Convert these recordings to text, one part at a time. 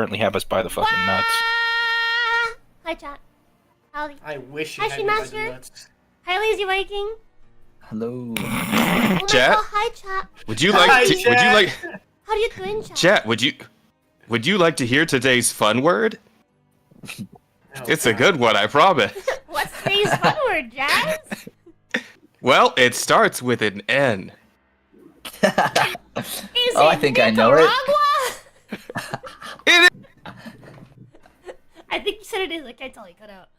currently have us by the fucking nuts. Hi, chat. Howdy. I wish you Hi, had me by the Master. nuts. Hi, Lazy Viking. Hello. Oh my Chat? God, hi, chat. Would you Hi, like to? chat. Would you like? How do you doing, chat? Chat. Would you like to hear today's fun word? Oh, It's a God. good one, I promise. What's today's fun word, Jazz? Well, it starts with an N. Is Oh, it I think I know it. Nicaragua? It is. I think you said it is. I can't tell. You cut out.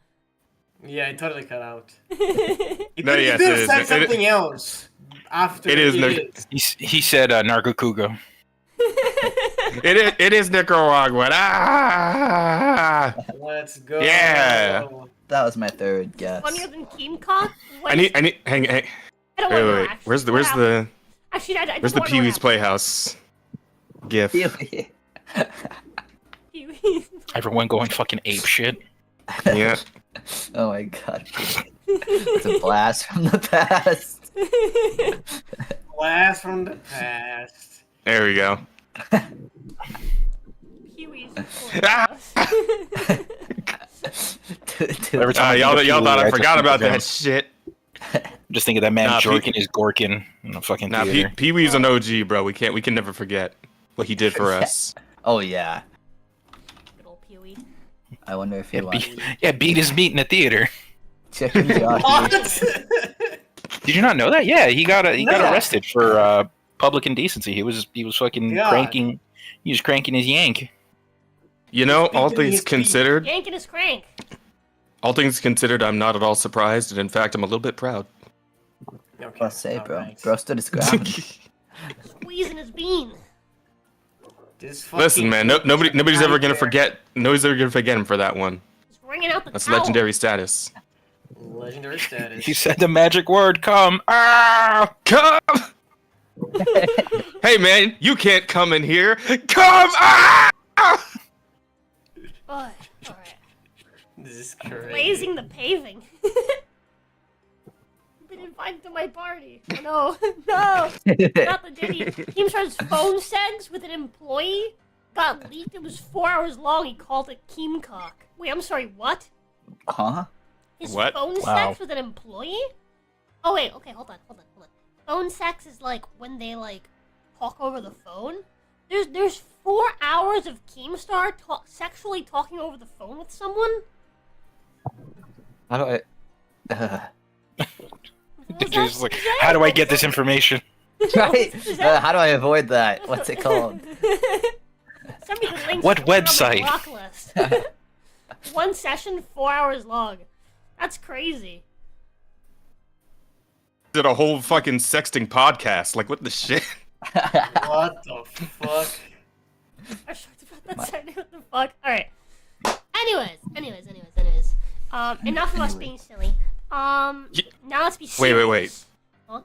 Yeah, it totally cut out. No, You yes, could it have is. said something else after It is. He said Narcocuga. It is Nicaragua. Ah! Let's go. Yeah. That was my third guess. Funnier than Keemcock? I need. Hang. I don't Wait, want to know, wait. actually. Where's What happened? the Actually, I Where's just the wanna know Pee Wee's what Playhouse gif? Pee-wee. happened. Pee-wee's. Everyone going fucking ape shit. Yeah. Oh my god. It's a blast from the past. Blast from the past. There we go. Pee-wee's. Ah! Every time I Y'all think of thought Pee-wee, I just forgot think about of him. that shit. Just think of that man Nah, jorking his gorkin in the fucking Nah, theater. Pee Wee's an OG, bro. We can never forget what he did for us. Oh yeah. Good old Pee-wee. I wonder if he wants. Beat his meat in the theater. Chicken Josh. What? Did you not know that? Yeah, he got No. arrested for public indecency. He was fucking God. cranking. He was cranking his yank. You know, all Speaking of things his feet. considered, Yanking his crank. I'm not at all surprised, and in fact, I'm a little bit proud. Okay, I'll say, bro. alright. Bro stood his ground. Squeezing his bean. This Listen, fucking man, nobody's ever gonna nightmare. forget. Nobody's ever gonna forget him for that one. He's wringing out the That's towel. legendary status. Legendary status. He said the magic word, come. Ah! Come! Hey, man, you can't come in here. Come! Ah! Alright. This is crazy. Blazing the paving. Been invited to my party. Oh, no, not the Diddy. Keemstar's phone sex with an employee got leaked. It was 4 hours long. He called it Keemcock. Wait, I'm sorry. What? Huh? His What? phone Wow. sex with an employee? Oh wait. Okay. Hold on. Phone sex is like when they like talk over the phone. There's 4 hours of Keemstar sexually talking over the phone with someone. How do I? Jesus, like, how do I get this information? Right? Is that- How do I avoid that? What's it called? Send me the link. What so I can put it on my website? block list. One session, 4 hours long. That's crazy. Did a whole fucking sexting podcast. Like, what the shit? What the fuck? I shocked about that side. What the fuck? Alright. Anyways. Enough of us being silly. Now let's be serious. Wait. Huh?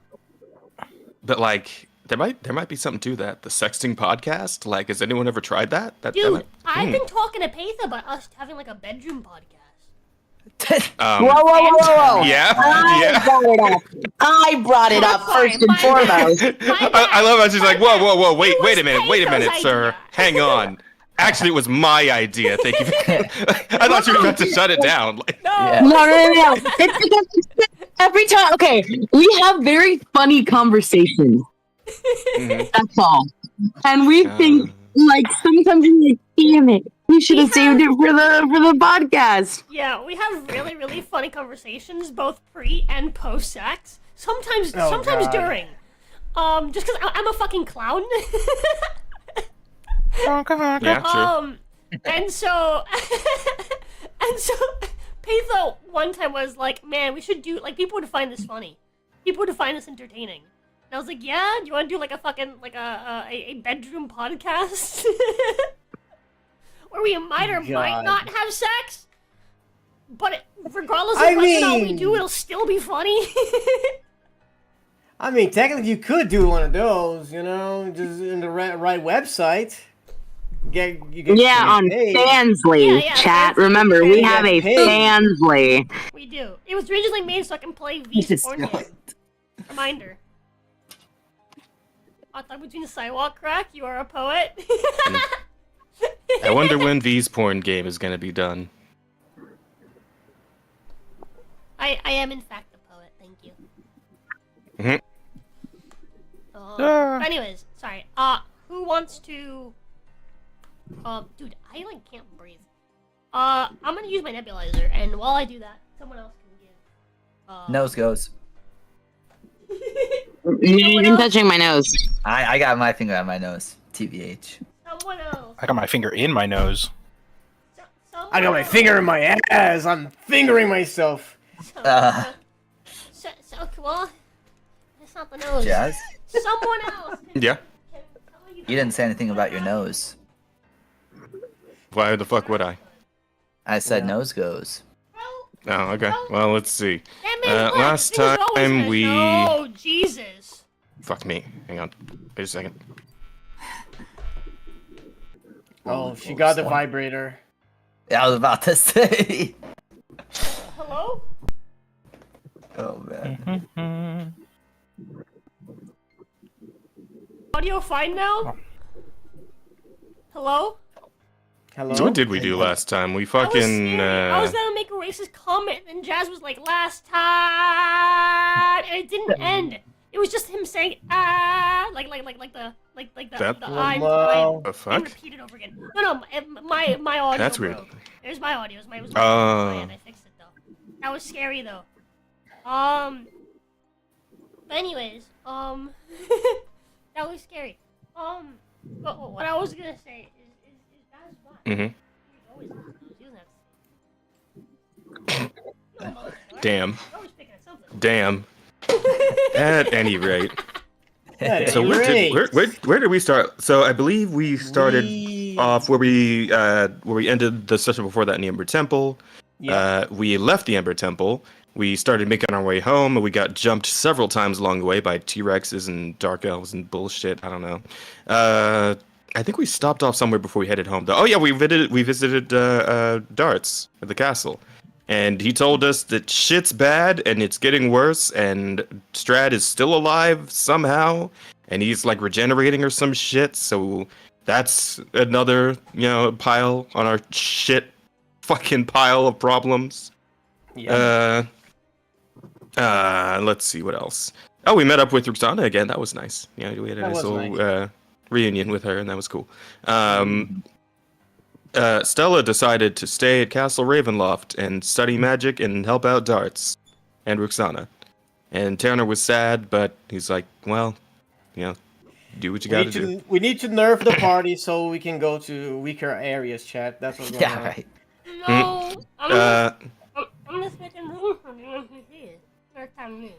But like, there might be something to that. The sexting podcast. Like, has anyone ever tried that? Dude, I've been talking to Paitha about us having like a bedroom podcast. Whoa. Yeah. I brought it up Sorry, first and my bad. foremost. I love how she's like, whoa, wait It was a minute, Paitha's sir. idea. Hang on. Actually, it was my idea. Thank you. I thought you were about to shut it down. Like, Yeah. No. It's because every time, okay, we have very funny conversations. That's all. And we think, like, sometimes we're like, damn it, we should have saved it for the podcast. Yeah, we have really, really funny conversations, both pre and post sex. Sometimes Oh, God. during. Just because I'm a fucking clown. yeah, sure. And so Paitha one time was like, man, we should do, like, people would find this funny. People would find this entertaining. And I was like, yeah, do you want to do like a fucking, like a bedroom podcast? Where we might or might God. not have sex? But regardless of I whether or not we mean- do, it'll still be funny. I mean, technically, you could do one of those, you know, just in the right website. You get Yeah, on paid. Fansly, Yeah, chat. Fansly. Remember, we Yeah, have a paid. Fansly. We do. It was originally made so I can play V Just Porn do Game. it. Reminder. I thought between the sidewalk crack, you are a poet. I wonder when V's porn game is gonna be done. I am in fact a poet. Thank you. Mhm. But anyways, sorry. Who wants to? Dude, I like can't breathe. I'm gonna use my nebulizer, and while I do that, someone else can give. Nose goes. You've been touching my nose. I got my finger on my nose. TBH. Someone else. I got my finger in my nose. Someone I got my else. finger in my ass. I'm fingering myself. Well, it's not the nose. Jazz? Someone else. Yeah. Can tell you You didn't say anything about your nose. Why the fuck would I? I said nose goes. Well, Oh, okay. Well, let's see. that man's Last left. This is always time gonna- we. Oh, Jesus. Fuck me. Hang on. Wait a second. Oh, she got the vibrator. I was about to say. Hello? Oh man. Audio fine now? Hello? Hello? So what did we do last time? We I was fucking. serious. I was gonna make a racist comment, and Jazz was like, "Last time," and it didn't end. It was just him saying like the That- the Wow. line The and fuck? repeated over again. No, my audio. That's weird. broke. There's my audio. It was Oh. my end. I fixed it though. That was scary though. But anyways, that was scary. But what I was gonna say is that's why. Mhm. He's always he doesn't have to say. Damn. You're always picking at something. Damn. At any rate. Yeah, So you're right. where did we start? So I believe we started We- off where we ended the session before that in the Ember Temple. Yeah. We left the Ember Temple. We started making our way home, and we got jumped several times along the way by T-Rexes and Dark Elves and bullshit. I don't know. I think we stopped off somewhere before we headed home. Though. Oh yeah, we visited Darts at the castle, and he told us that shit's bad and it's getting worse, and Strad is still alive somehow, and he's like regenerating or some shit. So that's another pile on our shit fucking pile of problems. Yeah. Let's see what else. Oh, we met up with Roxana again. That was nice. Yeah, we had a That nice was little nice. reunion with her, and that was cool. Stella decided to stay at Castle Ravenloft and study magic and help out Darts and Roxana. And Tanner was sad, but he's like, well, do what you gotta do. We need to nerf the party so we can go to weaker areas, chat. That's what's going Yeah, on. right. No, Uh, I'm just making room for the NPCs. They're kind of me.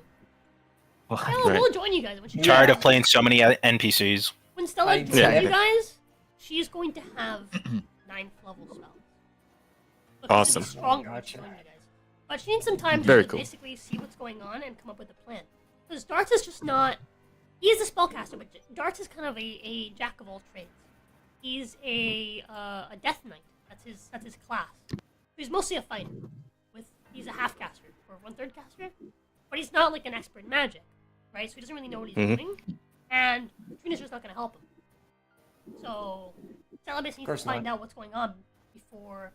What? Stella will join you guys when she Tired of playing so many NPCs. When Stella I- joins Yeah. you guys, she's going to have 9th level spells. Because Awesome. she's stronger when she Gotcha. joins you guys. But she needs some time to Very just cool. basically see what's going on and come up with a plan. Because Darts is just not. He is a spellcaster, but Darts is kind of a jack of all trades. He's a Death Knight. That's his class. He's mostly a fighter. He's a half caster or 1/3 caster, but he's not like an expert in magic, right? So he doesn't really know what he's doing, and Trina's just not going to help him. So Stella basically needs to find out what's going on before,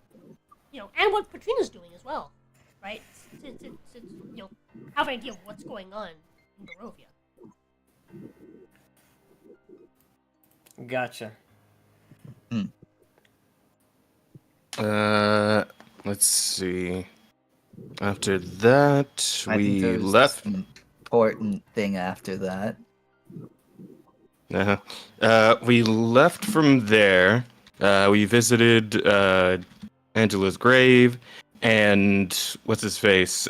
and what Patrina's doing as well, right? To have an idea of what's going on in Barovia. Gotcha. Let's see. After that, I think we there was left. this important thing after that. We left from there. We visited Angela's grave, and what's his face?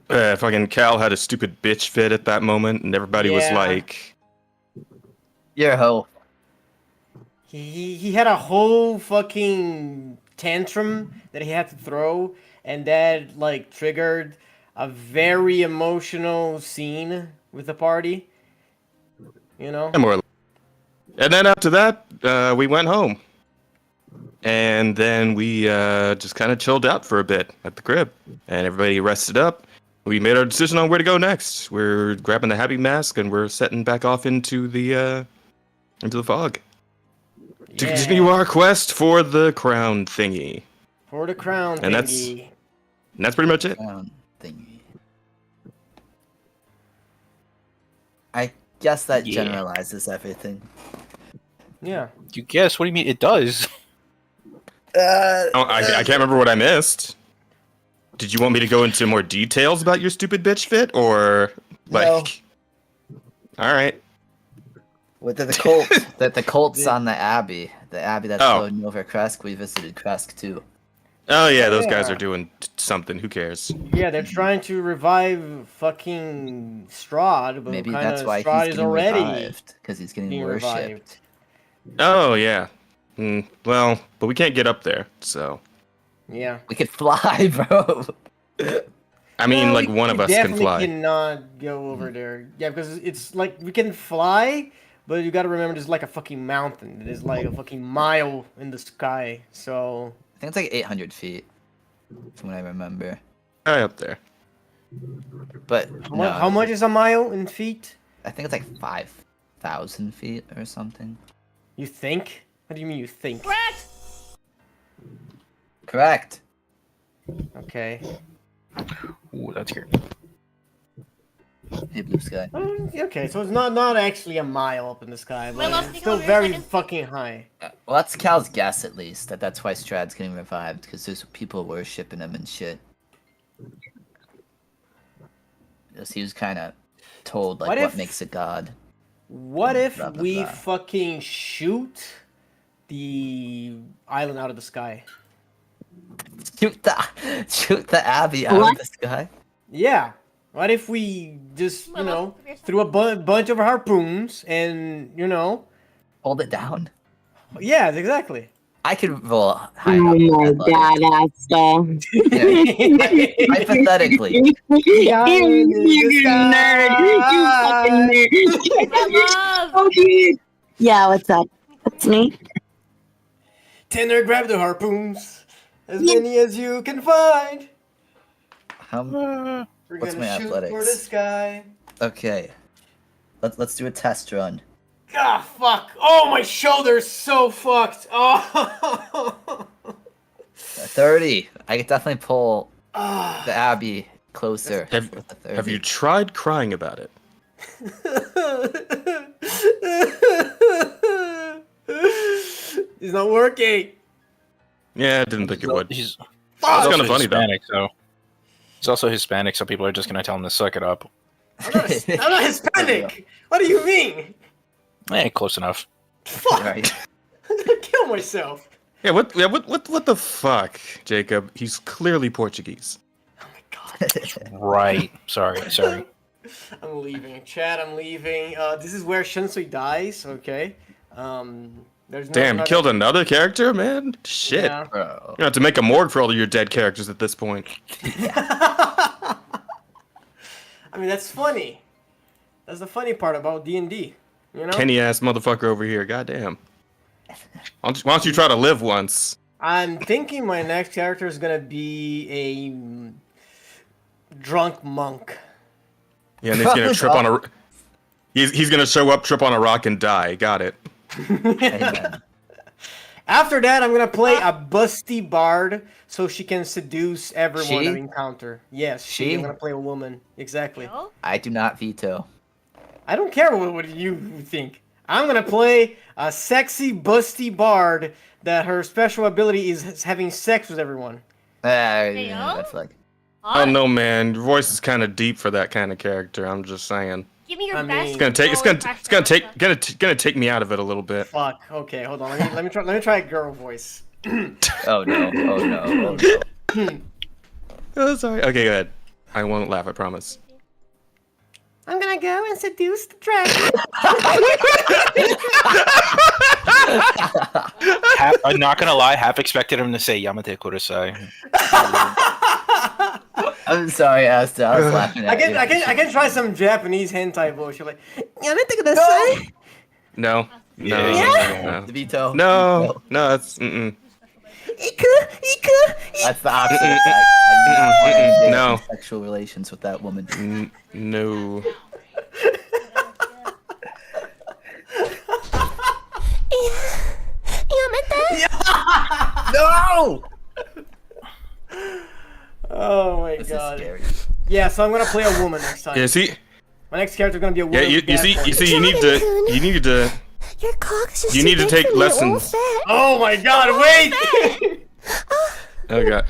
Fucking Cal had a stupid bitch fit at that moment, and everybody was Yeah. like, You're a hoe. He had a whole fucking tantrum that he had to throw, and that like triggered a very emotional scene with the party. "Yeah, more." And then after that, we went home, and then we just kind of chilled out for a bit at the crib, and everybody rested up. We made our decision on where to go next. We're grabbing the happy mask, and we're setting back off into the fog. To continue our quest for the crown thingy. For the crown And thingy. that's pretty much it. Thingy. I guess that Yeah. generalizes everything. Yeah. You guess? What do you mean? It does. I can't remember what I missed. Did you want me to go into more details about your stupid bitch fit, or like? No. All right. With the cult, the cult's on the abbey that's Oh. floating over Kresk. We visited Kresk too. Oh yeah, those guys Yeah. are doing something. Who cares? Yeah, they're trying to revive fucking Strahd, but Maybe kinda that's why Strahd he's is getting already revived, because he's getting being worshipped. revived. Oh yeah. Well, but we can't get up there, so. Yeah. We could fly, bro. I mean, Well, like we one of us can definitely fly. cannot go over there. Yeah, because it's like we can fly, but you gotta remember there's like a fucking mountain. It is like a fucking mile in the sky. So I think it's like 800 feet, from what I remember. Right up there. But no, how much is a mile in feet? I think it's like 5,000 feet or something. You think? What do you mean you think? Correct. Correct. Okay. Ooh, that's good. Hey, blue sky. Okay, so it's not actually a mile up in the sky, but Well, it's still take over very a second. fucking high. Well, that's Cal's guess at least. That's why Strahd's getting revived, because there's people worshipping him and shit. Because he was kind of told like What what if- makes a god. What if Blah, blah, we blah. fucking shoot the island out of the sky? Shoot the abbey out What? of the sky. Yeah. What if we just, you Well, know, there's some- threw a bunch of harpoons and, you know, Hold it down. yeah, exactly. I could roll high Oh enough. my with that god, logic. Asta. Hypothetically. Yeah, You nerd. You fucking nerd. Love. Oh, dude. Yeah, what's up? That's me. Tender, grab the harpoons. As many as you can find. We're What's gonna my shoot for the athletics? sky. Okay. Let's do a test run. Ah, fuck. Oh, my shoulder's so fucked. Oh. 30. I could definitely pull Ah. the abbey closer. Have- with the 30. Have you tried crying about it? It's not working. Yeah, I didn't think it would. He's It's also kind of funny though. Hispanic, so he's also Hispanic, so people are just gonna tell him to suck it up. I'm not Hispanic. What do you mean? Close enough. Fuck. Right. I'm gonna kill myself. Yeah, what the fuck, Jacob? He's clearly Portuguese. Oh my god. Right. Sorry. I'm leaving. Chad, I'm leaving. This is where Shinsui dies, okay? There's no Damn, another- killed another character, man. Shit. Yeah. Bro. You have to make a morgue for all of your dead characters at this point. I mean, that's funny. That's the funny part about D&D, you know? Kenny ass motherfucker over here. Goddamn. Why don't you try to live once? I'm thinking my next character is gonna be a drunk monk. Yeah, and he's gonna trip on a. He's gonna show up, trip on a rock, and die. Got it. Amen. After that, I'm gonna play a busty bard so she can seduce everyone She? I encounter. Yes, She? I'm gonna play a woman. Exactly. Yo. I do not veto. I don't care what you think. I'm gonna play a sexy busty bard that her special ability is having sex with everyone. Hey, Yeah, yo. I feel like I don't know, man. Your voice is kind of deep for that kind of character. I'm just saying. Give me your I mean- best. It's It's gonna take. Gonna Gonna take me out of it a little bit. Fuck. Okay, hold on. Let me try a girl voice. oh no, oh no, oh no. Oh, sorry. Okay, go ahead. I won't laugh. I promise. I'm gonna go and seduce the dragon. I'm not gonna lie. Half expected him to say Yamate Kurosai. I'm sorry, Asta. I was laughing at you. I can try some Japanese hentai bullshit like. No. No. No. Yeah. No. Veto. No. No. That's. Mm-mm. That's the opposite. Effect. I do not want to engage No. in sexual relations with that woman. No. No! Oh my This god. is scary. Yeah, so I'm gonna play a woman next time. Yeah, see, My next character's gonna be a yeah, woman. you with see, dad you voice. see, you need to. Your cock's just You too need to big take for me, lessons. old fat. Oh my god, wait! Oh god.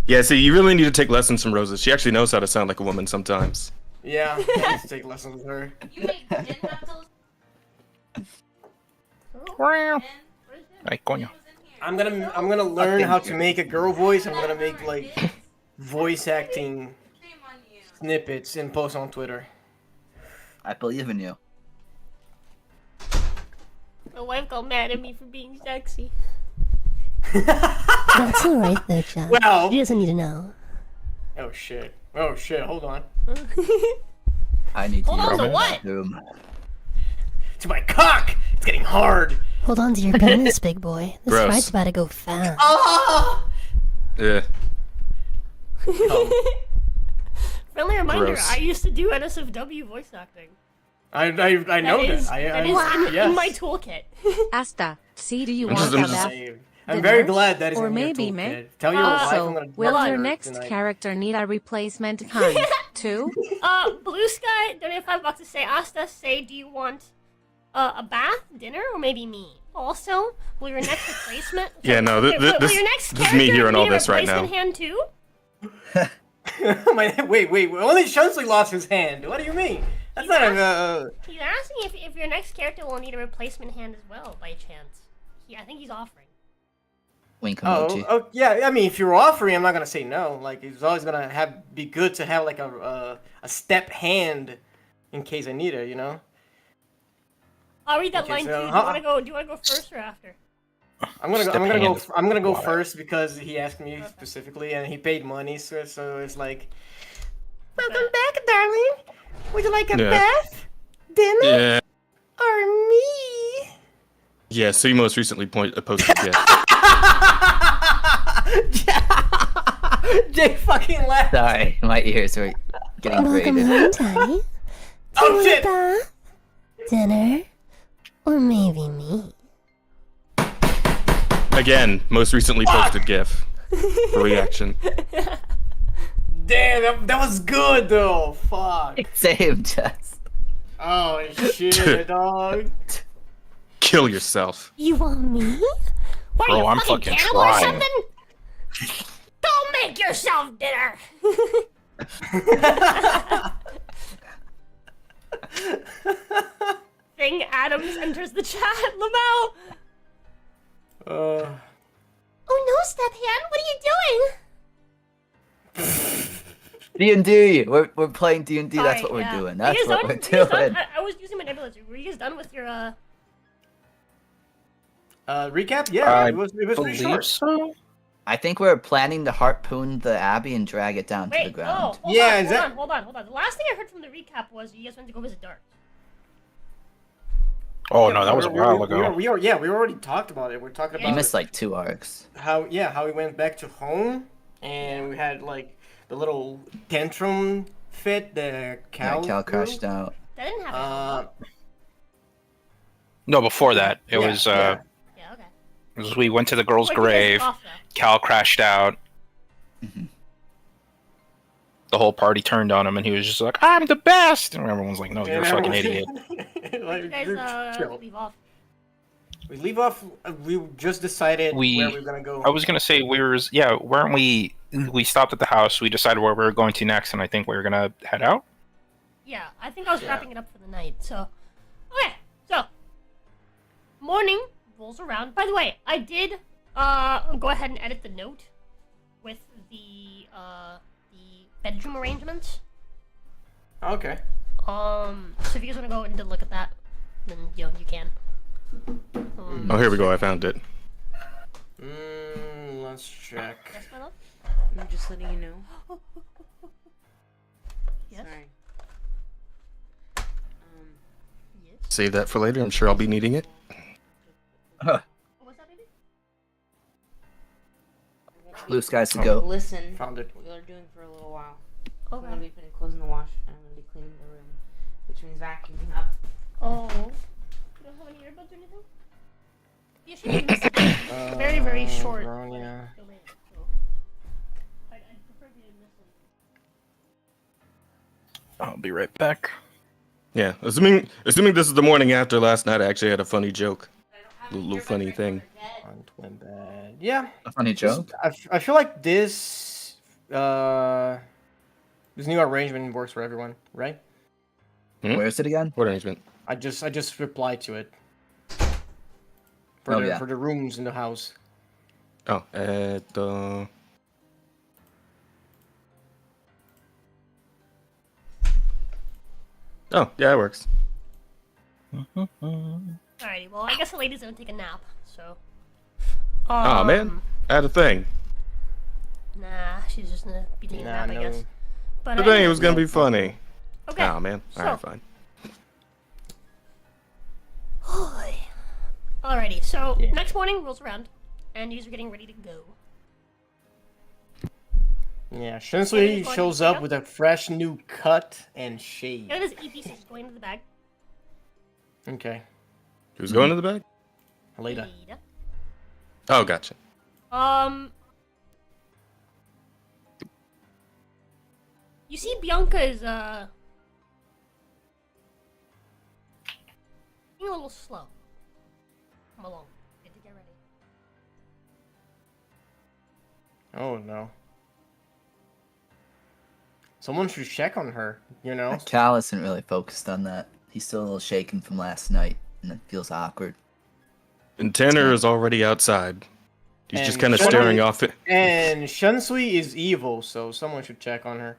Yeah, see, you really need to take lessons from Rosa. She actually knows how to sound like a woman sometimes. Yeah, I need to take lessons with her. Ay, coño. I'm gonna learn how to make a girl voice. I'm gonna make like voice acting snippets and post on Twitter. I believe in you. My wife got mad at me for being sexy. That's alright though, John. Well- She doesn't need to know. Oh shit. Oh shit, hold on. I need to Hold use on to the what? bathroom. To my cock! It's getting hard! Hold on to your penis, big boy. This Gross. fight's about to go fast. Ah! Yeah. Friendly reminder, Gross. I used to do NSFW voice acting. I know That is, that. that is Yes. in my toolkit. Asta, see, do you I'm want just- a I'm bath? I'm very Dinner? glad that is Or in your maybe, toolkit. meh? Tell your wife I'm Also, gonna will drop your her next tonight. character need a replacement kind, too? Blue Sky donated $5 to say, Asta, say, do you want a bath, dinner, or maybe me? Also, will your next replacement? Yeah, no, will this your next is me character hearing all need a this right now. replacement hand too? wait. Only Shunsley lost his hand. What do you mean? That's not a. He's asking if your next character will need a replacement hand as well, by chance. I think he's offering. Wink emoji. Oh, yeah. I mean, if you're offering, I'm not gonna say no. Like, it's always gonna be good to have like a step hand in case I need it. You know. I'll read that Okay, line so too. Do you how- want to go? Do you want to go first or after? I'm gonna Step go. hand. I'm gonna go Water. first because he asked me specifically, and he paid money, so it's like. Welcome back, darling. Would you like a Yeah. bath, dinner, Yeah. or me? Yeah, so you most recently posted a GIF. Jake fucking laughed. Sorry, my ears are getting Welcome grated. home, Tiny. Oh Want a shit! bath, dinner, or maybe me. Again, most recently posted GIF for reaction. Damn, that was good though. Fuck. Same, Jess. Oh shit, dog. Kill yourself. You want me? What Bro, are you I'm fucking fucking cannibal or trying. something? Go make yourself dinner. Thing Adams enters the chat. Lamau. Oh no, Stephand, what are you doing? D&D. We're playing D&D. That's Alright, what we're yeah. doing. Are That's you guys what done? we're Are you guys done? doing. I was using my nebulizer. Were you guys done with your Recap? Yeah, I it was pretty believe short. so. I think we're planning to harpoon the Abbey and drag it down to the Wait, ground. hold Yeah, on, is hold that- on, hold on, hold on. The last thing I heard from the recap was you guys went to go visit Dark. Oh no, that was a while ago. We already talked about it. We're talking You about missed like 2 arcs. how we went back to home and we had like the little tantrum fit the cow. Yeah, Cal threw. crashed out. That didn't happen. No, before that, it Yeah, was yeah. Yeah, okay. it was we went to the girl's Wait, you guys grave. took off, though. Cal crashed out. Mhm. The whole party turned on him, and he was just like, "I'm the best," and everyone's like, "No, you're a And fucking everyone- idiot." like, You guys chill. leave off. We leave off. We just decided We- where we're gonna go. I was gonna say weren't we? We stopped at the house. We decided where we were going to next, and I think we were gonna head out. Yeah, I think I was Yeah. wrapping it up for the night. So, okay. So, morning rolls around. By the way, I did go ahead and edit the note with the bedroom arrangements. Okay. So if you guys want to go and look at that, then you can. Oh, here we go. I found it. Let's check. Yes, my love. I'm just letting you know. Yes. Sorry. Yes. Save that for later. I'm sure I'll be needing it. What was that, baby? Blue skies to go. Listen, Found it. we are doing for a little while. I'm gonna Okay. be closing the wash and I'm gonna be cleaning the room, which means vacuuming up. Oh. You don't have any earbuds or anything? You should be missing very, very short. Baronia. I'll be right back. Yeah, assuming this is the morning after last night, I actually had a funny joke, little funny thing. On twin bed. Yeah. A funny joke. I feel like this this new arrangement works for everyone, right? Where is it again? What arrangement? I just replied to it. Oh, yeah. For the rooms in the house. Oh, Oh, yeah, it works. Alrighty, well, I guess the lady's gonna take a nap, so. Oh man, I had a thing. Nah, she's just gonna be taking a nap, I guess. But The thing, it was gonna be funny. Okay. Oh man, So- alright, fine. Alrighty, so Yeah. next morning rolls around, and you are getting ready to go. Yeah, Shunsui shows up with a fresh new cut and shave. Look at this EP is going to the bag. Okay, Who's going to the bag? later. Later. Oh, gotcha. You see Bianca is, being a little slow. Come along. Get to get ready. Oh no. Someone should check on her, you know? Cal isn't really focused on that. He's still a little shaken from last night, and it feels awkward. And Tanner is already outside. He's just And kind of Shun- staring off it. And Shunsui is evil, so someone should check on her.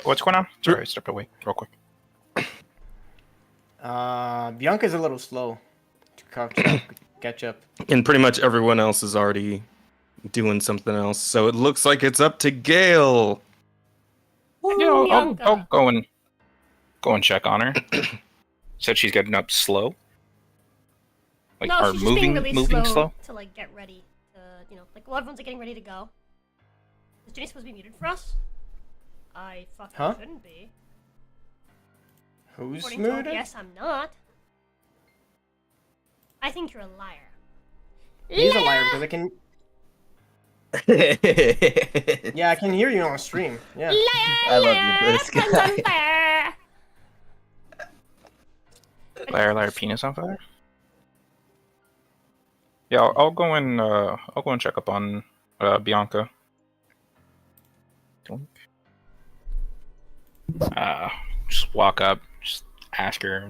What's going on? Sorry, I stepped away real quick. Bianca's a little slow to catch up. And pretty much everyone else is already doing something else. So it looks like it's up to Gale. Yeah, I'll Bianca. go and check on her. Said she's getting up slow. Like, No, or she's just being moving really slow. to like get ready. Like while everyone's like, getting ready to go. Is Jenny supposed to be muted for us? I fucking Huh? shouldn't be. Who's According to muted? OBS, I'm not. I think you're a liar. He's a liar because I can. Yeah, I can hear you on stream. Yeah. I love you, Blinsky. Guns on fire. Liar, penis on fire. Yeah, I'll go and check up on Bianca. Just walk up, just ask her,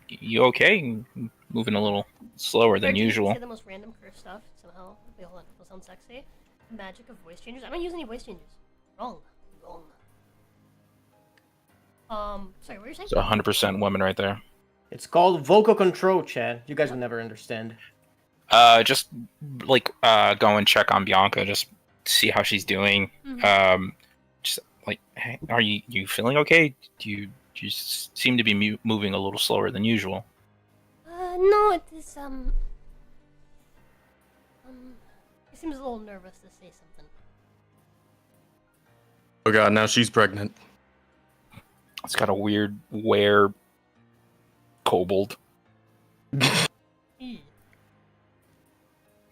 "You okay?" Moving a little slower than Reggie, usual. Say the most random curse stuff somehow. Wait, hold on. It'll sound sexy. Magic of voice changers. I don't use any voice changes. Wrong. Sorry, what were you saying? It's 100% woman right there. It's called vocal control, Chad. You guys would never understand. Just like go and check on Bianca, just see how she's doing. Just like, hey, are you feeling okay? Do you seem to be moving a little slower than usual? No, it is, he seems a little nervous to say something. Oh god, now she's pregnant. It's got a weird wear kobold. E.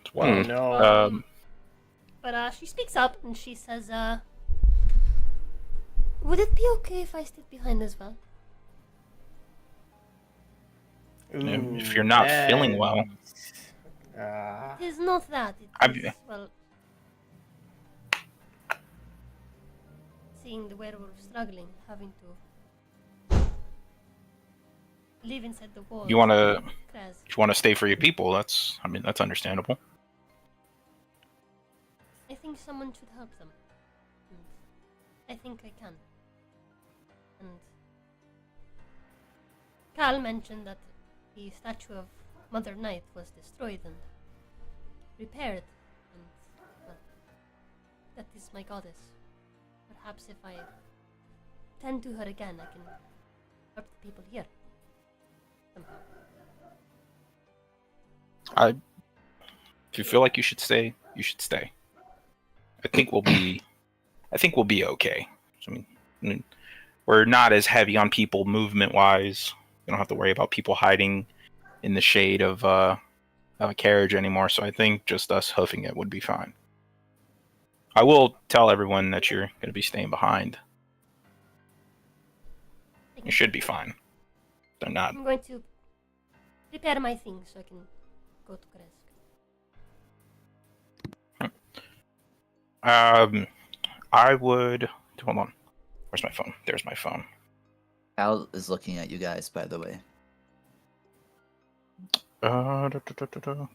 It's wild. No. But she speaks up and she says, would it be okay if I stayed behind as well? If you're not feeling well. It is not that. I'm- It is, well, seeing the werewolf struggling, having to live inside the walls. You wanna Kraz. if you wanna stay for your people, that's understandable. I think someone should help them. And I think I can. And Cal mentioned that the statue of Mother Night was destroyed and repaired, and well, that is my goddess. Perhaps if I tend to her again, I can help the people here. Somehow. If you feel like you should stay, you should stay. I think we'll be okay. I mean, we're not as heavy on people movement wise. We don't have to worry about people hiding in the shade of a carriage anymore. So I think just us hoofing it would be fine. I will tell everyone that you're going to be staying behind. You should be fine. They're not. I'm going to prepare my things so I can go to Kresk. I would. Hold on. Where's my phone? There's my phone. Cal is looking at you guys, by the way.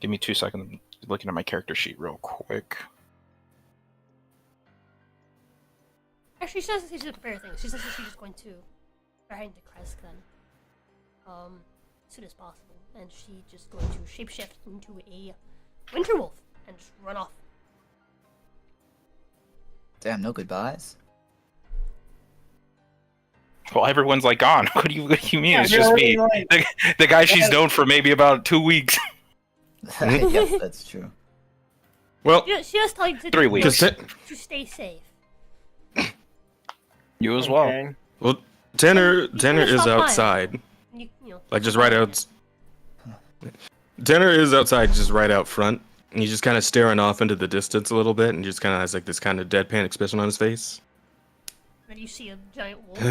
Give me 2 seconds. I'm looking at my character sheet real quick. Actually, she doesn't say she's going to prepare things. She says that she's just going to head to Kresk then. As soon as possible. And she's just going to shapeshift into a winter wolf and just run off. Damn, no goodbyes. Well, everyone's like gone. What do you mean? Yeah, It's just me. right. The guy she's known for maybe about 2 weeks. Yes, that's true. Well, She just tell you to 3 weeks. to stay safe. You as well. Okay. well, Tanner You can is stop by. outside, You know, like just right out. Tanner is outside, just right out front, and he's just kind of staring off into the distance a little bit, and just kind of has like this kind of deadpan expression on his face. Then you see a giant wolf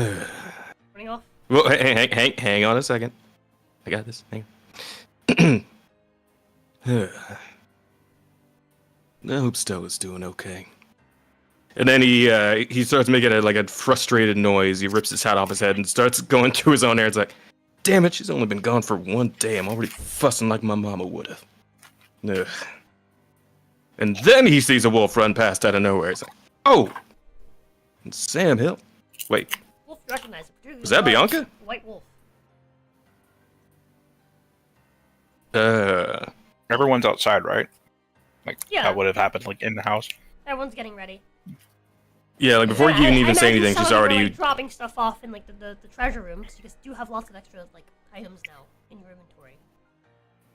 running off. Well, hang on a second. I got this. Hang on. I hope Stella's doing okay. And then he starts making a frustrated noise. He rips his hat off his head and starts going through his own hair. It's like, damn it, she's only been gone for 1 day. I'm already fussing like my mama would have. Ugh. And then he sees a wolf run past out of nowhere. He's like, oh! It's Sam Hill. Wait, Wolf, you recognize it. was that Bianca? White wolf. Everyone's outside, right? Like Yeah. that would have happened like in the house. Everyone's getting ready. Yeah, like before you can even say anything, she's already... like, dropping stuff off in like the treasure room, because you guys do have lots of extra like items now in your inventory.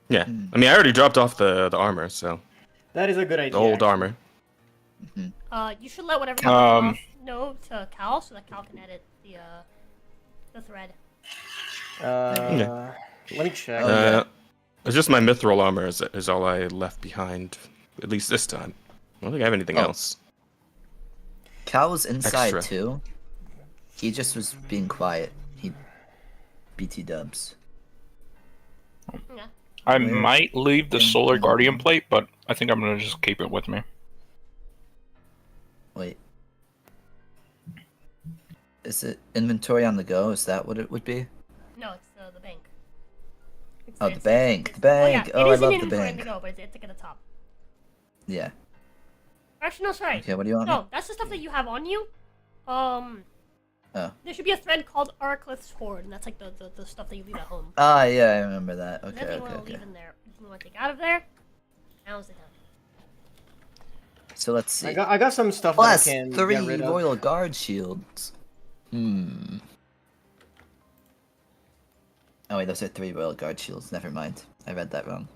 Yeah, I mean, I already dropped off the armor, so... That is a good idea. The old armor. You should let whatever you off know to Cal, so that Cal can edit the thread. Yeah. Let me check. It's just my mithril armor is all I left behind, at least this time. I don't think I have anything else. Cal was inside Extra. too. He just was being quiet. He BT dubs. Yeah. I might leave the Solar Guardian plate, but I think I'm gonna just keep it with me. Wait. Is it inventory on the go? Is that what it would be? No, it's the bank. Oh, the bank. The bank. Oh, Oh, yeah, I it is love an the inventory on the bank. go, but it's like at the top. Yeah. Actually, no, sorry. Okay, what do you want? No, that's the stuff that you have on you. Oh. There should be a thread called Arclith's Hoard, and that's like the stuff that you leave at home. Ah, yeah, I remember that. And Okay, then you okay, want to okay. leave in there. You want to take out of there. Now's the time. So let's see. I got some stuff Plus that I can 3 get rid of. Royal Guard shields. Oh wait, those are 3 Royal Guard shields. Never mind. I read that wrong.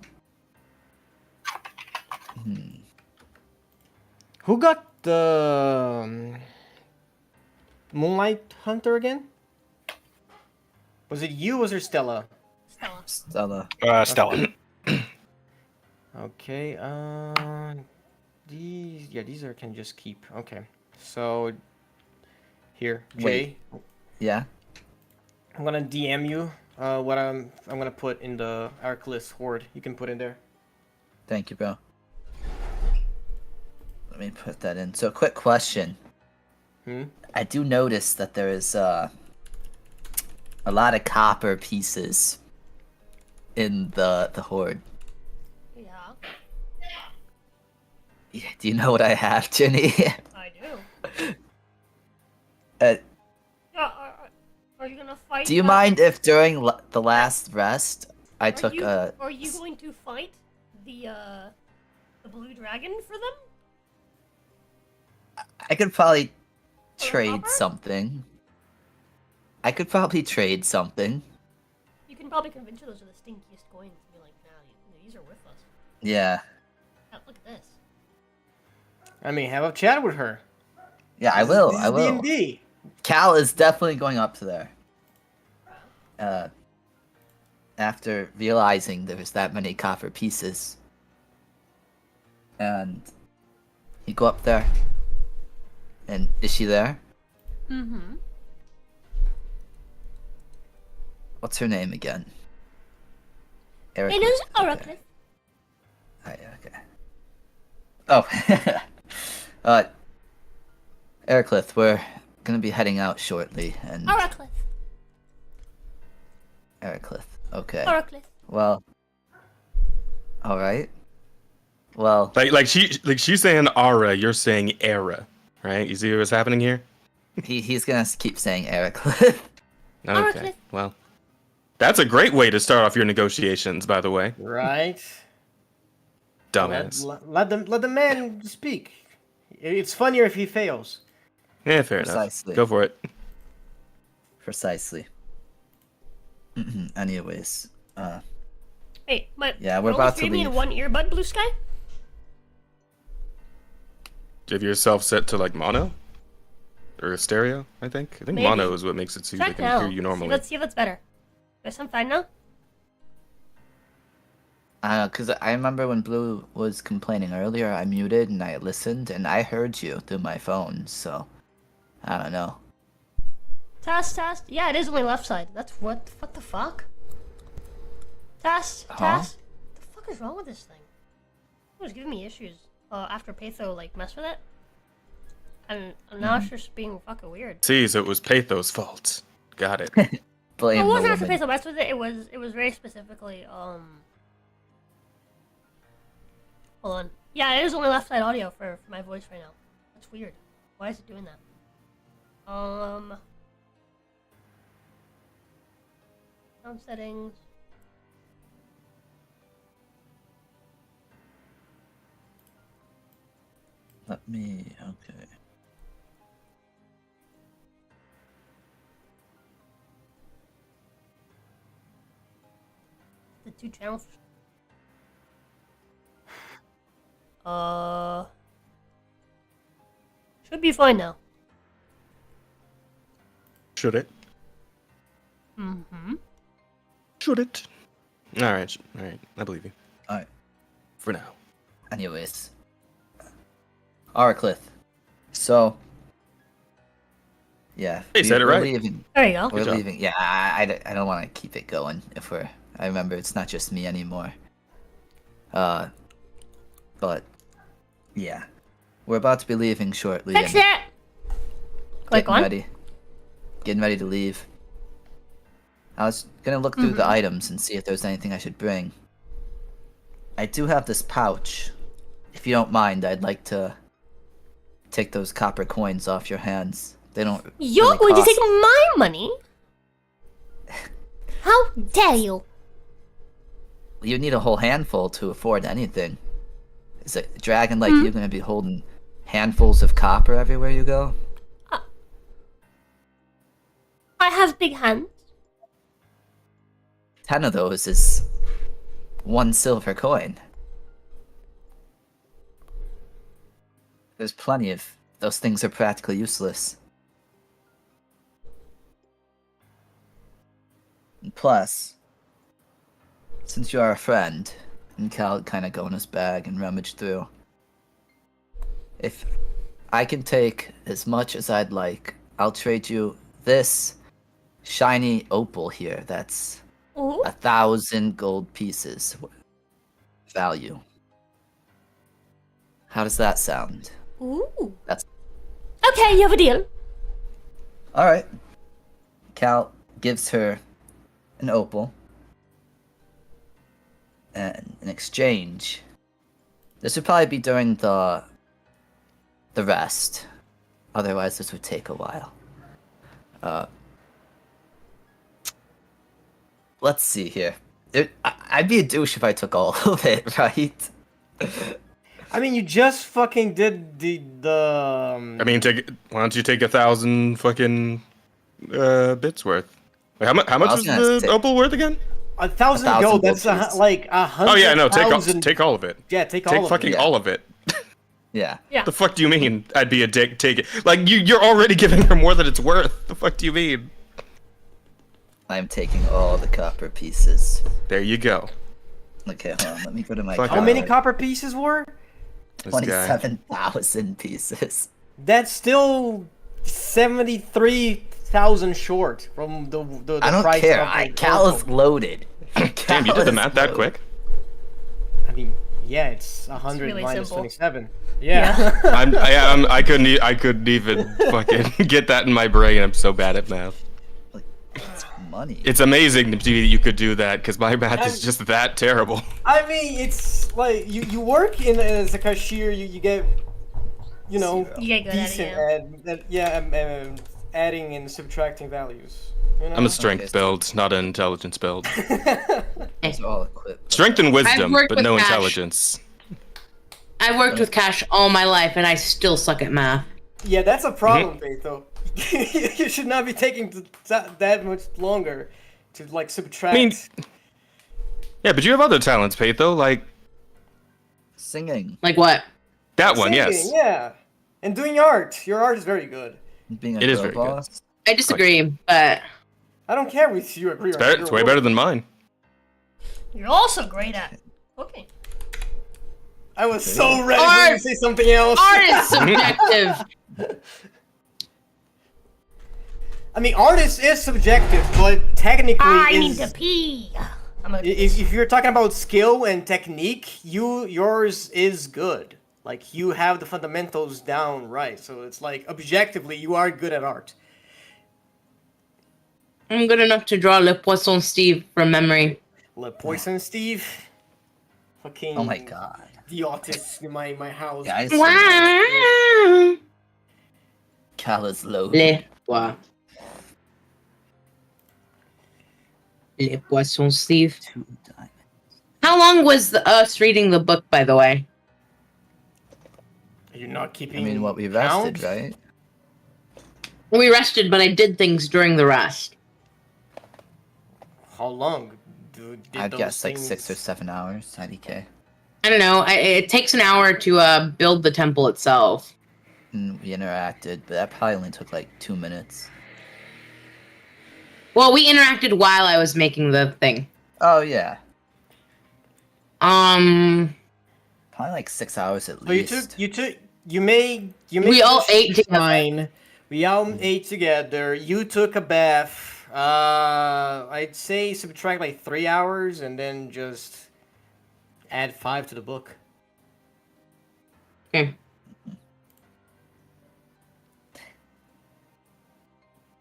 Who got the Moonlight Hunter again? Was it you or was it Stella? Stella. Stella. Stella. Okay, these are can just keep. Okay. So here, Jay, Wait. Yeah. I'm gonna DM you what I'm gonna put in the Arclith's Hoard. You can put in there. Thank you, bro. Let me put that in. So, quick question. I do notice that there is a lot of copper pieces in the hoard. Yeah. Do you know what I have, Jenny? I do. uh, Are you gonna fight? do you mind if during the last rest I took Are you going to fight the blue dragon for them? I could probably For the trade copper? something. I could probably trade something. You can probably convince her those are the stinkiest coins and be like, nah, these are worthless. Yeah. Look at this. I mean, have a chat with her. Yeah, I will. This I is will. D&D. Cal is definitely going up to there. After realizing there was that many copper pieces. And you go up there. And is she there? Mm-hmm. What's her name again? It is Oracle. Okay. Oh. Ericlith, we're gonna be heading out shortly, and... Oracle. Ericlith, okay. Oracle. Well... Alright. Well... Like she's saying aura, you're saying era, right? You see what's happening here? He's gonna keep saying Ericlith. Okay, well... That's a great way to start off your negotiations, by the way. Right. Dumbass. Let the man speak. It's funnier if he fails. Yeah, fair Precisely. enough. Go for it. Precisely. Anyways, Hey, but yeah, we're about to streaming in leave. one earbud, Blue Sky? Do you have yourself set to like mono? Or stereo, I think? I think Maybe. mono is what makes it so they Check can now. hear you normally. Let's see if that's better. Guess I'm fine now? Because I remember when Blue was complaining earlier, I muted and I listened, and I heard you through my phone, so... I don't know. Test. Yeah, it is only left side. That's what the fuck? Test. Huh? What the fuck is wrong with this thing? It was giving me issues after Patho like messed with it. And now it's just being fucking weird. See, so it was Patho's fault. Got it. Blame It the wasn't after woman. Patho messed with it. It was very specifically Hold on. Yeah, it is only left side audio for my voice right now. That's weird. Why is it doing that? Sound settings. Let me... Okay. The two channels. Should be fine now. Should it? Mm-hmm. Should it? Alright, I believe you. Alright. For now. Anyways. Araclith. So... Yeah. Hey, said it we're right. Leaving. There you go. We're Good job. leaving. Yeah, I don't want to keep it going if we're... I remember it's not just me anymore. But... Yeah. We're about to be leaving shortly. Fix and it! Click on. Getting ready to leave. I was gonna look through the items and see if there's anything I should bring. I do have this pouch. If you don't mind, I'd like to take those copper coins off your hands. They don't. You're really going to cost- take my money? How dare you? You need a whole handful to afford anything. Is a dragon like you gonna be holding handfuls of copper everywhere you go? I have big hands. 10 of those is 1 silver coin. There's plenty of those things are practically useless. And plus, since you are a friend, and Cal kind of go in his bag and rummage through, if I can take as much as I'd like, I'll trade you this shiny opal here that's Ooh. 1,000 gold pieces value. How does that sound? Ooh. That's Okay, you have a deal. all right. Cal gives her an opal, and in exchange, this would probably be during the rest. Otherwise, this would take a while. Let's see here. I'd be a douche if I took all of it, right? I mean, you just fucking did the. I mean, why don't you take 1,000 fucking bits worth? Wait, how much was the opal worth again? 1,000 1,000 gold. That's gold like 100. Oh yeah, no, take all of it. Yeah, take Take all fucking of it. all of it. Yeah. Yeah. The fuck do you mean? I'd be a dick. Take it. Like you're already giving her more than it's worth. The fuck do you mean? I'm taking all the copper pieces. There you go. Okay, hold on. Let me go to my. Fuck How many card. copper pieces were? This guy. 27,000 pieces. That's still 73 3,000 short from the I don't price care. of the Cal is Oracle. loaded. Damn, you did the math that quick. I mean, yeah, it's 100 really minus simple. 27. Yeah. I couldn't even fucking get that in my brain. I'm so bad at math. It's money. It's amazing to see that you could do that because my math is just that terrible. I mean, it's like you work in as a cashier, you get, you know, You get good at it, decent yeah. at adding and subtracting values. You know? I'm a strength build, not an intelligence build. It's all equipped. Strength and wisdom, worked but with no Ash. intelligence. I worked with cash all my life, and I still suck at math. Yeah, that's a problem, Beto. You should not be taking that much longer to like subtract. I mean, yeah, but you have other talents, Patho, like Singing. Like what? that one, Singing, yes. Yeah, and doing art. Your art is very good. Being a It is girl very good. boss. I disagree, but I don't care if you agree or not. It's way better than mine. You're also great at it. Okay. I was so ready for you to say something else. art is subjective. I mean, art is subjective, but technically I is... need to pee. I'm gonna If you're talking about skill and technique, yours is good. Like, you have the fundamentals down right. So it's like, objectively, you are good at art. I'm good enough to draw Le Poisson Steve from memory. Le Poisson Steve. Fucking... Oh my god. The autist in my house. Guys, Wow. Cal is loaded. Le Poisson Steve. 2 diamonds. How long was us reading the book, by the way? Are you not keeping I mean, what we rested, count? right? We rested, but I did things during the rest. How long? Did I'd those guess like things- 6 or 7 hours. IDK. I don't know. It takes an hour to build the temple itself. And we interacted, but that probably only took like 2 minutes. Well, we interacted while I was making the thing. Oh yeah, Um, probably like 6 hours at So you least. made We all this ate together. shrine. We all ate together. You took a bath. I'd say subtract like 3 hours and then just add 5 to the book. okay.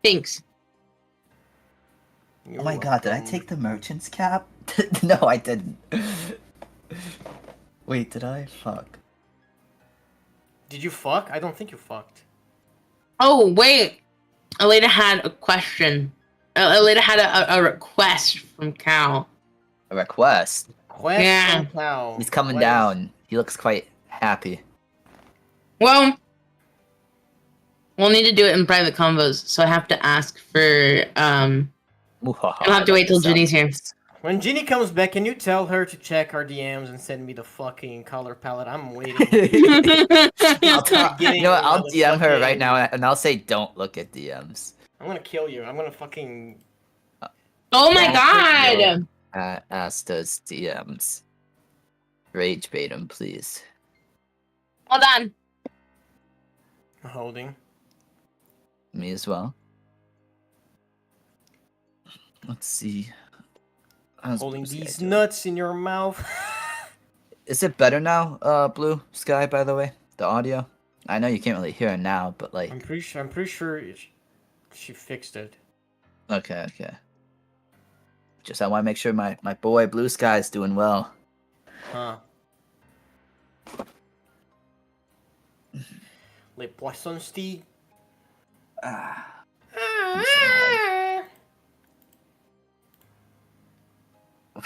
Thanks. You're Oh my god, did I welcome. take the merchant's cap? No, I didn't. Wait, did I? Fuck. Did you fuck? I don't think you fucked. Oh, wait. Aleda had a question. Aleda had a request from Cal. A request. Quest Yeah. from Cal. He's coming Quest. down. He looks quite happy. Well, we'll need to do it in private convos, so I have to ask for, I'll have to wait till Ginny's here. When Ginny comes back, can you tell her to check our DMs and send me the fucking color palette? I'm waiting. You know what? I'll DM her right now and I'll say don't look at DMs. I'm gonna kill you. I'm gonna fucking... Oh my god! Asta's DMs. Rage bait him, please. Hold on. Holding. Me as well. Let's see. How's Holding Blue Sky these doing? nuts in your mouth. Is it better now, Blue Sky, by the way? The audio? I know you can't really hear it now, but like... I'm pretty sure she fixed it. Okay. Just I want to make sure my boy Blue Sky is doing well. Huh. Les poissons Steve.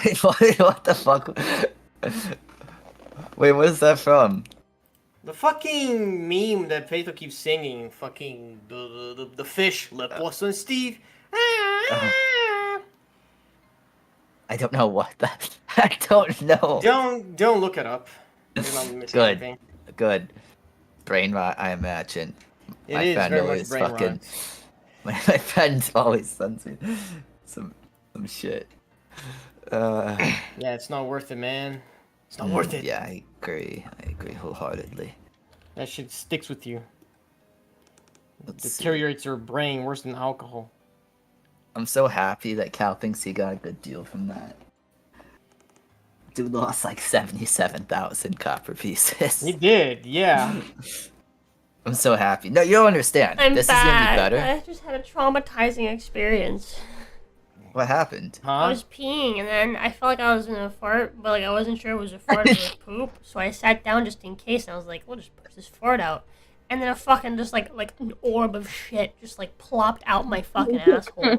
Wait, what the fuck? Wait, what is that from? The fucking meme that Peto keeps singing. Fucking the fish. Les poissons Steve. I don't know what that. I don't know. Don't look it up. You're not missing Good. anything. Good. Brain rot, I imagine. It is very much brain rot. My friend always sends me some shit. Yeah, it's not worth it, man. It's not worth it. Yeah, I agree. I agree wholeheartedly. That shit sticks with you. Deteriorates your brain worse than alcohol. I'm so happy that Cal thinks he got a good deal from that. Dude lost like 77,000 copper pieces. He did, yeah. I'm so happy. No, you don't understand. I'm this bad. is gonna be better. I just had a traumatizing experience. What happened? I was peeing and then I felt like I was gonna fart, but like I wasn't sure it was a fart or a poop, so I sat down just in case and I was like, we'll just push this fart out. And then a fucking just like an orb of shit just like plopped out my fucking asshole.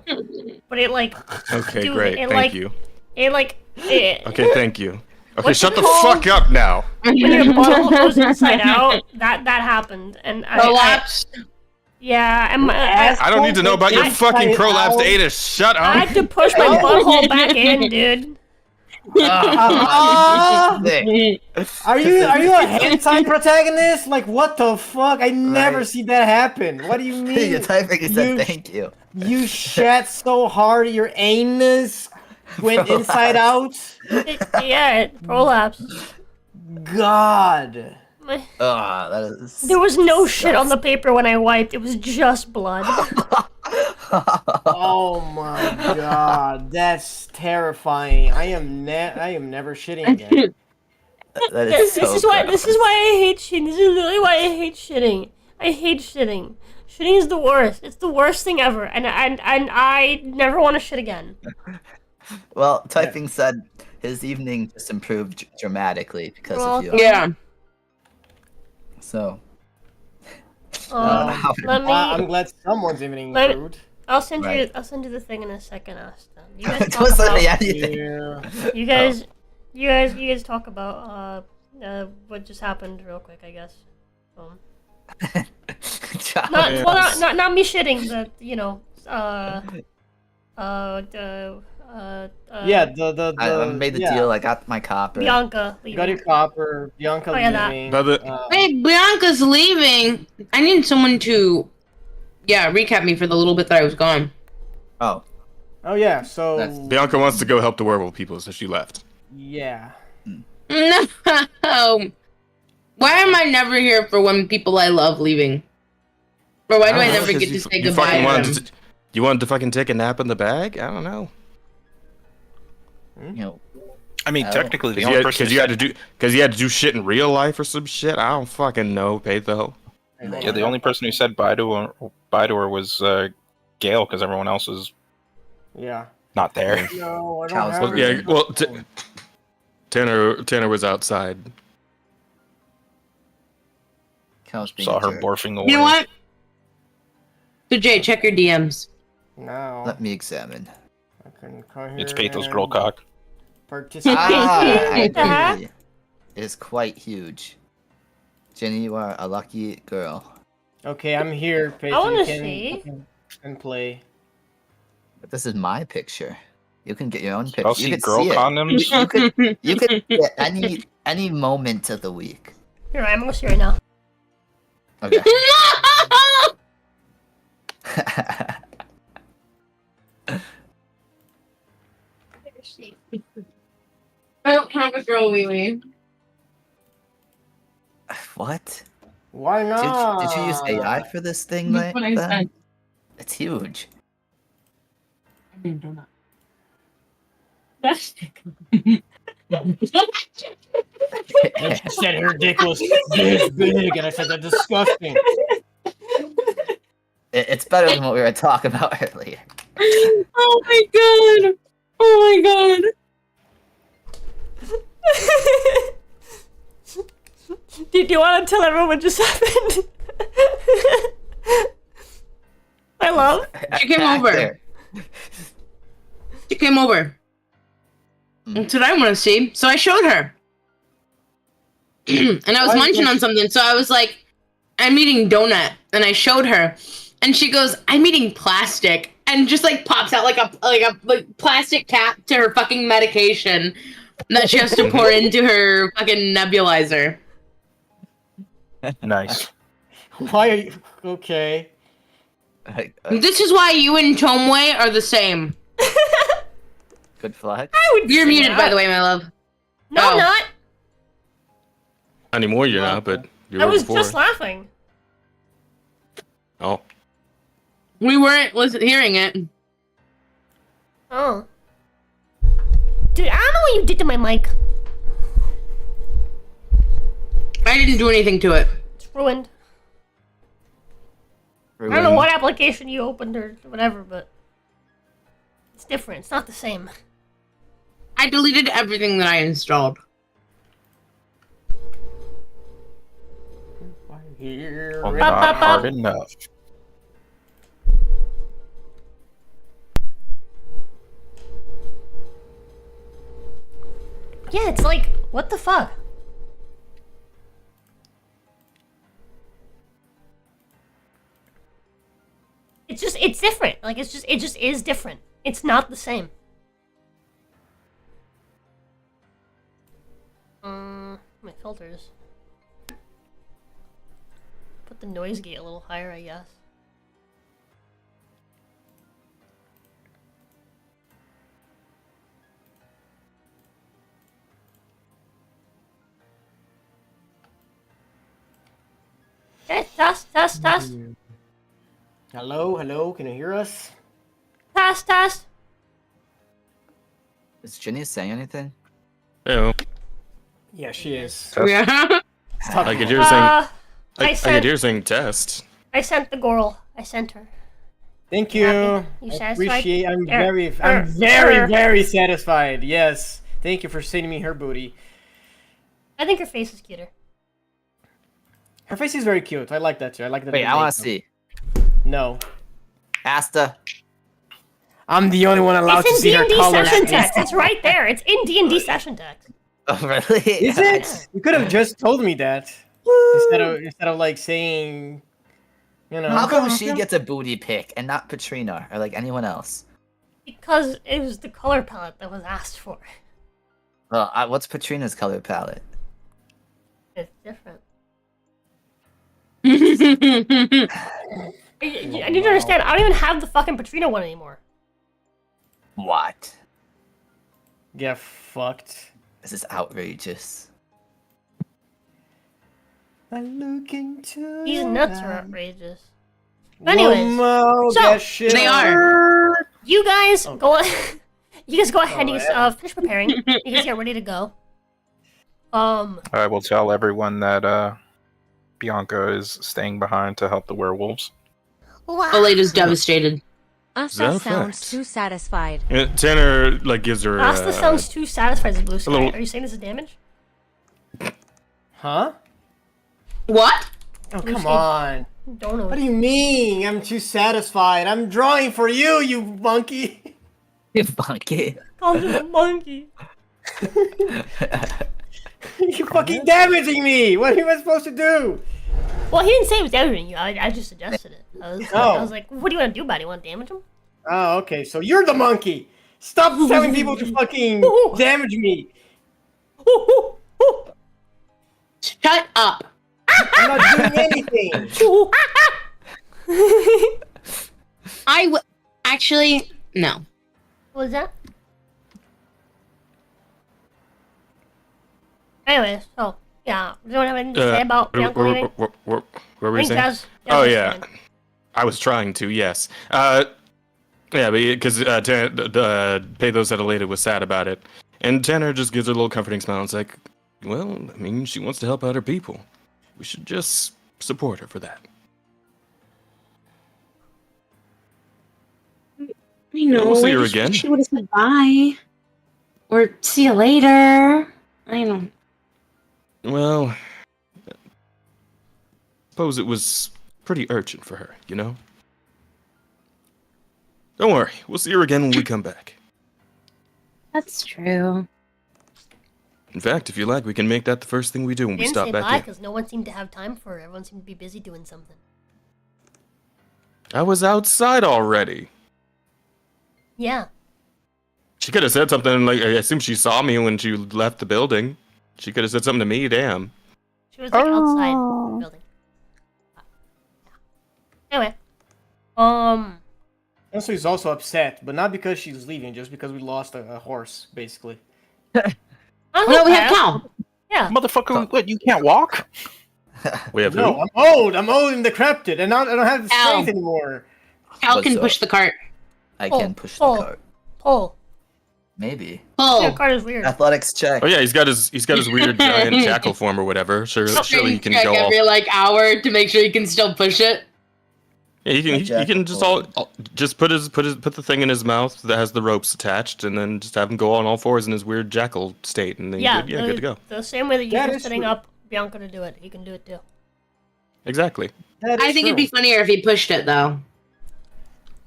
But it like Okay, dude, great. it, Thank like, you. It like it, Okay, thank you. Okay, What's shut it the called? fuck up now. when your butthole goes inside out, that happened. And Prolapse. yeah, and I don't need to know about your fucking prolapsed anus. Shut I up. had to push my butthole back in, dude. Are you a hentai protagonist? Like what the fuck? I never Right. see that happen. What do you mean? Your typing said You- thank you. You shat so hard your anus went inside out. It prolapsed. God. That is. There was no shit on the paper when I wiped. It was just blood. Oh my god, that's terrifying. I am never shitting again. That This is so is why. gross. This is why I hate shitting. This is literally why I hate shitting. I hate shitting. Shitting is the worst. It's the worst thing ever, and I never want to shit again. Well, typing said his evening just improved dramatically because Well, of you. Yeah. So. Let me. I'm glad someone's evening Let- improved. I'll send you. Right. I'll send you the thing in a second, Asta. You guys talk Don't send me about. anything. Yeah. You guys talk about what just happened real quick, I guess. Child. Not me shitting, but you know, Yeah, the I made the yeah. deal. I got my copper. Bianca You got leaving. your copper, Bianca Oh, yeah, that. leaving. Brother- Hey, Bianca's leaving. I need someone to, recap me for the little bit that I was gone. Oh, Oh yeah, so That's- Bianca wants to go help the werewolf people, so she left. yeah. No. Why am I never here for when people I love leaving? Or why do I don't know, never 'cause get to you say you goodbye fucking to wanted them? you wanted to fucking take a nap in the bag? I don't know. you know, I mean, Oh. technically, the Because only person you had to do shit in real life or some shit. I don't fucking know, Patho. yeah, the only person who said bye to her was Gail, because everyone else is Yeah. not there. No, I don't Cows. have Well, yeah, it. well, Tanner was outside. Cal's being Saw a her jerk. barfing away. You know what? So Jay, check your DMs. No. Let me examine. I can come here It's Patho's and girl cock. Participate. I Uh-huh. agree. It is quite huge. Jenny, you are a lucky girl. Okay, I'm here, Patho. I wanna You see. can play. But this is my picture. You can get your own picture. I'll You see can girl see it. condoms. You could get any moment of the week. Here, I'm gonna see right now. Okay. I don't have a girl wee wee. What? Why not? Did you use AI for this thing? That's what I then? said. It's huge. That's And she said her dick was this big, and I said that's disgusting. It's better than what we were talking about earlier. Oh my god! Oh my god! Do you want to tell everyone what just happened? I love. She came over. Actor. She came over. That's what I want to see. So I showed her. And I was Why munching did- on something, so I was like, I'm eating donut. And I showed her. And she goes, I'm eating plastic. And just like pops out like a plastic cap to her fucking medication that she has to pour into her fucking nebulizer. Nice. Why are you okay? This is why you and Tomway are the same. Good flag. You're muted, by the way, my love. No, Oh. I'm not. Not anymore, you're not, but you I were was before. just laughing. Oh. We weren't hearing it. Oh. Dude, I don't know what you did to my mic. I didn't do anything to it. It's ruined. I don't know what application you opened or whatever, but it's different. It's not the same. I deleted everything that I installed. Here. Well, it not Up, up, hard up. enough. Yeah, it's like, what the fuck? It's different. Like, it just is different. It's not the same. My filters. Put the noise gate a little higher, I guess. Okay, test. Hello, can you hear us? Test. Is Ginny saying anything? Ew. Yeah, she is. Yeah. I could hear saying. I sent- could hear saying test. I sent the girl. I sent her. Thank you. Happy? You I satisfied? appreciate. I'm Er- very satisfied. Yes. Thank you for sending me her booty. I think her face is cuter. Her face is very cute. I like that too. I like that. Wait, they I want to make see. No. Asta. I'm the only one allowed to It's see in her D&D color. session text. It's right there. It's in D&D session text. Oh, really? Is it? You could have just told me that instead of like saying, you know. How come she gets a booty pick and not Patrina or like anyone else? Because it was the color palette that was asked for. Well, what's Patrina's color palette? It's different. I need to understand. I don't even have the fucking Patrina one anymore. What? Get fucked. This is outrageous. I look into These your nuts are eyes. outrageous. Anyways, Momo, so, that shit they are. you guys go. You guys go ahead and yeah. finish preparing. You guys get ready to go. I will tell everyone that Bianca is staying behind to help the werewolves. Wow. Elena's devastated. Asta that a sounds fact? too satisfied. Tanner like gives her. Asta sounds too satisfied as blue sky. little- Are you saying this is damage? Huh? What? Oh, Blue come sky. on. Don't know. What do you mean? I'm too satisfied. I'm drawing for you, you monkey. You monkey. Called him a monkey. You're fucking damaging me. What am I supposed to do? Well, he didn't say he was damaging you. I just suggested it. I Oh. was like, what do you want to do about it? You want to damage him? Oh, okay. So you're the monkey. Stop telling people to fucking damage me. Shut up. I'm not doing anything. Actually, no. What was that? Anyways, so yeah, does anyone have anything to say about Bianca leaving? What were we I think saying? Jazz Oh was yeah, saying. I was trying to. Yes. Yeah, because Pathos Adelaida was sad about it, and Tanner just gives her a little comforting smile. It's like, well, I mean, she wants to help out her people. We should just support her for that. I know. We'll see I her just again. wish She would have said bye. Or see you later. I don't. Well, suppose it was pretty urgent for her, you know? Don't worry, we'll see her again when we come back. That's true. In fact, if you like, we can make that the first thing we do when we Didn't stop say back bye in. because no one seemed to have time for her. Everyone seemed to be busy doing something. I was outside already. Yeah. She could have said something like, I assume she saw me when she left the building. She could have said something to me, damn. She was like outside the building. Anyway. Also, he's also upset, but not because she's leaving, just because we lost a horse, basically. No, we have cow. Yeah. Motherfucker, what, you can't walk? We have No, who? I'm old. I'm old and decrepit, and I don't have the Ow. strength anymore. Cal What's can up? push the cart. I Pull, can push pull. the cart. Pull. Maybe. Pull. Your card is weird. Athletics check. Oh yeah, he's got his weird giant jackal form or whatever. Surely he can check go off. every like hour to make sure you can still push it. Yeah, he can just just put the thing in his mouth that has the ropes attached, and then just have him go on all fours in his weird jackal state, and then good to go. The same way that That you're is setting true. up Bianca to do it, he can do it too. Exactly. That I is think it'd true. be funnier if he pushed it though.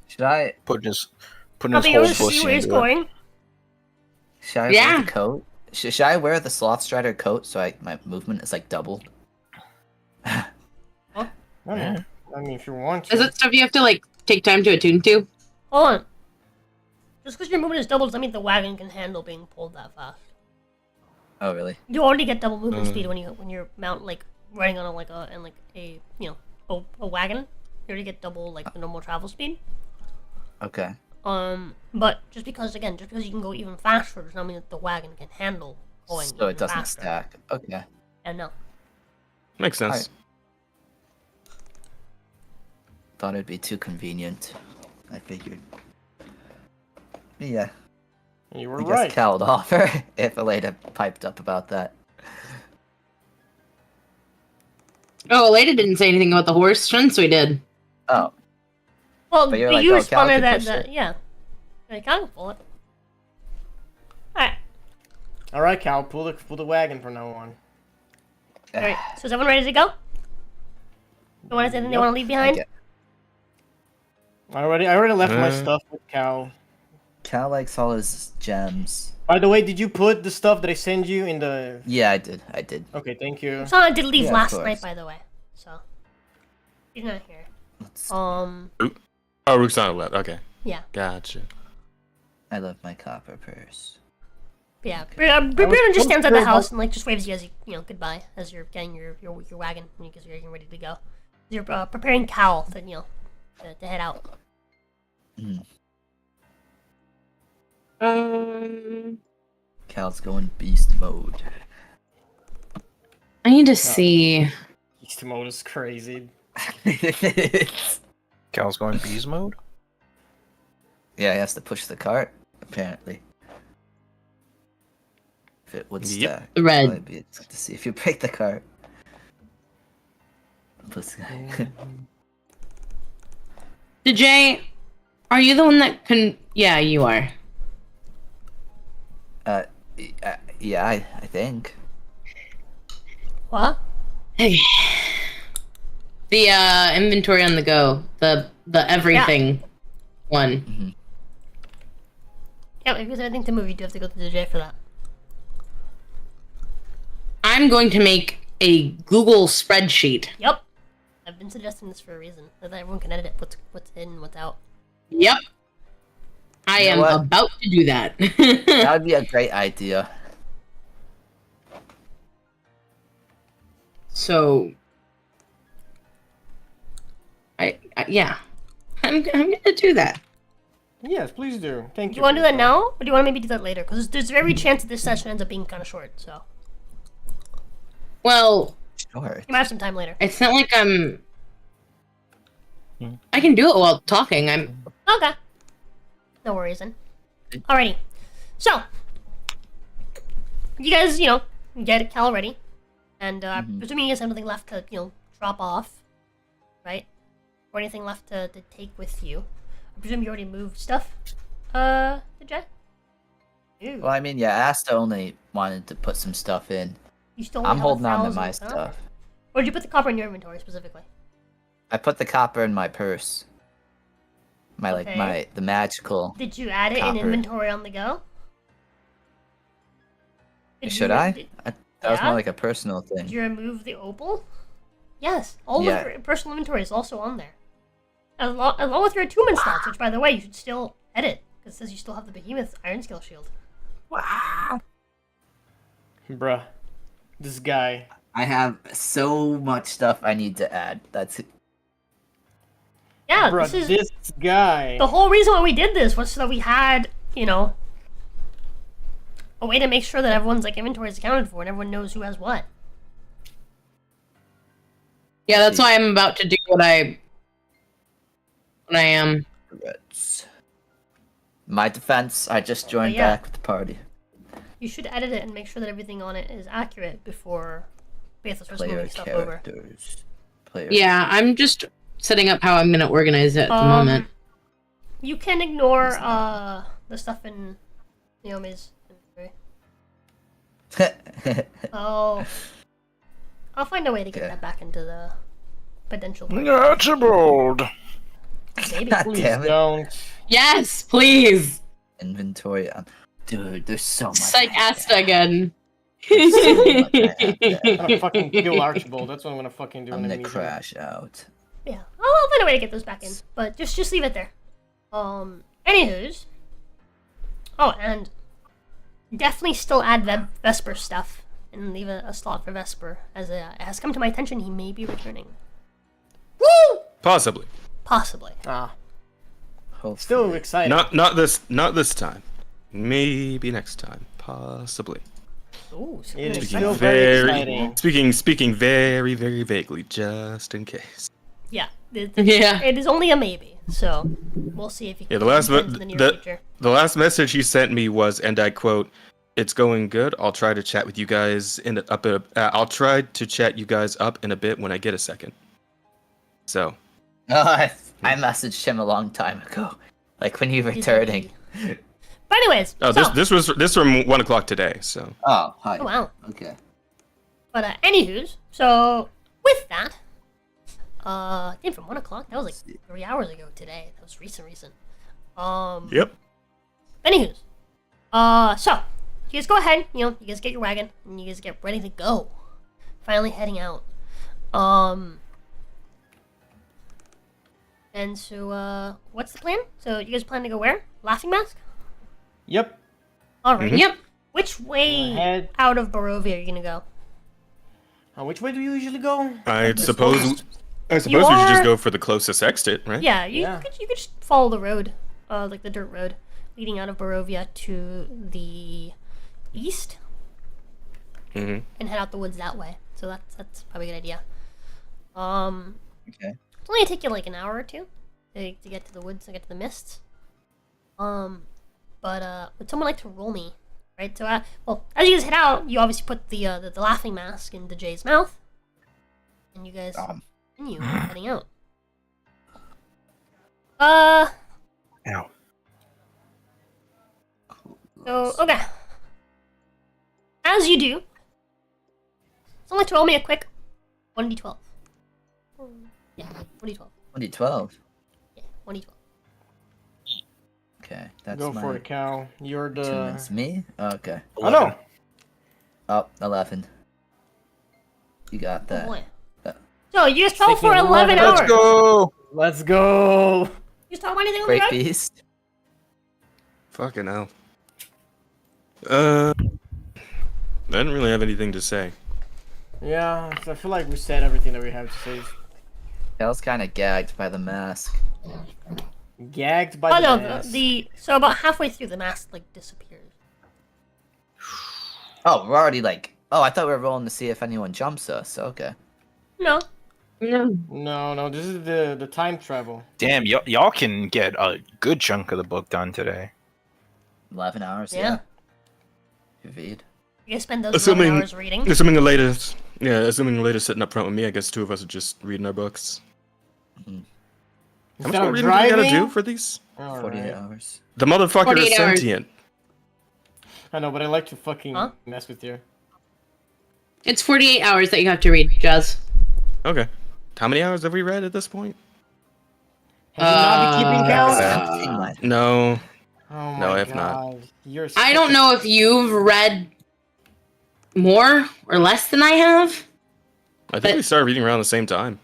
Should I Putting his Probably whole able to see pussy where he's into it. going. wear Yeah. the coat? Should I wear the Sloth Strider coat so my movement is like doubled? I mean, if you want to. Is it stuff you have to like take time to attune to? Hold on. Just because your movement is doubled doesn't mean the wagon can handle being pulled that fast. Oh really? You already get double movement speed when you're mount like riding on a wagon. You already get double like the normal travel speed. Okay. But just because you can go even faster does not mean that the wagon can handle going So even it doesn't faster. stack. Okay. And no. Makes sense. Thought it'd be too convenient. I figured. Yeah. You I were guess right. Cal would offer if Elena piped up about that. Oh, Elena didn't say anything about the horse. Shunsui did. Oh. Well, But you're you like, oh, Cal responded can that, push it. yeah. I can pull it. Alright. All right, Cal, pull the wagon from now on. Alright. So is everyone ready to go? You want anything they want to leave behind? Okay. I already left my stuff with Cal. Cal likes all his gems. By the way, did you put the stuff that I sent you in the? Yeah, I did. Okay, thank you. Sana did leave Yeah, of last course. night, by the way. So he's not here. Let's- Oh, Ruxana left. Okay. Yeah. Gotcha. I love my copper purse. Yeah. Bruno just stands at the house and like just waves you as goodbye as you're getting your wagon because you're getting ready to go. You're preparing Cal to to head out. Cal's going beast mode. I need to see. Beast mode is crazy. Cal's going bees mode. Yeah, he has to push the cart, apparently. If it would Yep. stack. The red. It'd be interesting to see if you break the cart. Pussy. Jay, are you the one that can? Yeah, you are. Yeah, I think. What? Hey. The inventory on the go, the everything one. Yeah, if there's anything to move, you do have to go to the J for that. I'm going to make a Google spreadsheet. Yep. I've been suggesting this for a reason, so that everyone can edit it, what's in, what's out. Yep. I You know am what? about to do that. That would be a great idea. So, yeah, I'm gonna do that. Yes, please do. Thank Do you. you want to do that now, or do you want to maybe do that later? Because there's every chance that this session ends up being kind of short, so Well, Sure. you might have some time later. it's not like I can do it while talking. Okay. No worries then. Alrighty. So, you guys, get Cal ready. And I'm presuming you guys have nothing left to, drop off. Right? Or anything left to take with you. I presume you already moved stuff. Did you? Ew. Well, I mean, yeah, Asta only wanted to put some stuff in. You still I'm only have holding on to 1,000 my copper? stuff. Or did you put the copper in your inventory specifically? I put the copper in my purse. Okay. The magical. Did you add it in Copper. inventory on the go? Should I? That was yeah? more like a personal Did thing. you remove the opal? Yes, all Yeah. of your personal inventory is also on there. Along with your attunement stats, which, by the way, you should still edit, because it says you still have the Behemoth Iron Scale Shield. Bruh. This guy. I have so much stuff I need to add. That's it. Yeah, Bruh, this is... this guy. The whole reason why we did this was so that we had, a way to make sure that everyone's, inventory is accounted for, and everyone knows who has what. Yeah, that's why I'm about to do what I am. Regrets. My defense, I just joined yeah. back with the party. You should edit it and make sure that everything on it is accurate before Bethel starts Player moving stuff over. characters. Player Yeah, I'm just setting up how I'm gonna organize it at the moment. You can ignore the stuff in Naomi's inventory. I'll find a way to get that back into the potential. Archibald. Maybe. God Please damn it. don't. Yes, please. Inventory. Dude, there's so much. Psych Asta again. There's so much I have there. I'm gonna fucking kill Archibald. That's what I'm gonna fucking do. I'm in a gonna meeting. crash out. Yeah, I'll find a way to get those back in, but just leave it there. Anywho's. Oh, and definitely still add Vesper stuff and leave a slot for Vesper, as it has come to my attention he may be returning. Woo! Possibly. Possibly. Hopefully. Still excited. Not this time. Maybe next time. Possibly. Ooh, It is speaking still of- very exciting. Speaking very, very vaguely, just in case. Yeah, Yeah. it is only a maybe, so we'll see if you can Yeah, the last in the near future. the last message he sent me was, and I quote, "It's going good. I'll try to chat with you guys I'll try to chat you guys up in a bit when I get a second." So. Oh, I messaged him a long time ago. Like when you were returning. But anyways, Oh, so, this from 1 o'clock today. So. Oh, hi. oh wow. Okay. But anywho's, so with that, damn, from 1 o'clock. That was like 3 hours ago today. That was recent. Yep. Anywho's, so you guys go ahead. You guys get your wagon and you guys get ready to go. Finally heading out. And so, what's the plan? So you guys plan to go where? Laughing Mask? Yep. Alright. Mhm. Yep. Which way Ahead. out of Barovia are you gonna go? Which way do you usually go? I suppose we should are- just go for the closest exit, right? Yeah, Yeah. you could just follow the road, like the dirt road, leading out of Barovia to the east, Mm-hmm. and head out the woods that way. So that's probably a good idea. Okay. It's only gonna take you like an hour or two to get to the woods and get to the mists. But would someone like to roll me? Right. So well, as you guys head out, you obviously put the laughing mask into Jay's mouth, and you guys continue heading out. Ow. So okay. As you do, someone like to roll me a quick 1d12. Yeah, 1d12. 2012. Yeah, 1d12. Okay, that's Go my for it, Cal. You're two the. minutes. Me? Okay. Oh no. Oh, 11. You got Oh that. boy. Uh, So you guys travel for Taking 11 hours. Let's go. Let's go. You guys talk about anything on the Great road? beast. Fucking hell. I didn't really have anything to say. Yeah, I feel like we said everything that we have to say. I was kind of gagged by the mask. Gagged by Oh the no, mask. so about halfway through the mask like disappears. Oh, we're already like. Oh, I thought we were rolling to see if anyone jumps us. Okay. No. No. No, this is the time travel. Damn, y'all can get a good chunk of the book done today. 11 hours. Yeah. Yeah. Read. You guys spend those Assuming- 11 hours reading. Assuming the latest sitting up front with me, I guess two of us are just reading our books. How much Instead more of reading do we gotta driving. do for these? 48 Alright. hours. The motherfucker 48 is hours. sentient. I know, but I like to fucking Huh? mess with you. It's 48 hours that you have to read, Jazz. Okay. How many hours have we read at this point? Have you not been keeping count? Streamline. No. Oh my No, I have god. not. You're I don't know if you've read more or less than I have. I think we started reading around the same time.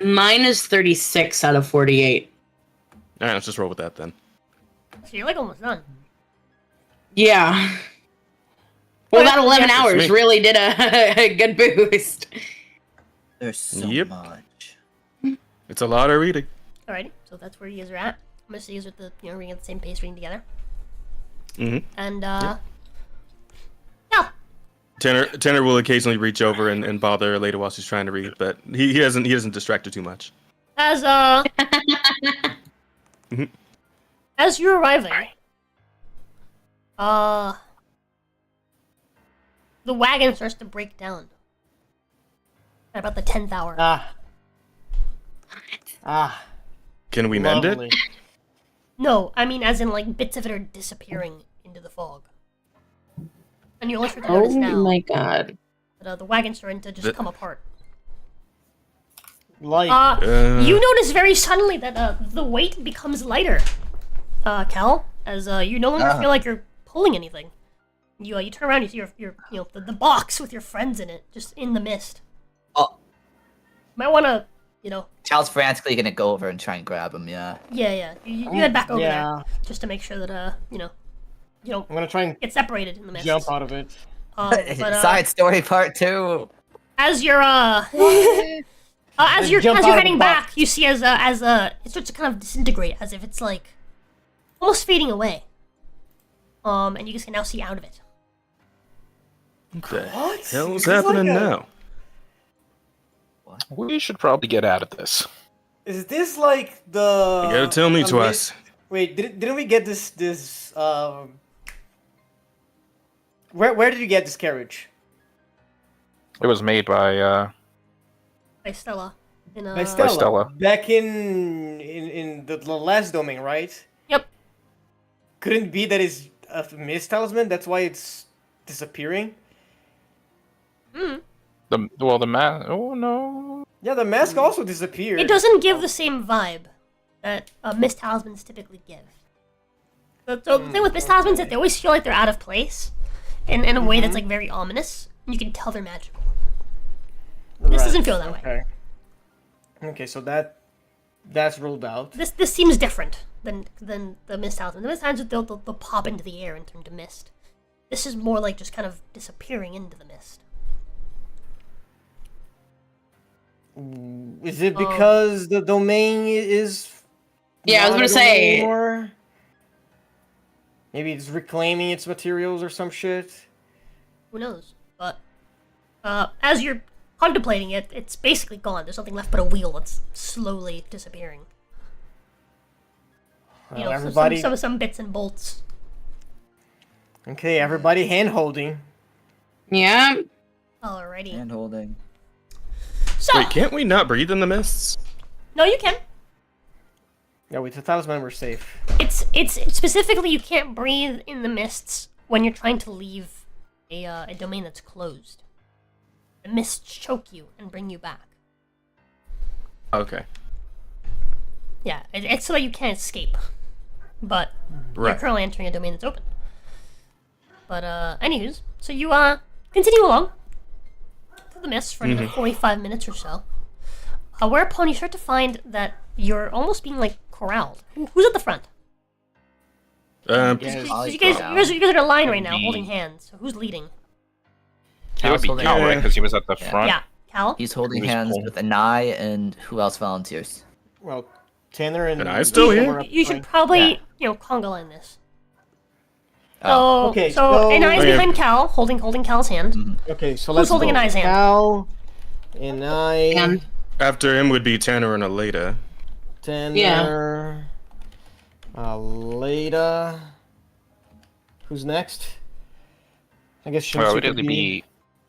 Mine is 36 out of 48. Alright, let's just roll with that then. So you're like almost done. Yeah. Well, that 11 Yeah. hours Sweet. really did a good boost. There's so Yep. much. It's a lot of reading. Alrighty, so that's where you guys are at. I'm gonna see you guys with the reading at the same pace, reading together. Mm-hmm. And yeah. Tanner will occasionally reach over and bother Leda while she's trying to read, but he doesn't distract her too much. As Mhm. as you're arriving, the wagon starts to break down at about the 10th hour. Can we mend it? Lovely. No, I mean as in like bits of it are disappearing into the fog. And you only start to Oh notice now my god. that the wagon's starting to just come apart. Like, You notice very suddenly that the weight becomes lighter, Cal, as you no longer feel like you're pulling anything. You turn around, you see the box with your friends in it, just in the mist. Oh. Might wanna, Cal's frantically gonna go over and try and grab him. Yeah. Yeah. You head back over yeah. there just to make sure that you don't I'm gonna try and get separated in the mist. jump out of it. Side story part 2. As you're as you're Jump out of the heading back, box. you see as it starts to kind of disintegrate, as if it's like almost fading away. And you guys can now see out of it. What the What? hell's This is happening like a- now? We should probably get out of this. Is this like the? You gotta tell me twice. Wait, didn't we get this? Where did you get this carriage? It was made by By Stella. By Stella. Stella. Back in the last domain, right? Yep. Couldn't it be that it's a mist talisman? That's why it's disappearing. the man. Oh no. Yeah, the mask also disappeared. It doesn't give the same vibe that mist talismans typically give. So the thing with mist talismans is that they always feel like they're out of place, in a way that's like very ominous. And you can tell they're magical. This doesn't feel that way. Okay. Okay, so that's ruled out. This seems different than the mist talisman. The mist talismans they'll pop into the air and turn to mist. This is more like just kind of disappearing into the mist. Is it because the domain is? Yeah, I was not gonna a domain say. anymore? Maybe it's reclaiming its materials or some shit. Who knows? But as you're contemplating it, it's basically gone. There's nothing left but a wheel that's slowly disappearing. You know, everybody. some bits and bolts. Okay, everybody hand holding. Yeah. Alrighty. Hand holding. So Wait, can't we not breathe in the mists? no, you can. Yeah, with the talisman we're safe. It's specifically you can't breathe in the mists when you're trying to leave a domain that's closed. The mists choke you and bring you back. Okay. Yeah, it's so that you can't escape. But you're Right. currently entering a domain that's open. But anywho's, so you continue along through the mist for another 45 minutes or so. Whereupon you start to find that you're almost being like corralled. Who's at the front? Yes. You guys are in a line right now, Me. holding hands. So who's leading? It would be holding- Cal, right? Because he was at the front. Yeah, Cal. He's holding He was hands pulling. with Anai, and who else volunteers? Well, Tanner and. And I'm still here? we're up You should front. probably, conga line this. Oh. Okay, so so- Anai's Okay. behind Cal, holding Cal's hand. Okay, so Who's let's holding go. an eye's hand? Cal, and I. And After him would be Tanner and Aleda. Tanner. Leda. Who's next? I guess Shinsu Well, it could would be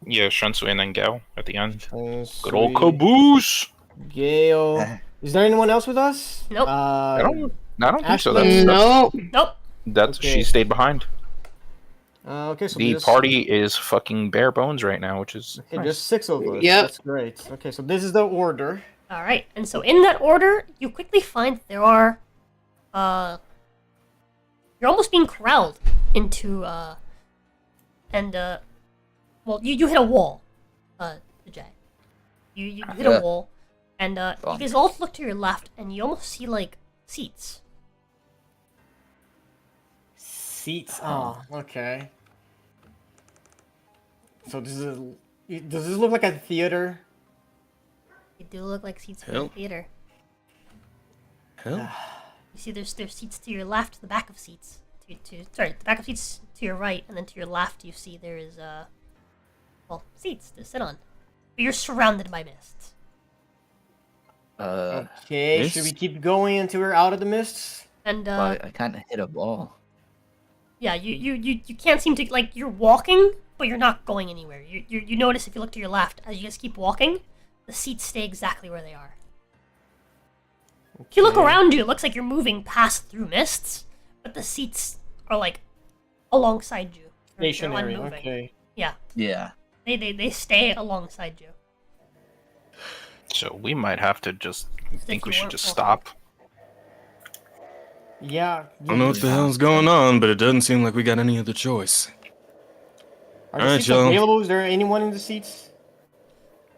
Shansu and then Gal at the end. Shinsu, Good old caboose. Gale. Is there anyone else with us? Nope. I don't think so. Ashley? That's no. that's Okay. she stayed behind. Okay, so The this- party is fucking bare bones right now, which is Okay, nice. just 6 of us. Yep. That's great. Okay, so this is the order. All right, and so in that order, you quickly find there are, you're almost being corralled into, well, you hit a wall, Jay. You hit a wall, and you guys all look to your left, and you almost see like seats. Seats. Oh, okay. So this is. Does this look like a theater? They do look like seats for the Hell. theater. Hell. You see, there's seats to your left, the back of seats. The back of seats to your right, and then to your left, you see there is well, seats to sit on. But you're surrounded by mists. Okay, Mists? should we keep going until we're out of the mists? And Well, I kind of hit a wall. yeah, you can't seem to, like, you're walking, but you're not going anywhere. You notice if you look to your left, as you guys keep walking, the seats stay exactly where they are. If you look around you, it looks like you're moving past through mists, but the seats are, like, alongside you. They're Stationary, unmoving. okay. Yeah, Yeah. they stay alongside you. So we might have to just think we you should weren't just walking. stop. Yeah. I don't know what the hell's going on, but it doesn't seem like we got any other choice. Are the Alright, seats y'all. available? Is there anyone in the seats?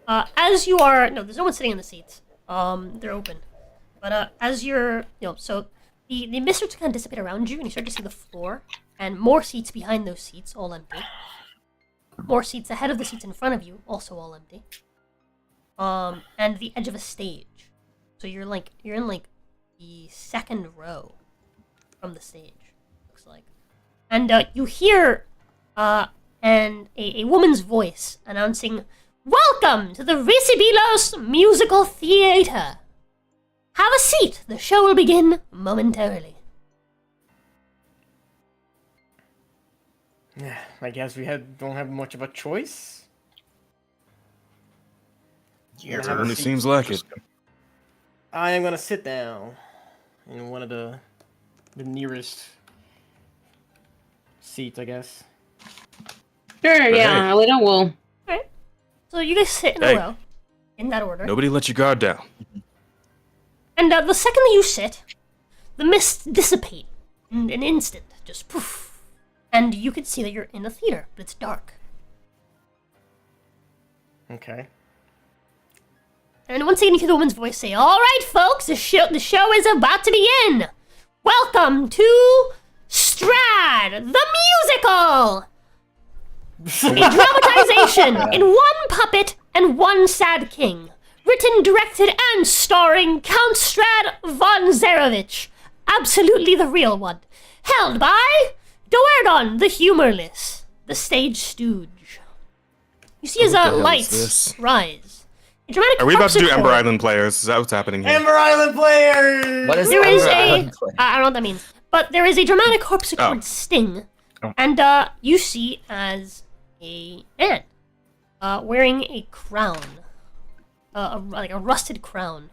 As you are, no, there's no one sitting in the seats. They're open. But as you're, so the mist starts to kind of dissipate around you, and you start to see the floor, and more seats behind those seats, all empty. More seats ahead of the seats in front of you, also all empty. And the edge of a stage. So you're in the second row from the stage, looks like. And you hear and a woman's voice announcing, "Welcome to the Recibilos Musical Theater. Have a seat. The show will begin momentarily." I guess we don't have much of a choice. Yeah, Certainly seems like it. I am gonna sit down in one of the nearest seats, I guess. Sure, yeah, we don't will. Alright. So you guys sit in a Hey. row, in that order. Nobody let your guard down. And the second that you sit, the mists dissipate in an instant. Just poof. And you can see that you're in a theater, but it's dark. Okay. And once again, you hear the woman's voice say, "All right, folks, the show is about to begin. Welcome to Strad, the musical. A dramatization in one puppet and one sad king. Written, directed, and starring Count Strad von Zarevich. Absolutely the real one. Held by Doerdon, the humorless, the stage stooge." You see as What the hell is lights this? rise. A dramatic Are we about to do harpsichord. Ember Island players? Is that what's happening here? Ember Island players! What is There is Ember a Island play? I don't know what that means, but there is a dramatic harpsichord Oh. sting, Oh. and you see as a man wearing a crown, like a rusted crown,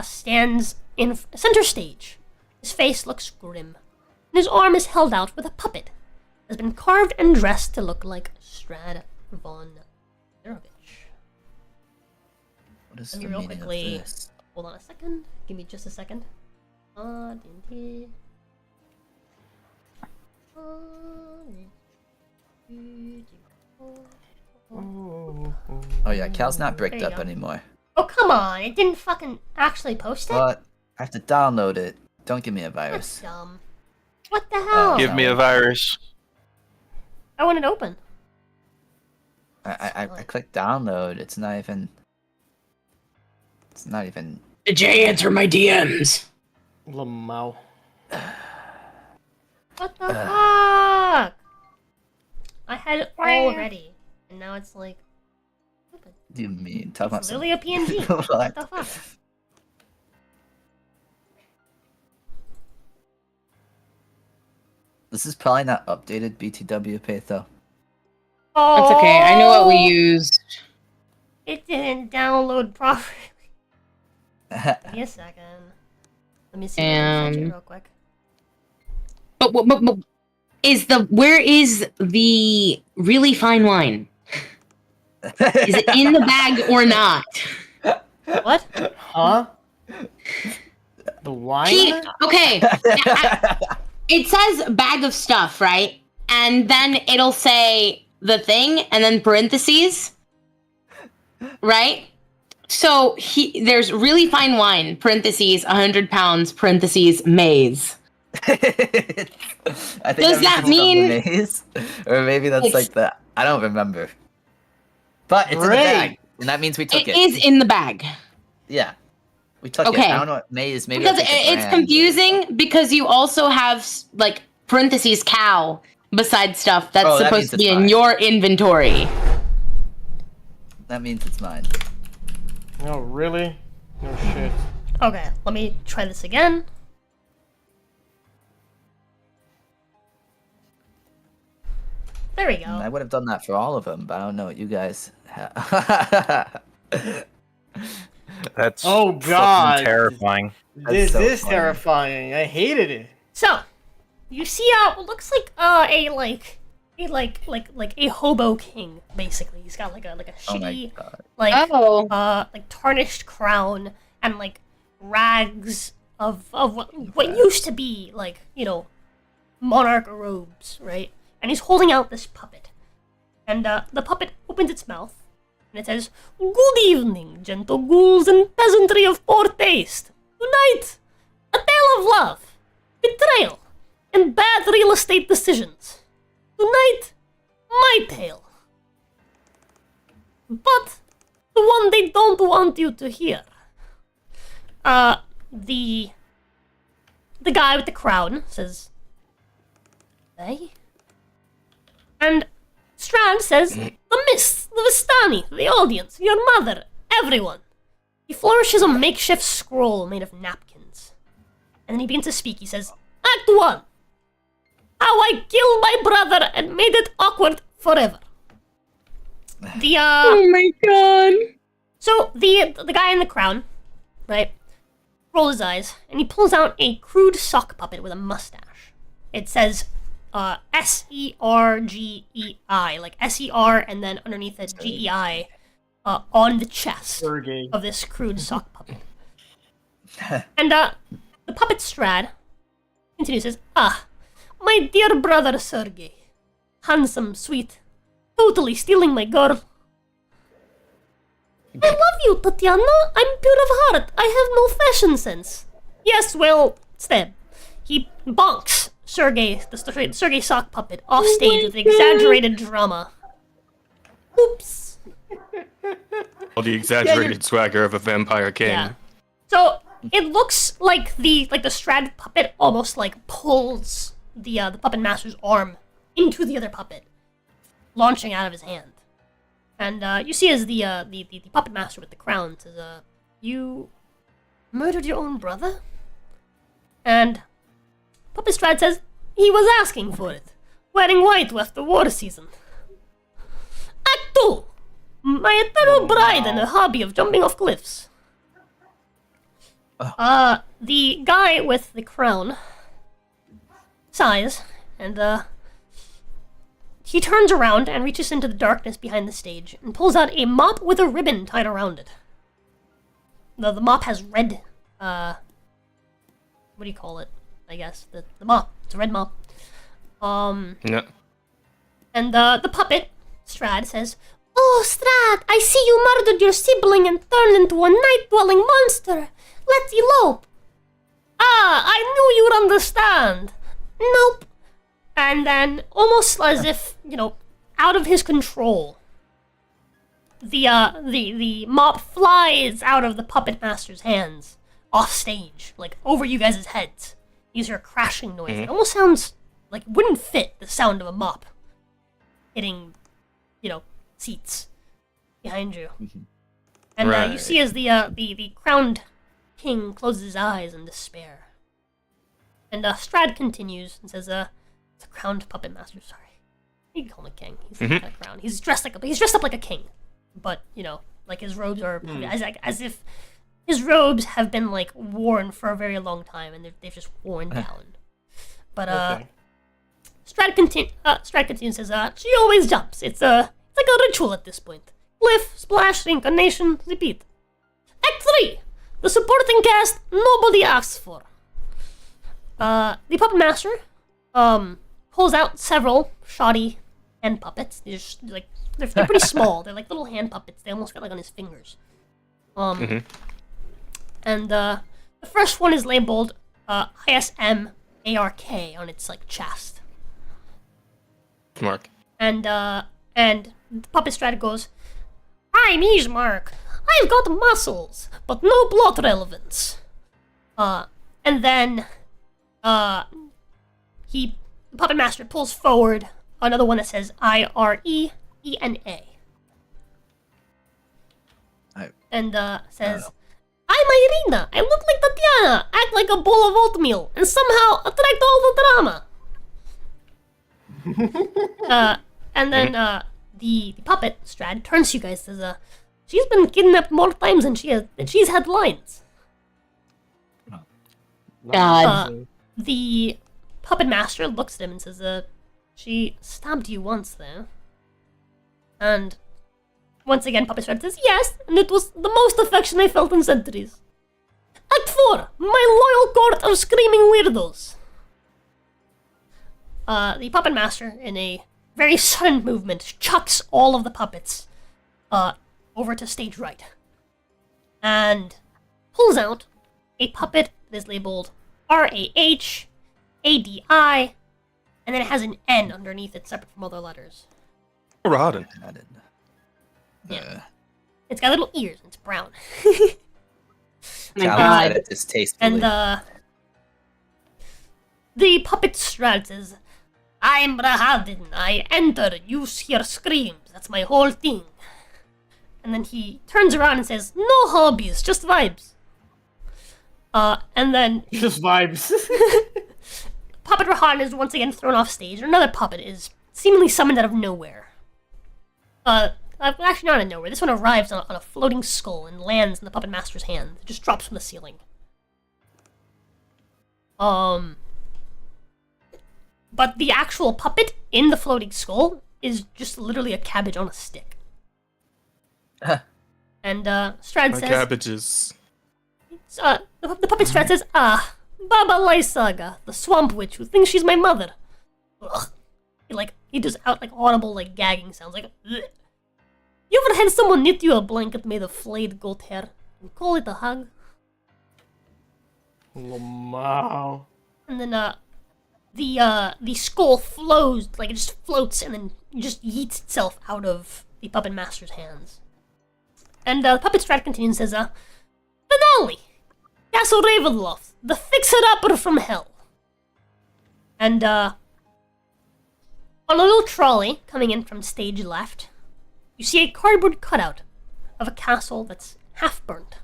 stands in center stage. His face looks grim, and his arm is held out with a puppet that has been carved and dressed to look like Strad von Zarevich. What is Let the me real meaning of quickly this? hold on a second. Give me just a second. DND. Oh yeah, Cal's not There bricked you up go. anymore. Oh, come on. It didn't fucking actually post it? But I have to download it. Don't give me a That's virus. dumb. What the hell? Give me a virus. I want it open. I clicked download. It's not even. It's not even. Did Jay answer my DMs? Lamau. What the fuck? I had it all ready, and now it's like open. What do you mean? Talk about It's some. literally a PNG. What What? the fuck? This is probably not updated BTW pay though. Oh, That's okay. I know what we used. It didn't download properly. Give me a second. Let me see. Real quick. But where is the really fine wine? Is it in the bag or not? What? Huh? The wine? Okay. It says bag of stuff, right? And then it'll say the thing and then parentheses. Right? So there's really fine wine, parentheses, 100 pounds, parentheses, maize. I think Does that mean- the maze? Or maybe that's It's- like the. I don't remember. But it's in the Great. bag, and that means we took It it. is in the bag. Yeah, we took it. Okay. I don't know what maze. Maybe Because that's like a it's brand. confusing because you also have like parentheses cow beside stuff that's Oh, that supposed means to it's be in fine. your inventory. That means it's mine. No, really? No shit. Okay, let me try this again. There we go. I would have done that for all of them, but I don't know what you guys have. That's Oh, fucking God. terrifying. This so is funny. terrifying. I hated it. So, you see what looks like a hobo king, basically. He's got like a Oh my shitty god. like tarnished crown and like rags of what used to be like, monarch robes, right? And he's holding out this puppet. And the puppet opens its mouth and it says, "Good evening, gentle ghouls and peasantry of poor taste. Tonight, a tale of love, betrayal, and bad real estate decisions. Tonight, my tale. But the one they don't want you to hear." The guy with the crown says, "Hey?" And Strand says, "The mists, the Vistani, the audience, your mother, everyone." He flourishes a makeshift scroll made of napkins. And then he begins to speak. He says, "Act 1. How I killed my brother and made it awkward forever." Oh my god. So the guy in the crown, right, rolls his eyes and he pulls out a crude sock puppet with a mustache. It says SERGEI, like SER and then underneath it GEI, on the chest Sergey. of this crude sock puppet. And the puppet Strad continues, says, "Ah, my dear brother Sergey, handsome, sweet, totally stealing my girl. I love you, Tatiana. I'm pure of heart. I have no fashion sense." Yes, well, stab. He bonks the Sergey sock puppet off stage with exaggerated drama. Oops. All the exaggerated swagger of a vampire king. Yeah. So it looks like the Strad puppet almost like pulls the puppet master's arm into the other puppet, launching out of his hand. And you see as the puppet master with the crown says, "You murdered your own brother?" And Puppet Strad says, "He was asking for it, wearing white after war season." Act 2. My eternal bride and her hobby of jumping off cliffs. The guy with the crown sighs, and he turns around and reaches into the darkness behind the stage and pulls out a mop with a ribbon tied around it. The mop has red, what do you call it? I guess the mop. It's a red mop. Yeah. And the puppet Strad says, "Oh, Strad, I see you murdered your sibling and turned into a night-dwelling monster. Let's elope." "Ah, I knew you'd understand." "Nope." And then, almost as if, out of his control, the mop flies out of the puppet master's hands, off stage, like over you guys' heads. You hear a crashing noise. It almost sounds like it wouldn't fit the sound of a mop hitting, seats behind you. And you see as the crowned king closes his eyes in despair. And Strad continues and says, "The crowned puppet master, sorry. You can call him a king. He's not a crown. He's dressed up like a king. But, like his robes are as if his robes have been like worn for a very long time and they've just worn down." But Okay. Strad continues and says, "She always jumps. It's like a ritual at this point. Cliff, splash, reincarnation, repeat. Act 3. The supporting cast nobody asks for." The puppet master pulls out several shoddy hand puppets. They're just, like they're pretty small. They're like little hand puppets. They almost fit like on his fingers. And the first one is labeled ISM ARK on its like chest. Mark. And the puppet Strad goes, "I'm Ismark. I've got muscles, but no plot relevance." And then the puppet master pulls forward another one that says IREENA. and says, "I'm Irina. I look like Tatiana, act like a bowl of oatmeal, and somehow attract all the drama." And then the puppet Strad turns to you guys and says, "She's been kidnapped more times than she's had lines." God. The puppet master looks at him and says, "She stabbed you once, though." And once again, Puppet Strad says, "Yes, and it was the most affection I felt in centuries." Act 4, my loyal court of screaming weirdos. The puppet master, in a very sudden movement, chucks all of the puppets over to stage right. And pulls out a puppet that is labeled RAH, ADI, and then it has an N underneath it, separate from other letters. Rodden. Yeah. It's got little ears, and it's brown. My Cal God. said it distastefully. And the puppet Strad says, "I'm Rahadin. I enter, you hear screams. That's my whole thing." And then he turns around and says, "No hobbies, just vibes." And then Just vibes. Puppet Rahadin is once again thrown off stage, and another puppet is seemingly summoned out of nowhere. Actually not out of nowhere. This one arrives on a floating skull and lands in the puppet master's hand. It just drops from the ceiling. But the actual puppet in the floating skull is just literally a cabbage on a stick. And Strad My says, cabbages. the puppet Strad says, Baba Lysaga, the swamp witch who thinks she's my mother. Ugh. He does out audible gagging sounds ugh. You ever had someone knit you a blanket made of flayed goat hair and call it a hug? Wow. And then the skull flows, it just floats and then just yeets itself out of the puppet master's hands. And the puppet Strat continues and says, "Finale! Castle Ravenloft, the fixer-upper from hell." And on a little trolley coming in from stage left, you see a cardboard cutout of a castle that's half burnt.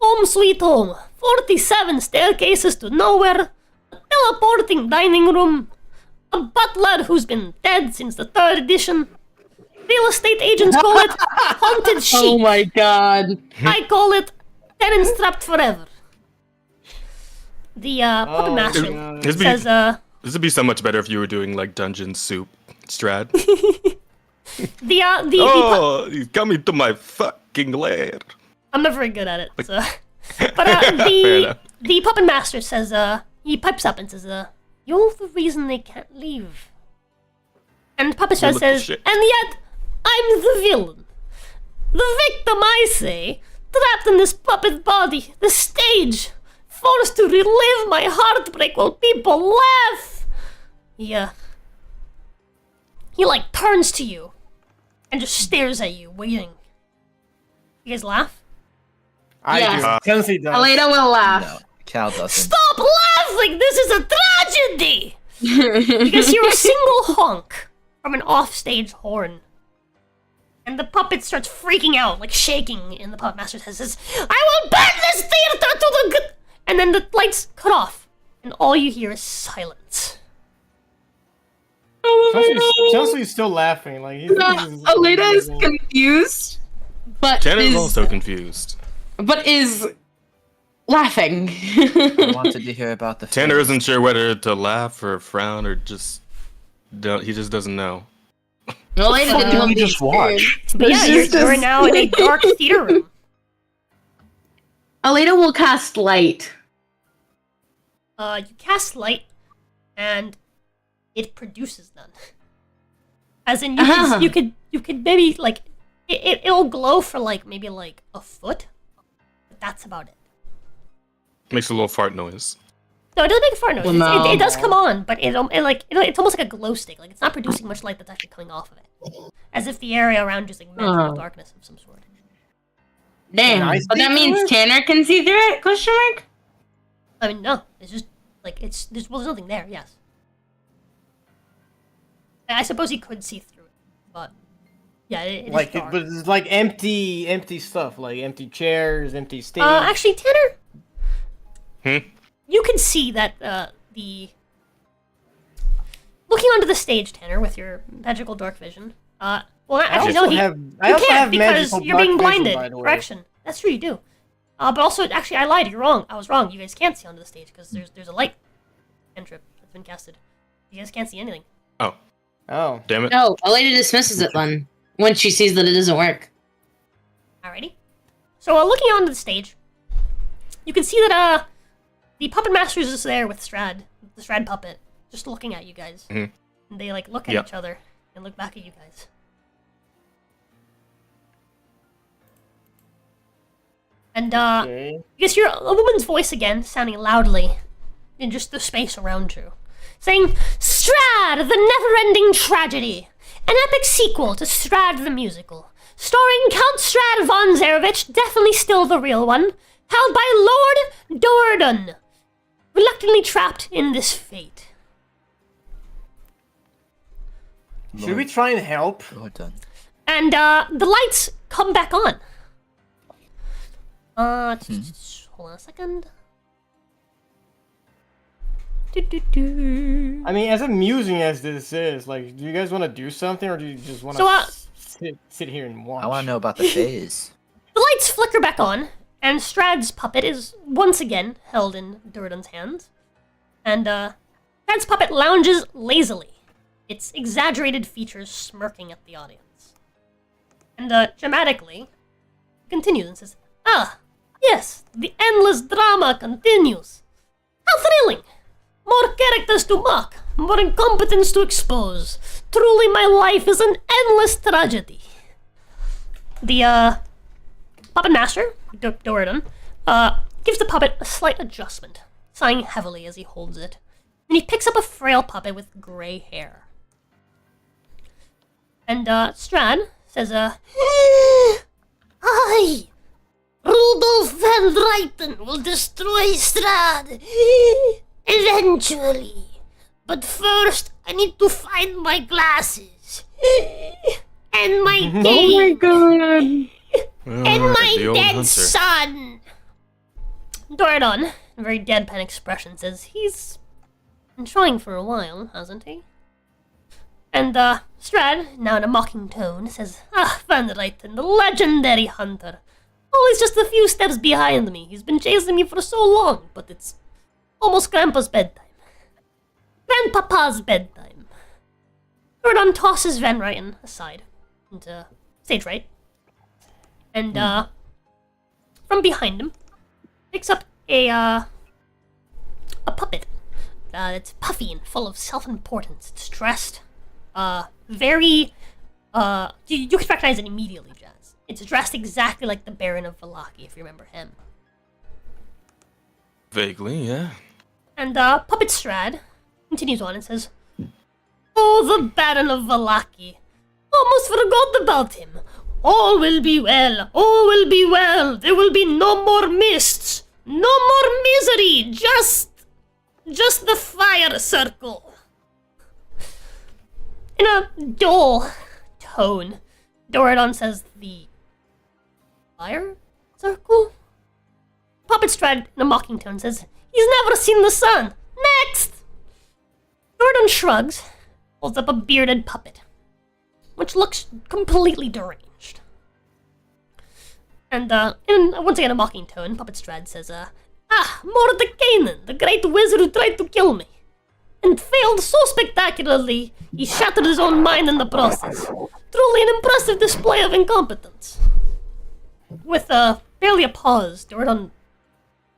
Home sweet home, 47 staircases to nowhere, a teleporting dining room, a butler who's been dead since the 3rd edition. Real estate agents call it haunted sheep. Oh my God. I call it tenants trapped forever. The puppet master says, This would be so much better if you were doing Dungeon Soup, Strad. He's coming to my fucking lair. I'm not very good at it, so. But Fair enough. the puppet master says, he pipes up and says, "You're the reason they can't leave." And Puppet Strad little says, shit. "And yet, I'm the villain. The victim, I say, trapped in this puppet body, the stage, forced to relive my heartbreak while people laugh." Yeah. He turns to you and just stares at you, waiting. You guys laugh? I Yes. do. Chelsea does. Aleda will laugh. No, Cal doesn't. Stop laughing! This is a tragedy! You guys hear a single honk from an offstage horn. And the puppet starts freaking out, shaking, and the puppet master says, "I will burn this theater to the good..." And then the lights cut off, and all you hear is silence. Chelsea's still laughing. Aleda is confused, but Tanner's also confused. but is laughing. I wanted to hear about the Tanner face. isn't sure whether to laugh or frown or just he just doesn't know. Aleda What didn't do know we the just watch? experience. But yeah, you're now in a dark theater room. Aleda will cast light. You cast light, and it produces none. As in, you could maybe it'll glow for maybe a foot, but that's about it. Makes a little fart noise. No, it doesn't make a fart noise. Well, no. It does come on, but it's almost like a glow stick. It's not producing much light that's actually coming off of it, as if the area around you is magical darkness of some sort. Damn. Can I But see that means through it? Tanner can see through it? Question mark? I mean, no, it's just there's nothing there. Yes, I suppose he could see through it, but Yeah, it is Like, dark. but it's like empty stuff, like empty chairs, empty stage. Actually, Tanner, Hmm? you can see that the looking onto the stage, Tanner, with your magical dark vision. Well, actually, no, also you also can't have because magical you're being dark vision, blinded. by the way. Correction. That's true, you do. But also, actually, I lied. You're wrong. I was wrong. You guys can't see onto the stage because there's a light cantrip that's been casted. You guys can't see anything. Oh. Damn it. No, a lady dismisses it then once she sees that it doesn't work. Alrighty. So, looking onto the stage, you can see that the puppet master is there with Strad, the Strad puppet, just looking at you guys. Mhm. And they look at Yep. each other and look back at you guys. And Okay. you just hear a woman's voice again, sounding loudly in just the space around you, saying, "Strad, the never-ending tragedy, an epic sequel to Strad the musical, starring Count Strad von Zarevich, definitely still the real one, held by Lord Doradon, reluctantly trapped in this fate." Should we try and help? Well done. And the lights come back on. Hold on a second. Do-do-do. I mean, as amusing as this is, like, do you guys want to do something, or do you just want So, to sit here and watch? I want to know about the phase. The lights flicker back on, and Strad's puppet is once again held in Doradon's hands. And Strad's puppet lounges lazily, its exaggerated features smirking at the audience. And dramatically continues and says, "Ah, yes, the endless drama continues. How thrilling! More characters to mock, more incompetence to expose. Truly, my life is an endless tragedy." The puppet master, Doradon, gives the puppet a slight adjustment, sighing heavily as he holds it. And he picks up a frail puppet with gray hair. And Strad says, "I, Rudolf van Dreyten, will destroy Strad. Eventually. But first, I need to find my glasses. And my Oh my cane. god. And my the old dead hunter. son." Doradon, a very deadpan expression, says he's been trying for a while, hasn't he? And Strad, now in a mocking tone, says, "Ah, Van Ryten, the legendary hunter. Always just a few steps behind me. He's been chasing me for so long, but it's almost Grandpa's bedtime. Grandpapa's bedtime." Doradon tosses Van Ryten aside into stage right. And from behind him, picks up a puppet that's puffy and full of self-importance. It's dressed very you can recognize it immediately, Jazz. It's dressed exactly like the Baron of Vallaki, if you remember him. Vaguely, yeah. And Puppet Strad continues on and says, "Oh, the Baron of Vallaki. Almost forgot about him. All will be well. All will be well. There will be no more mists. No more misery. Just the fire circle." In a dull tone, Doradon says, "The fire circle?" Puppet Strad, in a mocking tone, says, "He's never seen the sun. Next!" Doradon shrugs, holds up a bearded puppet, which looks completely deranged. And in once again a mocking tone, Puppet Strad says, Mordekainen, the great wizard who tried to kill me, and failed so spectacularly, he shattered his own mind in the process. Truly an impressive display of incompetence." With barely a pause, Doradon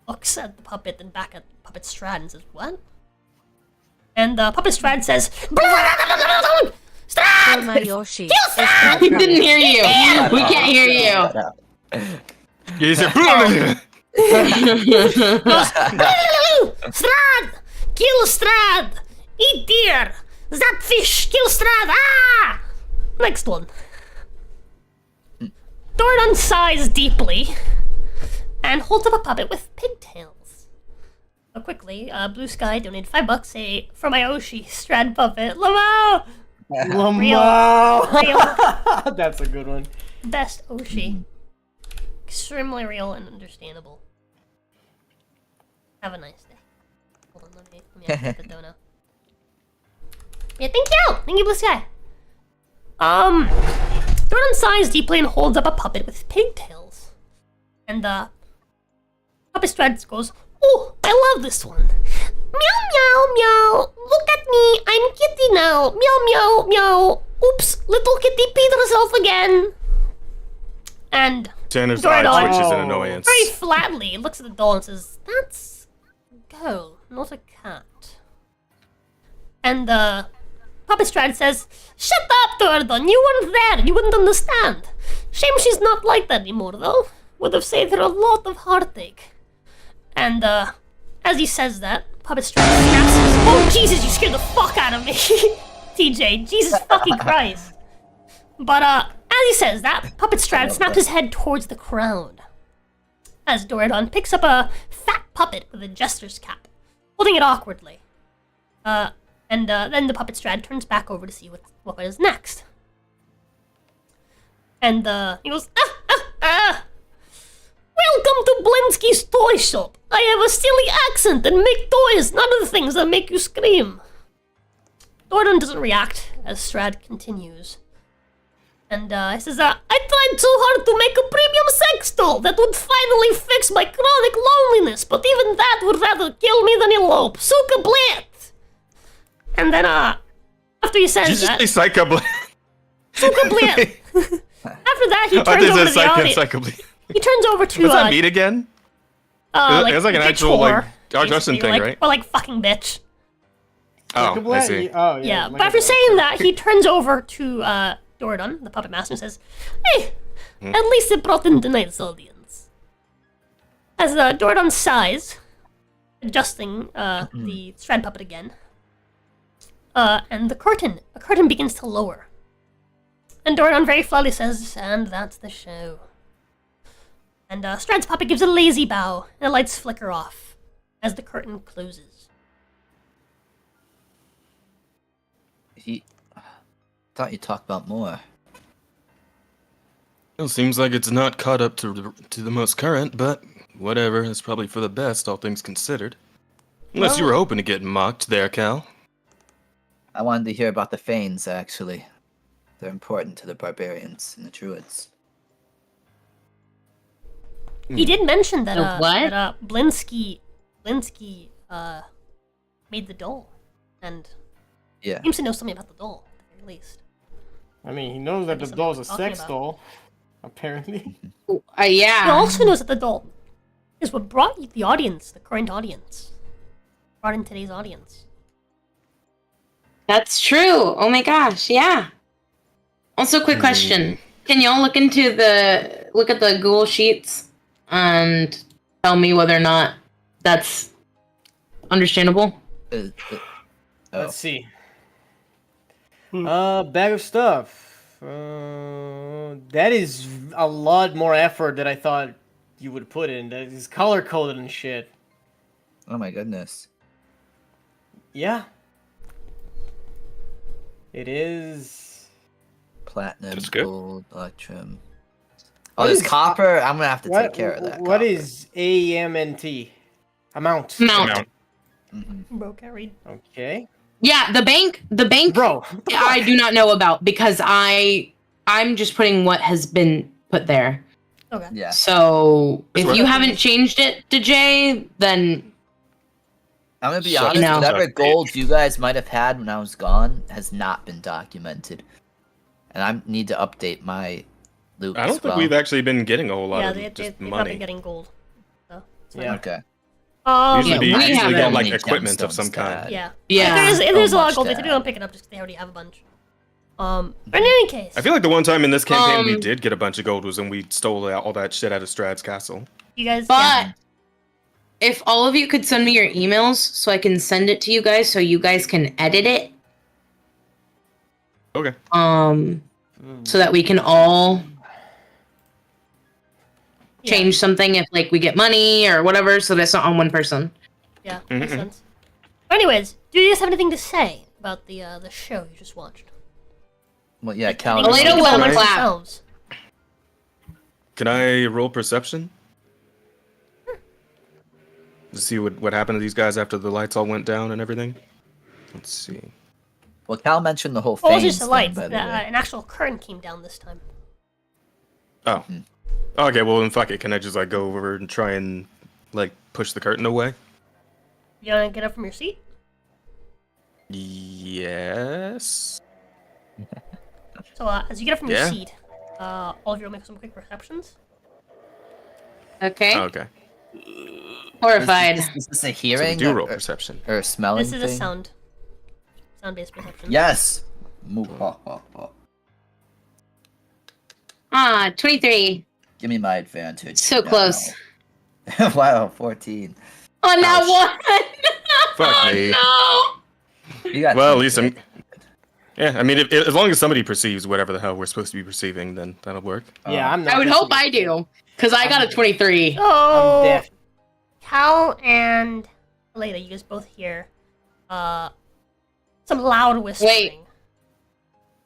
looks at the puppet and back at Puppet Strad and says, "What?" And Puppet Strad says, "Strad! Yoshi. We didn't hear you. We can't hear you. He said, Strad! Kill Strad! Eat deer! That fish! Kill Strad! Ah!" Next one. Doradon sighs deeply and holds up a puppet with pigtails. Quickly, Blue Sky donated $5 for my Oshi Strad puppet. Lamau! Lamau. That's a good one. Best Oshi. Extremely real and understandable. Have a nice day. Hold on, let me get the dono. Yeah, thank you! Thank you, Blue Sky. Jordan sighs deeply and holds up a puppet with pigtails. And, Puppet Strads goes, "Oh, I love this one. Meow, meow, meow. Look at me, I'm kitty now. Meow, meow, meow. Oops, little kitty peed herself again." And Tanner's Doradon eye twitches in annoyance. very flatly looks at the doll and says, "That's a girl, not a cat." And the Puppet Strad says, "Shut up, Doradon, you weren't there, you wouldn't understand. Shame she's not like that anymore, though. Would have saved her a lot of heartache." And, as he says that, Puppet Strad snaps his... Oh, Jesus, you scared the fuck out of me! TJ, Jesus fucking Christ. But, as he says that, Puppet Strad snaps his head towards the crowd. As Doradon picks up a fat puppet with a jester's cap, holding it awkwardly. And then the Puppet Strad turns back over to see what is next. And, he goes, "Welcome to Blinsky's toy shop. I have a silly accent and make toys, not other things that make you scream." Doradon doesn't react as Strad continues. And, he says, "I tried so hard to make a premium sex doll that would finally fix my chronic loneliness, but even that would rather kill me than elope. Suka blit!" And then, after he says Did you that... just say Psycho Blade? Suka blit! After that, he I turns over to the Psycho audience. Psycho Blade. He turns over to, What's that mean again? like, it was like an bitch actual, whore, like, dog wrestling basically, thing, like, right? Or like fucking bitch. Oh, I see. Oh, Yeah, like but after a- saying that, he turns over to Doradon, the puppet master, and says, "Hey, at least it brought in tonight's audience." As Doradon sighs, adjusting the Strad puppet again, and a curtain begins to lower. And Doradon very flatly says, "And that's the show." And Strad's puppet gives a lazy bow, and the lights flicker off as the curtain closes. He thought you'd talk about more. It seems like it's not caught up to the most current, but whatever. It's probably for the best, all things considered. Unless you were hoping to get mocked there, Cal. I wanted to hear about the Fanes, actually. They're important to the barbarians and the druids. He did mention that what? that Blinsky made the doll, and Yeah. seems to know something about the doll at the very least. I mean, he knows that the Something doll's a we're talking sex about. doll, apparently. Yeah. He also knows that the doll is what brought the audience, the current audience, brought in today's audience. That's true. Oh my gosh, yeah. Also, quick question: can y'all look at the Google Sheets and tell me whether or not that's understandable? Let's see. Bag of stuff. That is a lot more effort than I thought you would put in. That is color coded and shit. Oh my goodness. Yeah. It is. Platinum, That's good. gold, electrum. What Oh, there's is- copper? I'm gonna have to What, take care of that. what copper. is AMNT? Amount. Amount. Bro, carried. Okay. Yeah, the bank. Bro. I do not know about because I'm just putting what has been put there. Okay. Yeah. So if Sure. you haven't changed it to J, then I'm gonna be So- honest, No. whatever So- gold you guys might have had when I was gone has not been documented. And I need to update my loop I don't as think well. we've actually been getting a whole lot Yeah, of they've just not money. been getting gold. So, it's Yeah. Okay. Usually, Yeah, we we usually haven't. get like Many equipment of gemstones some to kind. add. yeah. Yeah. If there's So a lot much of gold, to they add. don't pick it up just because they already have a bunch. But in any case, I feel like the one time in this campaign we Um, did get a bunch of gold was when we stole all that shit out of Strad's castle. you guys. but yeah. if all of you could send me your emails so I can send it to you guys so you guys can edit it, Okay. so that we can all Yeah. change something if like we get money or whatever, so that's not on one person. Yeah, makes sense. Anyways, do you guys have anything to say about the show you just watched? Well, yeah, They Cal. can Elena think will about amongst clap. themselves. Can I roll perception? To see what happened to these guys after the lights all went down and everything? Let's see. Well, Cal mentioned the whole Oh, thing. it's just the lights. by the way. An actual current came down this time. Oh. Okay, well then fuck it. Can I just like go over and try and like push the curtain away? You wanna get up from your seat? Yes. So as you get up from your Yeah. seat, all of you will make some quick perceptions. Okay. Okay. Horrified. Is this a So we hearing do roll or perception. a smelling This is a thing? sound-based perception. Yes. 23. Give me my advantage. So No. close. Wow, 14. Oh, now Ouch. one. Fuck me. No. You got Well, at 23. least I'm. Yeah, I mean, as long as somebody perceives whatever the hell we're supposed to be perceiving, then that'll work. Yeah, I'm not. I would hope I do, because I got a 23. I'm So deaf. Cal and Elena, you guys both hear some loud whispering.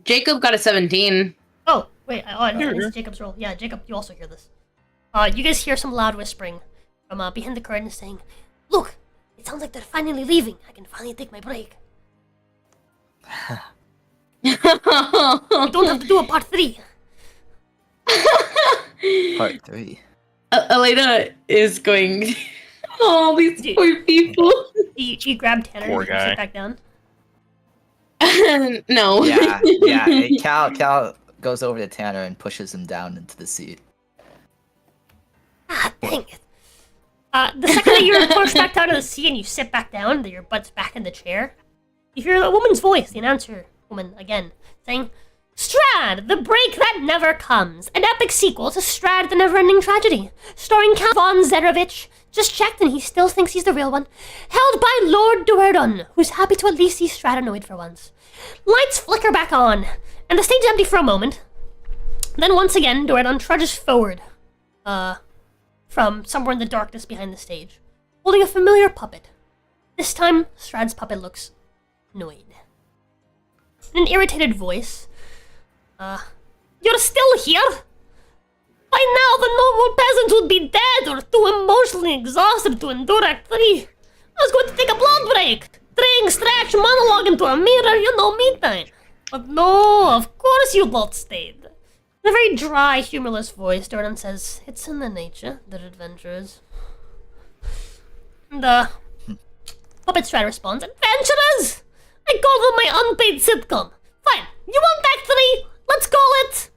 Jacob got a 17. Oh, wait, it's Jacob's roll. Yeah, Jacob, you also hear this. You guys hear some loud whispering from behind the curtain saying, "Look, it sounds like they're finally leaving. I can finally take my break. I don't have to do a part 3. Part 3. Elena is going. Oh, these poor people. You grab Tanner Poor and guy. sit back down. No. Yeah. Cal goes over to Tanner and pushes him down into the seat. Ah, dang it. The second that you're pushed back down to the seat and you sit back down, that your butt's back in the chair, you hear a woman's voice, the announcer woman again, saying, "Strad, the break that never comes, an epic sequel to Strad, the never-ending tragedy, starring Count von Zarevich. Just checked and he still thinks he's the real one. Held by Lord Duerdon, who's happy to at least see Strad annoyed for once. Lights flicker back on, and the stage is empty for a moment. Then once again, Duerdon trudges forward, from somewhere in the darkness behind the stage, holding a familiar puppet. This time, Strad's puppet looks annoyed. In an irritated voice, "You're still here? By now the noble peasants would be dead or too emotionally exhausted to endure Act 3. I was going to take a blood break, drink, stretch, monologue into a mirror, me time. But no, of course you both stayed." In a very dry, humorless voice, Jordan says, "It's in the nature, their adventurers." And, Puppet Strad responds, "Adventurers! I call them my unpaid sitcom. Fine, you want Act 3? Let's call it,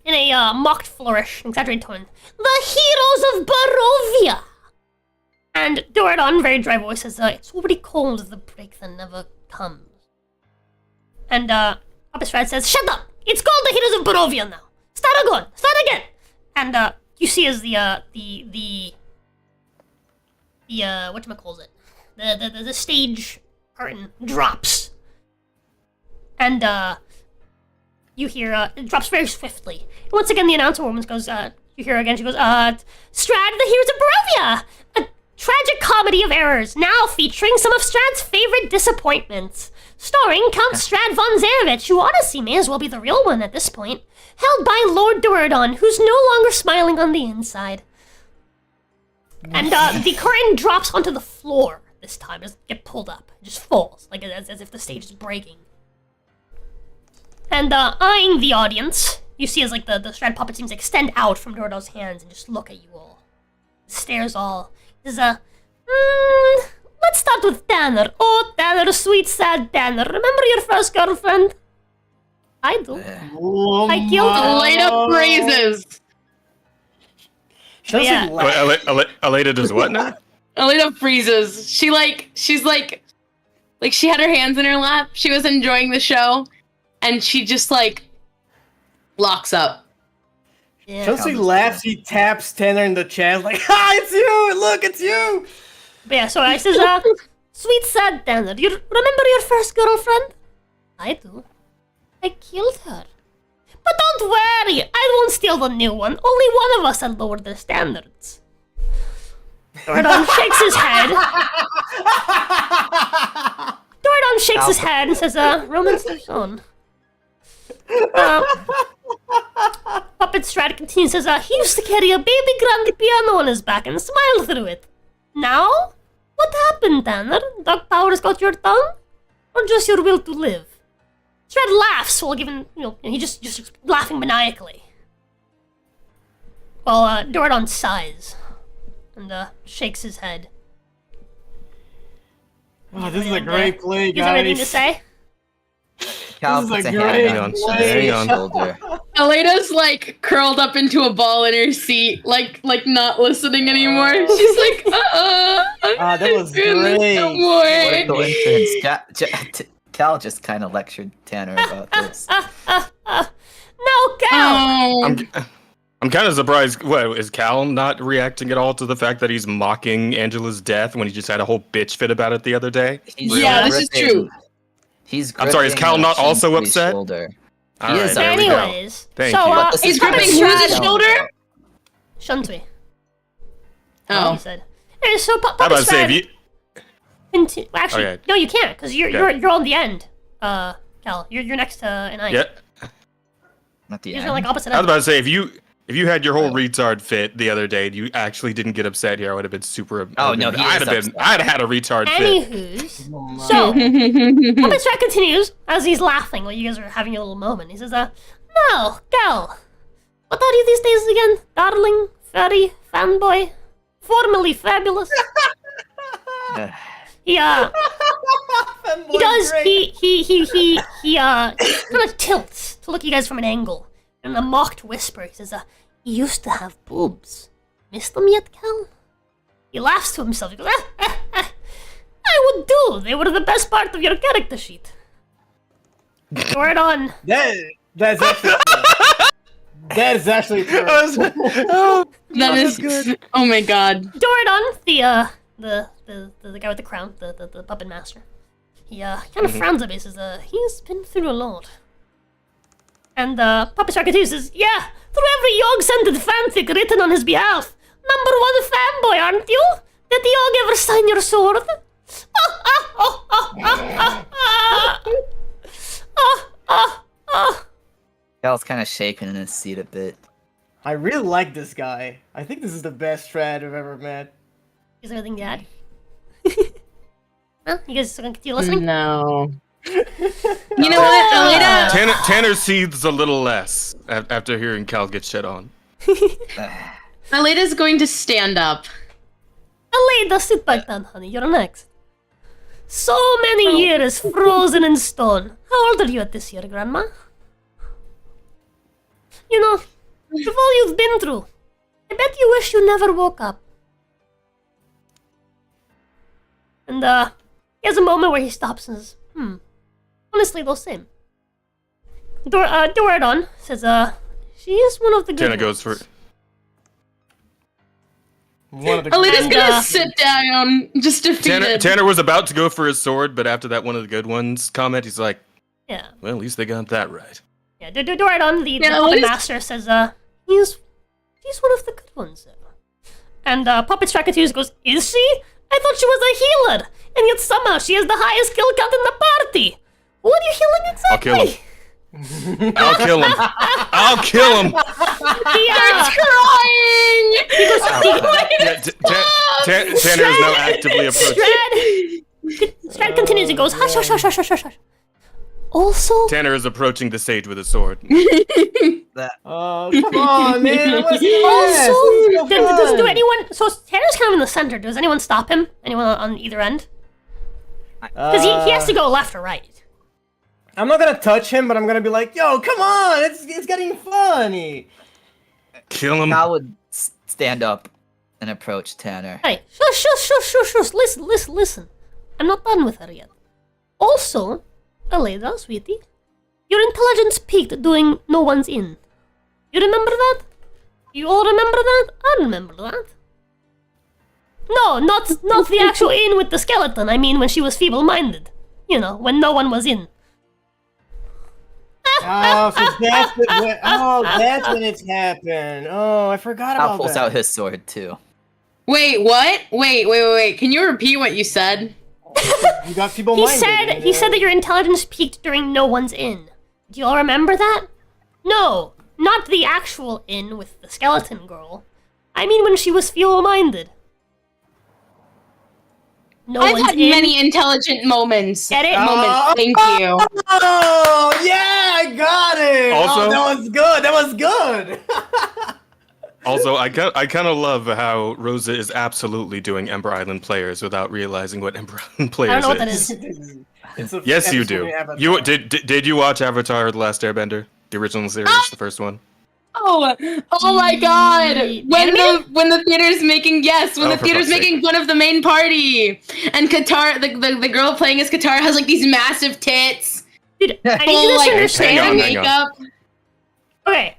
in a, mocked flourish, exaggerated tone, the Heroes of Barovia." And Duerdon, very dry voice, says, "It's already called the break that never comes." And, Puppet Strad says, "Shut up! It's called the Heroes of Barovia now. Start again!" And, you see as the whatchamacallit, the stage curtain drops. And, you hear, it drops very swiftly. And once again, the announcer woman goes, you hear her again, she goes, "Strad, the Heroes of Barovia! A tragic comedy of errors, now featuring some of Strad's favorite disappointments. Starring Count Strad von Zarevich, who honestly may as well be the real one at this point. Held by Lord Duerdon, who's no longer smiling on the inside." And the curtain drops onto the floor this time. It doesn't get pulled up. It just falls, like as if the stage is breaking. And eyeing the audience, you see as like the Strad puppet seems to extend out from Duerdon's hands and just look at you all. Stares all. There's let's start with Tanner. Oh, Tanner, sweet, sad Tanner. Remember your first girlfriend? I do. I killed her. Elena praises. She doesn't Yeah. laugh. Aleda does what now? Elena freezes. She's like she had her hands in her lap. She was enjoying the show, and she just like locks up. Yeah. Chelsea laughs, he taps Tanner in the chest like, "Ha, it's you! Look, it's you!" But yeah, so I says, "Sweet, sad Tanner, you remember your first girlfriend?" I do. I killed her. But don't worry, I won't steal the new one. Only one of us had lowered their standards. Duerdon shakes his head. Duerdon shakes his head and says, romance lives on. Puppet Strat continues, says, he used to carry a baby grand piano on his back and smile through it. Now? What happened, Tanner? Dog powers got your tongue? Or just your will to live? Strat laughs while giving, he just laughing maniacally. While, Doradon sighs and, shakes his head. Oh, this is a great play, guys. You have anything to say? Cal This puts is a a hand great on play. Mary's shoulder. Elena's like curled up into a ball in her seat, like not listening anymore. She's like, that was feeling great. no What a more. coincidence. Cal just kind of lectured Tanner about this. No, Cal! I'm kind of surprised. What is Cal not reacting at all to the fact that he's mocking Angela's death when he just had a whole bitch fit about it the other day? Yeah, this is true. I'm sorry, is Cal not also upset? Shoulder. All He right, is there we go. Anyways, Thank so, you. He's Puppet gripping Strat- whose shoulder? Shuntui. Oh. He said. Hey, so How Puppet about say if Strat... you? Actually, Okay. no, you can't, because you're Okay. you're on the end. Cal, you're next to an ice. Yeah, Not the You're end. like opposite I was ends. about to say if you had your whole retard fit the other day and you actually didn't get upset here, I would have been super. Oh, no, he I'd is have been. upset. I'd have had a retard fit. Anywho's, so Puppet Strat continues as he's laughing while you guys are having a little moment. He says, "No, Cal, what are you these days again? Darling, fairy, fanboy, formerly fabulous." He he does he kind of tilts to look at you guys from an angle. In a mocked whisper, he says, "You used to have boobs. Miss them yet, Cal?" He laughs to himself. He goes, "I would do. They were the best part of your character sheet." Word on. That's actually that is actually true. That is good. Oh my god. Doradon, the guy with the crown, the puppet master. He kind of frowns a bit. Says, "He's been through a lot." And Puppet Strat continues, says, "Yeah, through every Yogg-scented fanfic written on his behalf. #1 fanboy, aren't you? Did the Yogg ever sign your sword?" Cal's kind of shaking in his seat a bit. I really like this guy. I think this is the best Strat I've ever met. Is there anything to add? Well, you guys still gonna continue listening? No. You know what, Elena? Tanner seethes a little less after hearing Cal get shit on. Elena's going to stand up. Aleda, sit back down, honey. You're next. So many years frozen in stone. How old are you at this year, Grandma? You know, with all you've been through, I bet you wish you never woke up. And, he has a moment where he stops and says, honestly, though, same. Doradon says, she is one of the good Tanner ones. goes for. One of the Elena's And, gonna sit down, just defeated. Tanner was about to go for his sword, but after that one of the good ones comment, he's like, Yeah. well, at least they got that right. Yeah, Doradon, the Yeah, puppet what is- master, says, he's one of the good ones, though. And, Puppet Strat continues and goes, is she? I thought she was a healer, and yet somehow she has the highest kill count in the party. What are you healing I'll kill exactly? him. I'll kill him. I'll kill him. Crying! Tanner is now actively approaching. Strat continues and goes, hush, hush, hush, hush, hush, hush, hush. Also, Tanner is approaching the stage with a sword. Oh, come on, man. What's also, this? do anyone, so Tanner's kind of in the center. Does anyone stop him? Anyone on either end? Because he has to go left or right. I'm not gonna touch him, but I'm gonna be like, yo, come on, it's getting funny. Kill him. Cal would stand up and approach Tanner. Hey, shush, listen. I'm not done with her yet. Also, Aleda, sweetie, your intelligence peaked doing No One's In. You remember that? You all remember that? I remember that. No, not the actual in with the skeleton. I mean when she was feeble-minded. You know, when no one was in. Oh, so that's when it's happened. Oh, I forgot Cal about pulls that. out his sword too. Wait, what? Wait. Can you repeat what you said? You got people He minded. said that your intelligence peaked during no one's inn. Do you all remember that? No, not the actual inn with the skeleton girl. I mean when she was feeble-minded. No I've one's had inn. many intelligent moments. Get it? Moments. Thank you. Oh, yeah, I got it. Also- that was good. That was good. Also, I kind of love how Rosa is absolutely doing Ember Island players without realizing what Ember Island I players don't know what that is. is. It's a Yes, you episode do. of Avatar. You did you watch Avatar: The Last Airbender, the original series, the first one? Oh my god! Animated? When the theater's making Oh, the for theater's fuck's sake. making fun of the main party, and Qatar, the girl playing as Qatar has like these massive tits, Dude, I need full you guys to like understand. Hang on. makeup. Okay.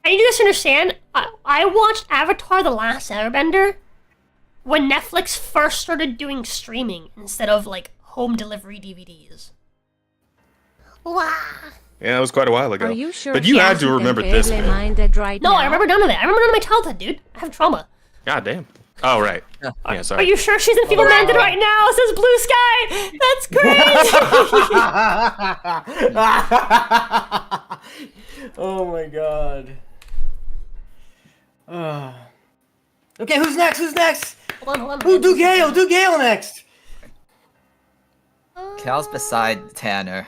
I need you guys to understand. I watched Avatar: The Last Airbender when Netflix first started doing streaming instead of like home delivery DVDs. Wow. Yeah, that was quite a while ago. Are you sure? But you had to remember this bit. Minded right No, now? I remember none of it. I remember none of my childhood, dude. I have trauma. God damn. Oh right. Yeah, Are sorry. you sure she's in feeble-minded right now? Says Blue Sky. That's great. Oh my god. Okay, who's next? Who's next? Hold on. Who? Do Gale next. Cal's beside Tanner.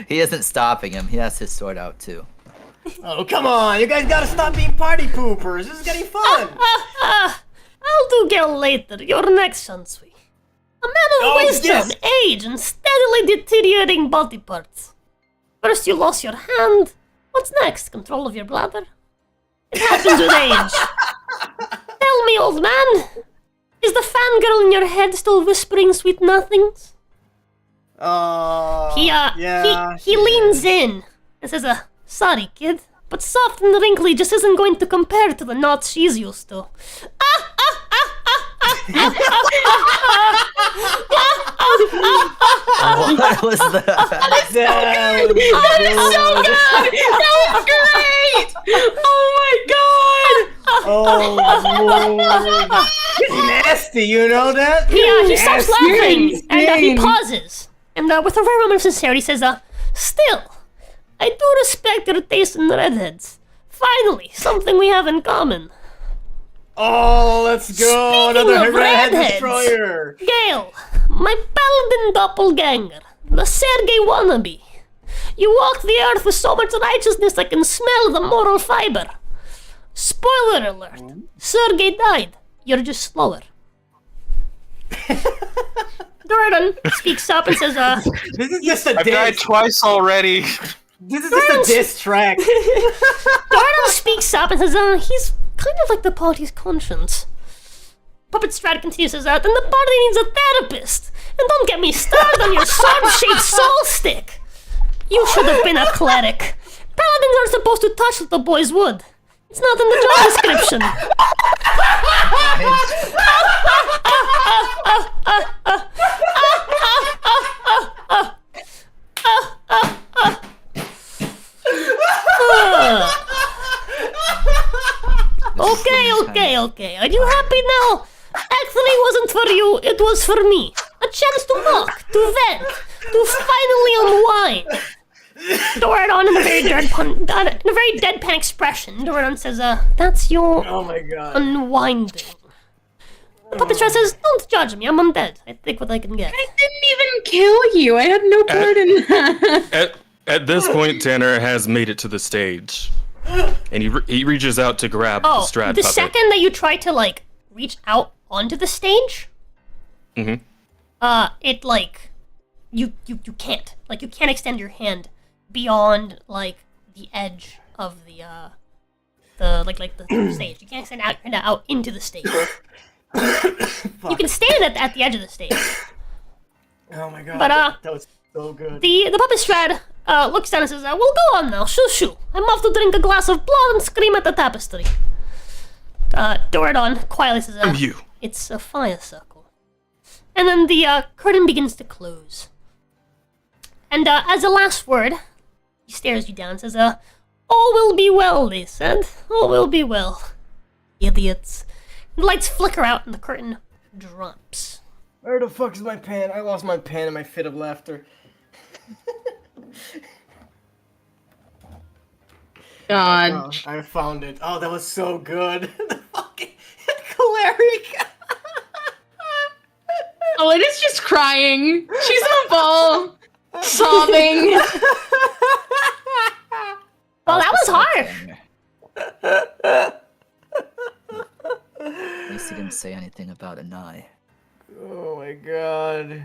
He isn't stopping him. He has his sword out too. Oh, come on. You guys gotta stop being party poopers. This is getting fun. I'll do Gale later. You're next, Shansui. A man of Oh, wisdom, yes. age, and steadily deteriorating body parts. First you lost your hand. What's next? Control of your bladder? It happens with age. Tell me, old man. Is the fangirl in your head still whispering sweet nothings? He leans in and says, sorry, kid, but soft and wrinkly just isn't going to compare to the knots she's used to. What was that? That was That is so good. That was great. Oh my god. Oh, Lord. He's nasty, you know that? He stops laughing and he insane. pauses. And with a rare moment of sincerity says, still, I do respect your taste in redheads. Finally, something we have in common. Oh, let's go. Speaking Another of redhead redheads. destroyer. Gale, my paladin doppelganger, the Sergei wannabe. You walk the earth with so much righteousness I can smell the moral fiber. Spoiler alert, Sergei died. You're just slower. Doradon speaks up and says, This is just a I've died diss. twice already. This is just a diss track. Doradon speaks up and says, he's kind of like the party's conscience. Puppet Strat continues, says, then the party needs a therapist. And don't get me started on your sword-shaped soul stick. You should have been a cleric. Paladins aren't supposed to touch little boys' wood. It's not in the job description. Okay. Are you happy now? Actually, it wasn't for you. It was for me. A chance to mock, to vent, to finally unwind. Doradon in a very deadpan expression. Doradon says, that's your Oh my god. unwinding. The puppet Strat says, don't judge me, I'm undead. I take what I can get. I didn't even kill you. I had no part in that. At this point, Tanner has made it to the stage, and he reaches out to grab the Oh, Strat the puppet. second that you try to, like, reach out onto the stage, Mhm. it, like, you can't. Like, you can't extend your hand beyond, like, the edge of the stage. You can't extend out into the stage. You can stand at the edge of the stage. Oh my god. But, that was so good. The puppet Strat looks down and says, well, go on now, shoo. I'm off to drink a glass of blood and scream at the tapestry. Doradon quietly says, You. it's a fire circle. And then the curtain begins to close. And as a last word, he stares you down and says, all will be well, they said. All will be well. Idiots. The lights flicker out and the curtain drops. Where the fuck is my pen? I lost my pen in my fit of laughter. God. Oh, I found it. Oh, that was so good. The fucking cleric. Oh, it is just crying. She's a ball. Sobbing. Well, that was harsh. At least he didn't say anything about an eye. Oh my god.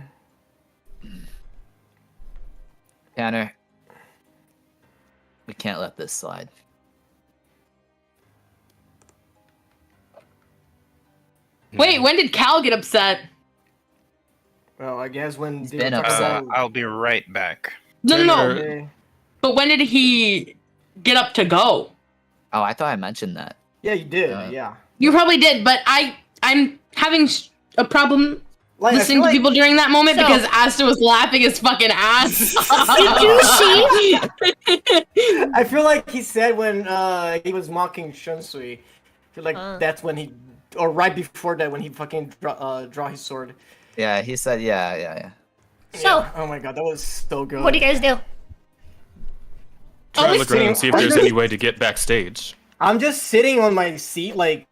Tanner, we can't let this slide. Wait, when did Cal get upset? Well, I guess when He's they been were talking upset. about- I'll be right back. No. Yeah. But when did he get up to go? Oh, I thought I mentioned that. Yeah, you did. Uh, Yeah. You probably did, but I'm having a problem Like, I listening feel to like- people during that moment So- because Asta was laughing his fucking ass. I feel like he said when he was mocking Shunsui. I feel like that's when he, or right before that when he fucking draw his sword. Yeah, he said, yeah. So, Yeah. Oh my god, that was so good. what do you guys do? Try to look around and see if there's Sitting- any way to get backstage. I'm just sitting on my seat, like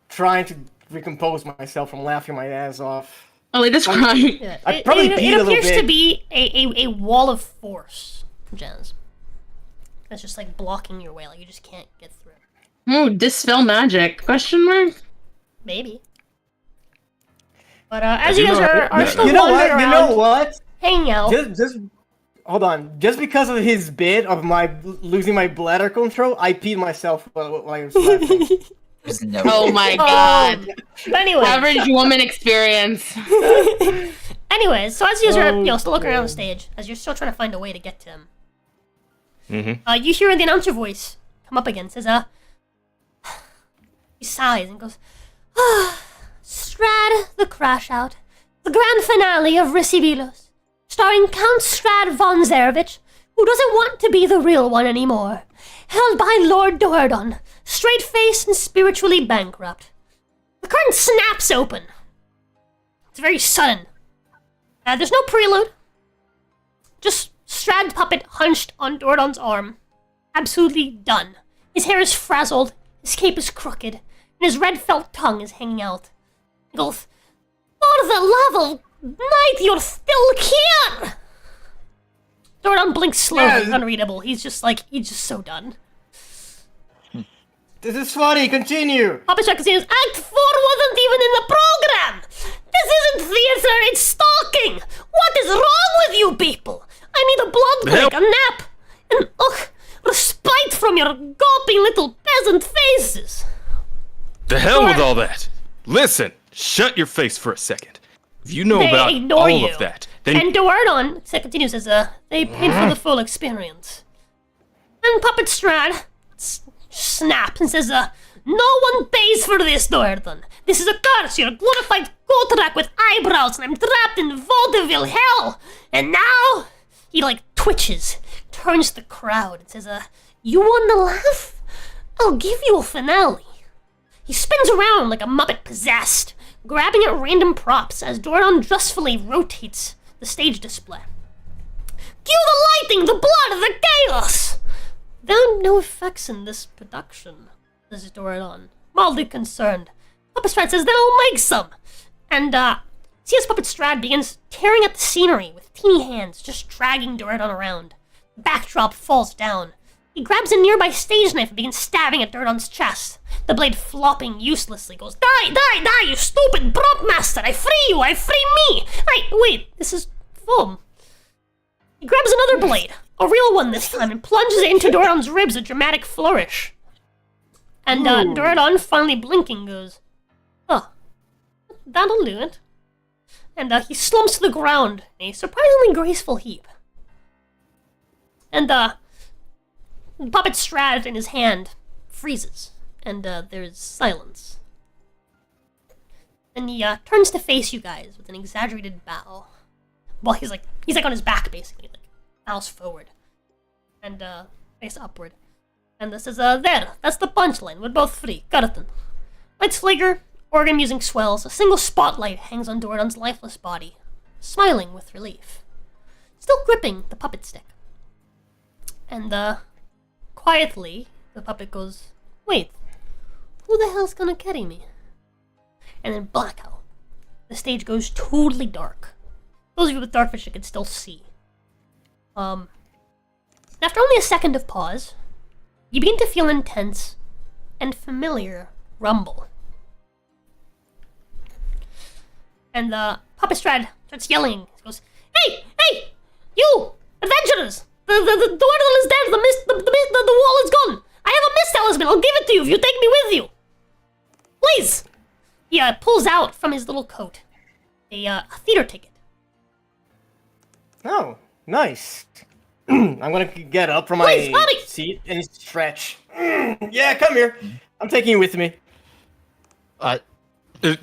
trying to recompose myself from laughing my ass off. Oh, it is crying. Yeah, I probably peed a little appears to bit. be a wall of force, Jazz. It's just like blocking your way, like you just can't get through. Oh, dispel magic? Question mark? Maybe. But as you do guys know- are still You know wandering what? around, You know what? hanging out. Just hold on. Just because of his bit of my losing my bladder control, I peed myself while I was laughing. There's no Oh my god. But anyway, Average woman experience. anyways, so as you guys are still looking around the God. stage, as you're still trying to find a way to get to him, Mm-hmm. you hear the announcer voice come up again. Says, he sighs and goes, Strad the Crash Out, the grand finale of Recibilos, starring Count Strad von Zarevich, who doesn't want to be the real one anymore, held by Lord Doerdon, straight-faced and spiritually bankrupt. The curtain snaps open. It's very sudden. There's no prelude. Just Strad's puppet hunched on Doerdon's arm. Absolutely done. His hair is frazzled, his cape is crooked, and his red felt tongue is hanging out. He goes, For the love of night, you're still here! Doerdon blinks slowly, Yeah. unreadable. He's just so done. This is funny. Continue. Papa Shark continues, Act 4 wasn't even in the program! This isn't theater, it's stalking! What is wrong with you people? I need a blood break, a nap, and respite from your gawping little peasant faces! The hell with all that! Listen, shut your face for a second. If you know They about ignore all you. of that, then And Doerdon continues as they paid for the full experience. And Puppet Strad snaps and says, No one pays for this, Doerdon. This is a curse. You're a glorified Gotrak with eyebrows, and I'm trapped in vaudeville hell. And now he twitches, turns to the crowd, and says, You want to laugh? I'll give you a finale. He spins around like a Muppet possessed, grabbing at random props as Doerdon trustfully rotates the stage display. Cue the lighting, the blood, the chaos! There are no effects in this production, says Doerdon, mildly concerned. Puppet Strad says, Then I'll make some! And, see as Puppet Strad begins tearing at the scenery with teeny hands, just dragging Doerdon around. The backdrop falls down. He grabs a nearby stage knife and begins stabbing at Doerdon's chest. The blade flopping uselessly goes, Die, die, die, you stupid prop master! I free you, I free me! Wait, this is foam. He grabs another blade, a real one this time, and plunges it into Doerdon's ribs, a dramatic flourish. And Doerdon, finally blinking, goes, That'll do it. And he slumps to the ground in a surprisingly graceful heap. And Puppet Strad in his hand freezes, and there's silence. And he turns to face you guys with an exaggerated bow. Well, he's on his back, basically, bows forward, and face upward. And this is there, that's the punchline, we're both free, curtain. Lights flicker, Organ music swells. A single spotlight hangs on Doradon's lifeless body, smiling with relief, still gripping the puppet stick. And, quietly, the puppet goes, "Wait, who the hell's gonna carry me?" And then blackout. The stage goes totally dark. Those of you with dark vision can still see. After only a second of pause, you begin to feel intense and familiar rumble. And the puppet Strad starts yelling. He goes, "Hey! Hey! You! Adventurers! The Dwardle is dead! The wall is gone! I have a mist talisman! I'll give it to you if you take me with you! Please!" He pulls out from his little coat a theater ticket. Oh, nice. I'm gonna get up from my seat and stretch. Yeah, come here. I'm taking you with me.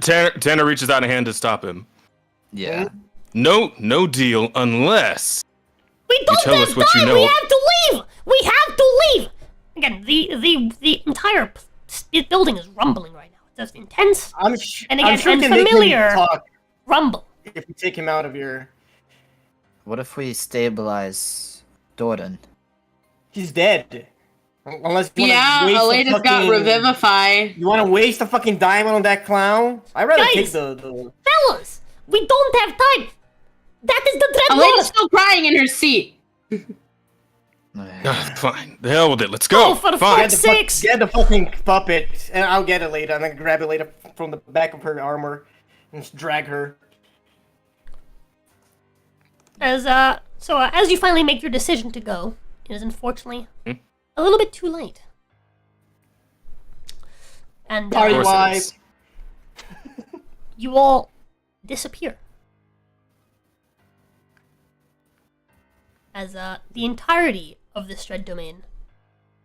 Tanner reaches out a hand to stop him. Yeah. No deal unless We don't tell have us what time! you know. We have to leave! We have to leave! Again, the entire building is rumbling right now. It's just intense. I'm sure and we can make him familiar talk rumble. if we take him out of here. What if we stabilize Doran? He's dead. Unless you Yeah, waste Aleda's got Revivify. You want to waste a fucking diamond on that clown? I'd rather take Guys! the... Fellas, we don't have time. That is the dread Aleda's lord. still crying in her seat. Fine. The hell with it. Let's go. Oh, for the Fine. fuck's sakes! Get the fucking puppet, and I'll get it later. I'm gonna grab it later from the back of her armor and just drag her. As you finally make your decision to go, it is unfortunately a little bit too late. And Of course it Why? is. you all disappear. As the entirety of this dread domain,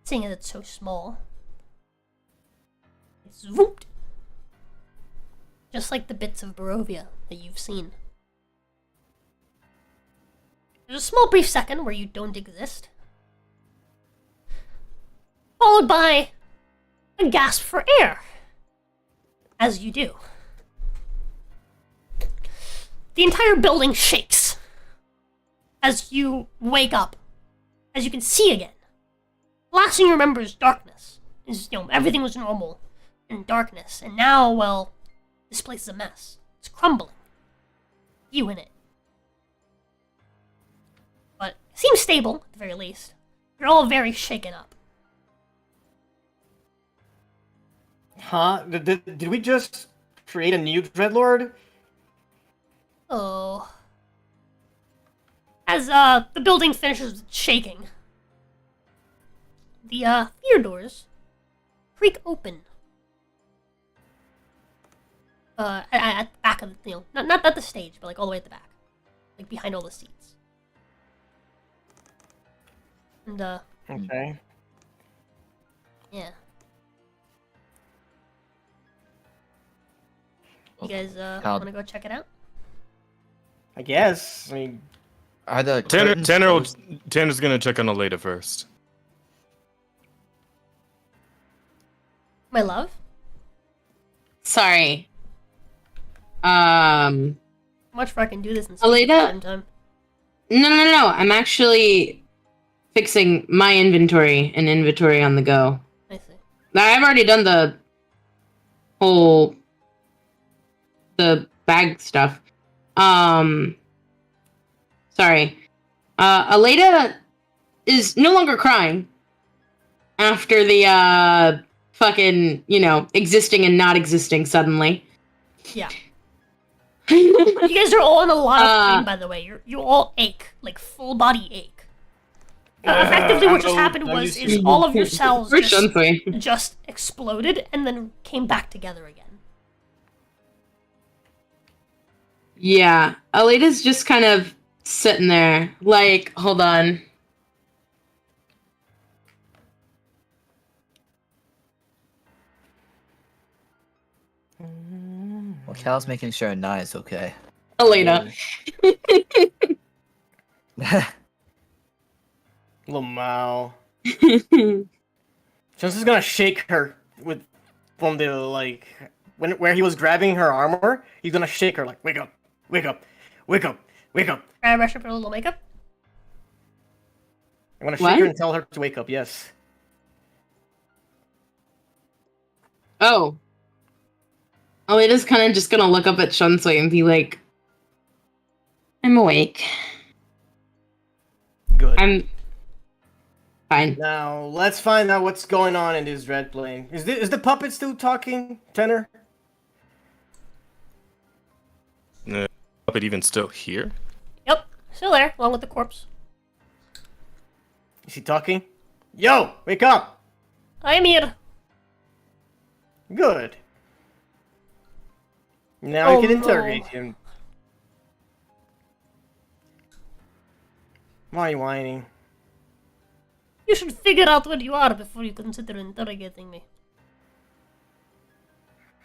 seeing as it's so small, it's swooped. Just like the bits of Barovia that you've seen. There's a small brief second where you don't exist, followed by a gasp for air, as you do. The entire building shakes as you wake up, as you can see again. Last thing you remember is darkness. Everything was normal in darkness, and now, well, this place is a mess. It's crumbling. You in it. But it seems stable, at the very least. You're all very shaken up. Huh? Did we just create a new Dreadlord? Oh. As the building finishes shaking, the theater doors creak open. At the back of the, not at the stage, but like all the way at the back, like behind all the seats. And Okay. yeah. You guys want to go check it out? I guess. I mean, Are the curtains closed? Tanner's gonna check on Aleda first. My love? Sorry. Much for I can do this in Aleda? the same time. No. I'm actually fixing my inventory and inventory on the go. I see. I've already done the bag stuff. Sorry. Aleda is no longer crying after the fucking, existing and not existing suddenly. Yeah. You guys are all in a lot of pain, by the way. You all ache, like full body ache. Effectively, what just happened was all of your cells just exploded and then came back together again. Yeah, Aleda's just kind of sitting there, like, hold on. Well, Cal's making sure Nai's okay. Aleda. little Mao. Just is gonna shake her from the where he was grabbing her armor, he's gonna shake her like, wake up, wake up, wake up, wake up. Rush her for a little makeup. I'm gonna What? shake her and tell her to wake up. Yes. Oh. Aleda's kind of just gonna look up at Shunsui and be like, I'm awake. Good. I'm fine. Now let's find out what's going on in this Dreadplane. Is the puppet still talking, Tenor? Puppet even still here? Yep, still there, along with the corpse. Is he talking? Yo, wake up! I'm here. Good. Now Oh, we can no. interrogate him. Why are you whining? You should figure out where you are before you consider interrogating me.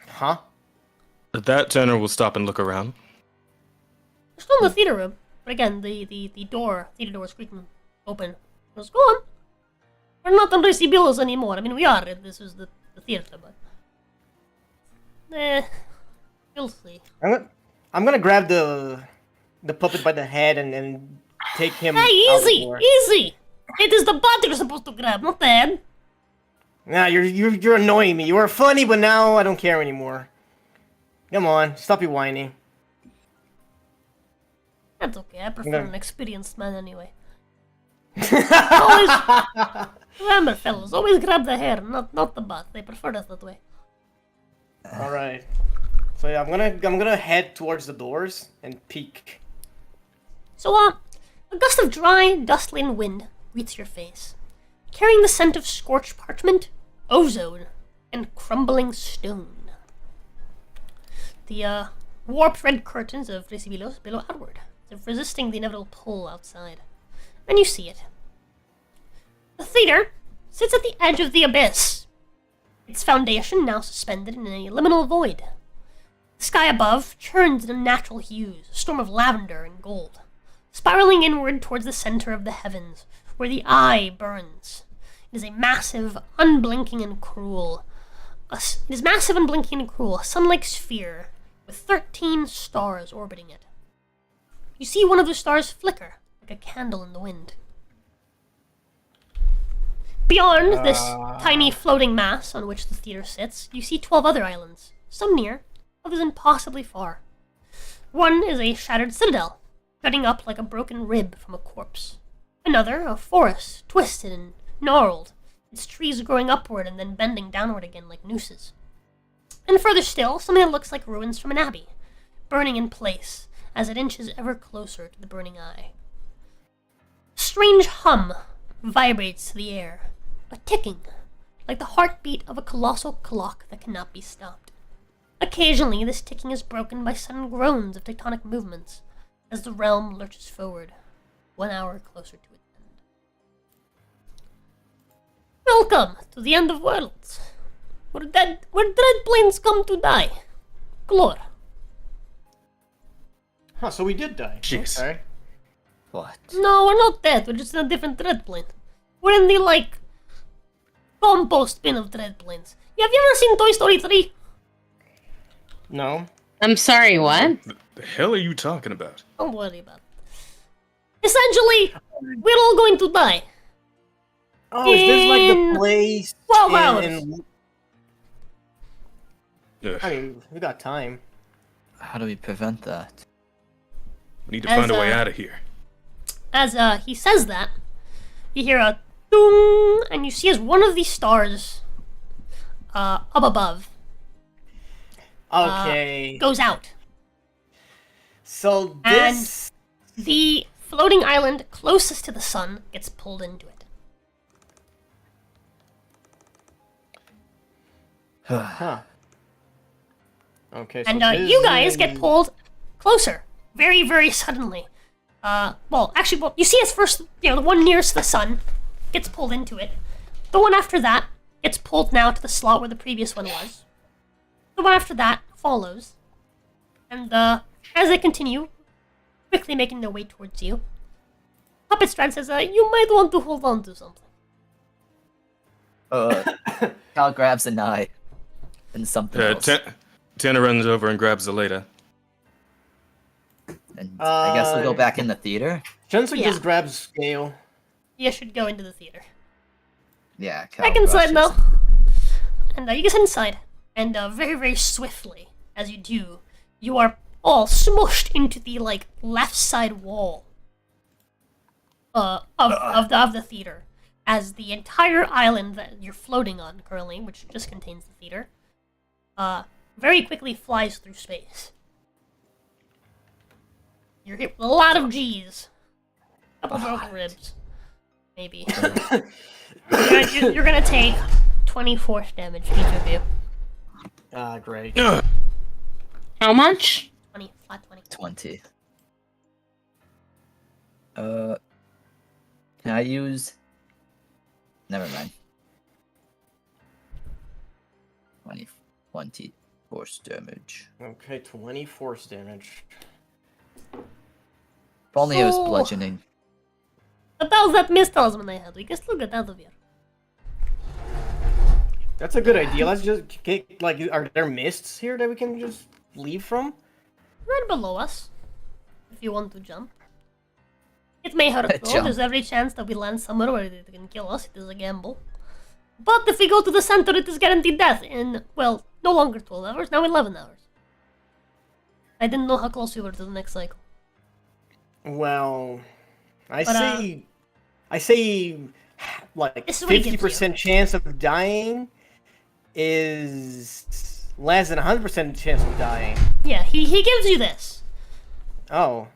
Huh? At that, Tanner will stop and look around. We're still in the theater room, but again, the theater door is creaking open. Let's go on. We're not on Recibilos anymore. I mean, we are. This is the theater, but you'll see. I'm gonna grab the puppet by the head and take him. Hey, out the easy, door. easy. It is the butt you're supposed to grab, not the head. Nah, you're annoying me. You were funny, but now I don't care anymore. Come on, stop your whining. That's okay. I prefer No. an experienced man anyway. Always remember, fellas. Always grab the hair, not the butt. They prefer it that way. All right. So yeah, I'm gonna head towards the doors and peek. So, a gust of dry, dust-laden wind greets your face, carrying the scent of scorched parchment, ozone, and crumbling stone. The warped red curtains of Recibilos billow outward, as if resisting the inevitable pull outside. And you see it. The theater sits at the edge of the abyss, its foundation now suspended in a liminal void. The sky above churns in unnatural hues, a storm of lavender and gold, spiraling inward towards the center of the heavens, where the eye burns. It is a massive, unblinking and cruel. A sun-like sphere with 13 stars orbiting it. You see one of the stars flicker like a candle in the wind. Beyond this tiny floating mass on which the theater sits, you see 12 other islands, some near, others impossibly far. One is a shattered citadel, jutting up like a broken rib from a corpse. Another, a forest, twisted and gnarled, its trees growing upward and then bending downward again like nooses. And further still, something that looks like ruins from an abbey, burning in place as it inches ever closer to the burning eye. A strange hum vibrates to the air, a ticking, like the heartbeat of a colossal clock that cannot be stopped. Occasionally, this ticking is broken by sudden groans of tectonic movements as the realm lurches forward, 1 hour closer to its end. Welcome to the end of worlds, where Dreadplanes come to die. Glor. Huh? So we did die. Jeez. Okay. What? No, we're not dead. We're just in a different Dreadplane. We're in the, compost bin of Dreadplanes. Have you ever seen Toy Story 3? No. I'm sorry, what? The hell are you talking about? Don't worry about it. Essentially, we're all going to die. Oh, is this like In the place 12 hours. Ugh, I mean, we got time. How do we prevent that? we need to As, find a way out of here. As he says that, you hear a doom, and you see as one of these stars up above Okay. goes out. So this. The floating island closest to the sun gets pulled into it. Huh. Okay. So And this you guys get is- pulled closer, very, very suddenly. You see as first, the one nearest the sun gets pulled into it. The one after that gets pulled now to the slot where the previous one was. The one after that follows. And as they continue, quickly making their way towards you, Puppet Strand says, you might want to hold on to something. Cal grabs a knife and something else. Tanner runs over and grabs the Leda. And I guess we'll go back in the theater. Jensen Yeah. just grabs Scale. You should go into the theater. Yeah, Back inside now. And you get inside. And very, very swiftly, as you do, you are all smushed into the, like, left side wall of the theater. As the entire island that you're floating on currently, which just contains the theater, very quickly flies through space. You're hit with a lot of G's. A couple broken ribs. Maybe. you're gonna take 20 force damage, each of you. Great. How much? 20, flat 20. 20. Can I use... Never mind. 20 force damage. Okay, 20 force damage. If only it was So- bludgeoning. About that mist talisman I had, we can still get out of here. That's a good idea. Let's just get, like, are there mists here that we can just leave from? Right below us, if you want to jump. It may hurt though, Jump. there's every chance that we land somewhere where it can kill us, it is a gamble. But if we go to the center, it is guaranteed death in, well, no longer 12 hours, now 11 hours. I didn't know how close we were to the next cycle. Well, I But, say, like, This is what he gives 50% chance of dying is less than 100% chance of dying. Yeah, he gives you this. Oh.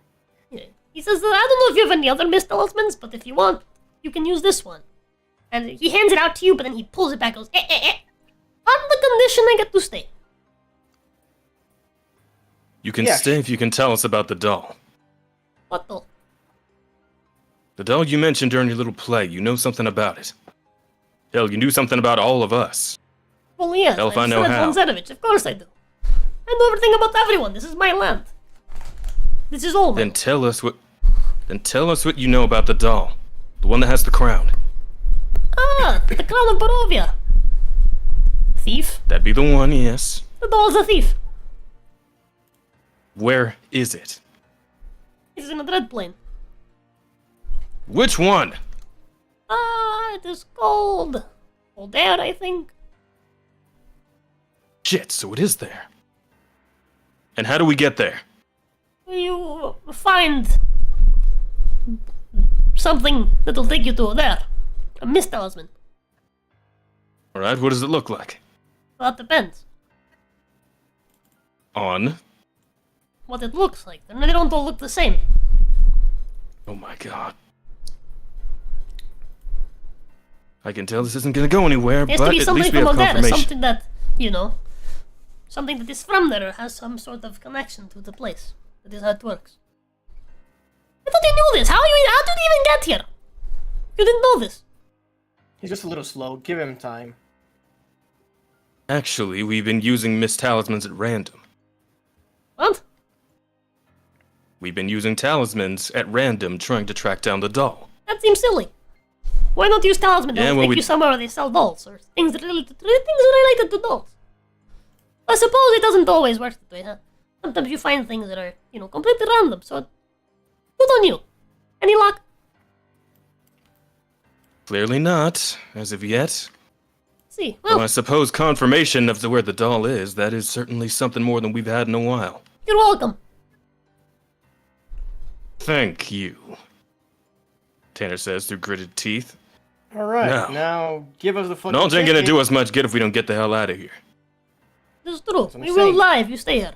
Yeah. He says that I don't know if you have any other mist talismans, but if you want, you can use this one. And he hands it out to you, but then he pulls it back and goes, on the condition I get to stay. You can Yeah. stay if you can tell us about the doll. What the? The doll you mentioned during your little play, you know something about it. Hell, you knew something about all of us. Well, yes, Hell if I just know said it how. Von Zedovich, of course I do. I know everything about everyone, this is my land. This is all Then mine. tell us what you know about the doll. The one that has the crown. Ah, the Crown of Barovia. Thief? That'd be the one, yes. The doll's a thief. Where is it? He's in a Dreadplane. Which one? Ah, it is cold. Old there, I think. Shit, so it is there. And how do we get there? You find something that'll take you to there. A mist talisman. Alright, what does it look like? Well, that depends. On? What it looks like. They don't all look the same. Oh my god. I can tell this isn't gonna go anywhere, It has to but be at something least we from have Odera, confirmation. something that, you know, something that is from there, has some sort of connection to the place. That is how it works. I thought you knew this. How did you even get here? You didn't know this. He's just a little slow. Give him time. Actually, we've been using mist talismans at random. What? We've been using talismans at random trying to track down the doll. That seems silly. Why not use talisman? Yeah, They'll well, take we- you somewhere where they sell dolls or things related to dolls. I suppose it doesn't always work that way, huh? Sometimes you find things that are, you know, completely random. So, good on you. Any luck? Clearly not, as of yet. See, Well, well, I suppose confirmation of where the doll is, that is certainly something more than we've had in a while. you're welcome. Thank you, Tanner says through gritted teeth. Alright, No. now give us the fucking No, it ain't gonna ticket. do us much good if we don't get the hell out of here. This is true. what I'm We will saying. lie if you stay here.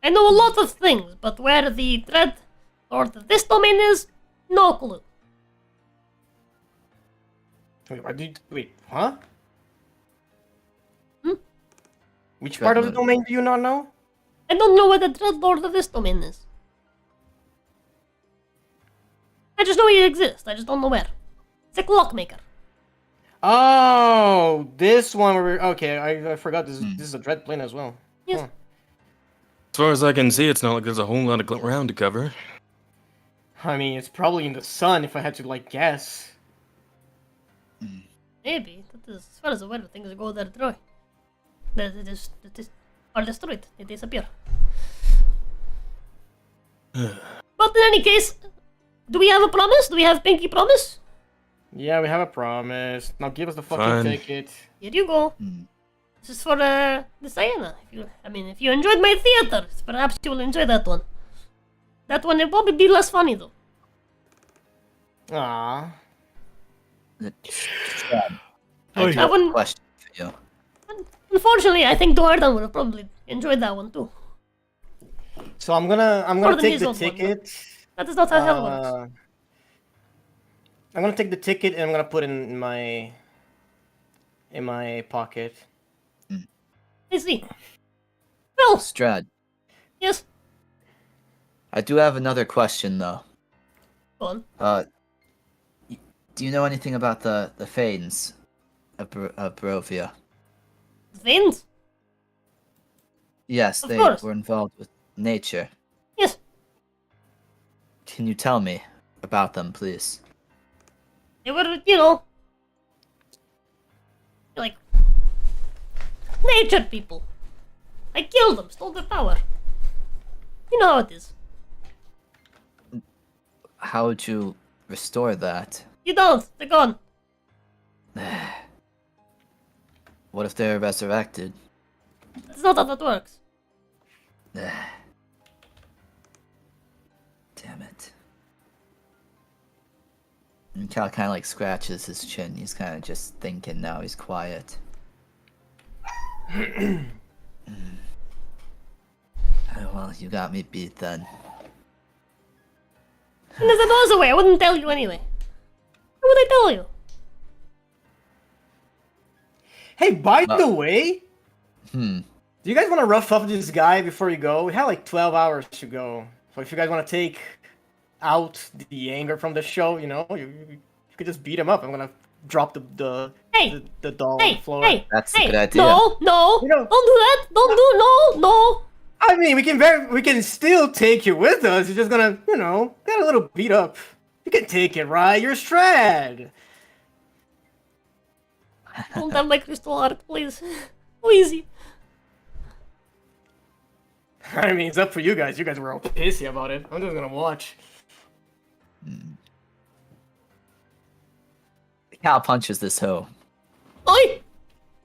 I know a lot of things, but where the Dread Lord of this domain is, no clue. Wait, huh? Hmm? Which part of the Dreadnought. domain do you not know? I don't know where the Dread Lord of this domain is. I just know he exists, I just don't know where. It's a clockmaker. Oh, this one where we're... Okay, I forgot this is a Dreadplane as well. Yes. Huh. As far as I can see, it's not like there's a whole lot of ground to cover. I mean, it's probably in the sun if I had to, like, guess. Maybe. That is, as far as the weather things go there, Troy. They are destroyed. They disappear. But in any case, do we have a promise? Do we have pinky promise? Yeah, we have a promise. Now give us the fucking Fine. ticket. Here you go. This is for the Sienna. If you enjoyed my theater, perhaps you will enjoy that one. That one will probably be less funny though. Aww. I do That have a one, question for you. unfortunately, I think Dordan would have probably enjoyed that one too. So I'm gonna More than take his the own one, ticket. That is not how hell works. I'm gonna take the ticket and I'm gonna put it in my pocket. I see. Well, Strad, yes. I do have another question though. Go on. Do you know anything about the Fanes of Barovia? Veins? Yes, Of they course. were involved with nature. Yes. Can you tell me about them, please? They were, like nature people. I killed them, stole their power. You know how it is. How would you restore that? You don't. They're gone. What if they're resurrected? That's not how that works. Damn it. And Cal kind of like scratches his chin. He's kind of just thinking now. He's quiet. Oh, well, you got me beat then. And if there was a way, I wouldn't tell you anyway. Why would I tell you? Hey, by the way, Hmm. do you guys want to rough up this guy before you go? We have like 12 hours to go. So if you guys want to take out the anger from the show, you could just beat him up. I'm gonna drop the doll on the floor. That's a good idea. No, You know- don't do that. Don't do, no. I mean, we can still take you with us. You're just gonna, get a little beat up. You can take it, right? You're Strad. Don't have my crystal heart, please. Go easy. I mean, it's up for you guys. You guys were all pissy about it. I'm just gonna watch. Cal punches this hoe. Oi!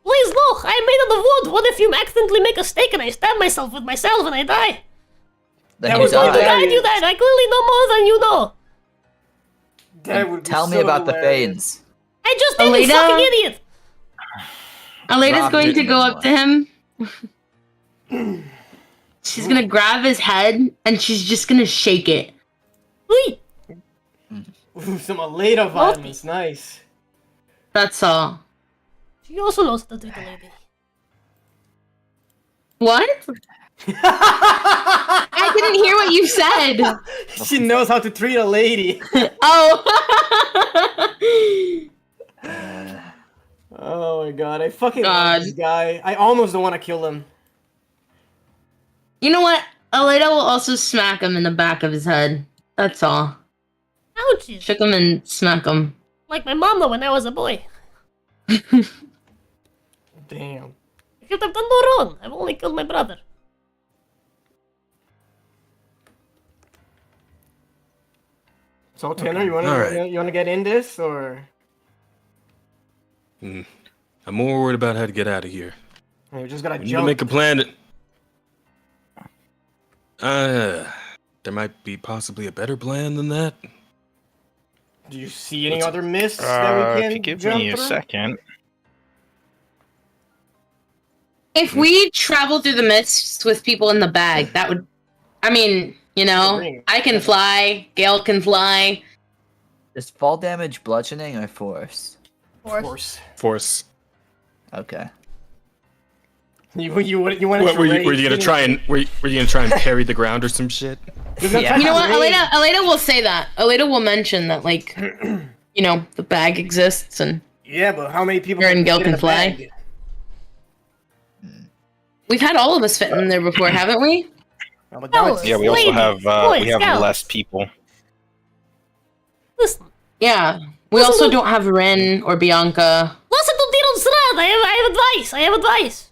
Please no! I am made out of wood! What if you accidentally make a mistake and I stab myself with myself and I die? Then That you was Going to hilarious. die, you died! I clearly know more than you know! That would be Tell me so about the hilarious. Fanes. I just did, you Alita? fucking idiot! Aleda's Rob going to didn't go know up to him. She's gonna grab his head and she's just gonna shake it. Oi! Ooh, some Alita violence. Nice. That's all. She also knows how to treat a lady. What? I didn't hear what you said. She knows how to treat a lady. Oh. Oh my god, I fucking God. love this guy. I almost don't want to kill him. You know what? Aleda will also smack him in the back of his head. That's all. Ouchies! Shook him and smack him. Like my mama when I was a boy. Damn. I could have done no wrong. I've only killed my brother. So Tanner, you wanna Alright. you wanna get in this or? I'm more worried about how to get out of here. You just gotta We need to jump. make a plan. There might be possibly a better plan than that. Do you see any other mists that we can If you give jump me a through? second. If we travel through the mists with people in the bag, that would... I mean, I can fly, Gale can fly. Is fall damage bludgeoning or force? Force. Force. Okay. You want to? Were you gonna try and parry the ground or some shit? Yeah. You know what? Aleda will say that. Aleda will mention that, like, the bag exists and Yeah, but how many people? Her and Gil fit in can the fly. bag? we've had all of us fit in there before, haven't we? Oh, but now it's- Yeah, we also have Boys, Scouts. less people. Listen. Yeah. We also don't have Ren or Bianca. Listen to Diron Strad! I have advice!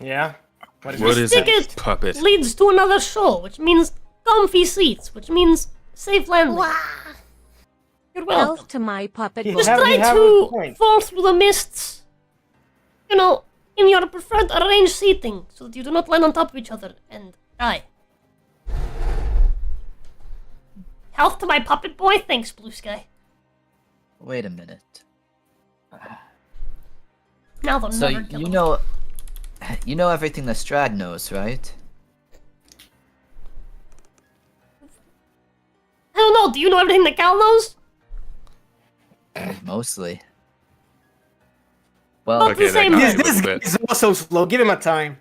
Yeah? What What is Stick it, it puppet? leads to another show, which means comfy seats, which means safe landing. Wow. You're welcome. Health to my puppet You boy. Just have- try you have a to point. fall through the mists. You know, in your preferred arranged seating, so that you do not land on top of each other and die. Health to my puppet boy? Thanks, Blue Sky. Wait a minute. Now they'll So never kill you him. know everything the Strad knows, right? I don't know, do you know everything that Cal knows? Mostly. Well, Not Okay, the that same. got me This, a this little bit. is also slow. Give him a time.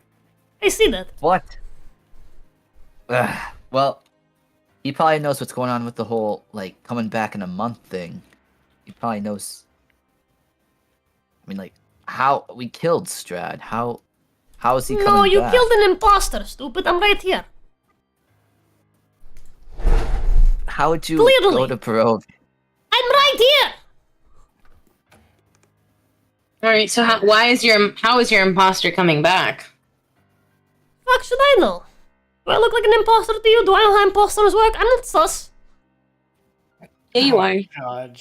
I see that. what? Well, he probably knows what's going on with the whole like coming back in a month thing. He probably knows. I mean, like how we killed Strad. How is he coming No, you back? killed an imposter, stupid. I'm right here. How would you Clearly. go to Barovia? I'm right here! All right. So how is your imposter coming back? Fuck should I know? Do I look like an imposter to you? Do I know how imposters work? I'm not sus. Yeah, you are. God.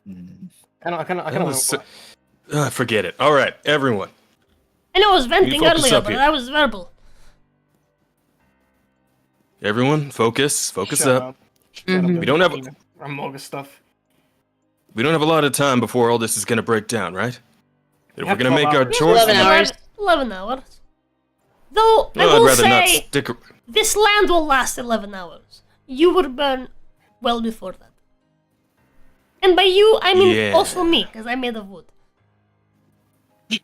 Hmm. I kind That of was forget it. All right, everyone. I know I was venting focus earlier, up but here. that was verbal. Everyone, focus up. Mhm. We don't have Amoga stuff. we don't have a lot of time before all this is gonna break down, right? If we're have gonna 12 make our hours. choice, 11 hours. 11 hours. Though, I no, I'd will rather not say, stick. this land will last 11 hours. You would burn well before that. And by you, I mean Yeah. also me, because I'm made of wood.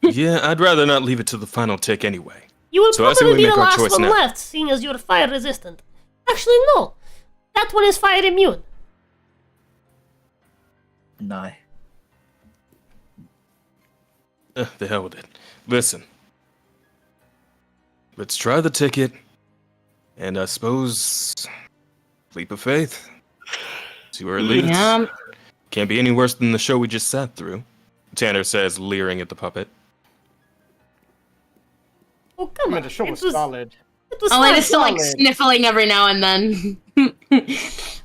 Yeah, I'd rather not leave it to the final tick anyway. You will So I say probably we be the make our last choice one now. left, seeing as you're fire resistant. Actually, no. That one is fire immune. No. The hell with it. Listen. Let's try the ticket. And I suppose leap of faith. See where it leads. Yeah. Can't be any worse than the show we just sat through. Tanner says, leering at the puppet. Oh, come I on. mean, the show It was solid. It was Elena fine. is still like solid. sniffling every now and then.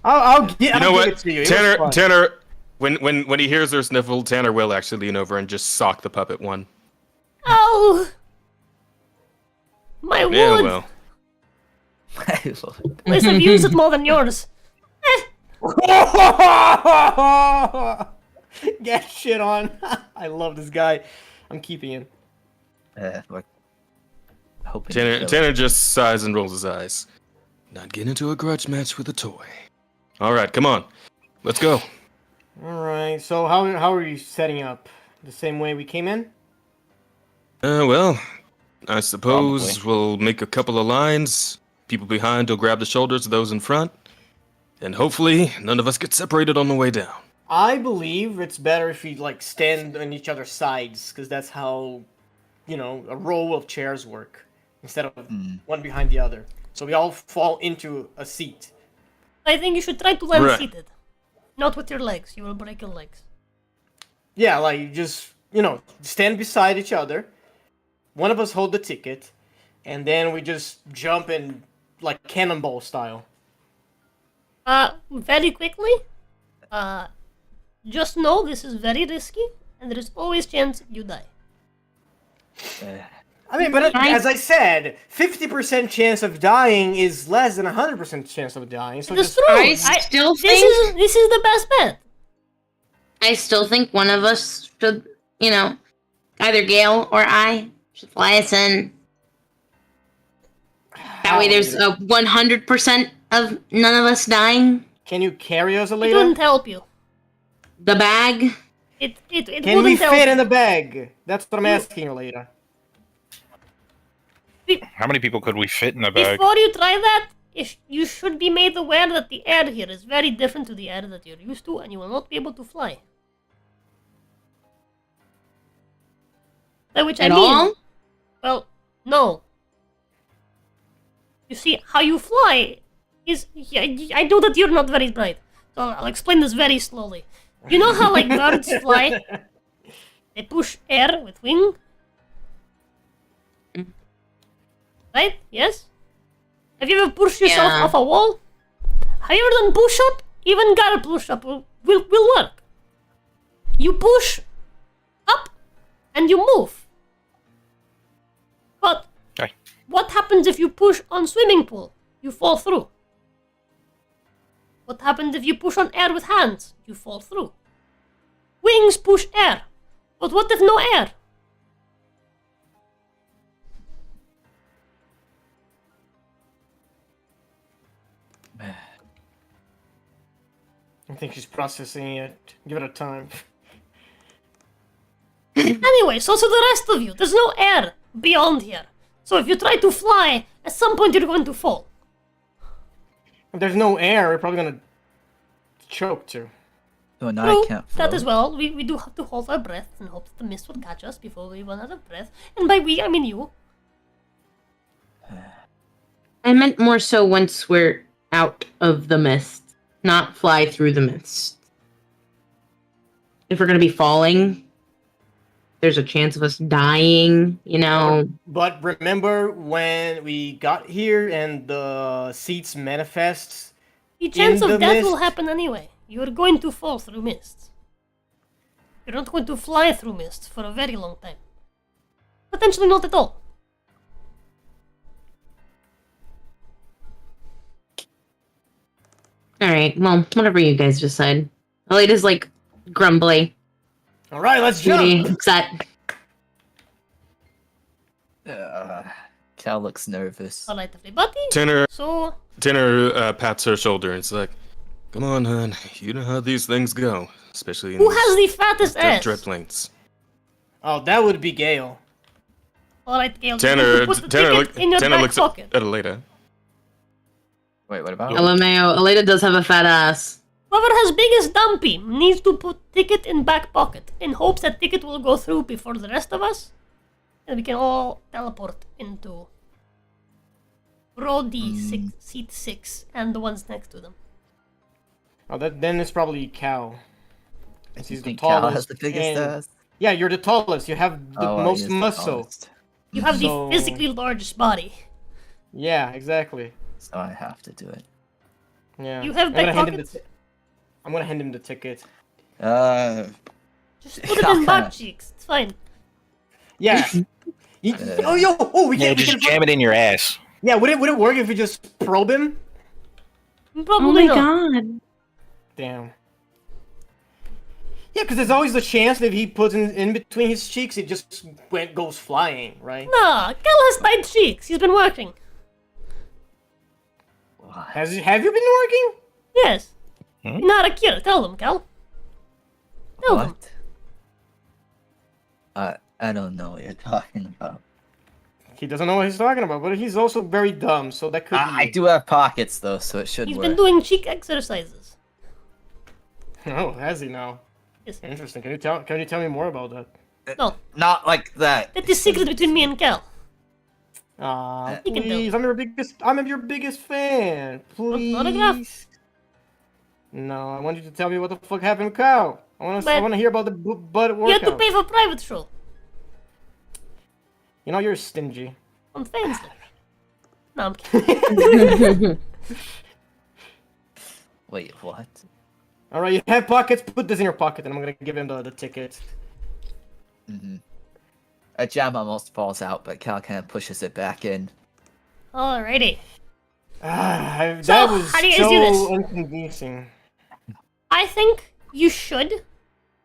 I'll You know give what? it to you. It was fun. Tanner, when he hears her sniffle, Tanner will actually lean over and just sock the puppet one. Oh! My wood! Yeah, well. At least I've used it more than yours. Get shit on. I love this guy. I'm keeping him. We're hoping to Tanner, kill Tanner just sighs and rolls his eyes. Not get into a grudge match with a toy. Alright, come on. Let's go. Alright, so how are you setting up? The same way we came in? Well, I suppose Probably. we'll make a couple of lines. People behind will grab the shoulders of those in front. And hopefully, none of us get separated on the way down. I believe it's better if we like stand on each other's sides, because that's how, a row of chairs work, instead of one behind the other. So we all fall into a seat. I think you should try to land Right. seated. Not with your legs. You will break your legs. Yeah, like you just, stand beside each other. One of us hold the ticket, and then we just jump in like cannonball style. Very quickly. Just know this is very risky, and there is always chance you die. I mean, but as I said, 50% chance of dying is less than 100% chance of dying. So That's just true. I still think This is the best bet. I still think one of us should, either Gail or I should fly us in. That way there's a 100% of none of us dying. Can you carry us, It Aleda? wouldn't help you. The bag. It Can we wouldn't help fit you. in the bag? That's what I'm asking, Aleda. How many people could we fit in the bag? Before you try that, you should be made aware that the air here is very different to the air that you're used to, and you will not be able to fly. By which I At mean, all? well, no. You see, how you fly is... I know that you're not very bright, so I'll explain this very slowly. You know how, like, birds fly? They push air with wing, Right? Yes? Have you ever pushed yourself Yeah. off a wall? Have you ever done push-up? Even got a push-up will work. You push up and you move. But Okay. what happens if you push on swimming pool? You fall through. What happens if you push on air with hands? You fall through. Wings push air. But what if no air? I think she's processing it. Give it a time. Anyway, so to the rest of you, there's no air beyond here. So if you try to fly, at some point you're going to fall. If there's no air, we're probably gonna choke too. Oh, no, True, I can't that float. as well. We do have to hold our breath and hope that the mist will catch us before we run out of breath. And by we, I mean you. I meant more so once we're out of the mist, not fly through the mist. If we're gonna be falling, there's a chance of us dying, you know. But remember when we got here and the seats manifests? The chance In of the death will mist? happen anyway. You're going to fall through mist. You're not going to fly through mist for a very long time. Potentially not at all. Alright, well, whatever you guys decide. Aleda's like grumbly, All right, let's moody, jump. upset. Cal looks nervous. Alright, everybody. Tanner So, pats her shoulder and it's like, "Come on, hon. You know how these things go, especially in who these has the fattest ass? Dreadplanes." Oh, that would be Gale. Alright, Gail, you Tanner put the Tanner, ticket in your Tanner back looks pocket. at Aleda. Wait, what about? LMAO, Aleda does have a fat ass. Whoever has biggest dumpy needs to put ticket in back pocket in hopes that ticket will go through before the rest of us, and we can all teleport into row D seat 6 and the ones next to them. Oh, then it's probably Cal. I He's the think Cal has tallest the biggest and- ass. Yeah, you're the tallest. You have the Oh, he most is the muscle. tallest. You have So- the physically largest body. Yeah, exactly. So I have to do it. Yeah. You have I'm gonna back hand him pockets? I'm gonna hand him the ticket. Just put it in butt cheeks. It's fine. Yeah. Oh, yo! Oh, we Yeah, can. just jam it in your ass. Yeah, would it work if we just probe him? Probably not. god. Damn. Yeah, because there's always the chance that if he puts in between his cheeks, it just goes flying, right? Nah, Kel has tight cheeks. He's been working. Have you been working? Yes. Not a kid. Tell them, Kel. Tell them. What? I don't know what you're talking about. He doesn't know what he's talking about, but he's also very dumb, so that could be. I do have pockets though, so it should He's work. been doing cheek exercises. Oh, has he now? Yes. Interesting. Can you tell me more about that? No, Not like that. that is secret between me and Kel. He can Please, I'm your biggest fan. Please. Autograph? No, I want you to tell me what the fuck happened to Cow. I want But- to hear about the butt You have to workout. pay for private show You know you're stingy. on fans. No, I'm kidding. Wait, what? All right, you have pockets. Put this in your pocket, and I'm gonna give him the ticket. A jam almost falls out, but Cal kind of pushes it back in. Alrighty. That So, was how do you guys do this? so inconveniencing. I think you should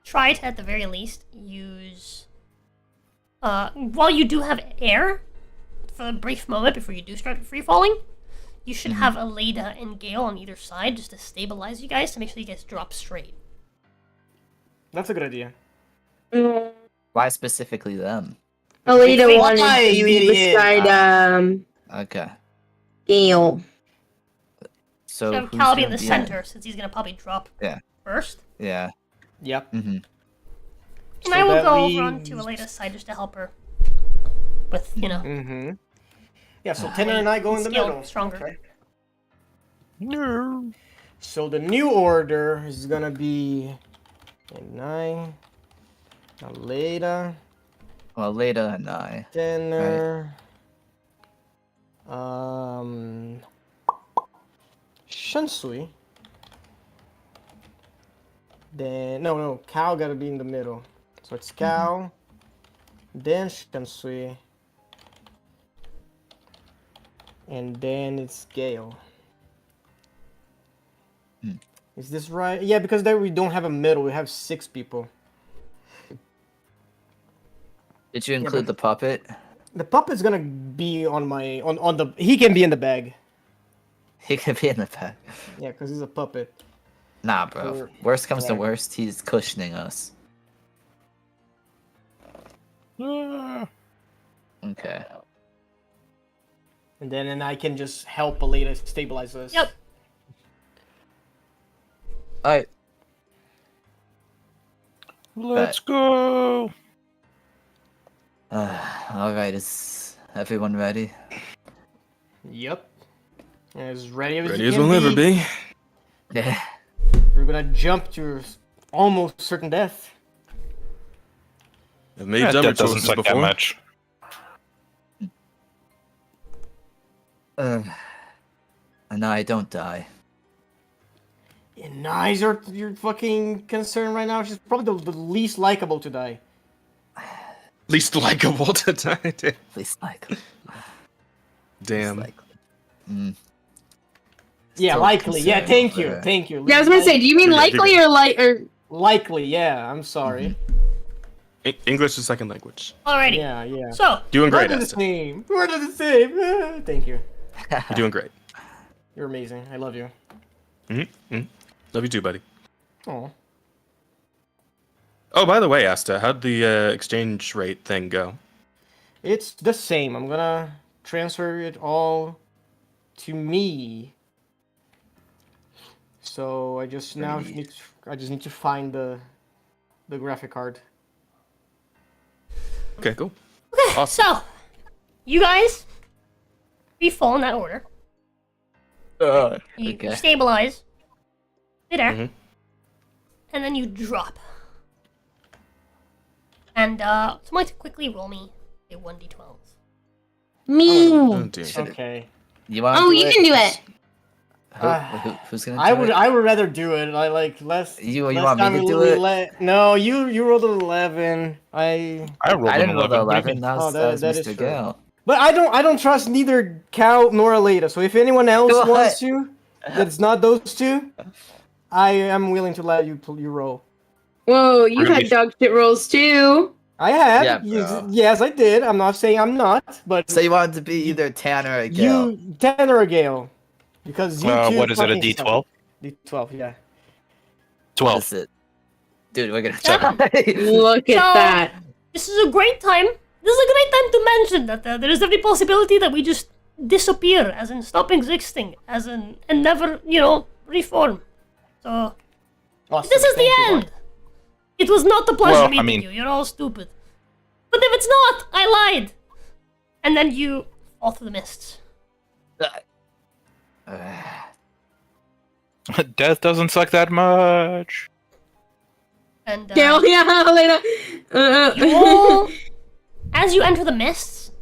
try to, at the very least, use... while you do have air, for a brief moment before you do start free falling, you should have Aleda and Gale on either side just to stabilize you guys, to make sure you guys drop straight. That's a good idea. Why specifically them? Aleda Wait, wanted why, to you be idiot? beside Okay. Gale. So So have who's Cal be in gonna the be center, since he's gonna probably drop Yeah. first. Yeah. Yep. Mm-hmm. And So I will that go leaves- over onto Aleda's side just to help her with, you know, Mm-hmm. Yeah, so Tanner and I go in the Skill middle. stronger. Okay. No. So the new order is gonna be 9, Aleda, Well, later and I. Tanner, Shansui. Then no, cow gotta be in the middle. So it's cow, then Shansui, and then it's Gale. Is this right? Yeah, because there we don't have a middle. We have 6 people. Did you include the puppet? The puppet's gonna be on my on the. He can be in the bag. He could be in the back. Yeah, because he's a puppet. Nah, bro. Worst comes to worst, he's cushioning us. Okay. And then I can just help Alita stabilize us. Yep. Alright. Let's go. Alright, is everyone ready? Yep. As ready as Ready you as can we'll ever be. Yeah. We're gonna jump to almost certain death. I've made dumber That doesn't choices suck that before. much. And I don't die. And eyes are your fucking concern right now. She's probably the least likable to die. Least likable to die. Least likely. Damn. Least likely. Yeah, So likely. Yeah, concerned thank you, over- thank you. Yeah, I was gonna say, do you mean You're good, likely you're or like or? Likely, yeah. I'm sorry. English is second language. Alrighty. Yeah. So, Doing We're great, the Asta. same. We're the same. Thank you. You're doing great. You're amazing. I love you. Love you too, buddy. Oh. Oh, by the way, Asta, how'd the exchange rate thing go? It's the same. I'm gonna transfer it all to me. So I just need to find the graphic card. Okay, cool. okay, Awesome. so you guys, we fall in that order. You Okay. stabilize midair, Mhm. and then you drop. And someone to quickly roll me a 1d12. Me. Oh, dear. Okay. You want? Oh, you can do it. Who's gonna do I would it? I would rather do it. I like less. You less want me time to we- do we it? No, you rolled an 11. I rolled I an didn't roll the 11. What do you 11. mean? That was, Oh, that was that is Mr. true. Gale. But I don't trust neither Cal nor Alita. So if anyone else What? wants to, that's not those two, I am willing to let you roll. Whoa, you've Really? had dog shit rolls too. I have. Yeah, bro. Yes, I did. I'm not saying I'm not, but So you wanted to be either Tanner or Gale. you 10 or a Gale, because you two. What is it, a fucking D12? suck. D12, yeah. 12. What is it? Dude, we're gonna Seven. try. Look at So- that. This is a great time. This is a great time to mention that there is every possibility that we just disappear, as in stop existing, as in and never, reform. So Awesome, this is the thank you. end. It was not a pleasure Well, I meeting mean- you. You're all stupid. But if it's not, I lied. And then you fall through the mists. Death doesn't suck that much. And Gail, yeah, later. you all, as you enter the mists,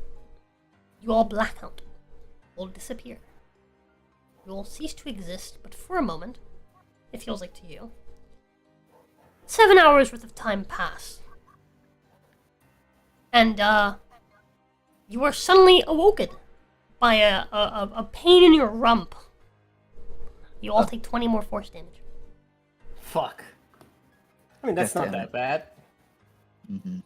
you all black out. You all disappear. You all cease to exist, but for a moment, it feels like to you. 7 hours worth of time pass. And you are suddenly awoken by a pain in your rump. You all take 20 more force damage. Fuck. I mean, that's God not damn that it. bad. Mm-hmm.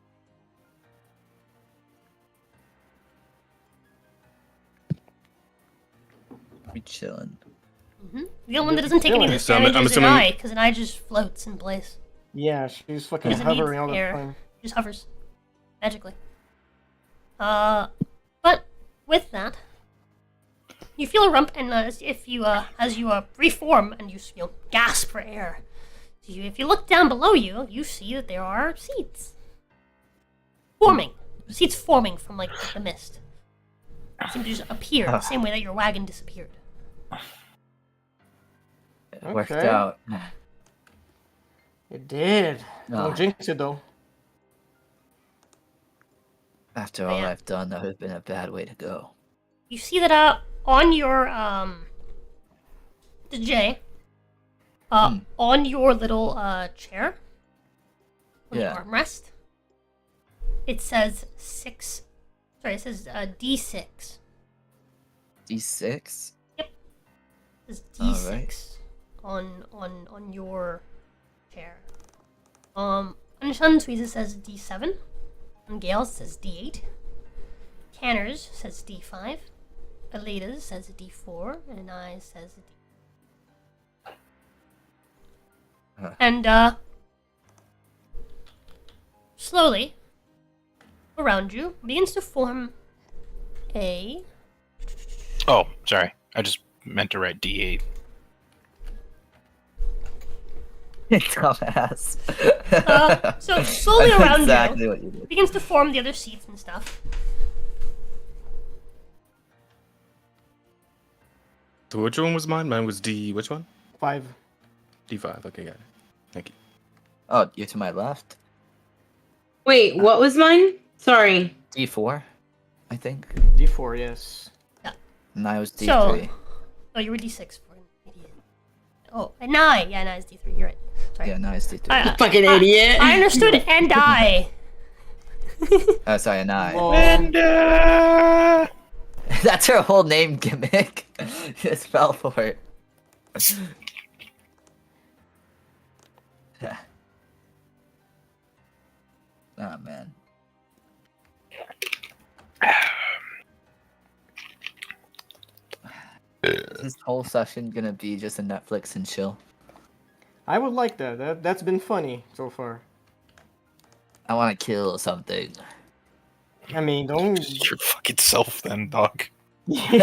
We chilling. The only one that doesn't take any Really? So I'm damage is an assuming- eye, because an eye just floats in place. Yeah, she's fucking Doesn't need hovering all the air. time. Just hovers magically. But with that, you feel a rump, and as you reform and you gasp for air. So if you look down below you, you see that there are seeds forming. Seeds forming from like the mist. Seem to just appear the same way that your wagon disappeared. It worked Okay. out. It did. Oh. Don't jinx it though. After all Yeah. I've done, that would have been a bad way to go. you see that on your the J, on your little chair, on the armrest, it says 6. Sorry, it says D6. D6. Yep. It says D6 on your chair. On Shunsui's it says D7. On Gale's it says D8. Tanner's says D5. Aleda's says D4. And I says D. And slowly around you begins to form a. Oh, sorry. I just meant to write D8. Dumbass. So slowly around exactly you what you did. begins to form the other seats and stuff. So which one was mine? Mine was D. Which one? 5. D5. Okay, got it. Thank you. Oh, you're to my left. Wait, what was mine? Sorry. D4, I think. D4, yes. And I was D3. So, oh, you were D6 for an idiot. Oh, and 9. Yeah, 9 is D3. You're right. Sorry. Yeah, now it's D3. Fucking idiot. I understood and I. Oh, sorry, and I. Linda! That's her whole name gimmick. Just fell for it. Oh, man. This whole session gonna be just a Netflix and chill. I would like that. That's been funny so far. I want to kill something. I mean, don't. Your fucking self, then, dog. Oh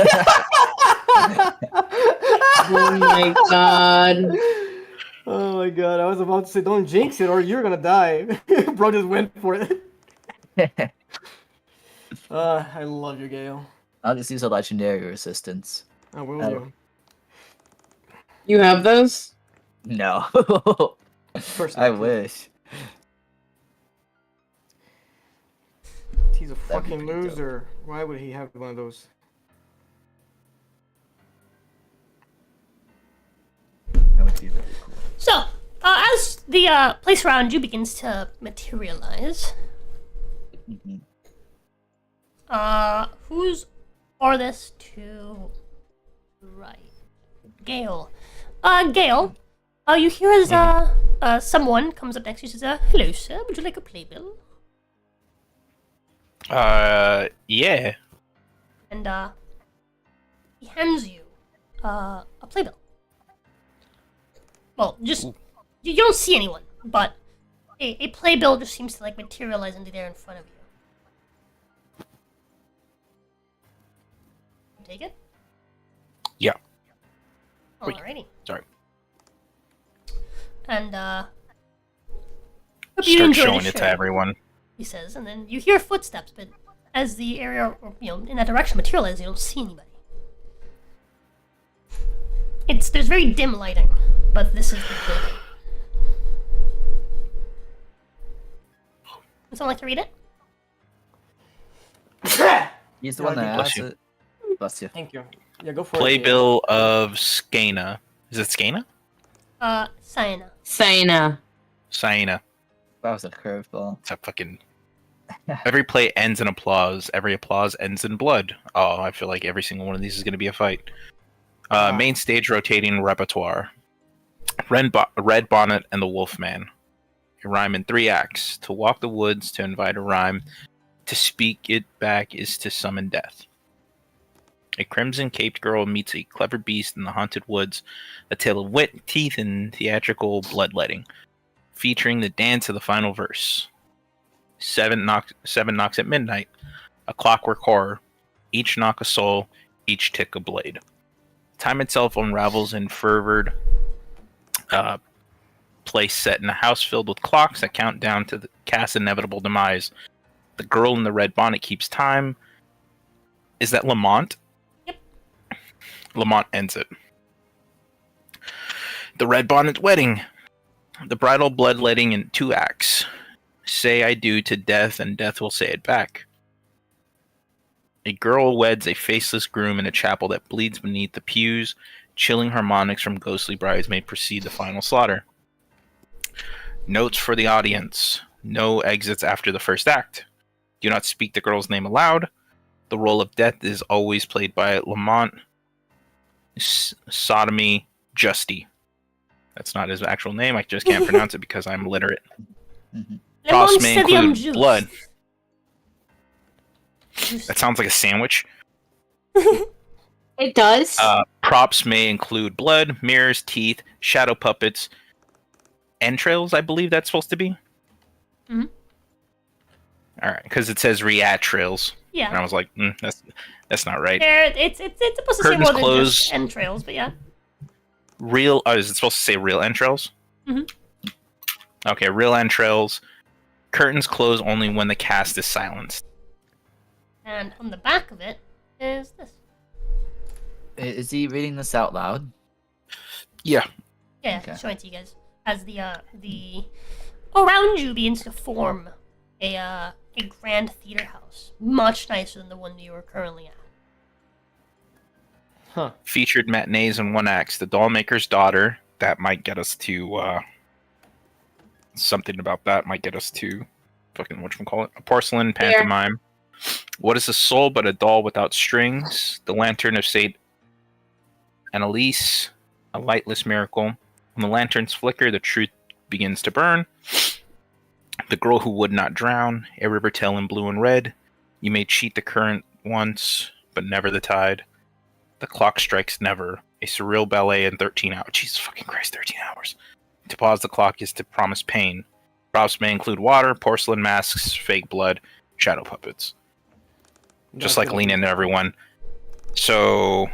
my god. Oh my god, I was about to say don't jinx it or you're gonna die. Bro just went for it. I love you, Gale. I'll just use a legendary resistance. I will do. You have those? No. First I time. wish. He's a That'd be fucking pretty dope. loser. Why would he have one of those? That would be really cool. So, as the place around you begins to materialize, Mhm. who's farthest to right? Gale. Gale, you hear as someone comes up next to you and says, "Hello, sir. Would you like a playbill?" Yeah. And he hands you a playbill. Well, just you don't see anyone, but a playbill just seems to like materialize into there in front of you. Take it? Yeah. Alrighty. Sorry. And hope you Start enjoy showing the it show, to everyone. he says, and then you hear footsteps, but as the area, in that direction materializes, you don't see anybody. There's very dim lighting, but this is the building. Would someone like to read it? He's the one Yeah, that bless asked you. it. Bless you. Thank you. Yeah, go for it. Gale. Playbill of Skana. Is it Skana? Sienna. Saina. Siena. That was a curveball. It's a fucking. Every play ends in applause. Every applause ends in blood. Oh, I feel like every single one of these is going to be a fight. Main stage rotating repertoire. Red Bonnet and the Wolfman. A rhyme in 3 acts. To walk the woods, to invite a rhyme. To speak it back is to summon death. A crimson-caped girl meets a clever beast in the haunted woods. A tale of wit, teeth, and theatrical bloodletting. Featuring the dance of the final verse. 7 knocks at midnight. A clockwork horror. Each knock a soul, each tick a blade. Time itself unravels in fervored place set in a house filled with clocks that count down to the cast's inevitable demise. The girl in the red bonnet keeps time. Is that Lamont? Yep. Lamont ends it. The red bonnet wedding. The bridal bloodletting in 2 acts. Say I do to death, and death will say it back. A girl weds a faceless groom in a chapel that bleeds beneath the pews. Chilling harmonics from ghostly bridesmaid precede the final slaughter. Notes for the audience. No exits after the first act. Do not speak the girl's name aloud. The role of death is always played by Lamont Sodomy Justy. That's not his actual name. I just can't pronounce it because I'm illiterate. Props may include blood. That sounds like a sandwich. It does. Props may include blood, mirrors, teeth, shadow puppets, entrails, I believe that's supposed to be. Mm-hmm. Alright, because it says reatrails. Yeah. And I was like, that's not right. It's supposed to say Curtains more than close. just entrails, but yeah. Real, is it supposed to say real entrails? Mm-hmm. Okay, real entrails. Curtains close only when the cast is silenced. And on the back of it is this. Is he reading this out loud? Yeah. Yeah, Okay. showing it to you guys. As the around you begins to form a grand theater house, much nicer than the one you are currently at. Huh. Featured matinees and one acts. The Dollmaker's Daughter. That might get us to something about that might get us to fucking whatchamacallit. A porcelain pantomime. What is a soul but a doll without strings? The Lantern of Saint Annalise. A lightless miracle. When the lanterns flicker, the truth begins to burn. The Girl Who Would Not Drown. A river tale in blue and red. You may cheat the current once, but never the tide. The clock strikes never. A surreal ballet in 13 hours. Jesus fucking Christ, 13 hours. To pause the clock is to promise pain. Props may include water, porcelain masks, fake blood, shadow puppets. Just like lean into everyone. So,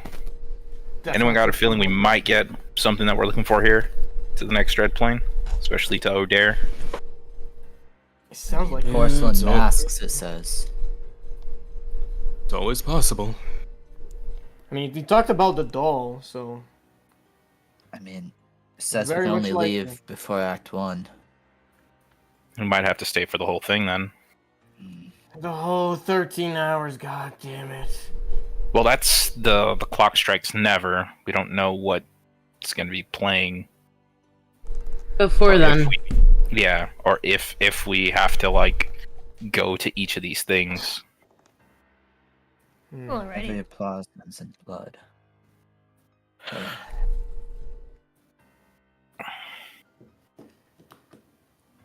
anyone got a feeling we might get something that we're looking for here to the next Dreadplane? Especially to O'Dare? It sounds like Porcelain it's all- masks, it says. It's always possible. I mean, you talked about the doll, so I mean, it says we Very can much only likely. leave before Act 1. We might have to stay for the whole thing then. the whole 13 hours. God damn it! Well, that's the clock strikes never. We don't know what it's going to be playing. Before Or then. if we- yeah, or if we have to like go to each of these things. Hmm. Every Alrighty. applause ends in blood.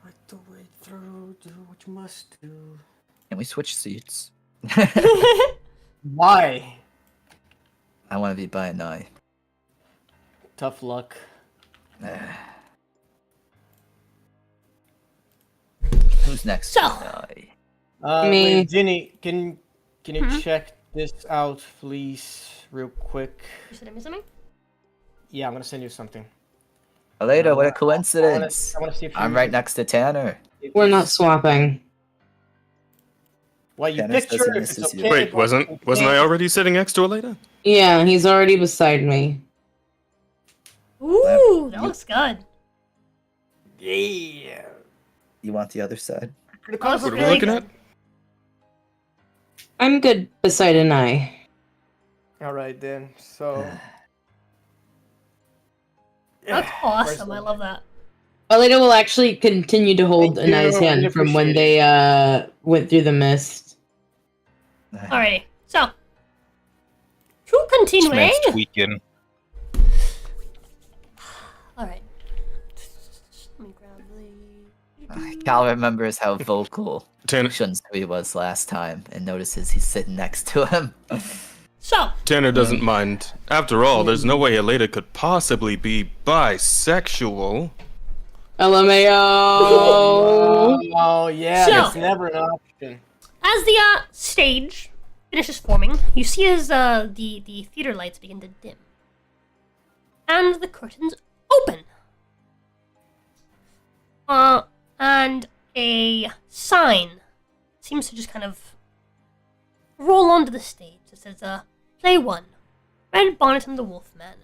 Fight the way through. Do what you must do. Can we switch seats? Why? I want to be by a knife. Tough luck. Who's next? So- Nai? Me. Wait, Ginny, can you Mhm. check this out, please, real quick? You sending me something? Yeah, I'm gonna send you something. Aleda, what a I coincidence! wanna see if I'm right next to Tanner. We're not swapping. Well, you Dennis picture doesn't if it's miss you. okay. Wait, but wasn't I already sitting next to Aleda? Yeah, he's already beside me. Ooh, that looks good. Yeah. You want the other side? The That looks What are we really looking good. at? I'm good beside an eye. All right then. So. That's awesome. I love that. Aleda will actually continue to hold Thank you, Anai's really hand from when appreciate they went through the mist. Alrighty. So, to This continue. man's tweaking. Alright. Let me grab the. Cal remembers how vocal Tanner, Shunsui was last time and notices he's sitting next to him. So, Tanner doesn't mind. After all, there's no way Aleda could possibly be bisexual. LMAO! Oh yeah, So- that's never an option. as the stage finishes forming, you see as the theater lights begin to dim. And the curtains open. And a sign seems to just kind of roll onto the stage. It says, Play 1. Red Bonnet and the Wolfman.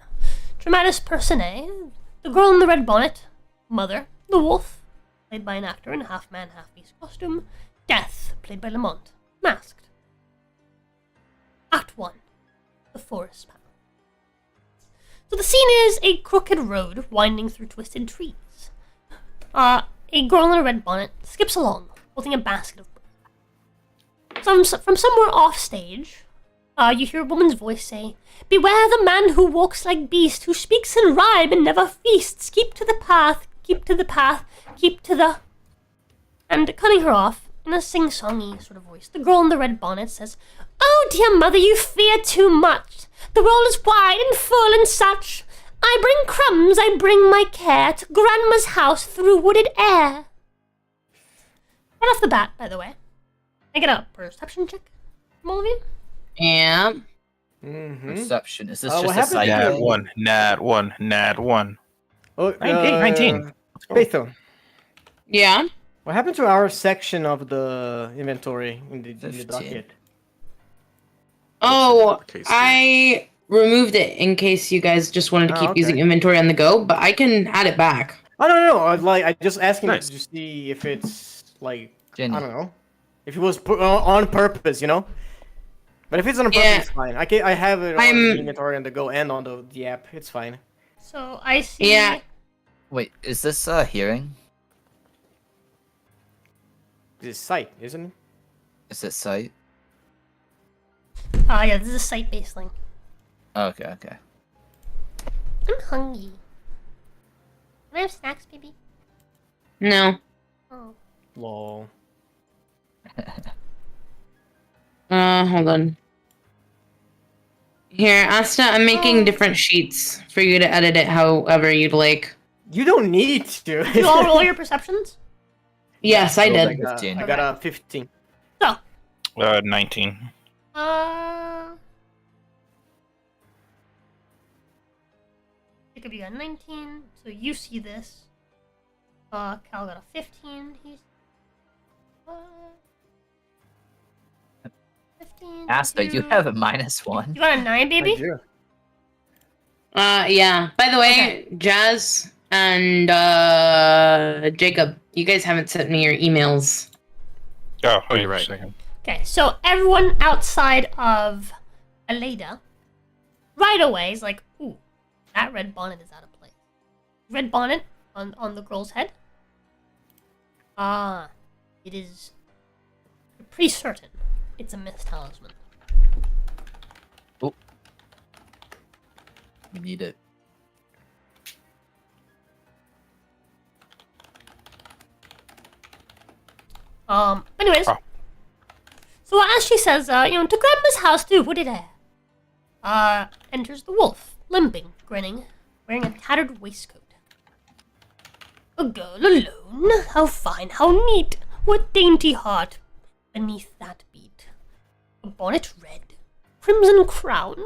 Dramatis personae. The girl in the red bonnet. Mother. The wolf. Played by an actor in a half-man, half-beast costume. Death. Played by Lamont. Masked. Act 1. The Forest Path. So the scene is a crooked road winding through twisted trees. A girl in a red bonnet skips along, holding a basket of bread. From somewhere off stage, you hear a woman's voice say, "Beware the man who walks like beast, who speaks in rhyme and never feasts. Keep to the path, keep to the path, keep to the..." And cutting her off, in a sing-songy sort of voice, the girl in the red bonnet says, "Oh dear mother, you fear too much. The roll is wide and full and such. I bring crumbs, I bring my care to grandma's house through wooded air." Right off the bat, by the way, I get a perception check from all of you. Yeah. Mm-hmm. Perception. Is this what just a happened side to- thing? Nat 1. Oh, 19. Let's go. Betho, Yeah. what happened to our section of the inventory in the 15. docket? Oh, Case I removed it in case you guys just wanted to keep okay. using inventory on the go, but I can add it back. Oh no, I just asking Nice. to see if it's like Jenny. I don't know, if it was on purpose, you know. But if it's on purpose, Yeah. it's fine. I have it on I'm- the inventory on the go and on the app. It's fine. So I see... Yeah. Wait, is this hearing? This is sight, isn't it? Is it sight? Yeah, this is a site-based thing. Okay. I'm hungry. Can I have snacks, baby? No. Oh. Lol. Hold on. Here, Asta, I'm making Oh. different sheets for you to edit it however you'd like. You don't need to. You all roll your perceptions? Yes, I Roll did. back. 15. I got a 15. So, 19. Jacob, you got 19, so you see this. Cal got a 15. He's... 15. Asta, you have a -1. You got a 9, I baby? do. Yeah. By the way, Jazz and Jacob, you guys haven't sent me your emails. Oh, you're you're right. right. Second. Okay, so everyone outside of Aleda right away is like, ooh, that red bonnet is out of place. Red bonnet on the girl's head? It is pretty certain it's a myth talisman. We need it. Anyways. Oh. So as she says, to grandma's house too, what did I? Enters the wolf, limping, grinning, wearing a tattered waistcoat. A girl alone? How fine, how neat! What dainty heart beneath that beat? A bonnet red, crimson crown.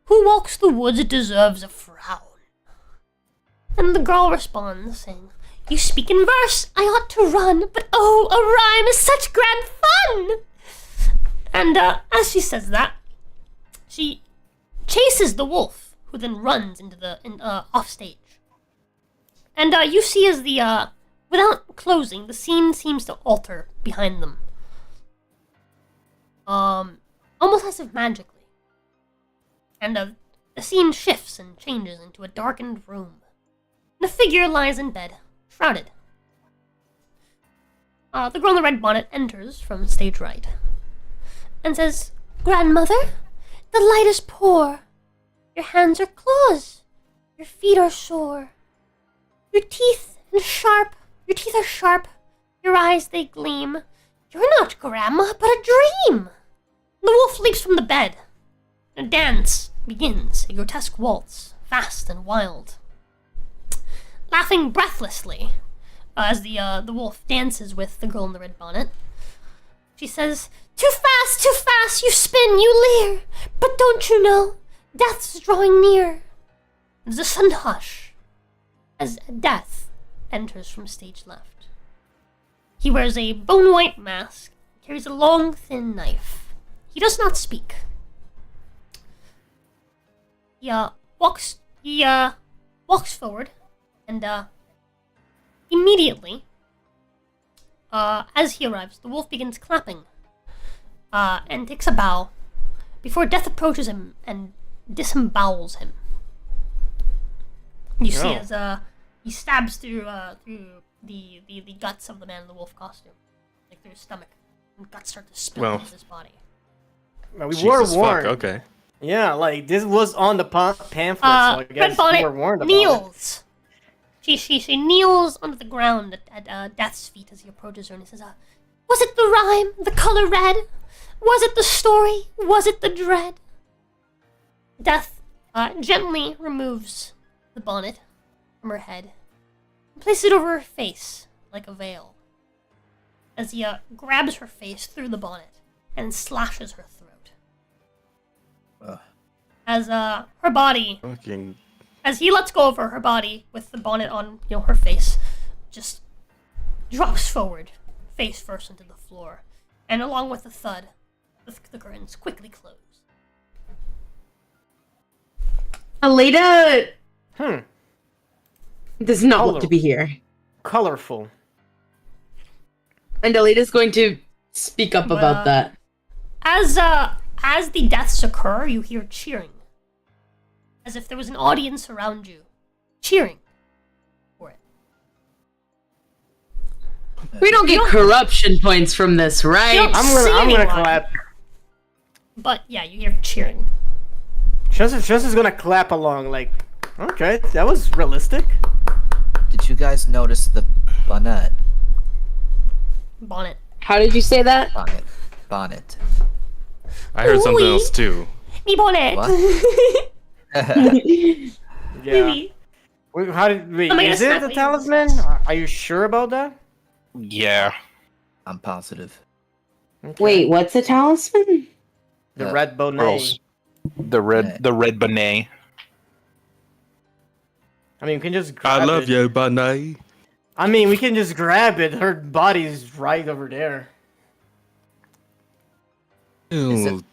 Who walks the woods deserves a frown. And the girl responds, saying, "You speak in verse, I ought to run, but oh, a rhyme is such grand fun!" And as she says that, she chases the wolf, who then runs into the off stage. And you see as the without closing, the scene seems to alter behind them, almost as if magically. And the scene shifts and changes into a darkened room. And a figure lies in bed, shrouded. The girl in the red bonnet enters from stage right and says, "Grandmother, the light is poor. Your hands are claws. Your feet are sore. Your teeth are sharp. Your eyes, they gleam. You're not Grandma, but a dream." The wolf leaps from the bed. A dance begins, a grotesque waltz, fast and wild. Laughing breathlessly as the wolf dances with the girl in the red bonnet, she says, too fast, you spin, you leer. But don't you know, death's drawing near." There's a sudden hush as Death enters from stage left. He wears a bone-white mask, carries a long, thin knife. He does not speak. He walks forward, and immediately, as he arrives, the wolf begins clapping, and takes a bow, before death approaches him and disembowels him. You see as he stabs through the guts of the man in the wolf costume, like through his stomach, and guts start to spill into his body. Well, we were Jesus warned. fuck, okay. Yeah, like this was on the pamphlet, so I guess Red Bonnet we were warned about kneels. She kneels onto the ground at Death's feet as he approaches her, and he says, "Was it the rhyme, the color red? Was it the story? Was it the dread?" Death gently removes the bonnet from her head and places it over her face like a veil, as he grabs her face through the bonnet and slashes her throat. As her body, Fucking. as he lets go of her body with the bonnet on, her face, just drops forward, face first into the floor, and along with the thud, the curtains quickly close. Alita does not want to be here. Colorful. And Alita's going to speak up about that. As the deaths occur, you hear cheering. As if there was an audience around you, cheering for it. We don't get corruption points from this, right? I'm gonna clap. But yeah, you hear cheering. Just gonna clap along, like, okay, that was realistic. Did you guys notice the bonnet? Bonnet. How did you say that? Bonnet. I heard something else too. Me bonnet. What? Yeah. Wait. Wait, Oh my is God, it snap the me. talisman? Are you sure about that? Yeah. I'm positive. Okay. Wait, what's a talisman? The red bonnet. Girls. The red bonnet. I mean, we can just grab I love it. you, Bunny. I mean, we can just grab it. Her body's right over there. Ew.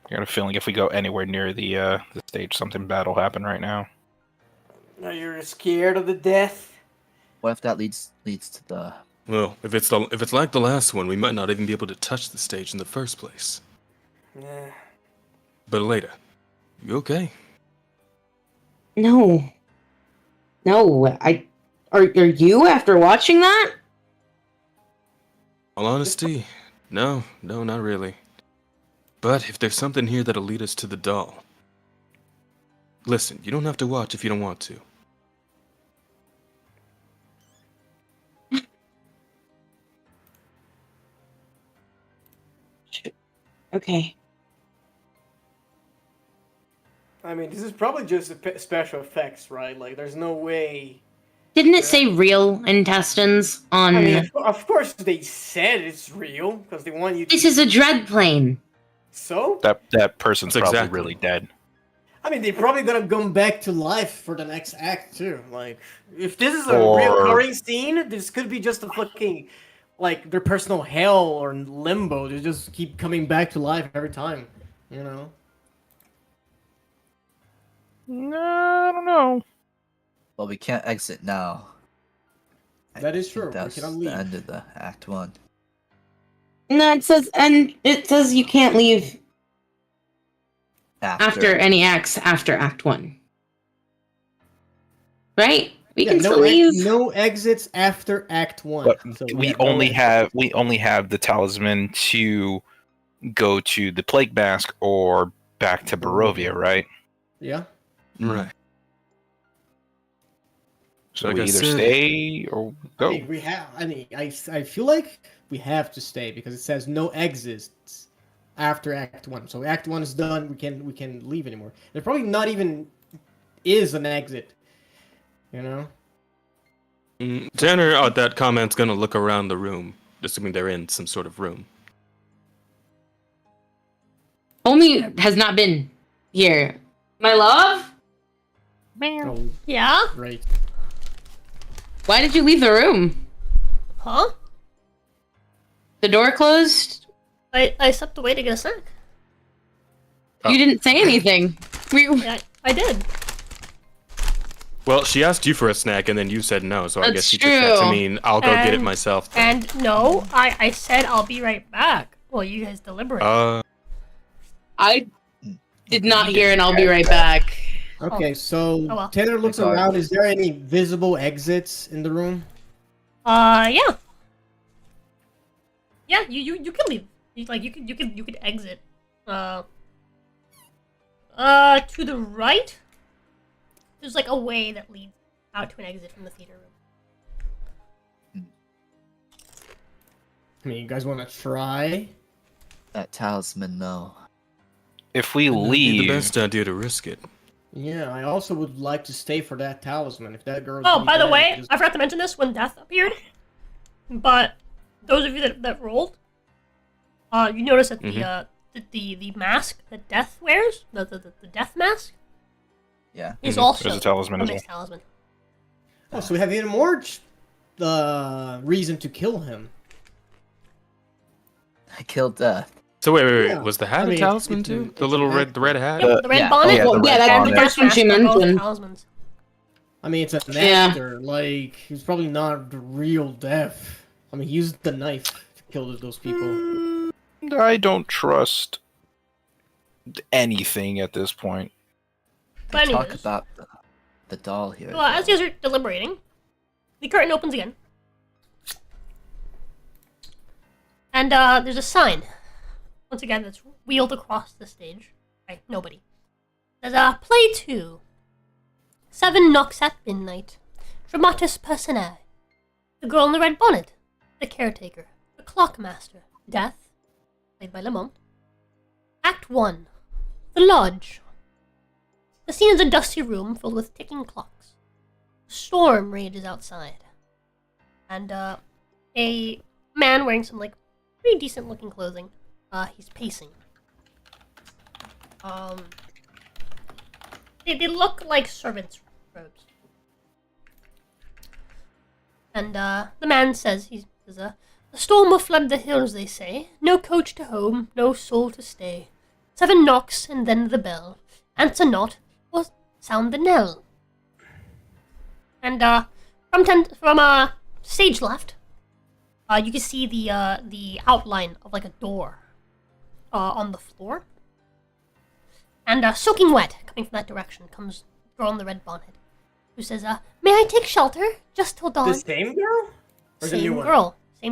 I got a feeling if we go anywhere near the stage, something bad will happen right now. Are you scared of the death? What if that leads to the? Well, if it's like the last one, we might not even be able to touch the stage in the first place. Yeah. But later, you okay? No. Are you after watching that? All honesty, no, not really. But if there's something here that'll lead us to the doll, listen, you don't have to watch if you don't want to. Okay. I mean, this is probably just special effects, right? Like, there's no way. Didn't it say real intestines on... I mean, of course they said it's real, because they want you to... This is a Dreadplane. So? That person's That's probably exactly. really dead. I mean, they're probably gonna come back to life for the next act, too. Like, if this is a Or- recurring scene, this could be just a fucking, like, their personal hell or limbo. They just keep coming back to life every time, you know? No, I don't know. Well, we can't exit now. That is I think true. We That's cannot the leave. end of the Act 1. No, it says you can't leave after any acts after Act 1. Right? We can still leave. No exits after Act 1. But So we have no only exits. have the talisman to go to the plague mask or back to Barovia, right? Yeah. Right. So Like we I either said- stay or go. I feel like we have to stay because it says no exits after Act 1. So Act 1 is done. We can leave anymore. There probably not even is an exit. You know? Tanner, that comment's gonna look around the room, assuming they're in some sort of room. Omi has not been here. My love? Oh, Yeah? great. Why did you leave the room? Huh? The door closed? I stepped away to get a snack. You didn't say anything. Yeah, I did. Well, she asked you for a snack, and then you said no, so I That's guess she took that to true. mean I'll go get it And- myself. And no, I said I'll be right back. Well, you guys deliberate. I did not hear, and I'll be right back. Okay, so Oh, well. Taylor looks Regardless. around. Is there any visible exits in the room? Yeah. Yeah, you can leave. You could exit. To the right, there's like a way that leads out to an exit from the theater room. I mean, you guys want to try? That talisman, though. If we It'd be the leave, best idea to risk it. Yeah, I also would like to stay for that talisman. If that girl. Oh, by the way, I forgot to mention this when Death appeared. But those of you that rolled, you notice that the mask that Death wears, the Death mask, Yeah. is also There's a talisman as mixed talisman. Oh, so we have even more reason to kill him. I killed Death. So wait. Yeah. Was the hat I mean, a talisman it's too? it's The little an red hat? Yep, the red yeah. bonnet. Oh, yeah, the Yeah, red that's bonnet. the first one she mask are both mentioned. talismans. I mean, it's an Yeah. actor. Like, he's probably not the real Death. I mean, he used the knife to kill those people. I don't trust anything at this point. But Talk anyways, about the doll here. well, as you guys are deliberating, the curtain opens again. And there's a sign, once again, that's wheeled across the stage. Right, nobody. There's a play 2. 7 knocks at midnight. Dramatis personae. The girl in the red bonnet. The caretaker. The clockmaster. Death, played by Lamont. Act 1. The lodge. The scene is a dusty room filled with ticking clocks. A storm rages outside. And a man wearing some like pretty decent looking clothing. He's pacing. They look like servants' robes. And the man says, the storm will flood the hills, they say. No coach to home, no soul to stay. 7 knocks and then the bell. Answer not, or sound the knell. And from stage left, you can see the outline of like a door on the floor. And soaking wet, coming from that direction, comes the girl in the red bonnet, who says, "May I take shelter just till dawn?" The same girl? Or the new Same one?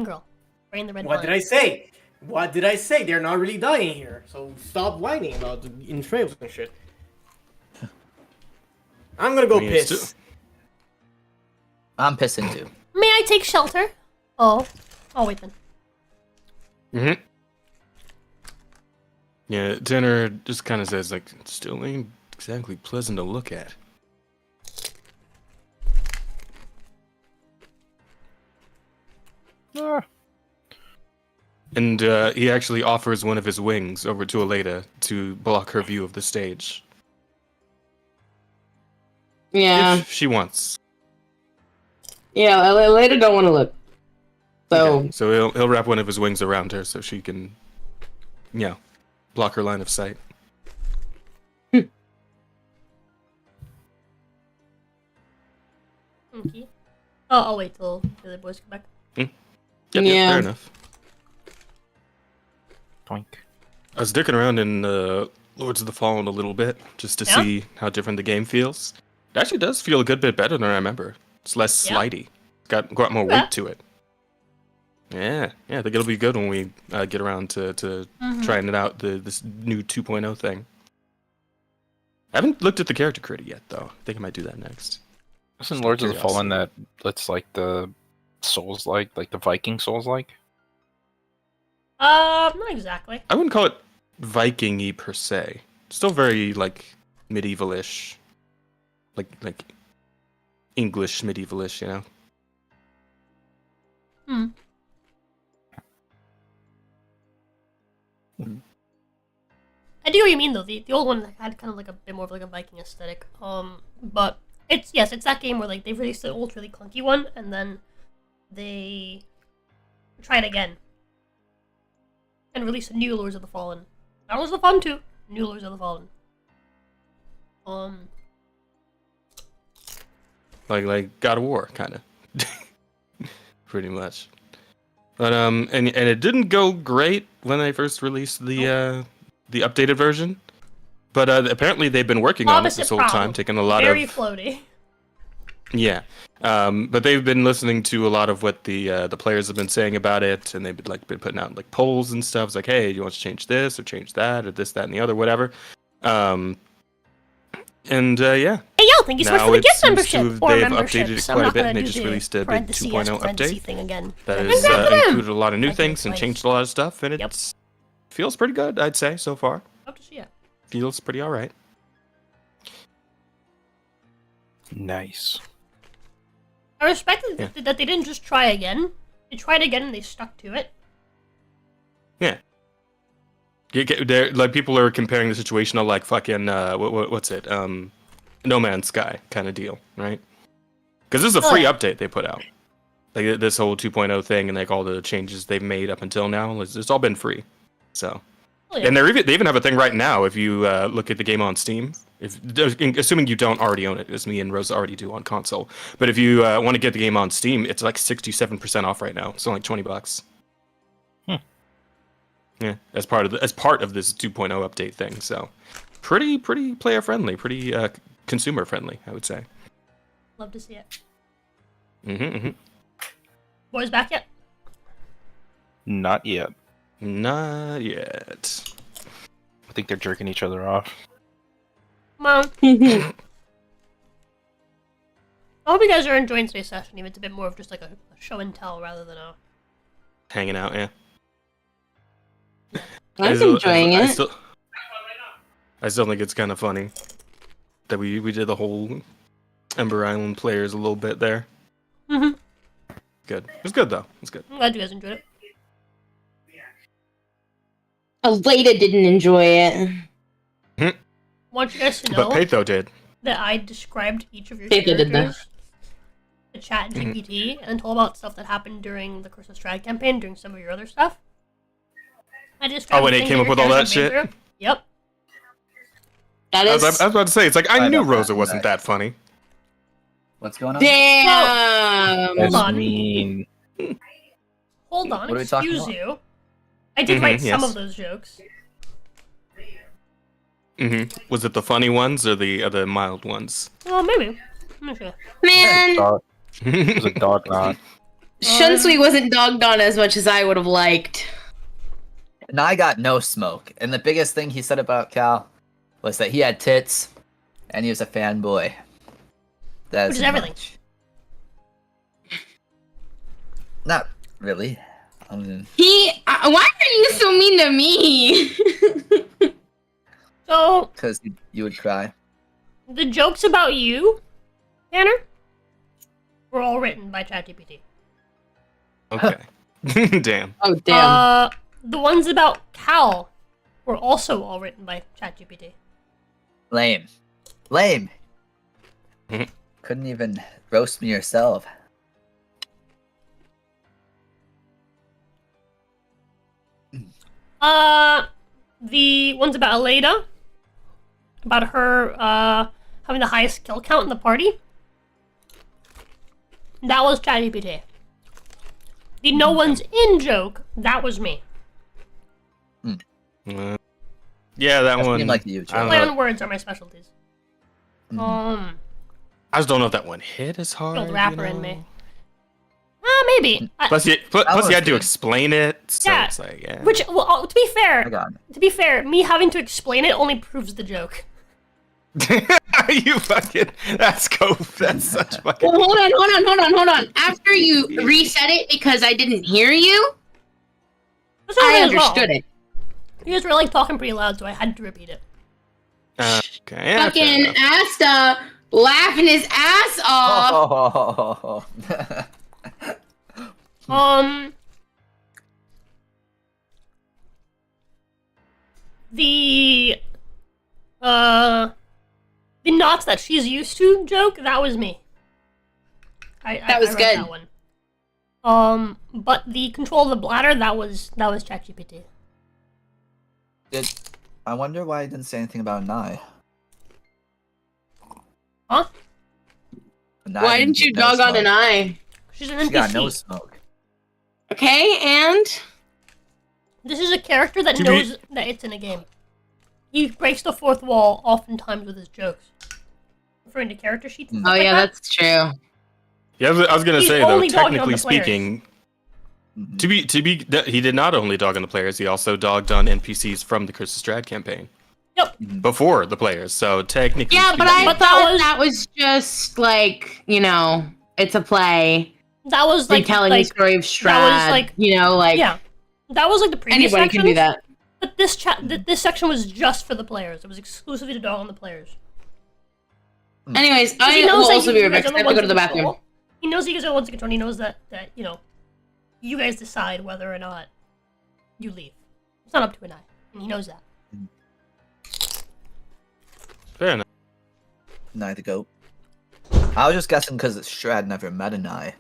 girl, wearing the red What bonnet. did I say? What did I say? They're not really dying here. So stop whining about the entrails and shit. I'm gonna go I mean, it's piss. I'm pissing too. May I take shelter? Oh, I'll wait then. Mm-hmm. Yeah, Tanner just kind of says, like, still ain't exactly pleasant to look at. And he actually offers one of his wings over to Aleda to block her view of the stage. Yeah. If she wants. Yeah, I later don't want to look. So, Okay, so he'll wrap one of his wings around her so she can, block her line of sight. Okay. Oh, I'll wait till the other boys come back. Yep, Yeah. fair enough. Toink. I was dicking around in Lords of the Fallen a little bit just to Yeah? see how different the game feels. It actually does feel a good bit better than I remember. It's less Yeah? slidey. Got more Yeah. weight to it. Yeah, I think it'll be good when we get around to trying it out, this new 2.0 thing. I haven't looked at the character critic yet, though. I think I might do that next. Isn't Lords of the Curiosity. Fallen that's like the Souls-like, like the Viking Souls-like? Not exactly. I wouldn't call it Viking-y per se. Still very, like, medieval-ish. Like English medieval-ish, you know? I do know what you mean though. The old one had kind of like a bit more of like a Viking aesthetic. But it's that game where like they released the old really clunky one and then they tried again and released a new Lords of the Fallen. That was the fun too. New Lords of the Fallen. Like God of War, kind of. Pretty much. But and it didn't go great when they first released the the updated version. But apparently they've been working on it this whole time, taking a lot Very of floaty. yeah. But they've been listening to a lot of what the players have been saying about it, and they've been putting out like polls and stuff. It's like, hey, do you want to change this or change that or this, that, and the other, whatever. And yeah. Hey yo, thank you so much for the gift They've membership or updated memberships. it I'm quite a not bit, gonna and they do just the released a big parentheses 2.0 parentheses update thing again. that Congrats has to them. included a lot of new I did things and twice. changed a lot of stuff, and Yep. it feels pretty good, I'd say, so far. Love to see it. Feels pretty alright. Nice. I respect that they didn't just try again. They tried again and they stuck to it. Yeah. Like people are comparing the situation to like fucking what's it? No Man's Sky kind of deal, right? Because this is a free update they put out. Like this whole 2.0 thing and like all the changes they've made up until now, it's all been free. So, and they even have a thing right now. If you look at the game on Steam, assuming you don't already own it, as me and Rosa already do on console. But if you want to get the game on Steam, it's like 67% off right now. It's only like $20. Yeah, as part of this 2.0 update thing. So, pretty player friendly, pretty consumer friendly, I would say. Love to see it. Mm-hmm. Boys back yet? Not yet. Not yet. I think they're jerking each other off. Mom. I hope you guys are enjoying today's session, even if it's a bit more of just like a show and tell rather than a... Hanging out, yeah. I'm enjoying it. I still think it's kind of funny that we did the whole Ember Island players a little bit there. Mm-hmm. Good. It was good though. It was good. I'm glad you guys enjoyed it. Aleda didn't enjoy it. I want you guys to know But Peito did. that I described each of your Peito did that. characters to chat GPT and told about stuff that happened during the Curse of Strahd campaign, during some of your other stuff. I described when the it things came that up your with all that characters have been shit? through. Yep. That I is was about to say, it's like I knew know that Rosa one, wasn't that funny. What's going on? damn. Hold That's on. mean. Hold on, What are we talking excuse about? you. I did write some yes. of those jokes. Mm-hmm. Was it the funny ones or the mild ones? Well, maybe. I'm not sure. Man, Dog. It was a dog knot. Shunsui wasn't dogged on as much as I would have liked. And I got no smoke. And the biggest thing he said about Cal was that he had tits and he was a fanboy. That's Which is everything. Not really. I mean, Why are you so mean to me? So, because you would cry. the jokes about you, Tanner, were all written by ChatGPT. Okay. Damn. Oh damn. The ones about Cal were also all written by ChatGPT. Lame. Lame. Mhm. Couldn't even roast me yourself. The ones about Aleda, about her having the highest kill count in the party, that was ChatGPT. The no one's in joke, that was me. Yeah, that That one. seemed like you, I don't Play know. on words are my specialties. Mhm. I just don't know if that one hit as hard. Old you rapper in know? me. Maybe. Plus, you was had to good. explain it, so Yeah. it's like, yeah. Which, well, to be I fair, got it. me having to explain it only proves the joke. You fucking. That's That's such fucking. Well, hold on. After you reset it because I didn't hear you, That's not I really as well. understood it. You guys were like talking pretty loud, so I had to repeat it. Okay. Yeah, fair Fucking enough. Asta laughing his ass off. Oh. The knots that she's used to joke, that was me. That was I wrote good. That one. But the control of the bladder, that was ChatGPT. I wonder why I didn't say anything about Nye. Huh? Nye Why didn't you get no dog on an smoke. eye? She's an She got no NPC. smoke. Okay, and This is a character that To be- knows that it's in a game. he breaks the fourth wall oftentimes with his jokes. Referring to character sheets and Oh stuff like yeah, that. that's true. Yeah, I was gonna He's say though, only dogging on technically the players. speaking, Mhm. he did not only dog on the players, he also dogged on NPCs from the Curse of Strahd campaign Yep. before the players. So technically, Yeah, but I speaking- thought that was just like, it's a play. That was like Retelling the story of Strahd. that was, like- like yeah. That was like the previous anybody can do sections, that. But this section was just for the players. It was exclusively to dog on the players. Anyways, Because he I will knows that also you be right guys back. are I have to ones go to the in bathroom. control. He knows you guys are the ones in control. And he knows that you guys decide whether or not you leave. It's not up to an eye, and he knows that. fair enough. Neither goat. I was just guessing because Strahd never met an eye.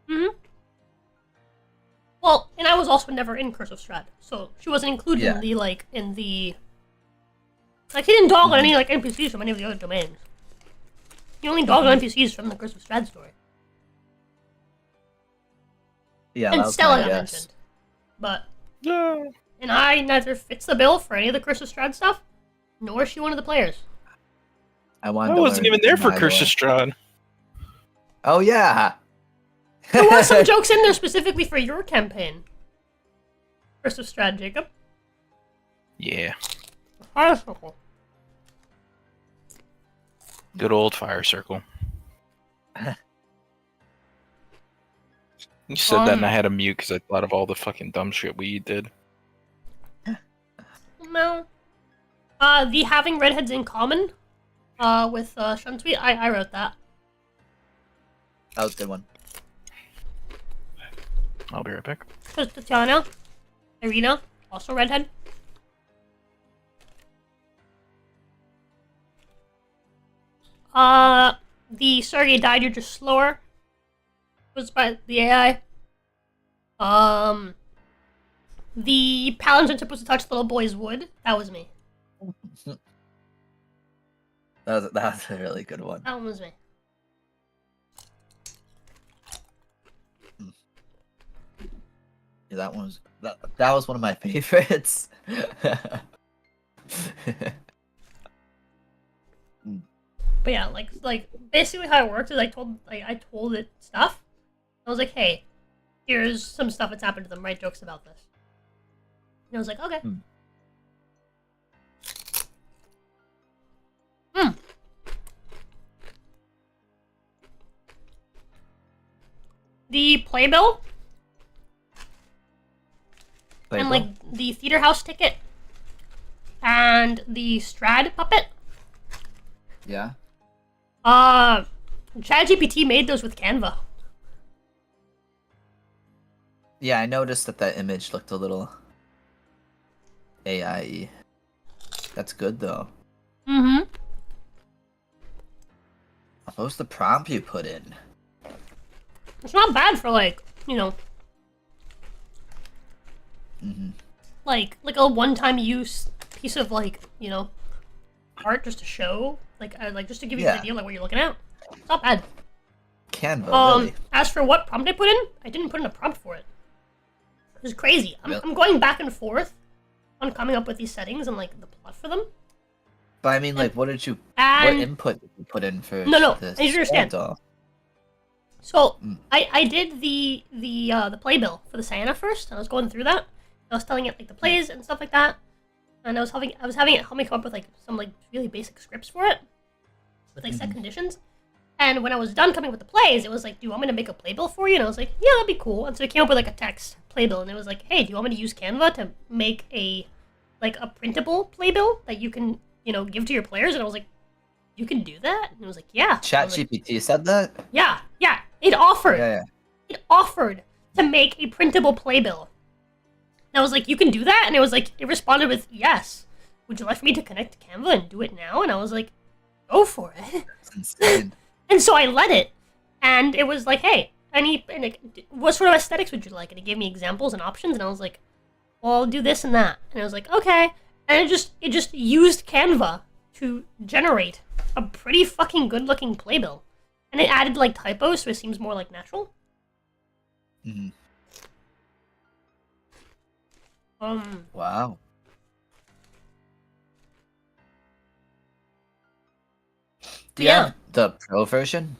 Mm-hmm. Well, and I was also never in Curse of Strahd, so she wasn't included Yeah. in the he didn't dog on any NPCs from any of the other domains. He only dogged on NPCs from the Curse of Strahd story. Yeah, And that was Stella my got guess. mentioned. But Yeah. and I neither fits the bill for any of the Curse of Strahd stuff, nor is she one of the players. I I wanted to wasn't learn even there for my Curse lore. of Strahd. Oh yeah. There were some jokes in there specifically for your campaign. Curse of Strahd, Jacob. Yeah. Fire Circle. Good old fire circle. You said that and I had a mute because I thought of all the fucking dumb shit we did. No. The having redheads in common, with Shuntweet, I wrote that. That was a good one. I'll be right back. Because Tatiana, Irina, also redhead. The Sergey died, you're just slower. Was by the AI. The paladins are supposed to touch the little boy's wood. That was me. That was a really good one. That one was me. Yeah, that was one of my favorites. But yeah, like basically how it works is I told it stuff. I was like, hey, here's some stuff that's happened to them. Write jokes about this. And I was like, okay. The playbill and like the theater house ticket and the Strahd puppet. Yeah. ChatGPT made those with Canva. Yeah, I noticed that image looked a little AI-y. That's good though. Mm-hmm. What was the prompt you put in? It's not bad for like, like a one-time use piece of like, art just to show, like just to give you an idea like what you're looking at. It's not bad. Canva, really. As for what prompt I put in, I didn't put in a prompt for it. It was crazy. I'm going back and forth on coming up with these settings and like the plot for them. But I mean, like, what input did you put in for No, this? I need to understand. doll? So I did the playbill for the Santa first. I was going through that. I was telling it like the plays and stuff like that, and I was having it help me come up with like some like really basic scripts for it, with like set conditions. And when I was done coming with the plays, it was like, do you want me to make a playbill for you? And I was like, yeah, that'd be cool. And so it came up with like a text playbill, and it was like, hey, do you want me to use Canva to make a printable playbill that you can give to your players? And I was like, you can do that? And it was like, yeah. ChatGPT said that? Yeah. It offered. Yeah. It offered to make a printable playbill. And I was like, you can do that? And it was like, it responded with, yes. Would you like for me to connect to Canva and do it now? And I was like, go for it. That's insane. And so I let it. And it was like, hey, what sort of aesthetics would you like? And it gave me examples and options. And I was like, well, I'll do this and that. And I was like, okay. And it just used Canva to generate a pretty fucking good looking playbill. And it added like typos so it seems more like natural. Wow. Do you Yeah. have the pro version?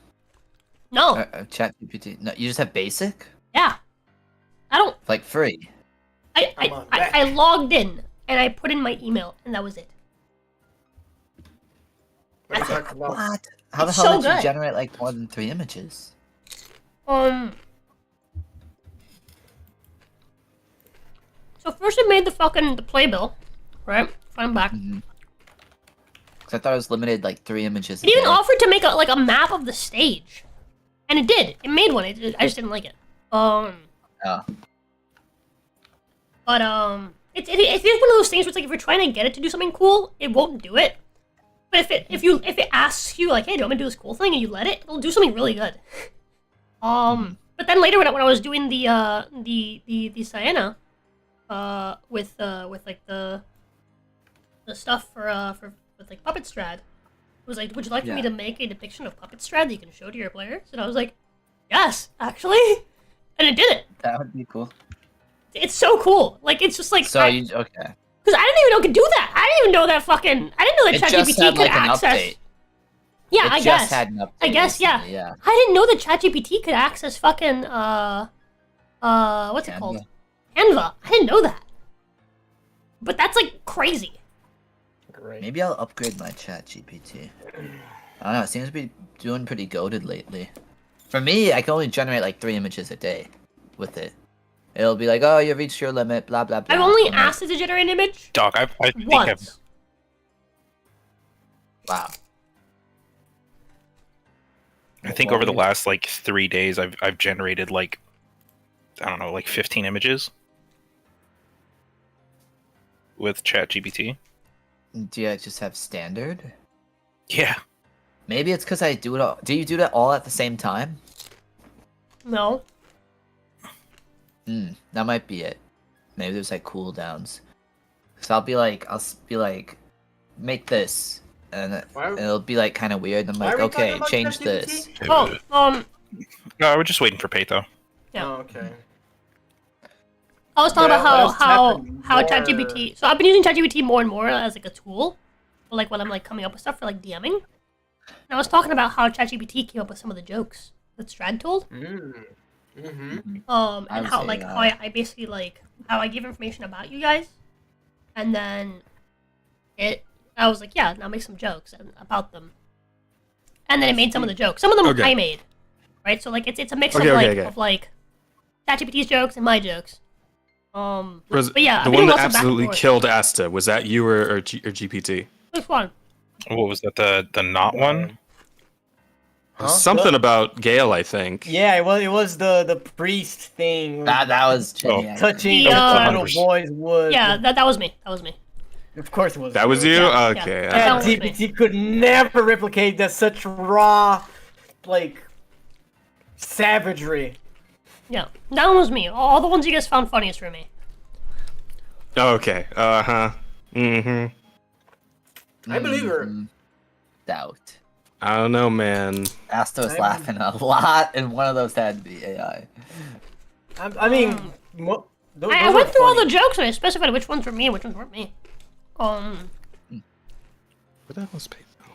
No. ChatGPT? No, you just have basic? Yeah. I don't. Like free? I logged in and I put in my email and that was it. That's it. What? How the It's hell so did you good. generate like more than 3 images? So first I made the playbill, right? Front and back. Because I thought it was limited like 3 images. It even offered to make a map of the stage, and it did. It made one. I just didn't like it. Oh. But it's one of those things where it's like if you're trying to get it to do something cool, it won't do it. But if it asks you like, hey, do you want me to do this cool thing, and you let it, it'll do something really good. But then later when I was doing the Sienna, with like the stuff with like Puppet Strad, it was like, would you like me to make a depiction of Puppet Strad that you can show to your players? And I was like, yes, actually, and it did it. That would be cool. It's so cool. Like it's just like So okay. Because I didn't even know it could do that. I didn't even know that fucking. I didn't know that it just ChatGPT had could like an access. update. Yeah, It I just guess. had an update I guess, yeah. recently, yeah. I didn't know that ChatGPT could access fucking what's it called? Canva. I didn't know that. But that's like crazy. Great. Maybe I'll upgrade my ChatGPT. I don't know. It seems to be doing pretty goated lately. For me, I can only generate like 3 images a day with it. It'll be like, oh, you reached your limit, blah blah blah. I've only I'm like, asked it to generate an image Doc, I think once. Wow. I think over the last like 3 days, I've generated like, I don't know, like 15 images with ChatGPT. Do you just have standard? Yeah. Maybe it's because I do it all. Do you do that all at the same time? No. That might be it. Maybe there's like cooldowns. So I'll be like, make this, and it'll be like kind of weird. I'm like, okay, change this. Oh, No, we're just waiting for Pato. yeah. Oh, okay. I was talking Well, about that's how happened ChatGPT. So I've been using ChatGPT more and more as like a tool, for, like when I'm like coming up with stuff for like DMing. And I was talking about how ChatGPT came up with some of the jokes that Strad told. And how like how I basically like how I give information about you guys, and then I was like, yeah, now make some jokes about them, and then it made some of the jokes. Some of them I made, right? So like it's a mix of like ChatGPT's jokes and my jokes. But yeah, the one that absolutely killed Asta, was that you or GPT? Which one? What was that? The not one? Something about Gale, I think. Yeah, it was the priest thing. That was touching The, the little boy's wood. Yeah, that was me. That was me. Of course it was. That was you? Yeah, Okay. yeah. Yeah, That was me. GPT could never replicate that such raw, like, savagery. Yeah, that one was me. All the ones you guys found funniest were me. Okay. I believe her. Doubt. I don't know, man. Asta was laughing a lot, and one of those had to be AI. I mean, I went through all the jokes and I specified which ones were me and which ones weren't me. What the hell was Pato?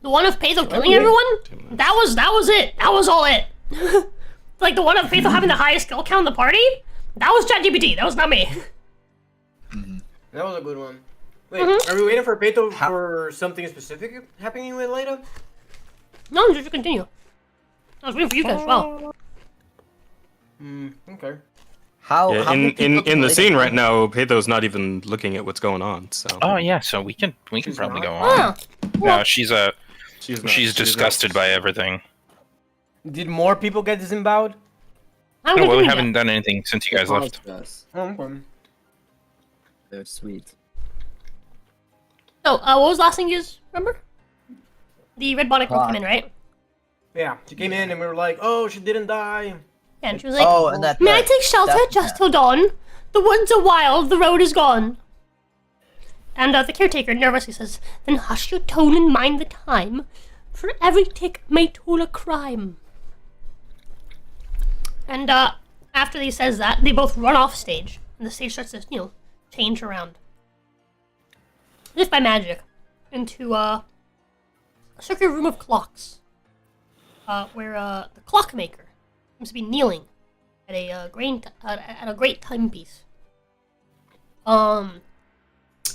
The one of Patho killing everyone? That was it. That was all it. Like the one of Patho having the highest skill count in the party? That was ChatGPT. That was not me. That was a good one. Wait, are we waiting for Pato for something specific happening with later? No, just continue. I was waiting for you guys as well. Okay. How in the scene right now, Pato's not even looking at what's going on. So. Oh yeah, so we can probably go on. No, she's disgusted by everything. Did more people get disemboweled? No, well, we haven't done anything since you guys left. Oh, okay. They're sweet. So, what was the last thing you guys remember? The red bonnet girl came in, right? Yeah, she came in and we were like, oh, she didn't die. Yeah, and she was like, may I take shelter just till dawn? The woods are wild, the road is gone. And the caretaker nervously says, then hush your tone and mind the time, for every tick may toll a crime. And after he says that, they both run off stage, and the stage starts to, change around. Just by magic, into a circular room of clocks, where the clockmaker seems to be kneeling at a great timepiece. And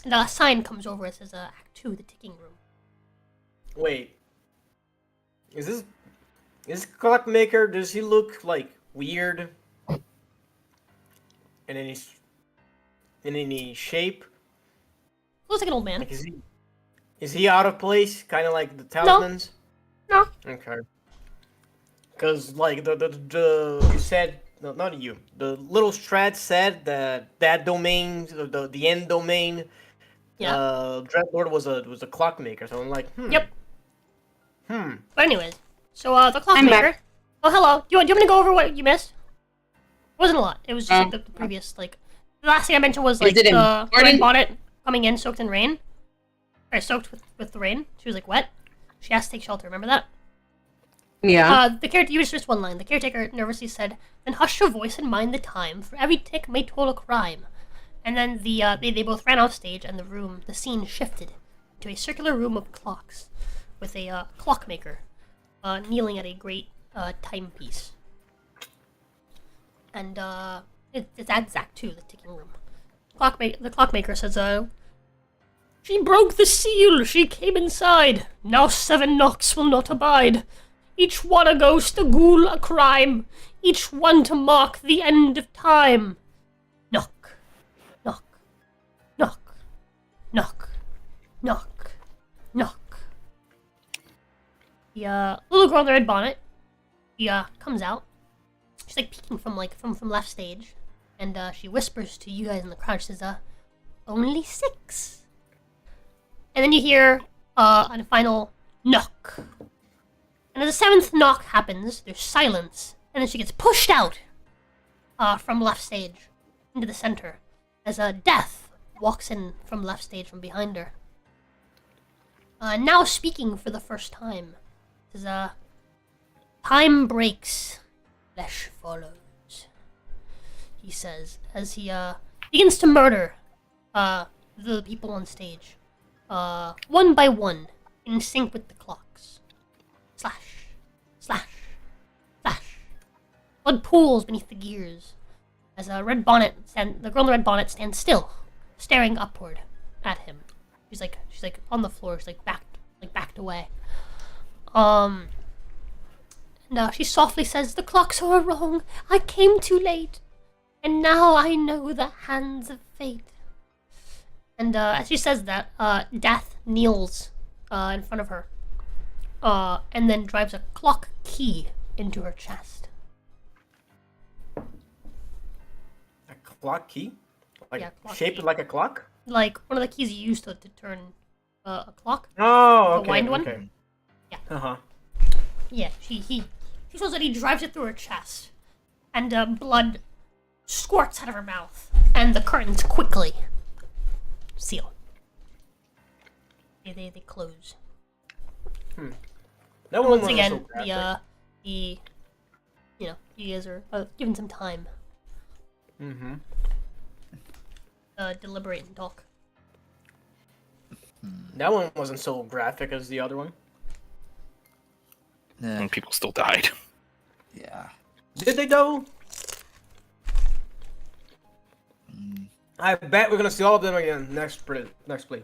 a sign comes over. It says Act 2, the ticking room. Wait. Is clockmaker, does he look like weird? In any shape? Looks like an old man. Like, is he out of place? Kind of like the talismans? No. Okay. Because, like, you said, no, not you, the little strat said that domain, the end domain, Yeah. Dreadlord was a clockmaker, so I'm like, Yep. Hmm. But anyways, so the clockmaker. Oh, hello. Do you want me to go over what you missed? It wasn't a lot. It was just like the previous, like, the last thing I mentioned was like the red bonnet coming in soaked in rain, or soaked with the rain. She was like wet. She has to take shelter. Remember that? Yeah. The caretaker. You just one line. The caretaker nervously said, "Then hush your voice and mind the time, for every tick may toll a crime." And then they both ran off stage, and the scene shifted to a circular room of clocks, with a clockmaker kneeling at a great timepiece. And it's Act 2, the ticking room. The clockmaker says, "She broke the seal, she came inside. Now 7 knocks will not abide. Each one a ghost, a ghoul, a crime. Each one to mark the end of time. Knock, knock, knock, knock, knock, knock." The little girl in the red bonnet, she comes out. She's like peeking from left stage, and she whispers to you guys in the crowd. She says, "Only 6." And then you hear a final knock. And as the 7th knock happens, there's silence, and then she gets pushed out from left stage into the center as Death walks in from left stage from behind her. Now speaking for the first time, says, "Time breaks, flesh follows," he says, as he begins to murder the people on stage, one by one, in sync with the clocks. Slash, slash, slash. Blood pools beneath the gears, as the girl in the red bonnet stands still, staring upward at him. She's like on the floor. She's backed away. And she softly says, "The clocks are wrong. I came too late, and now I know the hands of fate." And as she says that, Death kneels in front of her, and then drives a clock key into her chest. A clock key? Like Yeah, clock shaped key. like a clock? Like one of the keys you use to turn a clock. Oh, okay. The wind one? Okay. Yeah. Uh-huh. Yeah, she shows that he drives it through her chest, and blood squirts out of her mouth, and the curtains quickly seal. They close. That one Once was again, so graphic. you guys are given some time. Mm-hmm. Deliberate and talk. That one wasn't so graphic as the other one. And people still died. Yeah. Did they though? I bet we're gonna see all of them again next play.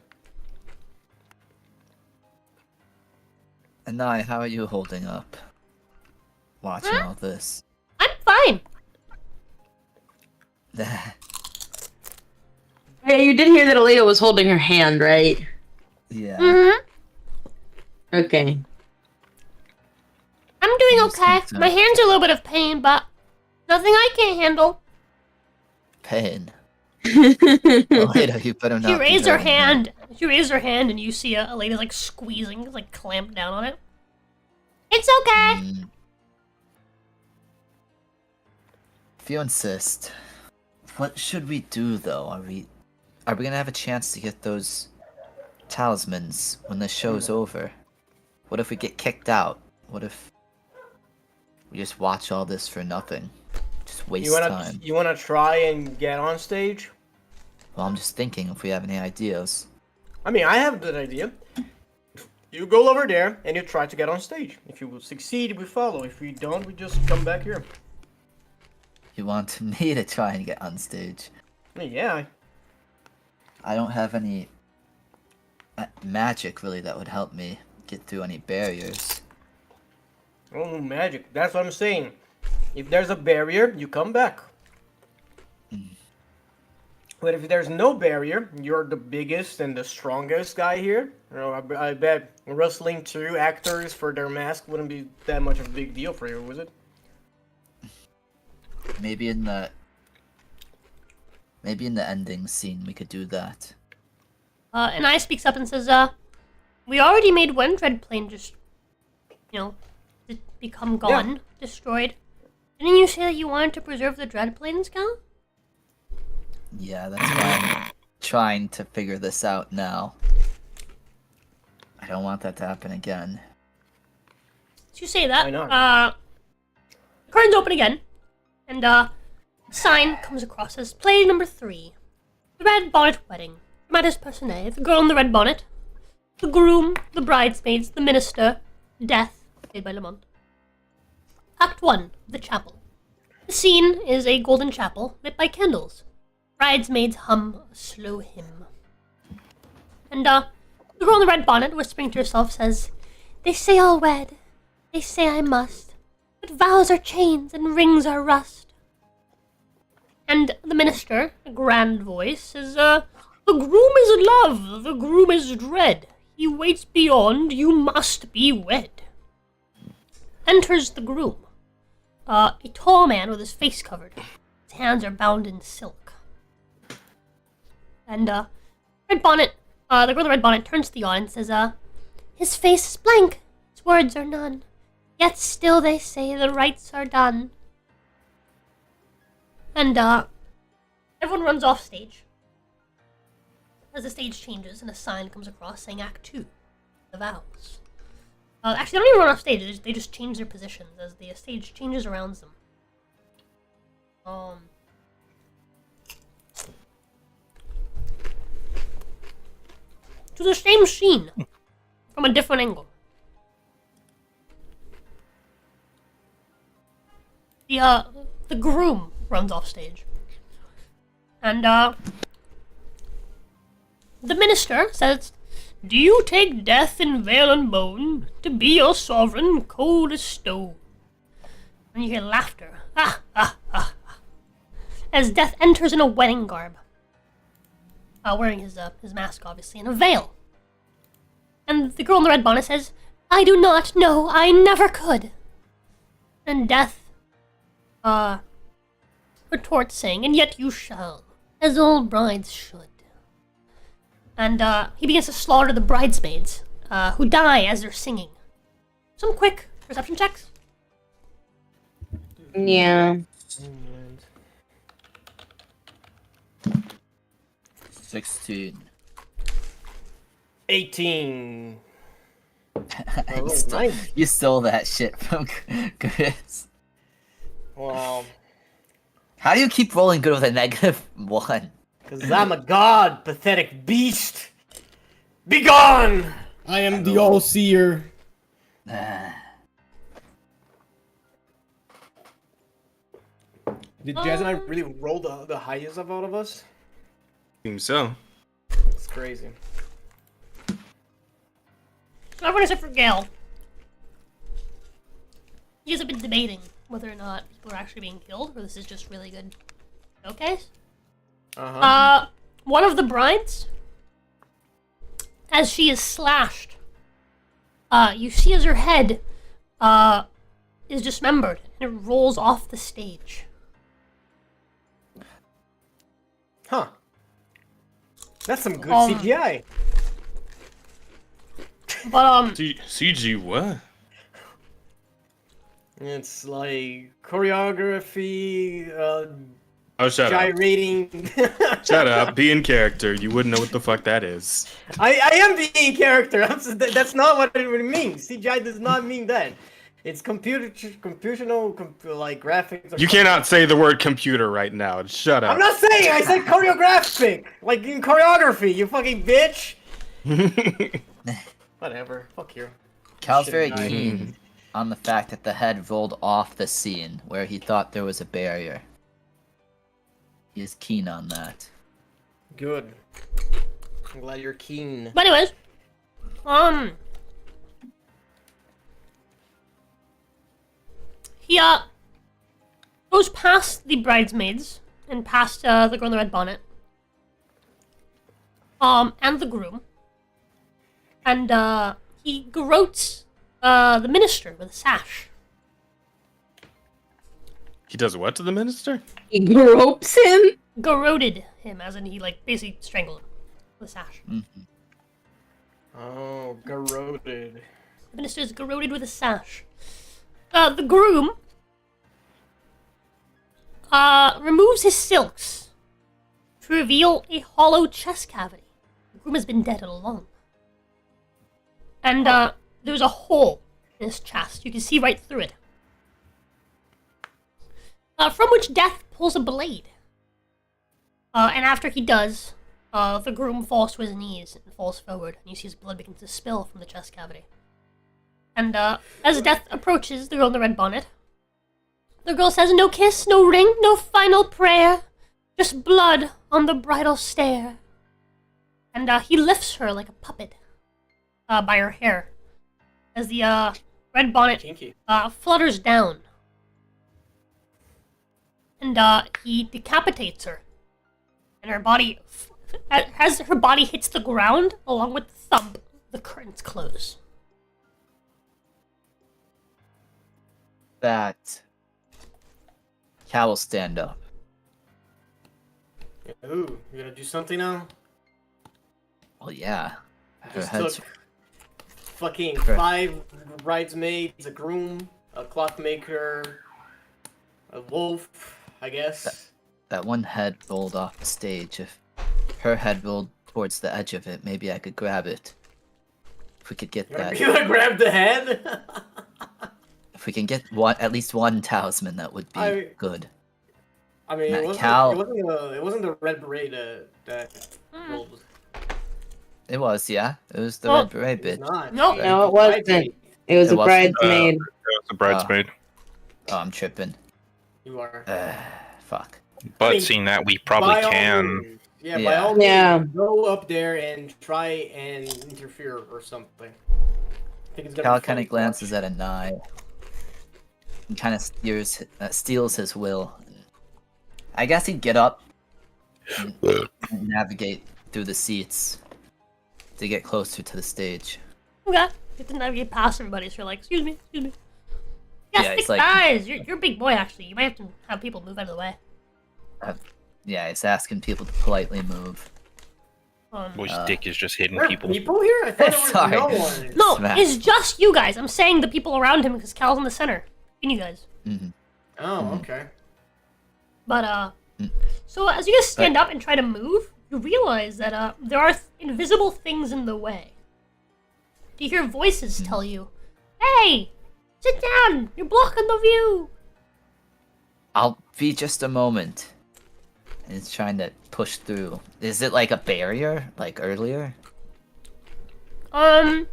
And Nai, how are you holding up? Watching all this. I'm fine. Hey, you did hear that Aaliyah was holding her hand, right? Yeah. Mm-hmm. Okay. I'm doing Just okay. keep that. My hands are a little bit of pain, but nothing I can't handle. Pain. Oh, wait, you better not. She be raised her hurting her. hand. She raised her hand, and you see a lady like squeezing, like clamped down on it. It's okay. If you insist. What should we do though? Are we gonna have a chance to get those talismans when the show's over? What if we get kicked out? What if we just watch all this for nothing? Just waste time. You wanna try and get on stage? Well, I'm just thinking if we have any ideas. I mean, I have a good idea. You go over there and you try to get on stage. If you will succeed, we follow. If we don't, we just come back here. You want me to try and get on stage? Yeah. I don't have any magic really that would help me get through any barriers. Oh, magic. That's what I'm saying. If there's a barrier, you come back. But if there's no barrier, you're the biggest and the strongest guy here. You know, I bet rustling through actors for their mask wouldn't be that much of a big deal for you, was it? Maybe in the ending scene we could do that. And I speaks up and says, we already made one Dreadplane just, become gone, destroyed. Didn't you say that you wanted to preserve the Dreadplanes, Cal? Yeah, that's why I'm trying to figure this out now. I don't want that to happen again. So you say that, Why not? curtains open again, and sign comes across as play number 3. The Red Bonnet Wedding. Matters personae, the girl in the red bonnet, the groom, the bridesmaids, the minister, death, played by Lamont. Act 1, the chapel. The scene is a golden chapel lit by candles. Bridesmaids hum a slow hymn. And, the girl in the red bonnet, whispering to herself, says, "They say I'll wed, they say I must, but vows are chains and rings are rust." And the minister, a grand voice, says, "The groom is love, the groom is dread. He waits beyond, you must be wed." Enters the groom. A tall man with his face covered. His hands are bound in silk. And, Red Bonnet, the girl in the red bonnet turns to the audience and says, "His face is blank, his words are none. Yet still they say the rites are done." And, everyone runs off stage. As the stage changes and a sign comes across saying Act 2, the vows. Actually, they don't even run off stage, they just change their positions as the stage changes around them. To the same scene, from a different angle. The groom runs off stage. And, the minister says, "Do you take death in veil and bone, to be your sovereign cold as stone?" And you hear laughter. Ah, ah, ah, ah. As death enters in a wedding garb. Wearing his mask, obviously, and a veil. And the girl in the red bonnet says, "I do not, no, I never could." And death, retorts saying, "And yet you shall, as all brides should." And, he begins to slaughter the bridesmaids, who die as they're singing. Some quick perception checks. Yeah. 16. 18. you, you stole that shit from Chris. Wow. How do you keep rolling good with a -1? Because I'm a god, pathetic beast. Be gone! I am the all-seer. Did Jazz and I really roll the highest of all of us? Seems so. It's crazy. Everyone except for Gale. You guys have been debating whether or not people are actually being killed, or this is just really good showcase. One of the brides, as she is slashed, you see as her head is dismembered and it rolls off the stage. Huh. That's some good CGI. But CG what? It's like choreography, Oh, shut up. gyrating. Shut up. Be in character. You wouldn't know what the fuck that is. I am being character. That's not what it means. CGI does not mean that. It's computational, like graphics. You cannot say the word computer right now. Shut up. I'm not saying. I said choreographic, like in choreography. You fucking bitch. Whatever. Fuck you. Cal's Should've very died. keen on the fact that the head rolled off the scene where he thought there was a barrier. He is keen on that. Good. I'm glad you're keen. But anyways, he goes past the bridesmaids and past the girl in the red bonnet, and the groom, and he garrotes the minister with a sash. He does what to the minister? He gropes him. Garroted him, as in he like basically strangled him with a sash. Oh, garroted. The minister is garroted with a sash. The groom removes his silks to reveal a hollow chest cavity. The groom has been dead all along. And there's a hole in his chest. You can see right through it. From which Death pulls a blade. And after he does, the groom falls to his knees and falls forward, and you see his blood begin to spill from the chest cavity. And as Death approaches the girl in the red bonnet, the girl says, "No kiss, no ring, no final prayer, just blood on the bridal stair." And he lifts her like a puppet by her hair as the red bonnet Kinky. flutters down. And he decapitates her. And her body, as her body hits the ground, along with the thump, the curtains close. That Cal will stand up. Ooh, you gonna do something now? Well, yeah. Her Just head's took fucking Correct. 5 bridesmaids, a groom, a clockmaker, a wolf, I guess. that one head rolled off the stage. If her head rolled towards the edge of it, maybe I could grab it. If we could get that, You gonna grab the head? if we can get one, at least one talisman, that would be I- good. I mean, Nah, it wasn't, Cal- it wasn't the red beret that rolled. It was, yeah. It was the Well, red beret It's bitch. not. No. No, it wasn't. It was It a wasn't? bridesmaid. It's a bridesmaid. Oh, I'm tripping. You are. Fuck. But I mean, seeing that we probably By all can. means. Yeah, by Yeah. all means, Yeah. go up there and try and interfere or something. I think it's gonna Cal be kind funny of to watch. glances at a knife and kind of steals his will. I guess he'd get up and navigate through the seats to get closer to the stage. Okay. You have to navigate past everybody, so you're like, excuse me, excuse me. Yeah, Yeah, thick it's like- thighs. You're a big boy, actually. You might have to have people move out of the way. Yeah, he's asking people to politely move. Boy's dick is just hitting There are people. people here? I thought there was Sorry. no one. No, Smack. it's just you guys. I'm saying the people around him because Cal's in the center. And you guys. Oh, okay. But, so as you guys stand up and try to move, you realize that, there are invisible things in the way. You hear voices tell you, "Hey, sit down! You're blocking the view!" I'll be just a moment. And he's trying to push through. Is it like a barrier, like earlier? Kind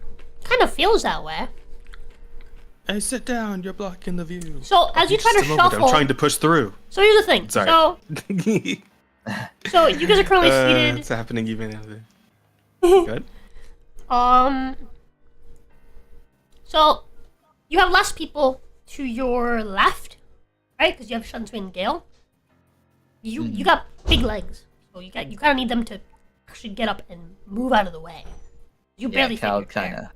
of feels that way. Hey, sit down. You're blocking the view. So, as you try to Just a moment, shuffle... I'm trying to push through. So here's the thing. Sorry. So you guys are currently seated. It's happening even out there. Good. So you have less people to your left, right? Because you have Shunsui and Gale. You got big legs, so you kind of need them to actually get up and move out of the way. You barely fit Cal your chair. kind of.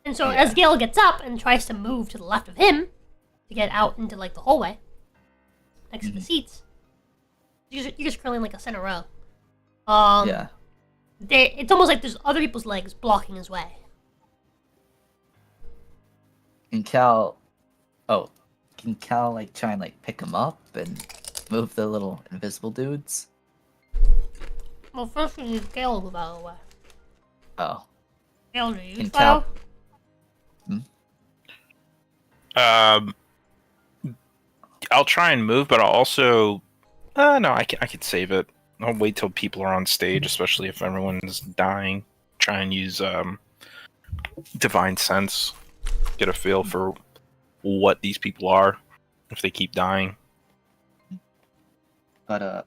And so as Gale gets up and tries to move to the left of him to get out into like the hallway next to the seats, you guys are currently in like a center row. Yeah. It's almost like there's other people's legs blocking his way. Can Cal like try and like pick him up and move the little invisible dudes? Well, first we need Gale to move out of the way. Oh. Gale, do you Can follow? I'll try and move, but I'll also. No, I could save it. I'll wait till people are on stage, especially if everyone's dying. Try and use divine sense, get a feel for what these people are if they keep dying. But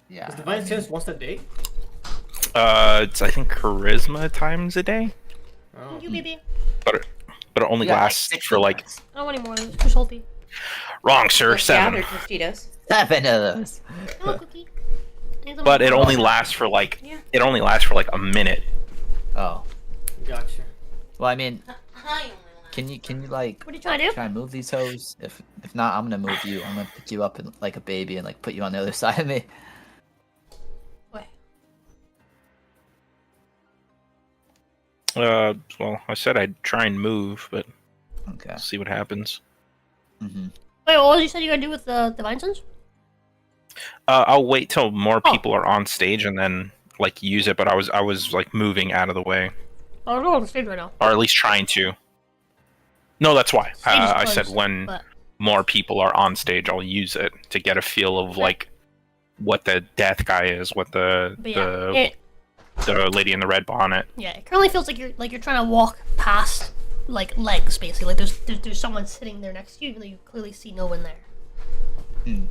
yeah. Is divine sense once a day? It's I think charisma times a day, Oh. Thank you, baby. but it only lasts for like I don't want any more. It's too salty. wrong, sir. Yeah, 7. they're Tostitos. 7 of those. Hello, cookie. Need some But it more? only lasts for like Yeah. a minute. Oh. Gotcha. Well, I mean, can you like What are you trying to do? try and move these hoes? If not, I'm gonna move you. I'm gonna pick you up like a baby and like put you on the other side of me. Wait. Well, I said I'd try and move, but Okay. see what happens. Mm-hmm. Wait, what was you said you were gonna do with the divine sense? I'll wait till more Oh. people are on stage and then like use it. But I was like moving out of the way, Oh, we're on the stage right now. or at least trying to. No, that's why. Stage is I said closed, when but- more people are on stage, I'll use it to get a feel of like what the death guy is, what But yeah, the lady in the red bonnet. yeah, it currently feels like you're trying to walk past like legs, basically. Like there's someone sitting there next to you, even though you clearly see no one there.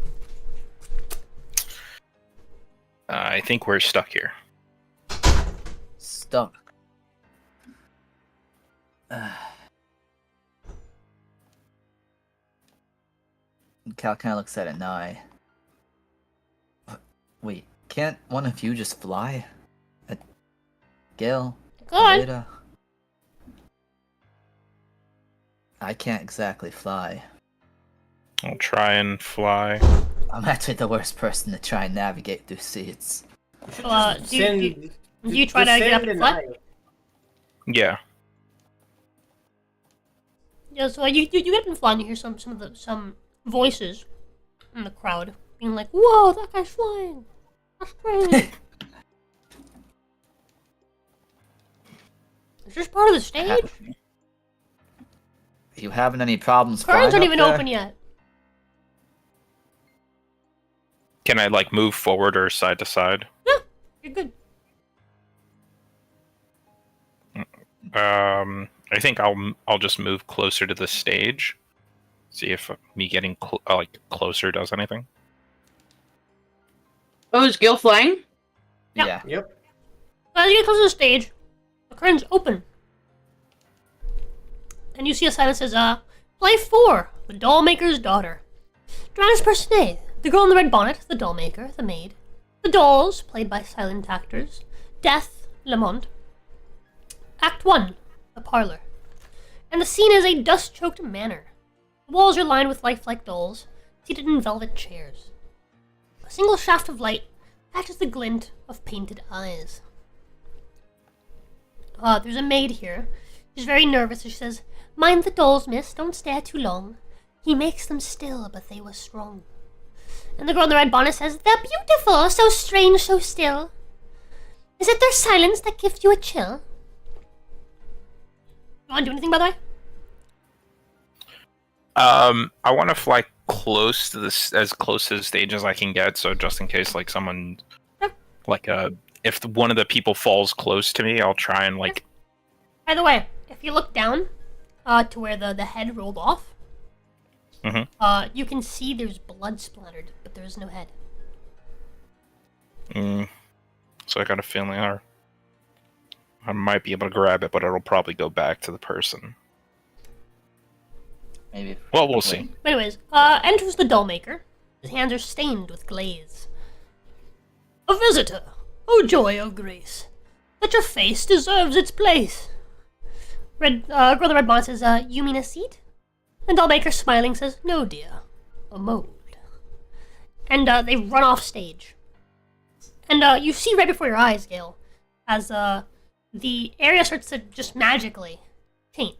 I think we're stuck here. Stuck. Cal kind of looks at it now. Wait, can't one of you just fly? Gil? Go on. Aleda? I can't exactly fly. I'll try and fly. I'm actually the worst person to try and navigate through seats. Do you try to get up and fly? Yeah. Yeah, so you get up and fly, and you hear some voices in the crowd being like, "Whoa, that guy's flying! That's crazy!" Is this part of the stage? Are you having any problems Curtains flying aren't up even there? open yet. Can I like move forward or side to side? You're good. I think I'll just move closer to the stage. See if me getting closer does anything. Oh, is Gil flying? Yeah. Yep. As you get close to the stage, the curtains open. And you see a sign that says, Play 4, The Dollmaker's Daughter. Joanna's personae, the girl in the red bonnet, the dollmaker, the maid. The dolls, played by silent actors. Death, Lamont. Act 1, the parlor. And the scene is a dust-choked manor. The walls are lined with lifelike dolls, seated in velvet chairs. A single shaft of light catches the glint of painted eyes. There's a maid here. She's very nervous and she says, Mind the dolls, miss, don't stare too long. He makes them still, but they were strong. And the girl in the red bonnet says, They're beautiful, so strange, so still. Is it their silence that gives you a chill? You want to do anything, by the way? I want to fly close to as close to the stage as I can get, so just in case like someone, if one of the people falls close to me, I'll try and like. By the way, if you look down to where the head rolled off, you can see there's blood splattered, but there's no head. So I got a feeling I might be able to grab it, but it'll probably go back to the person. Maybe. Well, we'll see. Anyways, enters the dollmaker. His hands are stained with glaze. A visitor! Oh joy, oh grace! That your face deserves its place! Girl in the red bonnet says, You mean a seat? The dollmaker, smiling, says, No, dear. A mold. And they run off stage. And you see right before your eyes, Gale, as the area starts to just magically change.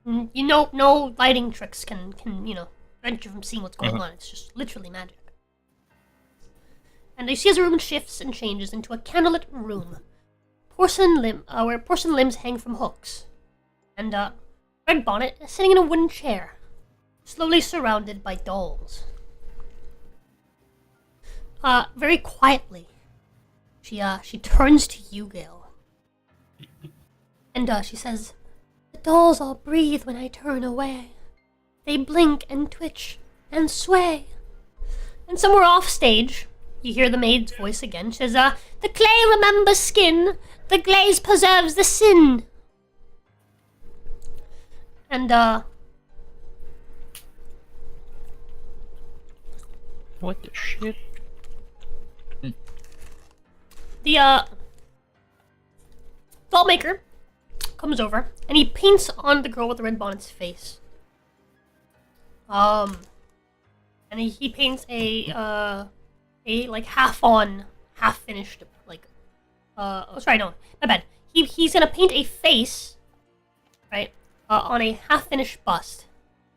You know, no lighting tricks can prevent you from seeing what's going on. It's just literally magic. And you see as the room shifts and changes into a candlelit room, where porcelain limbs hang from hooks, and Red Bonnet is sitting in a wooden chair, slowly surrounded by dolls. Very quietly, she turns to you, Gale, And she says, "The dolls all breathe when I turn away. They blink and twitch and sway." And somewhere off stage, you hear the maid's voice again. She says, "The clay remembers skin, the glaze preserves the sin." And, What the shit? the, doll maker comes over, and he paints on the girl with the red bonnet's face. And he paints a like half-on, half-finished, like, oh, sorry, no, my bad. He's gonna paint a face, right, on a half-finished bust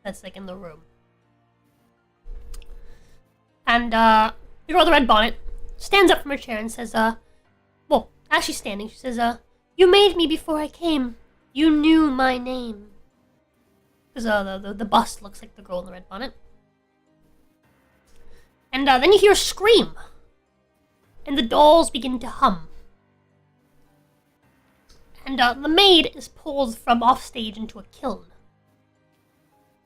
that's, like, in the room. And, the girl with the red bonnet stands up from her chair and says, well, as she's standing, she says, "You made me before I came. You knew my name." Because, the bust looks like the girl in the red bonnet. And then you hear a scream. And the dolls begin to hum. And the maid is pulled from offstage into a kiln.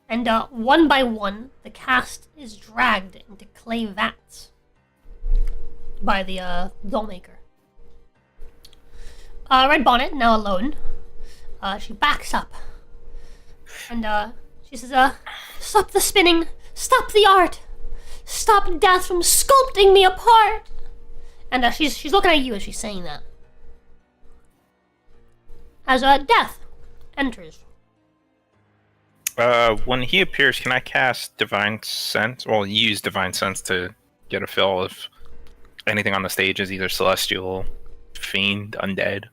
And one by one, the cast is dragged into clay vats by the doll maker. Red Bonnet, now alone, she backs up. And she says, "Stop the spinning! Stop the art! Stop death from sculpting me apart!" And she's looking at you as she's saying that. As Death enters. When he appears, can I cast Divine Sense? Well, use Divine Sense to get a feel if anything on the stage is either celestial, fiend, undead.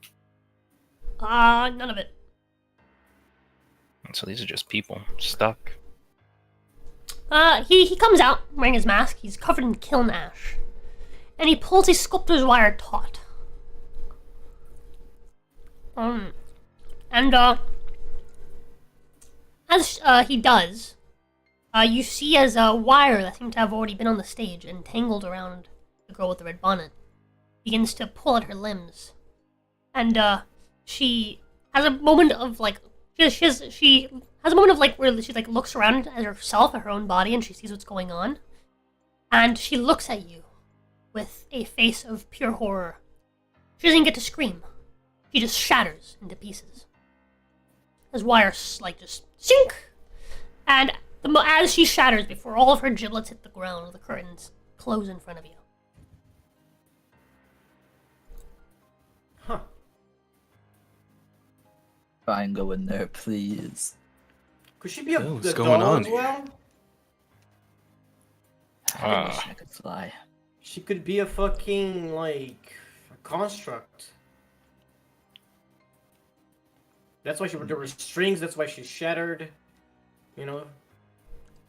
None of it. So these are just people stuck. He comes out wearing his mask. He's covered in kiln ash. And he pulls a sculptor's wire taut. As he does, you see as a wire that seemed to have already been on the stage and tangled around the girl with the red bonnet begins to pull at her limbs. And, she has a moment of, like, she has a moment of, like, where she, like, looks around at herself, at her own body, and she sees what's going on. And she looks at you with a face of pure horror. She doesn't get to scream. She just shatters into pieces. As wires, like, just sink! And as she shatters, before all of her giblets hit the ground, the curtains close in front of you. Huh. Try and go in there, please. Could she be a What's the going doll on as here? well? I wish I could fly. She could be a fucking, like, a construct. That's why there were strings, that's why she shattered. You know?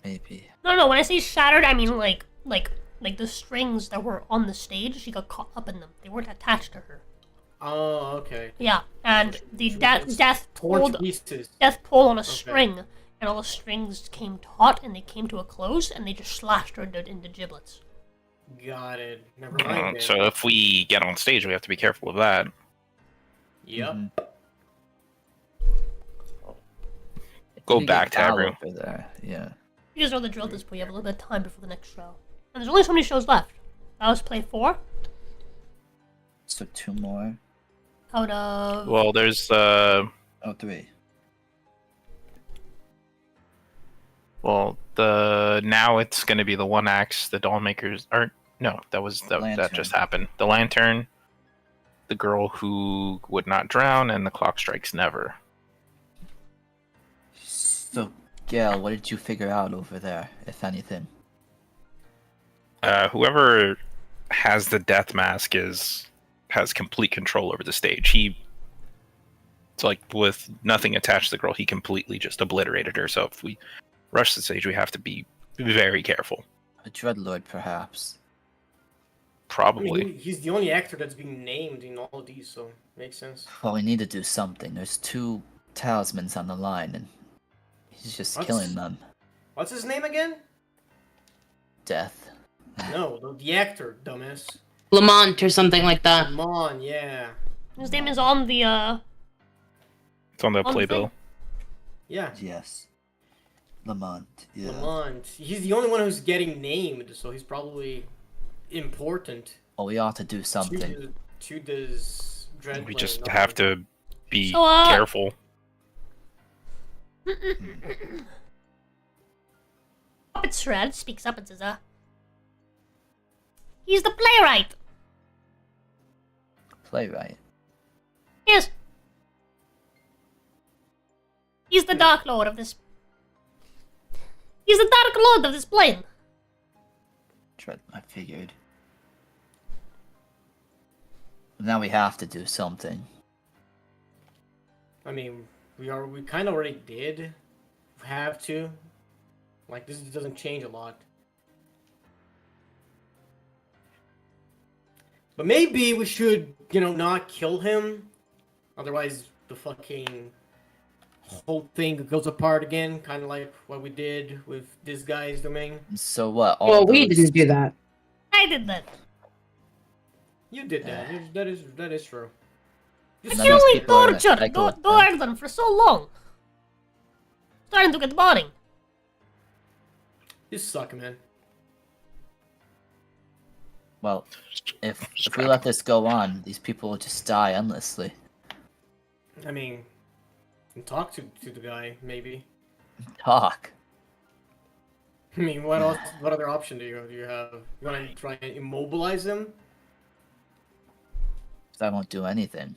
Maybe. No, when I say shattered, I mean like the strings that were on the stage, she got caught up in them. They weren't attached to her. Oh, okay. Yeah, and the death Torn pulled pieces. on a string, and all the strings came taut, and they came to a close, and they just slashed her into giblets. Got it. Never mind. then. So if we get on stage, we have to be careful of that. Yep. Go You back get to Val everyone. over there. Yeah. You guys know the drill at this point. You have a little bit of time before the next show. And there's only so many shows left. That was play 4 So 2 more. out of... Well, there's Oh, 3. now it's going to be the one axe. The doll makers aren't. No, that Lantern. just happened. The lantern, the girl who would not drown, and the clock strikes never. So, Gail, what did you figure out over there, if anything? Whoever has the death mask has complete control over the stage. It's like with nothing attached to the girl, he completely just obliterated her. So if we rush the stage, we have to be very careful. A Dreadlord, perhaps. I Probably. mean, he's the only actor that's being named in all of these, so makes sense. Well, we need to do something. There's 2 talismans on the line, and he's just What's- killing them. What's his name again? Death. No, the actor, dumbass. Lamont or something like that. Come on, yeah. His name is on the It's on the On the playbill. thing. Yeah. Yes. Lamont. Yeah. Lamont. He's the only one who's getting named, so he's probably important. Well, we ought to do something. To this Dreadplanes. We just have to be So, careful. Puppet Shred speaks up and says, he's the playwright. Playwright. Yes. He's the Dark Lord of this. He's the Dark Lord of this plane. I figured. Now we have to do something. I mean, we kind of already did have to. Like, this doesn't change a lot. But maybe we should, not kill him. Otherwise, the fucking whole thing goes apart again. Kind of like what we did with this guy's domain. So what? Well, we didn't do that. I did that. You did that. That is true. But None you of only these people are tortured psycho- Dorgden for so long. Starting to get boring. You suck, man. Well, if we let this go on, these people will just die endlessly. I mean, talk to the guy, maybe. Talk. I mean, what else? What other option do you have? You want to try and immobilize him? 'Cause I won't do anything.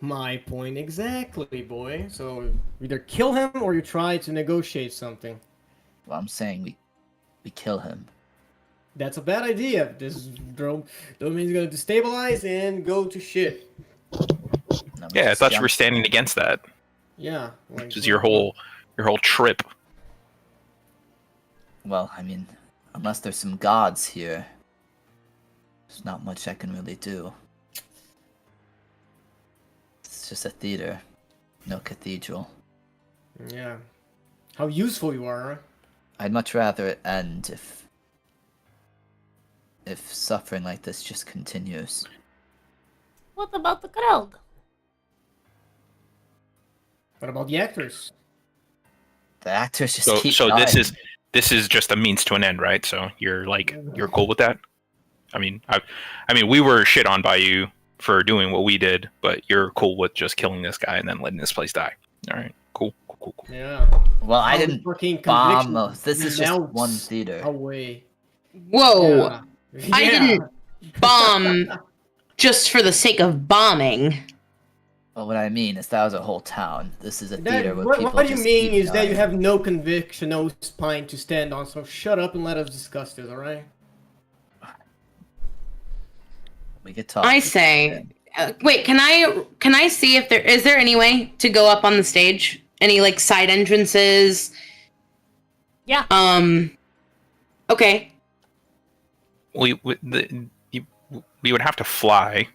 My point exactly, boy. So either kill him or you try to negotiate something. Well, I'm saying we kill him. That's a bad idea. This domain's gonna destabilize and go to shit. No, we Yeah, I just thought you jump- were standing against that. Yeah. Which is your whole trip. Well, I mean, unless there's some gods here, there's not much I can really do. It's just a theater, no cathedral. Yeah. How useful you are, huh? I'd much rather it end if suffering like this just continues. What about the crowd? What about the actors? The actors just So keep so dying. this is just a means to an end, right? So you're cool with that? I mean, we were shit on by you for doing what we did, but you're cool with just killing this guy and then letting this place die. All right, cool. Yeah. Well, I How didn't fucking bomb conviction most. This is just melts one theater. Away. Whoa. Yeah. I Yeah. didn't bomb just for the sake of bombing. Well, what I mean is that was a whole town. This is a That- theater where what people what you just mean keep is that you dying. have no conviction, no spine to stand on. So shut up and let us discuss this. All right? We could talk. I say, wait, can I see if there is any way to go up on the stage? Any like side entrances? Yeah. Okay. We would have to fly,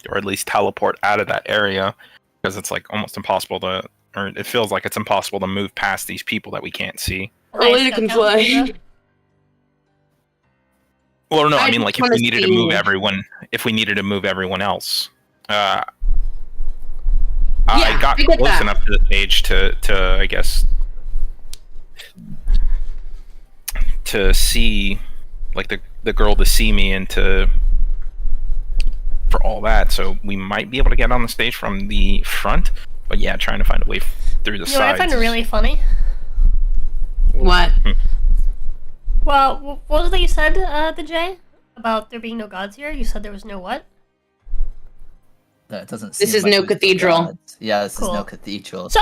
or at least teleport out of that area, because it's like almost impossible to, or it feels like it's impossible to move past these people that we can't see. Elena can fly. Well, no, I I mean just like if wanna we needed to move see- everyone else. I Yeah, got I get close that. enough to the stage to I guess to see like the girl to see me and to for all that, so we might be able to get on the stage from the front, but yeah, trying to find a way through the You know what I sides. find really funny? What? Well, what was that you said, the Jay? About there being no gods here? You said there was no what? That doesn't This seem is like no there's cathedral. gods. Yeah, this is Cool. no cathedral. So,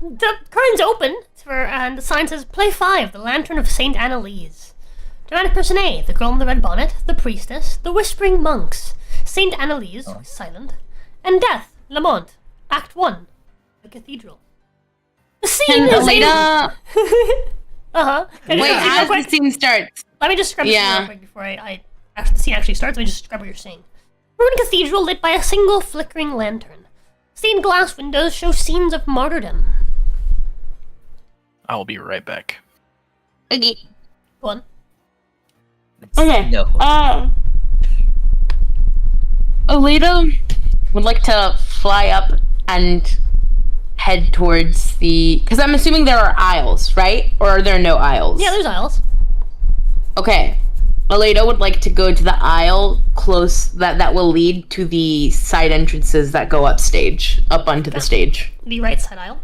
the curtain's open, and the sign says, Play 5, the Lantern of St. Annalise. Dramatic person A, the girl in the red bonnet, the priestess, the whispering monks, St. Annalise, silent, and Death, Lamont, Act 1, the cathedral. The scene And is Elena, Uh-huh. Can I wait, just real as quick? the scene starts. Let me just scrub this Yeah. real quick before after the scene actually starts. Let me just scrub what you're saying. Ruined cathedral lit by a single flickering lantern. Stained glass windows show scenes of martyrdom. I'll be right back. Okay. Go on. Okay. No. Alita would like to fly up and head towards the... Because I'm assuming there are aisles, right? Or are there no aisles? Yeah, there's aisles. Okay. Aleda would like to go to the aisle close that will lead to the side entrances that go up onto the stage. The right side aisle.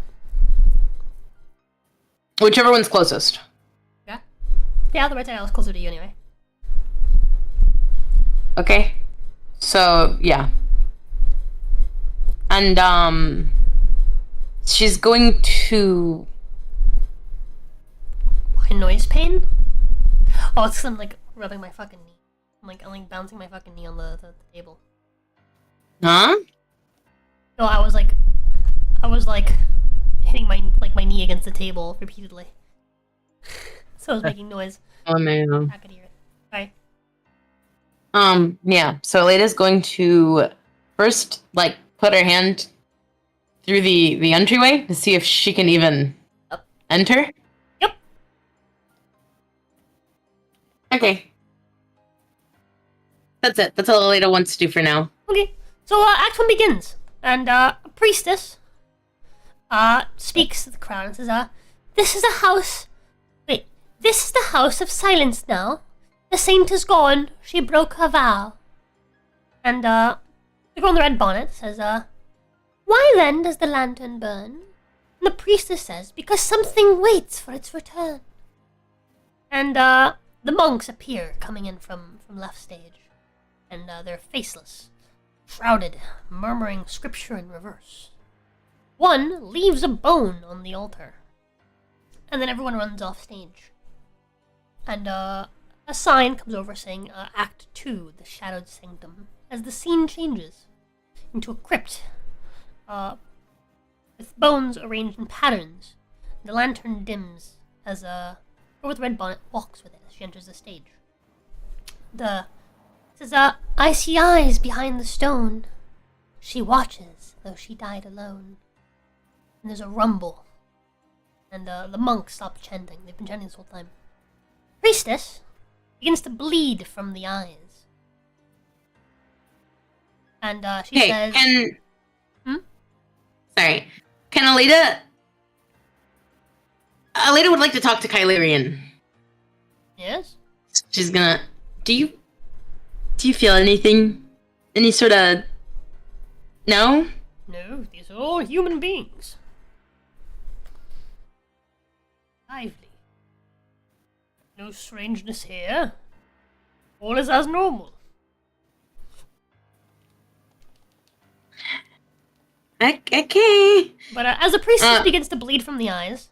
Whichever one's closest. Yeah. Yeah, the right side aisle is closer to you anyway. Okay. So, yeah. And, she's going to... Why noise pain? Oh, it's 'cause I'm, like, rubbing my fucking knee. I'm like bouncing my fucking knee on the table. Huh? No, I was like hitting my knee against the table repeatedly. So I was making noise. Oh, man. I could hear it. Sorry. Yeah. So Aleda's going to first, like, put her hand through the entryway to see if she can even enter. Yep. Okay. That's it. That's all Aleda wants to do for now. Okay. So Act 1 begins, and a priestess speaks to the crowd and says, this is the house of silence now. The saint is gone. She broke her vow. And the girl in the red bonnet says, why then does the lantern burn? And the priestess says, because something waits for its return. And the monks appear coming in from left stage. And they're faceless, shrouded, murmuring scripture in reverse. One leaves a bone on the altar. And then everyone runs off stage. And a sign comes over saying, Act 2, the Shadowed Sanctum, as the scene changes into a crypt, with bones arranged in patterns. The lantern dims as a girl with red bonnet walks with it as she enters the stage. It says, I see eyes behind the stone. She watches, though she died alone. And there's a rumble. And the monks stop chanting. They've been chanting this whole time. Priestess begins to bleed from the eyes. And she says... Sorry. Can Aleda... Aleda would like to talk to Kylarian. Yes? She's gonna... Do you feel anything? Any sort of... No? No, these are all human beings. Lively. No strangeness here. All is as normal. Okay. But as the priestess begins to bleed from the eyes,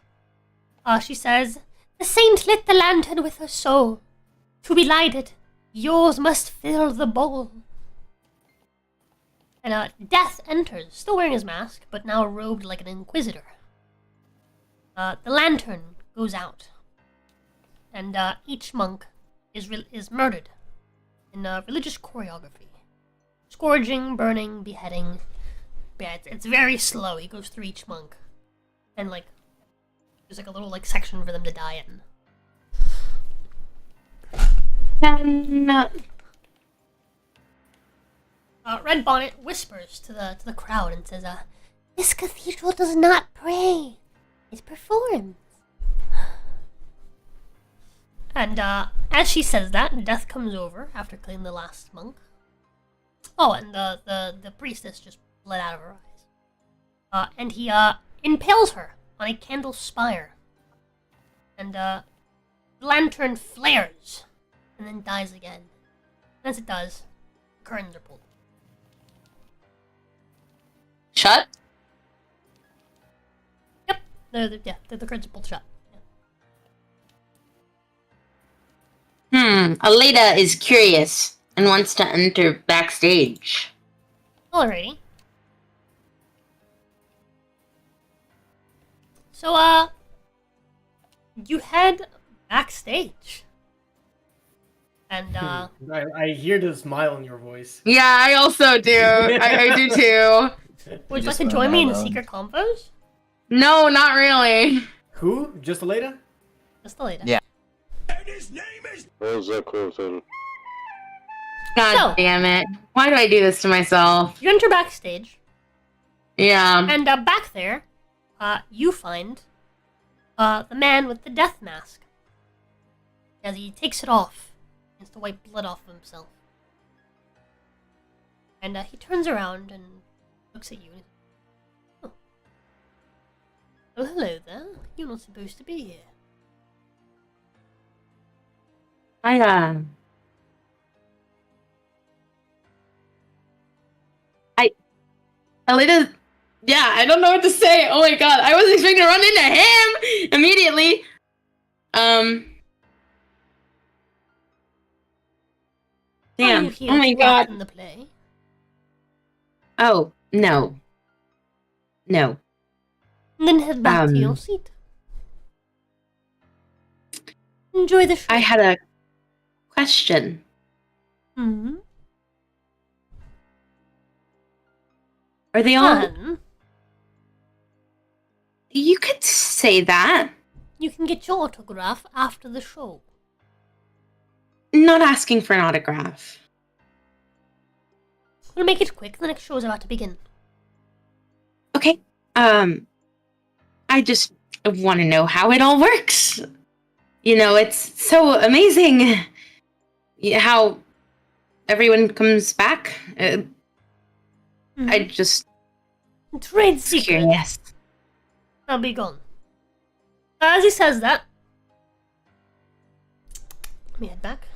she says, the saint lit the lantern with her soul. To be lighted, yours must fill the bowl. And Death enters, still wearing his mask, but now robed like an inquisitor. The lantern goes out, and each monk is murdered in religious choreography. Scourging, burning, beheading. Yeah, it's very slow. He goes through each monk. And, like, there's, like, a little, like, section for them to die in. Red Bonnet whispers to the crowd and says, this cathedral does not pray. It performs. And, as she says that, Death comes over after killing the last monk. Oh, and the priestess just bled out of her eyes. And he, impales her on a candle spire. And, the lantern flares, and then dies again. And as it does, the curtains are pulled. Shut? Yep. The curtains are pulled shut. Aleda is curious and wants to enter backstage. Alrighty. So, you head backstage. And, I hear the smile in your voice. Yeah, I also do. I do too. Would you like to join me in secret convos? No, not really. Who? Just Aleda? Just Aleda. Yeah. And his name is... God So- damn it. Why do I do this to myself? You enter backstage. Yeah. And back there, you find the man with the death mask. As he takes it off, he has to wipe blood off of himself. And he turns around and looks at you. And oh. Oh, hello there. You're not supposed to be here. Alita, yeah, I don't know what to say. Oh my god, I wasn't expecting to run into him immediately. Damn. Are you here Oh my to god. act in the play? Oh, no. No. Then head back to your seat. Enjoy the show. I had a question. Hmm. Are they all... Fun. You could say that. You can get your autograph after the show. Not asking for an autograph. We'll make it quick. The next show is about to begin. Okay. I just want to know how it all works. You know, it's so amazing how everyone comes back. I just... Trade secret. Curious. I'll be gone. As he says that, let me head back.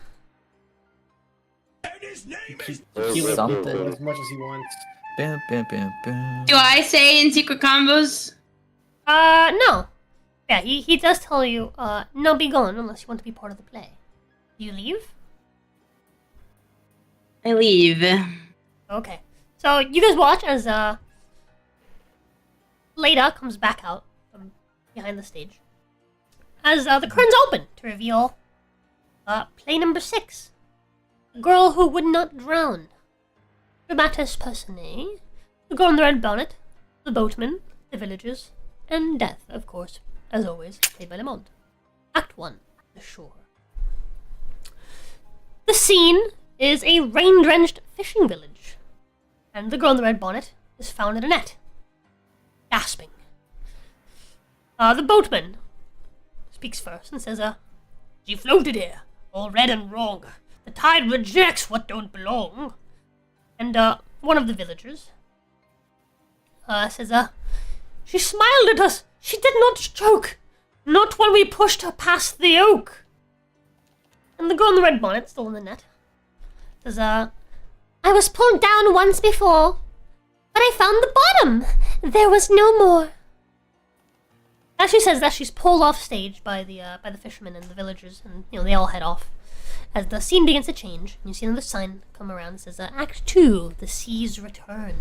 And his name is He will Something. do as much as he wants. Bam, bam, bam, bam. Do I say in secret combos? No. Yeah, he does tell you, no, be gone unless you want to be part of the play. Do you leave? I leave. Okay. So you guys watch as Leda comes back out from behind the stage. As the curtains open to reveal play number 6. The girl who would not drown. Dramatis personae. The girl in the red bonnet. The boatman. The villagers. And death, of course. As always, played by Lamont. Act 1. The shore. The scene is a rain-drenched fishing village. And the girl in the red bonnet is found in a net. Gasping. The boatman speaks first and says, she floated here, all red and wrong. The tide rejects what don't belong. And, one of the villagers, says, she smiled at us. She did not choke. Not when we pushed her past the oak. And the girl in the red bonnet, still in the net, says, I was pulled down once before, but I found the bottom. There was no more. As she says that, she's pulled off stage by the fishermen and the villagers, and they all head off. As the scene begins to change, you see another sign come around that says, Act 2, The Seas Return.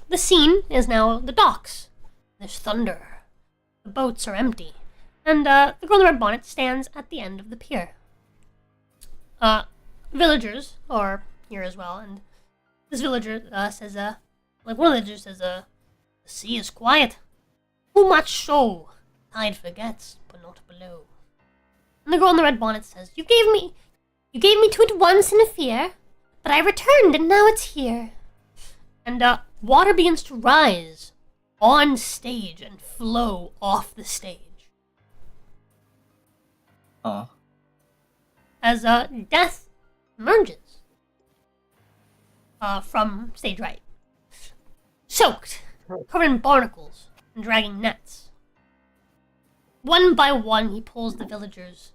The scene is now the docks. There's thunder. The boats are empty. And the girl in the red bonnet stands at the end of the pier. Villagers are here as well, and this villager says, one of the villagers says, the sea is quiet. Too much so. Tide forgets, but not below. And the girl in the red bonnet says, You gave me to it once in a fear, but I returned and now it's here. And water begins to rise on stage and flow off the stage. As death emerges from stage right. Soaked, covered in barnacles, and dragging nets. One by one, he pulls the villagers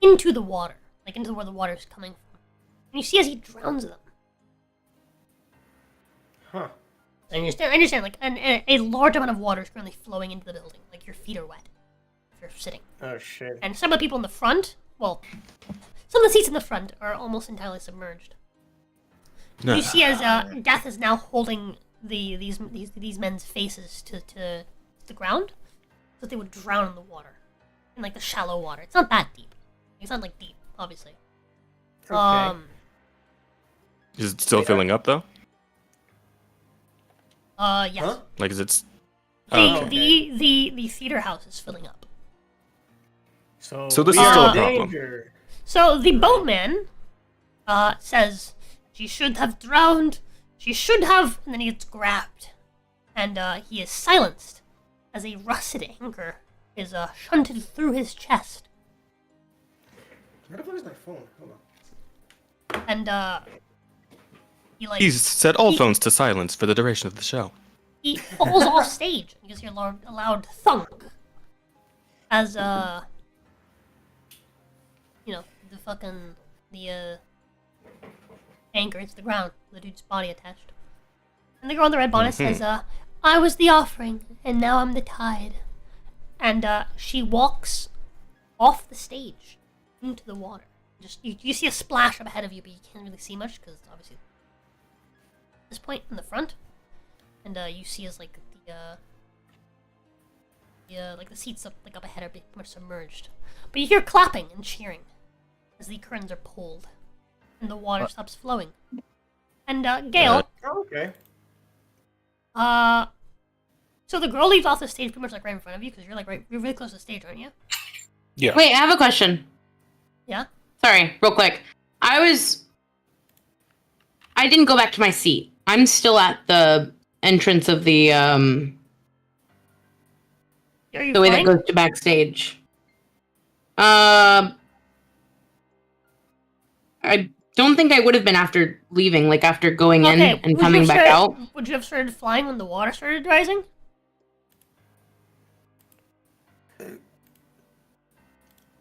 into the water, into where the water is coming from. And you see as he drowns them. Huh. I understand, a large amount of water is currently flowing into the building. Your feet are wet if you're sitting. Oh, shit. And some of the people in the front, some of the seats in the front are almost entirely submerged. No. You see as Death is now holding these men's faces to the ground, so that they would drown in the water, in the shallow water. It's not that deep. It's not deep, obviously. Okay. Is it still filling up though? Yes. Huh? Is it? The theater house is filling up. So this we is still are a problem. in danger. So the boatman says, she should have drowned. She should have, and then he gets grabbed. And he is silenced as a rusted anchor is shunted through his chest. Where the fuck is my phone? Hold on. And He's set all phones to silence for the duration of the show. he falls off stage. You just hear a loud thunk as the anchor hits the ground, with the dude's body attached. And the girl in the red bonnet says, I was the offering, and now I'm the tide. And she walks off the stage into the water. Just you see a splash up ahead of you, but you can't really see much because obviously at this point in the front, and you see as like the seats up ahead are pretty much submerged. But you hear clapping and cheering as the curtains are pulled and the water stops flowing. And Gale. Oh, okay. So the girl leaves off the stage pretty much like right in front of you because you're you're really close to the stage, aren't you? Yeah. Wait, I have a question. Yeah. Sorry, real quick. I didn't go back to my seat. I'm still at the entrance of the way that goes to backstage. I don't think I would have been after leaving, like after going in and coming back out. Would you have started flying when the water started rising?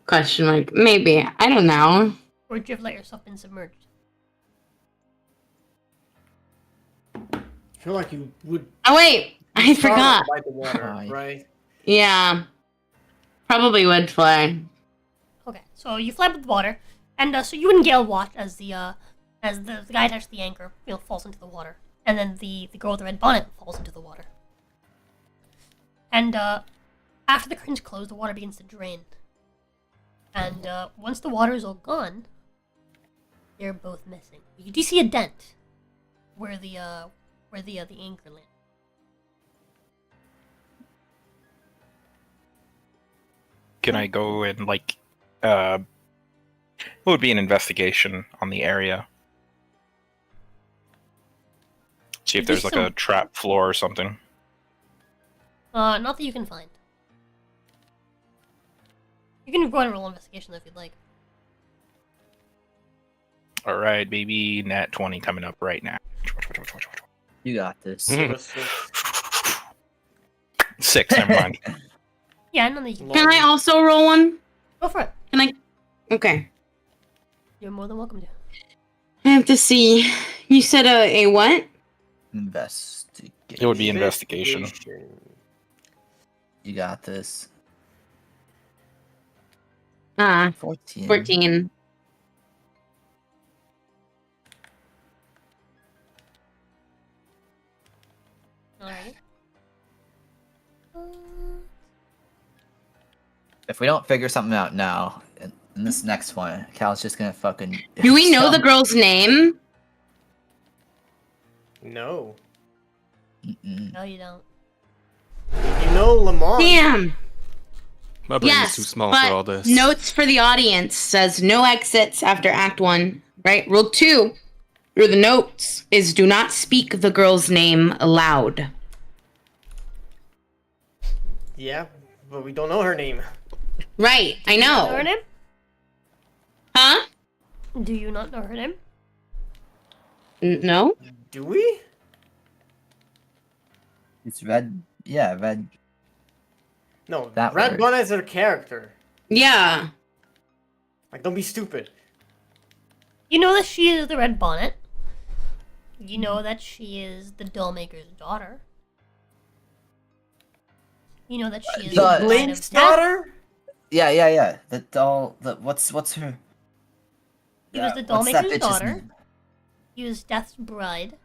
Question mark. Maybe. I don't know. Or would you have let yourself been submerged? I feel like you would. Oh wait, I forgot. By the water, right? Yeah. Probably would fly. Okay, so you fly with the water, and so you and Gale watch as the guy attached to the anchor, falls into the water, and then the girl with the red bonnet falls into the water. And after the curtains close, the water begins to drain. And once the water is all gone, they're both missing. You do see a dent where the anchor landed. Can I go and what would be an investigation on the area? See if there's like a trap floor or something. Not that you can find. You can go ahead and roll investigation if you'd like. All right, baby, nat 20 coming up right now. You got this. 6, never mind. Yeah, none that you can. Can I also roll one? Go for it. Can I? Okay. You're more than welcome to. I have to see. You said a what? Investigation. It would be investigation. You got this. 14. 14. Alright. If we don't figure something out now, in this next one, Cal's just gonna fucking. Do we know the girl's name? No. No, you don't. You know Lamont. Damn. My brain is too small for all this. Notes for the audience says no exits after Act 1. Right? Rule 2, or the notes, is do not speak the girl's name aloud. Yeah, but we don't know her name. Right, I Do you know. know her name? Huh? Do you not know her name? No? Do we? It's red. Yeah, red. No, That Red word. Bonnet is her character. Yeah. Like, don't be stupid. You know that she is the red bonnet. You know that she is the dollmaker's daughter. You know that she is The the bride of Blink's death. daughter? Yeah. The doll. What's her? He was the what's that dollmaker's bitch's daughter. name? He was Death's bride.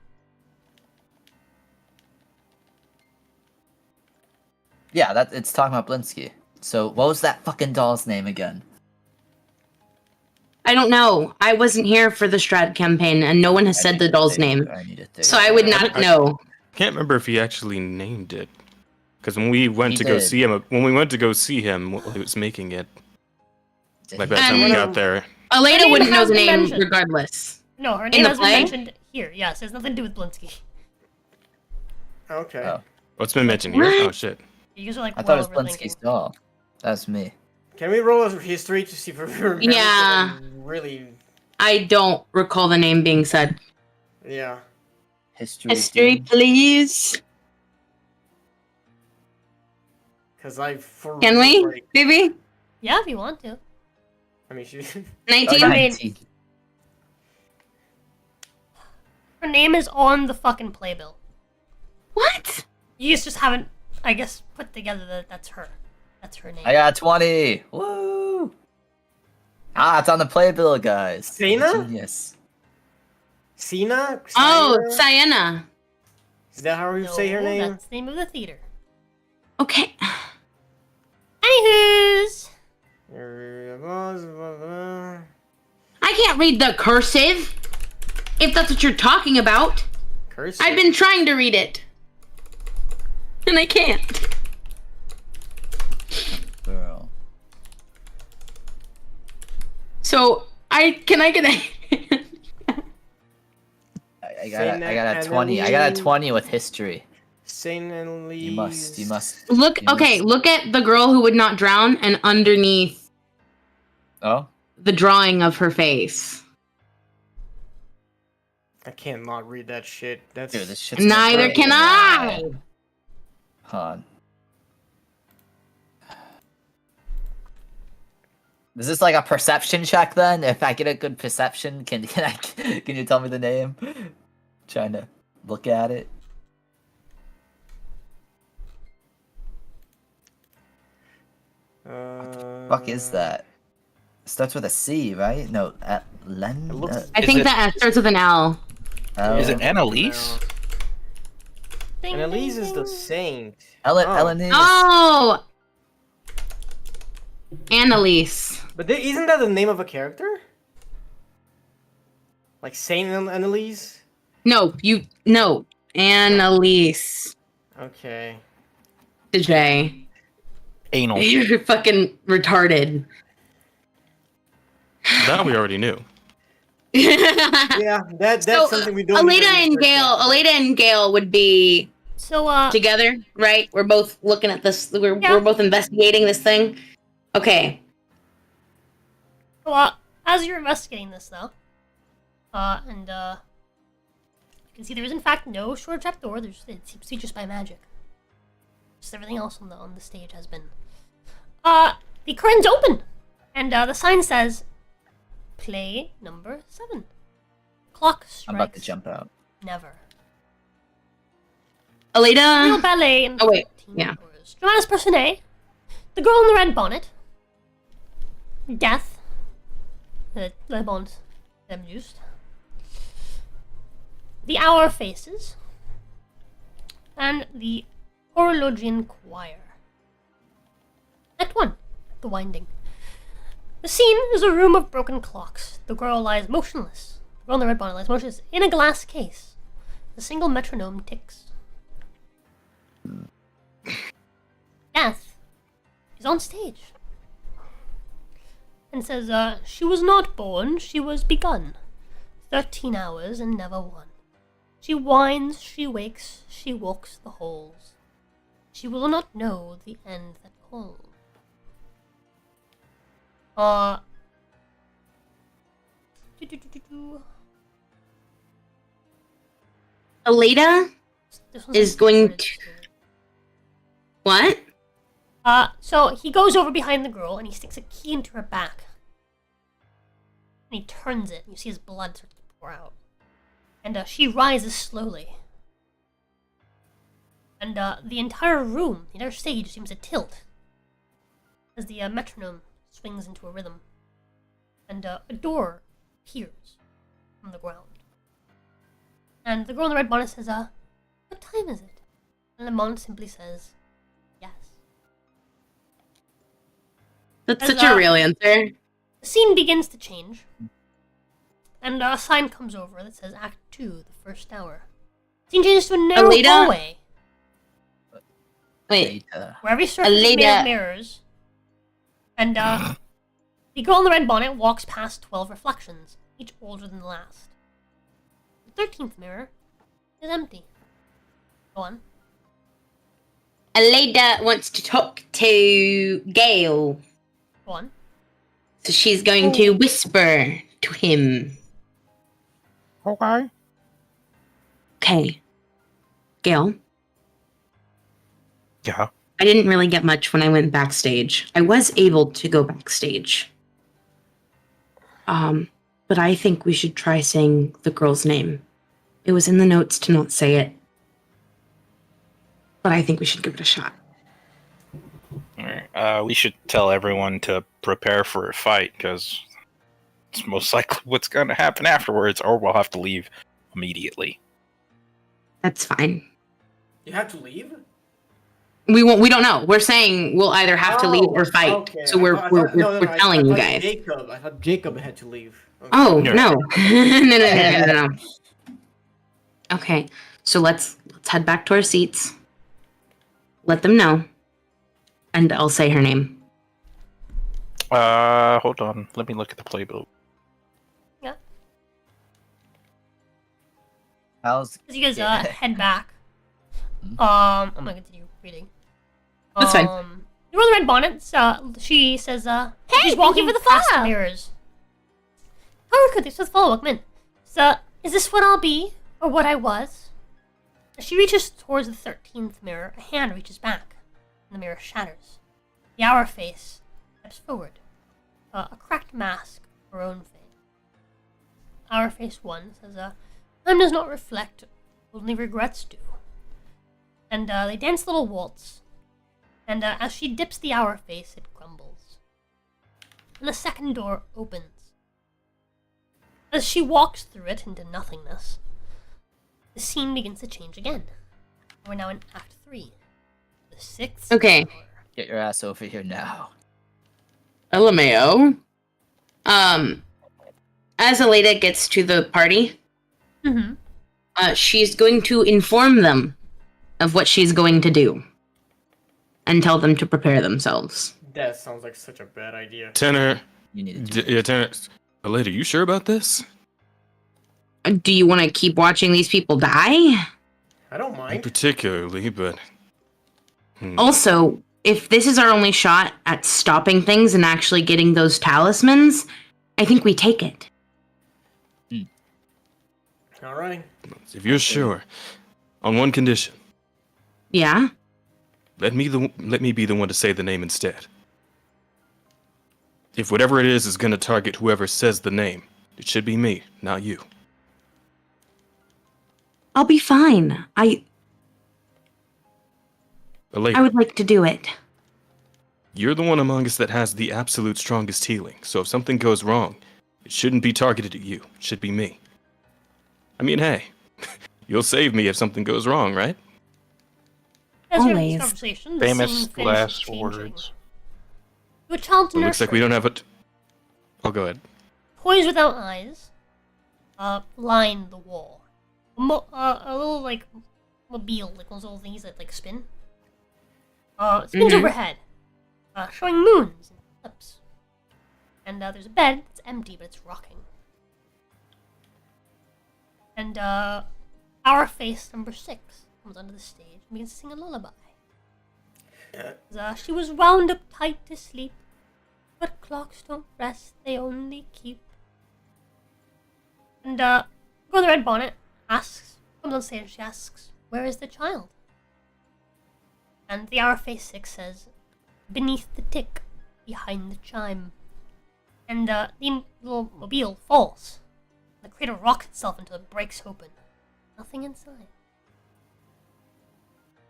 Yeah, it's talking about Blinsky. So what was that fucking doll's name again? I don't know. I wasn't here for the Strad campaign, and no one has said the doll's name. So I would not know. Can't remember if he actually named it. Because when we went He to go did. see him, he was making it. Like by the time we And- got there. Her Aleda name wouldn't know has the been name mentioned. regardless. No, her In name the has been play? mentioned. here. Yes, it has nothing to do with Blinsky. Okay. Oh. What's been mentioned here? What? Oh shit. You guys are like I thought it well was overthinking. Blinsky's doll. That's me. Can we roll a history to see if we remember? Yeah. Really. I don't recall the name being said. Yeah. History, please. Because I. Can we, Like, baby? Yeah, if you want to. I mean, she. 19? I mean- Her name is on the fucking playbill. What? You guys just haven't, I guess, put together that that's her. That's her name. I got 20. Woo! Ah, it's on the playbill, guys. Cena? Genius. Cena? Oh, Cena? Sienna. Is that how you say her No, name? That's the name of the theater. Okay. Anywho's. I can't read the cursive. If that's what you're talking about. Cursive. I've been trying to read it. And I can't. Girl. So, can I get a... I got a 20. I got a 20 with history. Saint Annalise. You must. Look, you okay, must- look at the girl who would not drown and underneath Oh? the drawing of her face. I can't not read that shit. That's. Dude, this shit's Neither gonna can break. I. Hold on. Is this like a perception check then? If I get a good perception, can you tell me the name? Trying to look at it. Fuck is that? Starts with a C, right? No, at Len. It looks- I Is think it- that starts with an L. Is it Annalise? Ding, Annalise ding, is the ding. saint. Ellen? Oh. Ellen is. Oh! Annalise. But isn't that the name of a character? Like Saint Annalise? No, Annalise. Okay. DJ. Anal. You're fucking retarded. That we already knew. Yeah, that's So, something we don't. Aleda and Gale would be So, together, right? We're both looking at this. Yeah. We're both investigating this thing. Okay. as you're investigating this, though, you can see there is in fact no short trap door. It seems to be just by magic. Just everything else on the stage has been. The curtain's open, and the sign says, "Play number 7." Clock strikes. I'm about to jump out. Never. Aleda. Real ballet in Oh, wait. 14 Yeah. hours. Dramatis personae. The girl in the red bonnet. Death. The bonnet them used. The hour faces. And the horologian choir. Act 1. The winding. The scene is a room of broken clocks. The girl lies motionless. The girl in the red bonnet lies motionless in a glass case. The single metronome ticks. Death is on stage and says, she was not born, she was begun. 13 hours and never one. She whines, she wakes, she walks the halls. She will not know the end that calls. Aleda This one's is like going recorded, to. so- What? So he goes over behind the girl and he sticks a key into her back. And he turns it, and you see his blood start to pour out. And she rises slowly. And the entire room, the entire stage seems to tilt as the metronome swings into a rhythm. And a door appears from the ground. And the girl in the red bonnet says, what time is it? And Lamont simply says, yes. That's As, such a real answer. The scene begins to change. And a sign comes over that says Act 2, the first hour. The scene changes to a narrow Aleda? hallway. Wait. Where every surface is made Aleda. of mirrors. And the girl in the red bonnet walks past 12 reflections, each older than the last. The 13th mirror is empty. Go on. Aleda wants to talk to Gale. Go on. So she's going to whisper to him. Okay. Okay. Gale, Yeah. I didn't really get much when I went backstage. I was able to go backstage. But I think we should try saying the girl's name. It was in the notes to not say it. But I think we should give it a shot. Alright. We should tell everyone to prepare for a fight, because it's most likely what's going to happen afterwards, or we'll have to leave immediately. That's fine. You have to leave? We won't. We don't know. We're saying we'll either have to leave or fight. Okay. So we're telling you guys. I thought Jacob had to leave. Okay. Oh No. no. No. Okay. So let's head back to our seats. Let them know, and I'll say her name. Hold on. Let me look at the playbook. Yeah. How's As you guys head back. I'm gonna continue reading. That's fine. You roll the red bonnet. She says, "Hey, she's walking for the past follow." mirrors. How could this with follow? Come in. So, is this what I'll be, or what I was?" As she reaches towards the 13th mirror, a hand reaches back, and the mirror shatters. The hour face steps forward, a cracked mask of her own face. Hour face 1 says, "Time does not reflect, only regrets do." And they dance a little waltz. And as she dips the hour face, it crumbles. And the second door opens. As she walks through it into nothingness, the scene begins to change again. We're now in Act 3. The 6th Okay. hour. get your ass over here now? LMAO. As Aleda gets to the party, she's going to inform them of what she's going to do and tell them to prepare themselves. That sounds like such a bad idea. Tanner. You need to Yeah, Tanner. Aleda, you sure about this? Do you want to keep watching these people die? I don't Not mind. particularly, but... Also, if this is our only shot at stopping things and actually getting those talismans, I think we take it. All right. If you're sure, on one condition, Yeah? let me be the one to say the name instead. If whatever it is going to target whoever says the name, it should be me, not you. I'll be fine. I Aleda, would like to do it. you're the one among us that has the absolute strongest healing, so if something goes wrong, it shouldn't be targeted at you. It should be me. I mean, hey, you'll save me if something goes wrong, right? As we have Always. this conversation, the Famous scene finishes last changing. words. To a child's It looks like we nursery. don't have it. I'll go ahead. Toys without eyes line the wall. A little like mobile, like those little things that like spin. Spins overhead, showing moons and eclipse. And there's a bed that's empty, but it's rocking. And our face number 6 comes onto the stage and begins to sing a lullaby. She was wound up tight to sleep, but clocks don't rest, they only keep. And girl in the red bonnet comes on stage and she asks, "Where is the child?" And the hour face 6 says, "Beneath the tick, behind the chime." And the little mobile falls. The cradle rocks itself until it breaks open. Nothing inside.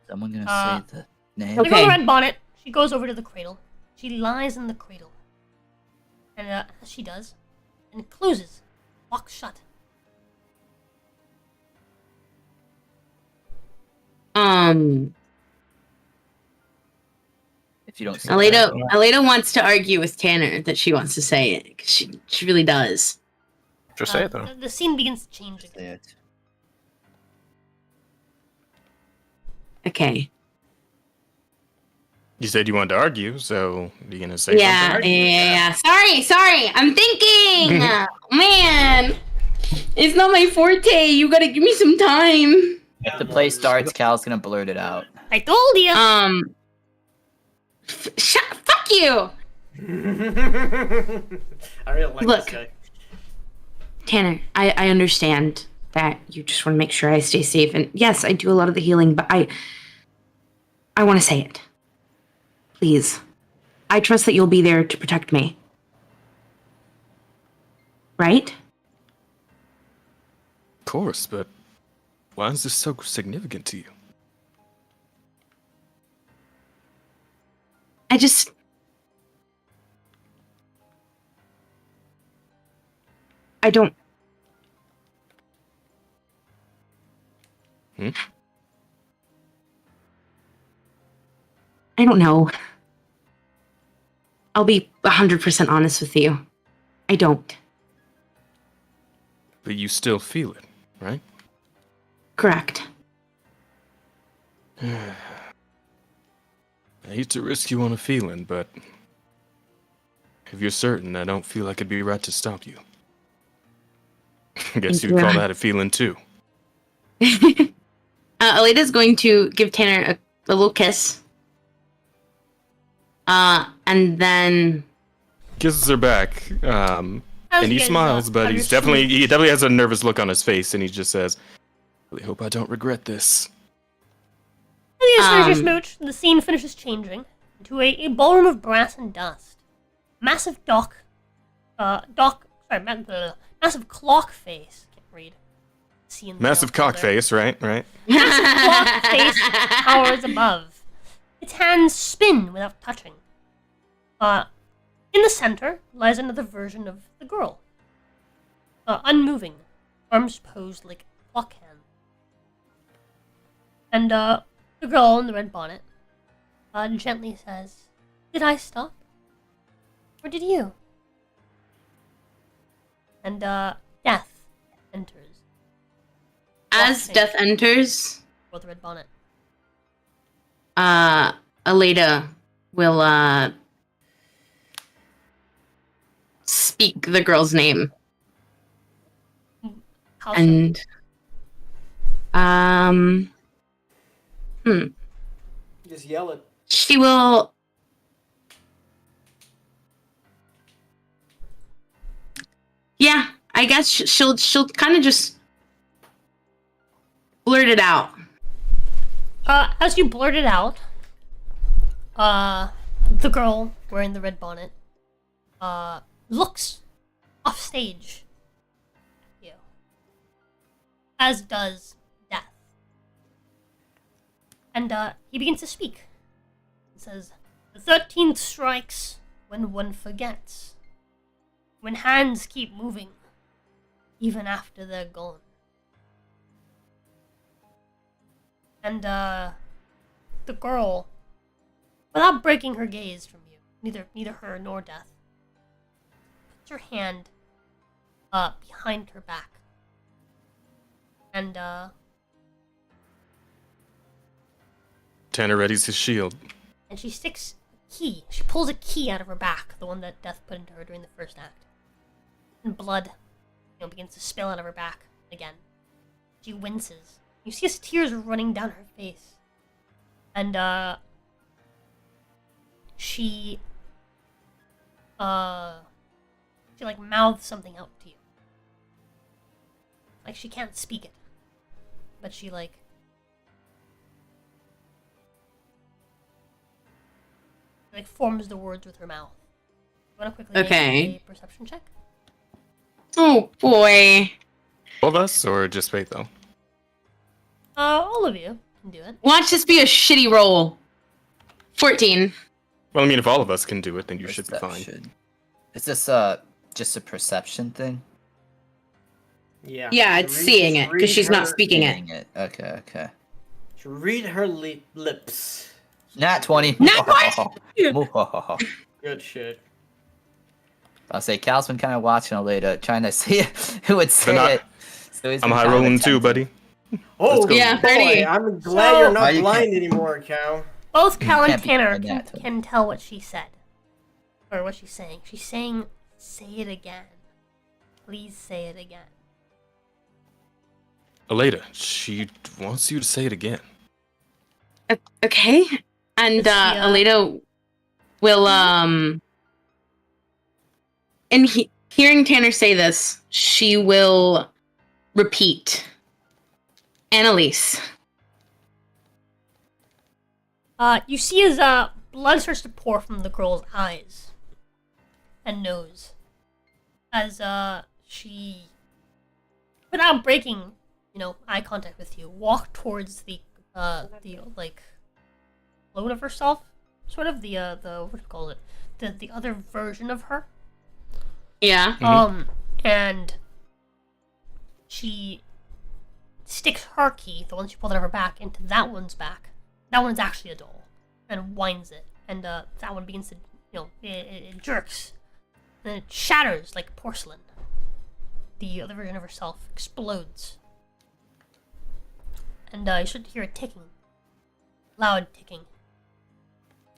Someone gonna say the name? The girl in the red bonnet, she goes over to the cradle. She lies in the cradle. And as she does, and it closes, locks shut. If you don't say Aleda wants to argue with Tanner that she wants to say it. 'Cause she really does. Just say it, though. The scene begins to change again. say it. Okay. You said you wanted to argue, so are you gonna say Yeah. something? Sorry. I'm thinking. Man. It's not my forte. You gotta give me some time. If the play starts, Cal's gonna blurt it out. I told you. Fuck you. I really like Look. this guy. Tanner, I understand that you just want to make sure I stay safe, and yes, I do a lot of the healing, but I want to say it. Please. I trust that you'll be there to protect me. Right? Of course, but why is this so significant to you? I don't... I don't know. I'll be 100% honest with you. I don't. But you still feel it, right? Correct. I hate to risk you on a feeling, but if you're certain, I don't feel like it'd be right to stop you. I guess you'd call that a feeling too. Aleda's going to give Tanner a little kiss. And then... Kisses her back, and he good, smiles, but he understood. definitely has a nervous look on his face, and he just says, I really hope I don't regret this. And you finish your smooch, the scene finishes changing into a ballroom of brass and dust. Massive massive clock face. Can't read. See in the Massive cock face, right? Massive clock face towers above. Its hands spin without touching. In the center lies another version of the girl. Unmoving, arms posed like clock hands. And the girl in the red bonnet gently says, "Did I stop? Or did you?" And Death enters. As Death enters, With the red bonnet. Aleda will speak the girl's name. How And Just yell it. she will... Yeah, I guess she'll kind of just blurt it out. As you blurt it out, the girl wearing the red bonnet, looks off stage at you. As does Death. And, he begins to speak. He says, "The 13th strikes when one forgets. When hands keep moving, even after they're gone." And, the girl, without breaking her gaze from you, neither her nor Death, puts her hand, behind her back. And, Tanner readies his shield. and she sticks a key. She pulls a key out of her back, the one that Death put into her during the first act. And blood, begins to spill out of her back again. She winces. You see tears running down her face. And, she like mouths something out to you. Like she can't speak it. But she like forms the words with her mouth. You wanna quickly make a perception check? Oh boy. All of us, or just Faith, though? All of you can do it. Watch this be a shitty roll. 14. Well, I mean, if all of us can do it, then you should be fine. Perception. Is this just a perception thing? Yeah. Yeah, it's seeing it, because she's not speaking it. Seeing it. Okay. Read her lips. Nat 20. Nat 20! Good shit. I'll say Cal's been kind of watching Aleda, trying to see who would say not- it. So he's I'm been high kind of rolling too, attentive. buddy. Oh, go. Yeah, 30. boy, I'm glad you're Why not you blind can't- anymore, Cal. Both Cal and can't be Tanner doing that to can tell what she said. Or what she's saying. She's saying, "Say it again. Please say it again." Aleda, she wants you to say it again. Okay. And Aleda will hearing Tanner say this, she will repeat. Annalise. You see as blood starts to pour from the girl's eyes and nose as she, without breaking, eye contact with you, walked towards the like clone of herself, sort of the what do you call it, the other version of her. Yeah. And she sticks her key, the one she pulled out of her back, into that one's back. That one's actually a doll, and winds it, and that one begins to, it jerks, and it shatters like porcelain. The other version of herself explodes, and you should hear it ticking, loud ticking.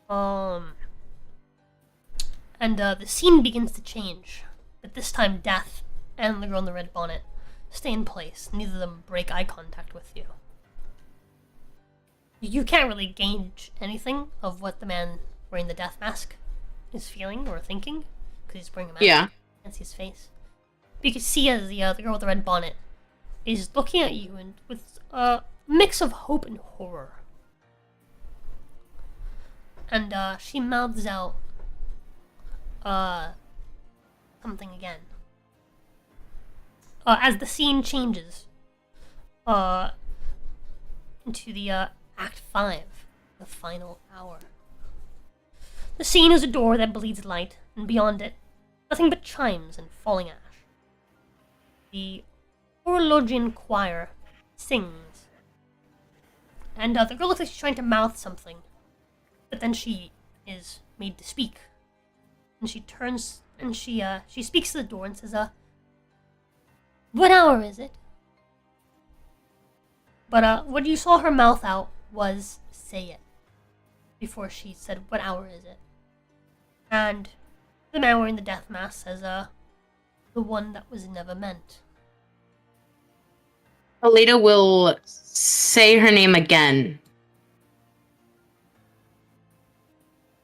And the scene begins to change, but this time Death and the girl in the red bonnet stay in place. Neither of them break eye contact with you. You can't really gauge anything of what the man wearing the death mask is feeling or thinking, because he's wearing a mask. Yeah. Can't see his face. But you can see as the girl with the red bonnet is looking at you and with a mix of hope and horror. And she mouths out something again. As the scene changes into the Act 5, the final hour. The scene is a door that bleeds light, and beyond it, nothing but chimes and falling ash. The Horologian choir sings, and the girl looks like she's trying to mouth something, but then she is made to speak. And she turns, and she speaks to the door and says, "What hour is it?" But what you saw her mouth out was, "Say it," before she said, "What hour is it?" And the man wearing the death mask says, "The one that was never meant." Aleda will say her name again.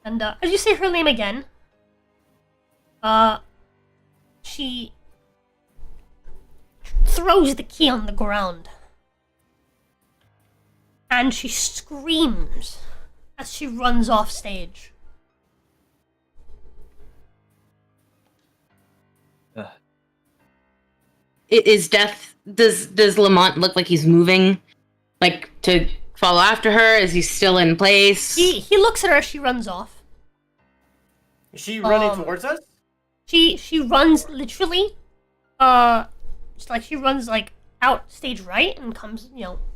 And as you say her name again, she throws the key on the ground. And she screams as she runs off stage. Is Death... Does Lamont look like he's moving? Like, to follow after her? Is he still in place? He looks at her as she runs off. Is she running towards us? She runs literally, just like she runs like out stage right and comes,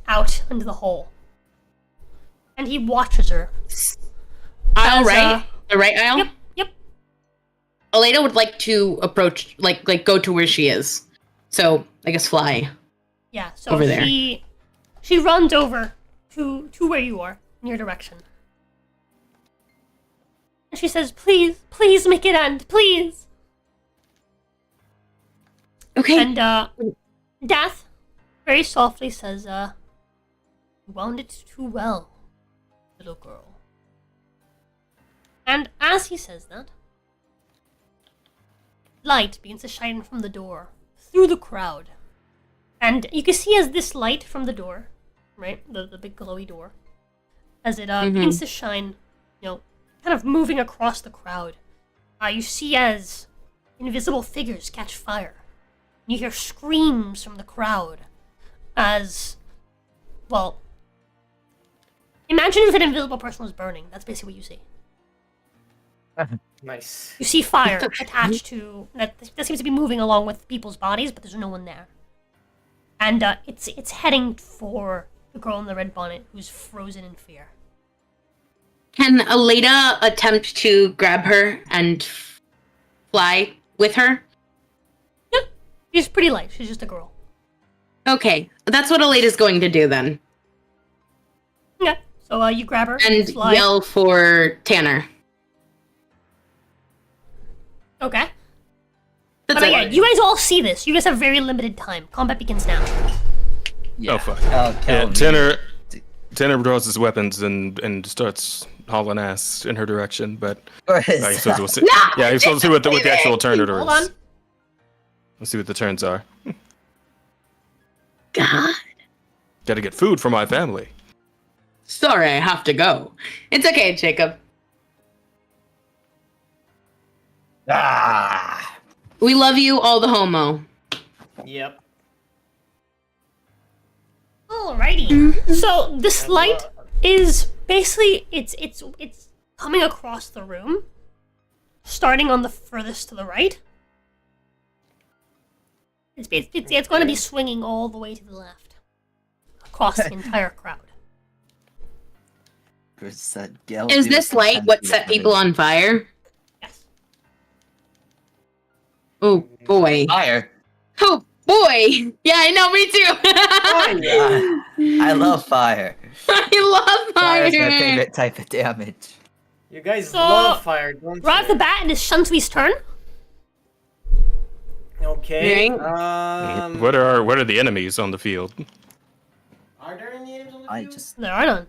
out into the hole. And he watches her. Aisle right? The right aisle? Yep. Aleda would like to approach, like go to where she is. So, I guess fly. Yeah, so over there. She runs over to where you are, in your direction. And she says, "Please make it end, please." Okay. And Death very softly says, "You wound it too well, little girl." And as he says that, light begins to shine from the door, through the crowd. And you can see as this light from the door, right, the big glowy door, as it begins to shine, kind of moving across the crowd, you see as invisible figures catch fire. You hear screams from the crowd as, well, imagine if an invisible person was burning. That's basically what you see. Nice. You see fire attached to that seems to be moving along with people's bodies, but there's no one there. And it's heading for the girl in the red bonnet who's frozen in fear. Can Aleda attempt to grab her and fly with her? Yep. She's pretty light. She's just a girl. Okay, that's what Aleda's going to do then. Yeah. So you grab her and fly. Yell for Tanner. Okay. That's but again, you guys all see this. You guys have very limited time. Combat begins now. Oh fuck. Cal Yeah, me. Tanner draws his weapons and starts hauling ass in her direction, but Or I his- suppose we'll see. No! Yeah, I suppose we'll see what the actual alternative Hold is. on. Let's see what the turns are. God. Gotta get food for my family. Sorry, I have to go. It's okay, Jacob. Ah! We love you, all the homo. Yep. Alrighty. So this light is basically it's coming across the room, starting on the furthest to the right. It's going to be swinging all the way to the left, across the entire crowd. Is this light what set people on fire? Yes. Oh boy. Fire. Oh boy. Yeah, I know, me too. I love fire. I love fire. Fire's my favorite type of damage. You guys So, love fire, don't Right off you? the bat, it is Shuntwee's turn. Okay. What are the enemies on the field? Are there any enemies on the I field? just There are none,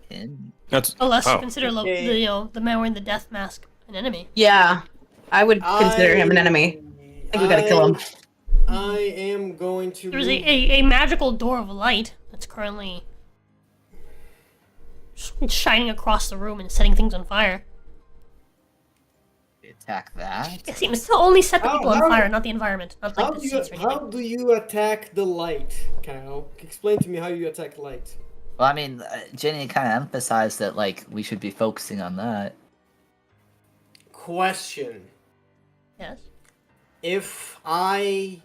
That's unless you oh. consider Okay. the man wearing the death mask an enemy. Yeah. I would consider him an enemy. I think we gotta kill him. I am going to. There is a magical door of light that's currently shining across the room and setting things on fire. attack that. It seems to only set the How- people on how- fire, not the environment, not like the seats or anything. How do you attack the light, Kyle? Explain to me how you attack light. Well, I mean, Jenny kind of emphasized that like we should be focusing on that. Question. Yes. If I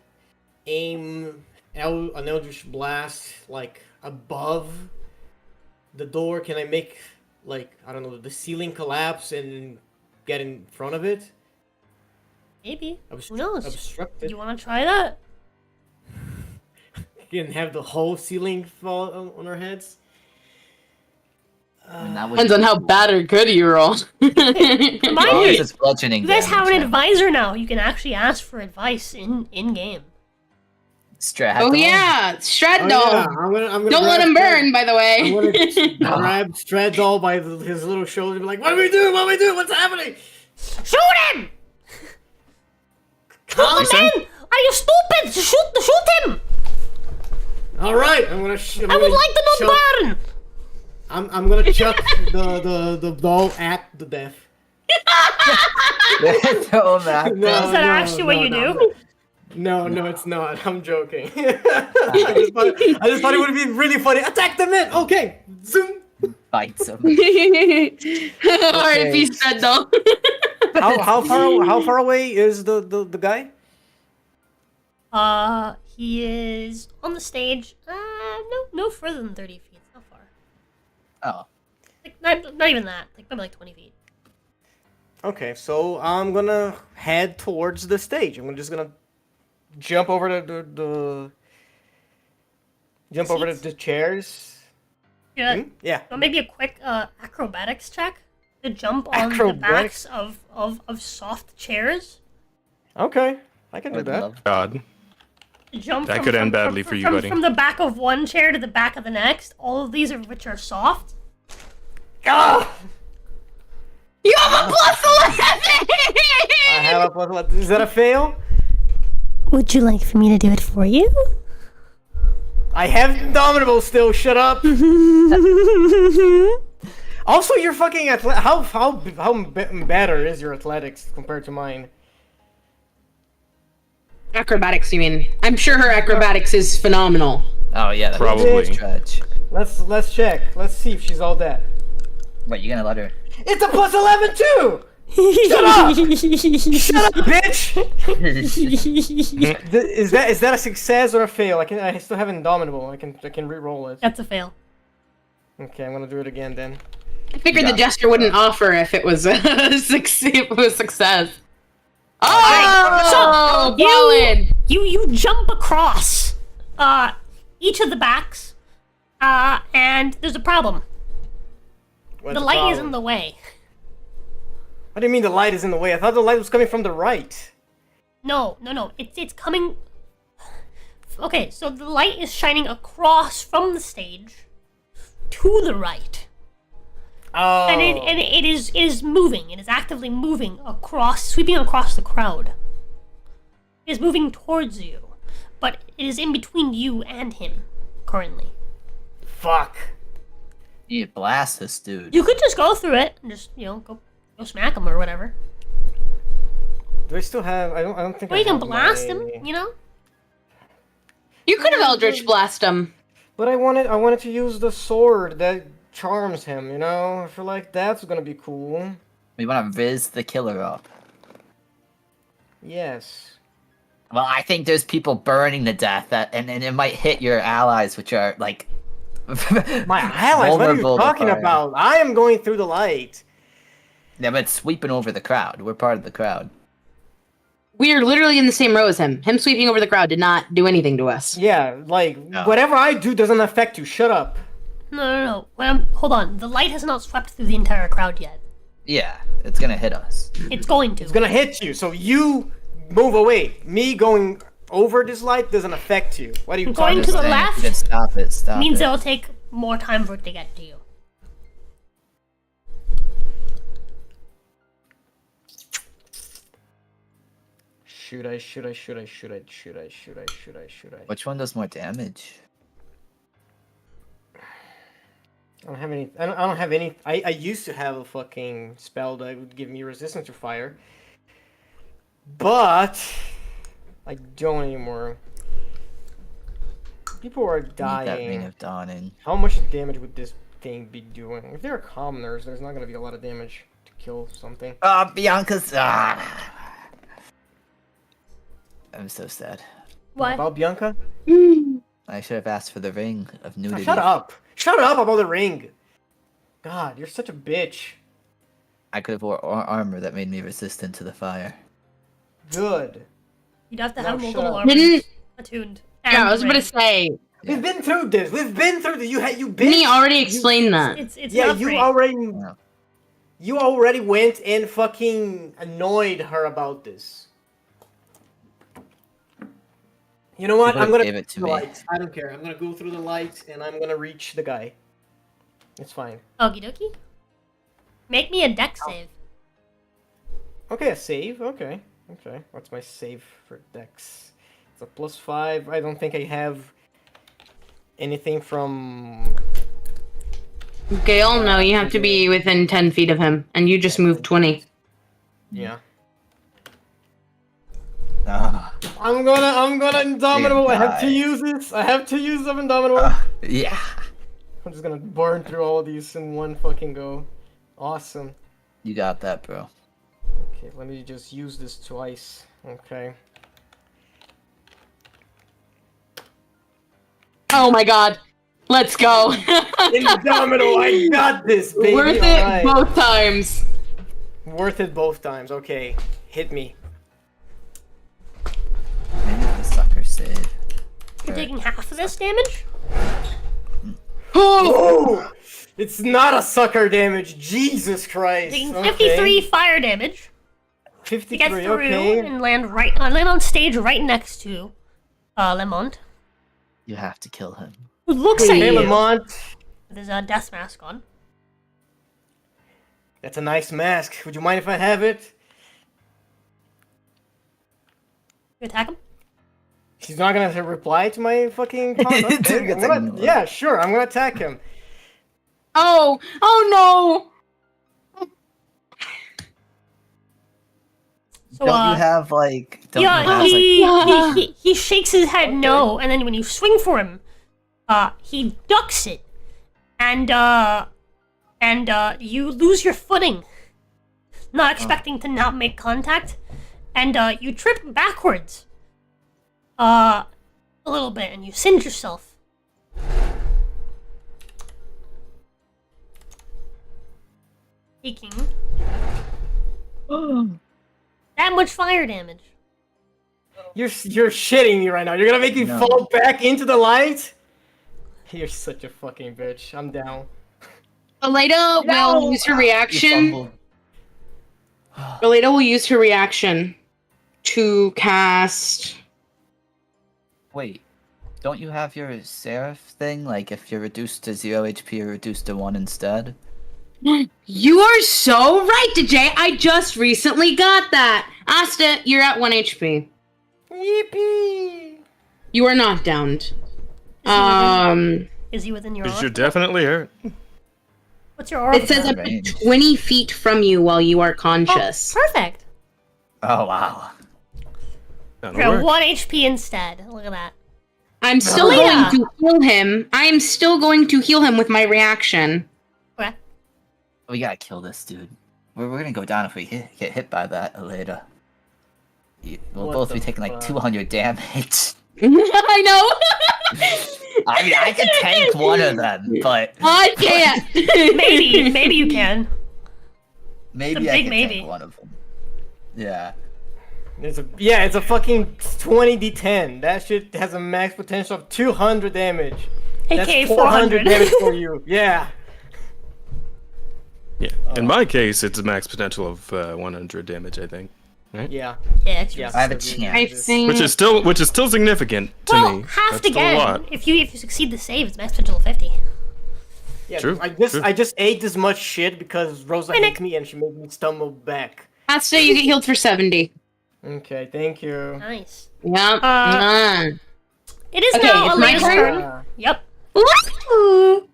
aim an Eldritch Blast, like, above the door, can I make, like, I don't know, the ceiling collapse and get in front of it? Maybe. Who knows? Obstruct it. You want to try that? You can have the whole ceiling fall on our heads? I mean, that would Depends on how bad or good you roll. Mind Well, you, it's bludgeoning you guys have an damage, advisor now. You can actually ask for advice in game. Straddle. Oh yeah, Straddle. yeah, I'm gonna Don't let grab him burn, Strad- by the I'm way. gonna grab Straddle by his little shoulder and be like, what do we do? What do we do? What's happening? Shoot him! Calm Shoot him, man! Are you stupid? Shoot him! Alright, I'm gonna shoot. I would like to not burn! I'm gonna chuck the doll at the death. Throw him back. No, Is that actually what you do? No, it's not. I'm joking. I just thought it would be really funny. Attack the men! Okay! Zoom! Bites him. R.I.P. Straddle. How far away is the guy? He is on the stage. No further than 30 feet. It's not far. Oh. Like, not even that. Like, maybe like 20 feet. Okay, so I'm gonna head towards the stage. I'm just gonna jump over the chairs. Yeah. Yeah. So maybe a quick acrobatics check to jump on the Acrobatics? backs of soft chairs. Okay, I can do Would that. love- God. To jump That from, could from, end badly from, for you, from, buddy. From the back of one chair to the back of the next. All of these of which are soft. Ah! You have a plus 11! I have a plus one. Is that a fail? Would you like for me to do it for you? I have Indomitable still. Shut up. Also, you're fucking how better is your athletics compared to mine? Acrobatics, you mean? I'm sure her acrobatics is phenomenal. Oh yeah, that'd be a Probably. good stretch. Let's check. Let's see if she's all that. Wait, you gonna let her? It's a plus 11 too. Shut up! Shut up, bitch! Is that a success or a fail? I still have Indomitable. I can re-roll it. That's a fail. Okay, I'm gonna do it again then. I figured the jester wouldn't offer if it was a success. Oh, ballin'! You jump across each of the backs, and there's a problem. What's The the light is problem? in the way. What do you mean the light is in the way? I thought the light was coming from the right. No. It's coming Okay, so the light is shining across from the stage to the right. Oh. And it is moving. It is actively moving across, sweeping across the crowd. It is moving towards you, but it is in between you and him currently. Fuck. You blast this dude. You could just go through it and just go smack him or whatever. Do I still have? I don't think. Or I you can have blast my- him. You could have Eldritch Blast him. But I wanted to use the sword that charms him. I feel like that's gonna be cool. We want to Riz the killer up. Yes. Well, I think there's people burning to death, and it might hit your allies, which are like My allies. What are you vulnerable to talking fire. about? I am going through the light. Yeah, but it's sweeping over the crowd. We're part of the crowd. We are literally in the same row as him. Him sweeping over the crowd did not do anything to us. Yeah, like whatever I do doesn't affect you. Shut up. No. Hold on. The light has not swept through the entire crowd yet. Yeah, it's gonna hit us. It's going to. It's gonna hit you, so you move away. Me going over this light doesn't affect you. What are you talking Going to the about? left You can stop it. Stop means it. it'll take more time for it to get to you. Should I? Which one does more damage? I don't have any. I don't have any. I used to have a fucking spell that would give me resistance to fire, but I don't anymore. People are Need that Ring dying. of Dawning. How much damage would this thing be doing? If they're commoners, there's not gonna be a lot of damage to kill something. Bianca's. I'm so sad. What? About Bianca? I should have asked for the ring of nudity. Shut up! Shut up about the ring! God, you're such a bitch. I could have wore armor that made me resistant to the fire. Good. You'd have to No, have shut multiple up. armors Didn't- attuned. Yeah, I was ready. about to say. We've been through this. We've been through this. You bitch. Didn't he already explain that? It's Yeah, not you free. already. Yeah. You already went and fucking annoyed her about this. You know what? You I'm would've gonna gave go it to through the me. lights. I don't care. I'm gonna go through the lights and I'm gonna reach the guy. It's fine. Okie dokie. Make me a deck save. Okay, a save. Okay. What's my save for Dex? It's a +5. I don't think I have anything from. Gale, no, you have to be within 10 feet of him, and you just moved 20. Yeah. Ah, I'm gonna Indomitable. I have to die. use this. I have to use some Indomitable. yeah. I'm just gonna burn through all of these in one fucking go. Awesome. You got that, bro. Okay, let me just use this twice. Okay. Oh my god. Let's go. Indomitable, I got this, baby. Worth it Alright. both times. Worth it both times. Okay, hit me. Maybe the sucker save. You're taking half of this damage? Oh! It's not a sucker damage. Jesus Christ. Taking Okay. 53 fire damage. To 53, get through okay. and land on stage right next to Lemont, You have to kill him. who looks at Hey, you Lamont. with his death mask on. That's a nice mask. Would you mind if I have it? You attack him? He's not gonna reply to my fucking taunt. Okay, yeah, sure. I'm gonna attack him. Oh no. So, Don't you have like? Don't yeah, you have, like, he shakes his head no, and then when you swing for him, he ducks it, and you lose your footing, not expecting to not make contact, and you trip backwards, a little bit, and you singe yourself. Taking that much fire damage. You're shitting me right now. You're gonna make me No. fall back into the light? You're such a fucking bitch. I'm down. Aleda will use her reaction. Aleda will use her reaction to cast. Wait. Don't you have your Seraph thing? Like, if you're reduced to 0 HP, you're reduced to 1 instead? You are so right, DJ. I just recently got that. Asta, you're at 1 HP. Yippee! You are not downed. Is he within your You aura? should definitely hurt. What's your aura? It says for? up to 20 feet from you while you are conscious. Oh, perfect. Oh, wow. That'll You're work. 1 HP instead. Look at that. I'm still Leah. going to heal him. I am still going to heal him with my reaction. Okay. We gotta kill this dude. We're gonna go down if we get hit by that later. We'll What both the be taking like fuck? 200 damage. I know. I mean, I can tank one of them, but I can't. Maybe you can. maybe It's a I big can maybe. tank one of them. Yeah. It's a fucking 20d10. That shit has a max potential of 200 damage. That's AK 400 400. damage for you. Yeah. Yeah. In my case, it's a max potential of 100 damage, I think. Right? Yeah. Yeah, Yeah. I have a I chance. think. Which is still significant to well, me. half That's still again. a lot. If you succeed the save, it's max potential of 50. Yeah. True, I true. just ate this much shit because Rosa Hey, hates Nick. me and she made me stumble back. Asta, you get healed for 70. Okay, thank you. Nice. Yep. It is Okay, now it's my Elena's turn? turn. Yep. Woo!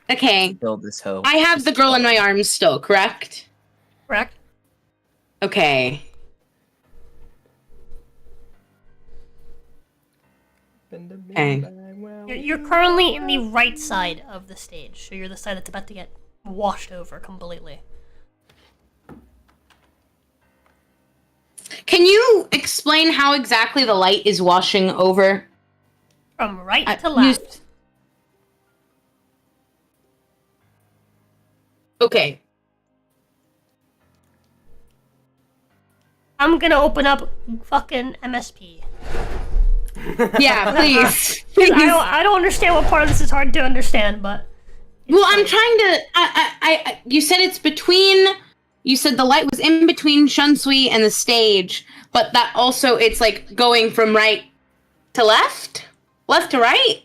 Okay. Build this hoe. I have the girl in my arms still, correct? Correct. Okay. Okay. You're currently in the right side of the stage, so you're the side that's about to get washed over completely. Can you explain how exactly the light is washing over? From right to you- left. Okay. I'm gonna open up fucking MSP. Yeah, please. I don't understand what part of this is hard to understand, but Well, I'm trying to. You said it's between. You said the light was in between Shunsui and the stage, but that also it's like going from right to left, left to right.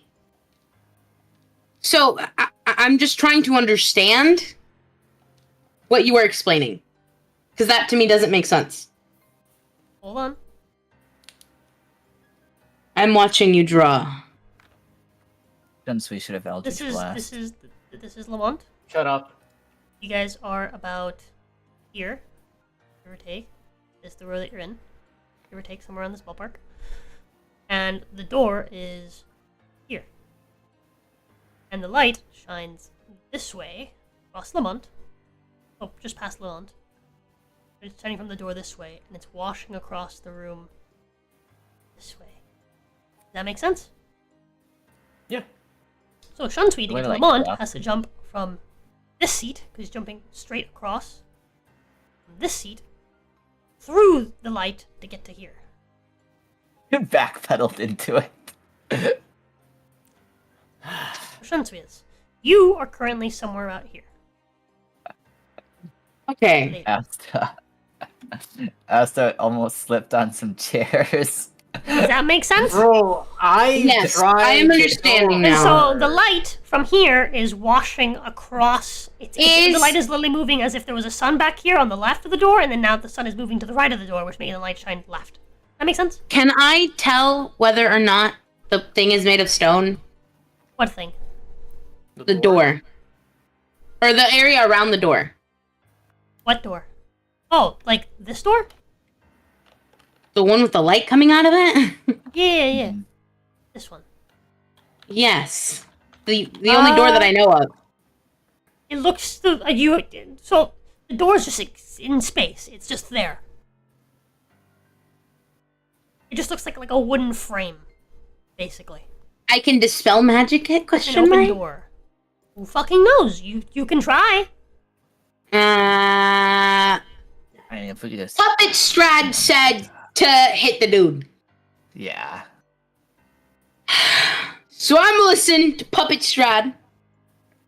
So I'm just trying to understand what you were explaining, because that to me doesn't make sense. hold on. I'm watching you draw. Since we should have Eldritch Blast. This is Lamont. Shut up. You guys are about here, give or take. This is the row that you're in, give or take, somewhere around this ballpark. And the door is here. And the light shines this way, across Lamont. Oh, just past Lamont. It's shining from the door this way, and it's washing across the room this way. Does that make sense? Yeah. So Shunsui to Wait, get to like, Lamont left? has to jump from this seat, because he's jumping straight across from this seat through the light to get to here. You backpedaled into it. Shunsui is. You are currently somewhere out here. Okay. Asta almost slipped on some chairs. Does that make sense? Bro, Yes, I am understanding And now. so the light from here is washing across. The light is literally moving as if there was a sun back here on the left of the door, and then now the sun is moving to the right of the door, which makes the light shine left. That makes sense? Can I tell whether or not the thing is made of stone? What thing? The door. Or the area around the door. What door? Oh, like this door? The one with the light coming out of it? Yeah. This one. Yes. The only door that I know of. It looks so the door's just in space. It's just there. It just looks like a wooden frame, basically. I can dispel magic it? An Question open mark? door. Who fucking knows? You can try. I mean, if we just... Puppet Strad said to hit the dude. Yeah. So I'm gonna listen to Puppet Strad.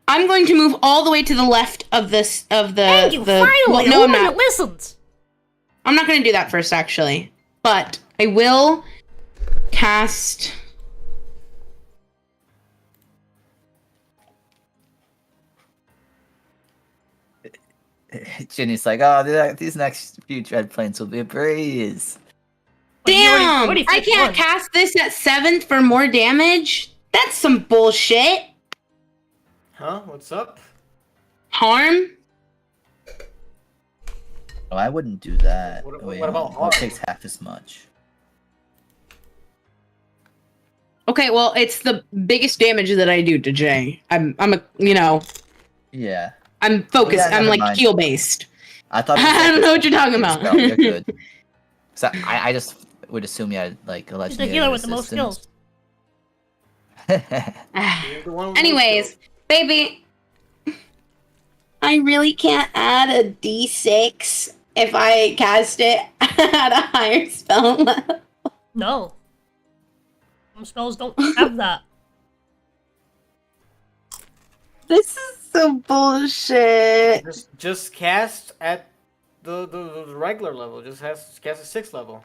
I'm going to move all the way to the left of this Thank you, the finally, well, a no, I'm woman not. that listens. I'm not gonna do that first, actually. But I will cast Ginny's like, oh, these next few Dreadplanes will be a breeze. Damn! already I fixed can't one. cast this at 7th for more damage? That's some bullshit. Huh? What's up? Harm? Oh, I wouldn't do that. What Wait, about it harm? takes half as much. Okay, well, it's the biggest damage that I do to Jay. I'm Yeah. I'm focused. Yeah, I'm never like mind. heal based. I thought. I don't know what you're talking about. Spell, you're good. So I just would assume you had like a He's the legendary healer with the most skills. resistance. You're the one with Anyways, skills. baby, I really can't add a D6 if I cast it at a higher spell level. No. Some spells don't have that. This is so bullshit. Just cast at the regular level. Just cast at 6th level.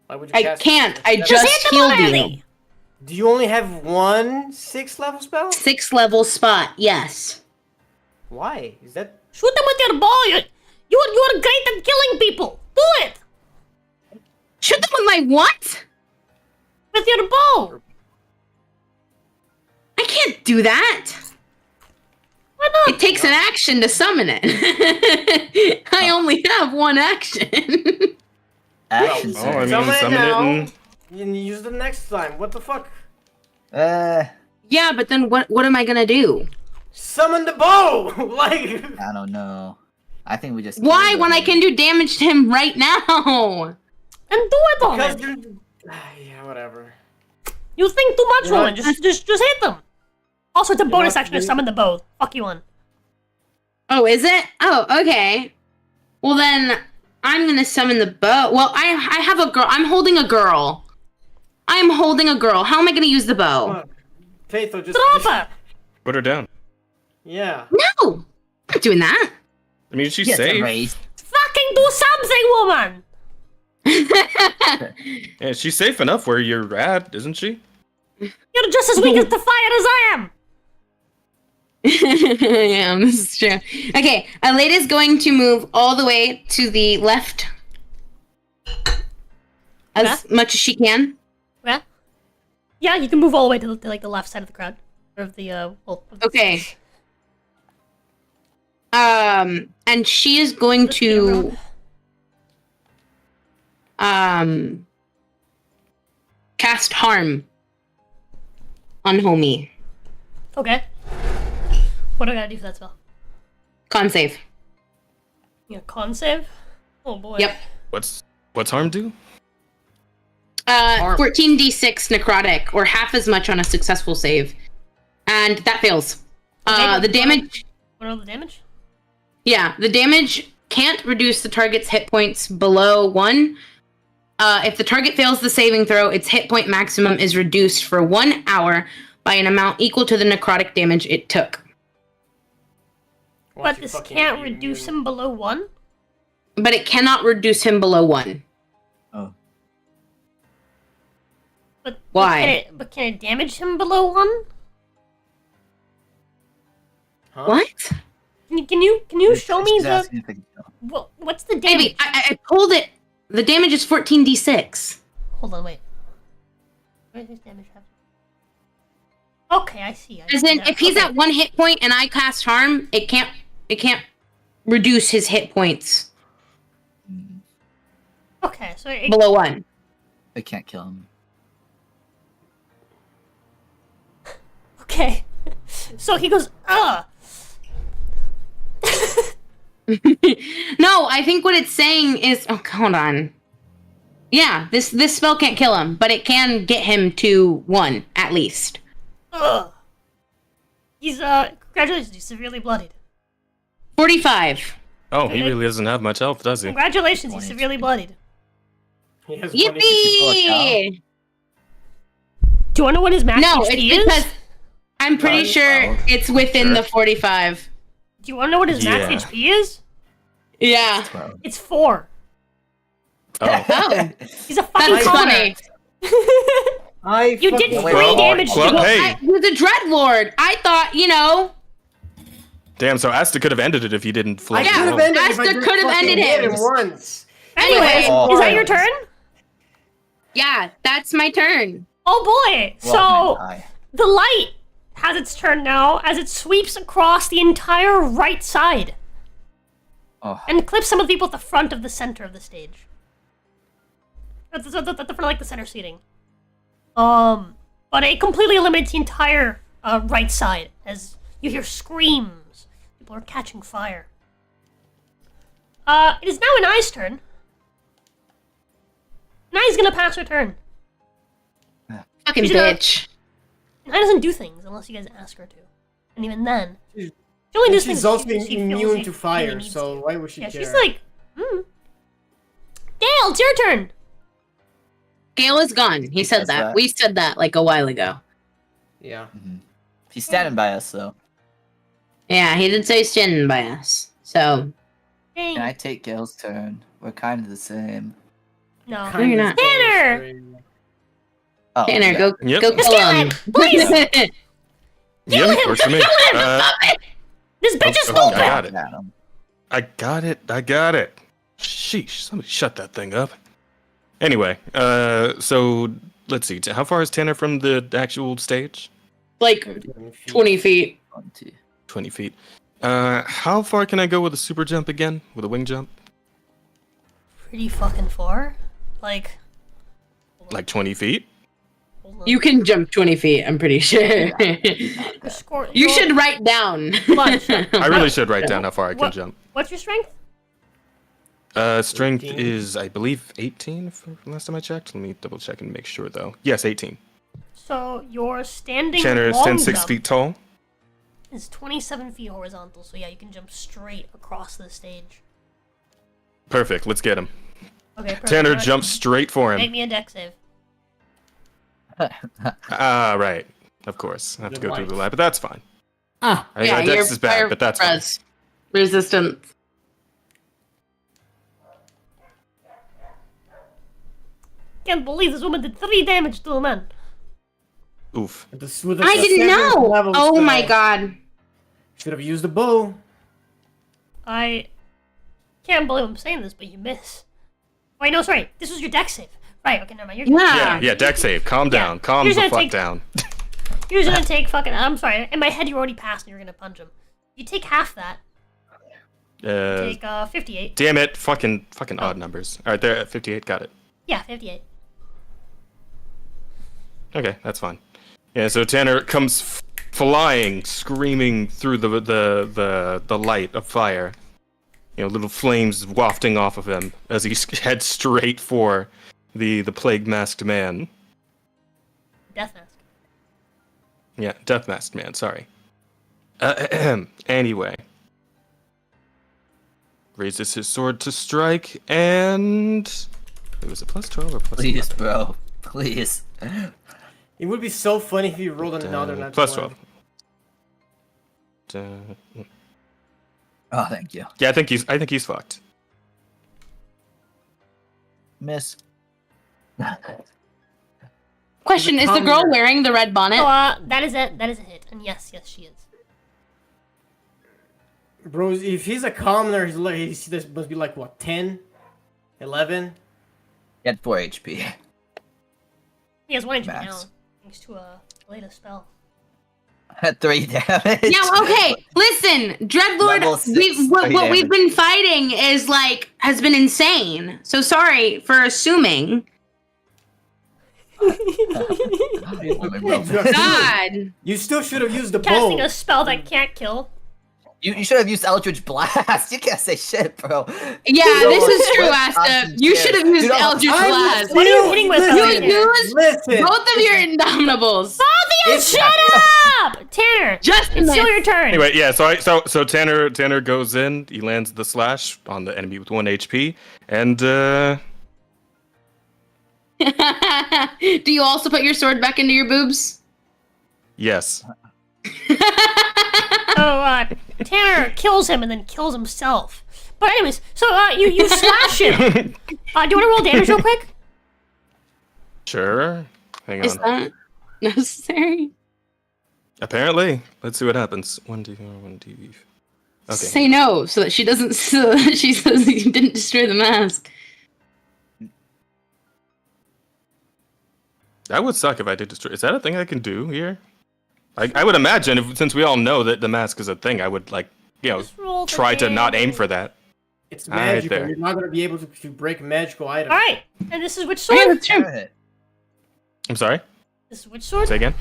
Why would you I cast can't. I at just hit them healed you. already! Do you only have one 6th level spell? 6th level spot, yes. Why? Is that Shoot them with your bow! You're great at killing people! Do it! Shoot them with my what? With your bow! I can't do that. Why not? It takes an action to summon it. I only have one action. Action Oh, I surge. mean, Summon it summon now. it and you use it next time? What the fuck? Yeah, but then what am I gonna do? Summon the bow! Like I don't know. I think we just. Why killed when I him. can do damage to him right now? And do it because already! you're... Yeah, whatever. You think too much, You know Roman. what? Just hit them. Also, it's a bonus what? action to summon the bow. Fuck you on. Oh, is it? Oh, okay. Well then, I'm gonna summon the bow. Well, I have a girl. I'm holding a girl. I'm holding a girl. How am I gonna use the bow? Faithful, just... Drop her! put her down. Yeah. No, I'm not doing that. I mean, she's Yes, safe. erased. Fucking do something, woman! Yeah, she's safe enough where you're at, isn't she? You're just as weak as the fire as I am! Yeah, this is true. Okay, Aleda's going to move all the way to the left as much as she can. Yeah? Yeah, you can move all the way to the left side of the crowd. Or of the, well, of the Okay. stage. And she is going Just get to cast harm on homie. Okay. What do I gotta do for that spell? Con save. Yeah, con save? Oh boy. Yep. What's harm do? 14d6 necrotic, or half as much on a successful save. And that fails. Okay, The damage... What are the damage? Yeah, the damage can't reduce the target's hit points below 1. If the target fails the saving throw, its hit point maximum is reduced for 1 hour by an amount equal to the necrotic damage it took. But this can't reduce him below 1? But it cannot reduce him below 1. Oh. But Why? But can it damage him below 1? Huh? What? Can you show me She's the asking if it can kill. what's the damage? Baby, I pulled it. The damage is 14d6. Hold on, wait. Where does this damage have? Okay, I see. As in, if he's Okay. at 1 hit point and I cast harm, it can't reduce his hit points Okay, so it, below 1. It can't kill him. okay. So he goes, ugh. No, I think what it's saying is, oh, hold on. Yeah, this spell can't kill him, but it can get him to 1 at least. Ugh. He's congratulations, he's severely bloodied. 45. Oh, he really doesn't have much health, does he? Congratulations, he's severely bloodied. He has Yippee! Do you wanna know what his max No, HP it's is? because I'm pretty sure it's within Sure. the 45. Do you wanna know what his max Yeah. HP is? Yeah. 12. It's 4. Oh. Oh, He's a fucking that's commoner. funny. You did fucking- 3 damage to well, him. hey. He was a Dreadlord. I thought, Damn, so Asta could have ended it if you didn't flip. I Yeah, could have ended it if I Asta didn't could have fucking ended hit him. once. Anyways, Oh. is that your turn? Yeah, that's my turn. Oh boy! Well, So hi. the light has its turn now as it sweeps across the entire right side Oh. and clips some of the people at the front of the center of the stage. At the front, like the center seating. But it completely eliminates the entire right side as you hear screams. People are catching fire. It is now Anai's turn. Anai's gonna pass her turn. Fucking She's gonna- bitch. Anai doesn't do things unless you guys ask her to. And even then, She's- she only does She's things also she feels immune she to really fire, needs so to. why would she Yeah, care? she's like, Gale, it's your turn! Gale is gone. He said says that. that. We said that like a while ago. Yeah. He's standing by us, though. Yeah, he did say standing by us. So Dang. Can I take Gale's turn? We're kind of the same. No. Kind you're of not. Tanner! Oh, Tanner, yeah. go Yep. go kill him. Please! Yeah, works for me. This bitch is Oh, stupid! I got it. Adam. I got it. Sheesh, somebody shut that thing up. Anyway, so let's see. How far is Tanner from the actual stage? Like 20 feet. 20. 20 feet. How far can I go with a super jump again? With a wing jump? Pretty fucking far. Like, Like 20 feet? hold on. You can jump 20 feet, I'm pretty sure. Your score- You your- should write down. Hold on, shut- I really should write down how far I can What- jump. What's your strength? Strength 18. is, I believe, 18 last time I checked. Let me double check and make sure, though. Yes, 18. So your standing Tanner is long 10, 6 jump feet tall. is 27 feet horizontal. So yeah, you can jump straight across the stage. Perfect, let's get him. Okay, perfect. Tanner Alright. jumps straight for Make him. me a dex save. Ah, right. Of course. I have to go through the lab, but that's fine. Ah, Our dex is bad, but that's fine. Resistance. Can't believe this woman did 3 damage to a man. Oof. With the I didn't seventh know. level Oh my spell. god. Should have used the bow. I can't believe I'm saying this, but you miss. Wait, no, sorry. This was your dex save. Right, okay, never mind. You're Yeah, deck save. Calm down. Calm You're the gonna fuck take- down. You're just gonna take fucking. I'm sorry. In my head, you already passed, and you're gonna punch him. You take half that. Take 58. Damn it. Fucking odd numbers. Alright, there at 58. Got it. Yeah, 58. Okay, that's fine. Yeah, so Tanner comes flying, screaming through the light of fire. You know, little flames wafting off of him as he heads straight for the plague masked man. Death mask. Yeah, death masked man. Sorry. Anyway, raises his sword to strike, and it was a plus 12 or plus Please, 11? bro. Please. It would be so funny if you rolled another natural Plus one. 12. Oh, thank you. Yeah, I think he's fucked. Miss. Question, is the girl wearing the red bonnet? So, that is it. That is a hit. And yes, she is. Bro, if he's a commoner, this must be like, what, 10? 11? He had 4 HP. He has 1 HP Max. now, thanks to a latest spell. Had 3 damage. Now, okay, listen, Level Dreadlord, 6, what 3 we've damage. been fighting is has been insane. So sorry for assuming. God. You still should have used the Casting bow. a spell that can't kill. You should have used Eldritch Blast. You can't say shit, bro. Yeah, You this know is what? true, Awesome Asta. You shit. should have used Dude, Eldritch I Blast. What are you hitting with? You Tanner? used Listen. both of your Indominables. Fabio, shut up! Tanner, Just it's still your turn. Anyway, yeah. So Tanner goes in. He lands the slash on the enemy with 1 HP, and Do you also put your sword back into your boobs? yes. So, Tanner kills him and then kills himself. But anyways, so, you slash him. Do you want to roll damage real quick? Sure. Hang Is on. that necessary? Apparently, let's see what happens. 1d4, 1d. Okay. Say no, so that she doesn't. So that she says you didn't destroy the mask. That would suck if I did destroy. Is that a thing I can do here? I would imagine, since we all know that the mask is a thing, I would Just roll the try to not aim damage. for that. It's All right, magical. there. You're not gonna be able to break magical items. All right, and this is which Yeah, sword? that's true. Alright. I'm sorry. This is which sword? Say again.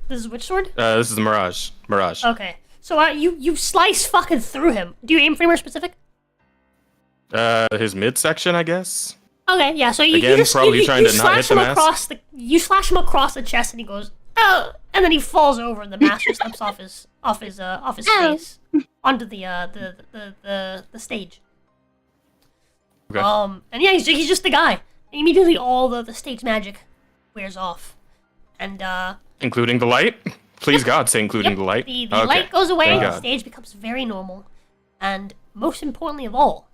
This is which sword? This is Mirage. Mirage. Okay, so you slice fucking through him. Do you aim for anywhere specific? His midsection, I guess. Okay, yeah. So you Again, just probably you, trying you to not hit slash the him mask. across the you slash him across the chest, and he goes oh, and then he falls over, and the mask just slips off his face onto the stage. Okay. And yeah, he's just the guy. And immediately, all the stage magic wears off, and Including the light. Please God, say including yep, the light. The Okay. light goes away, Thank the God. stage becomes very normal, and most importantly of all,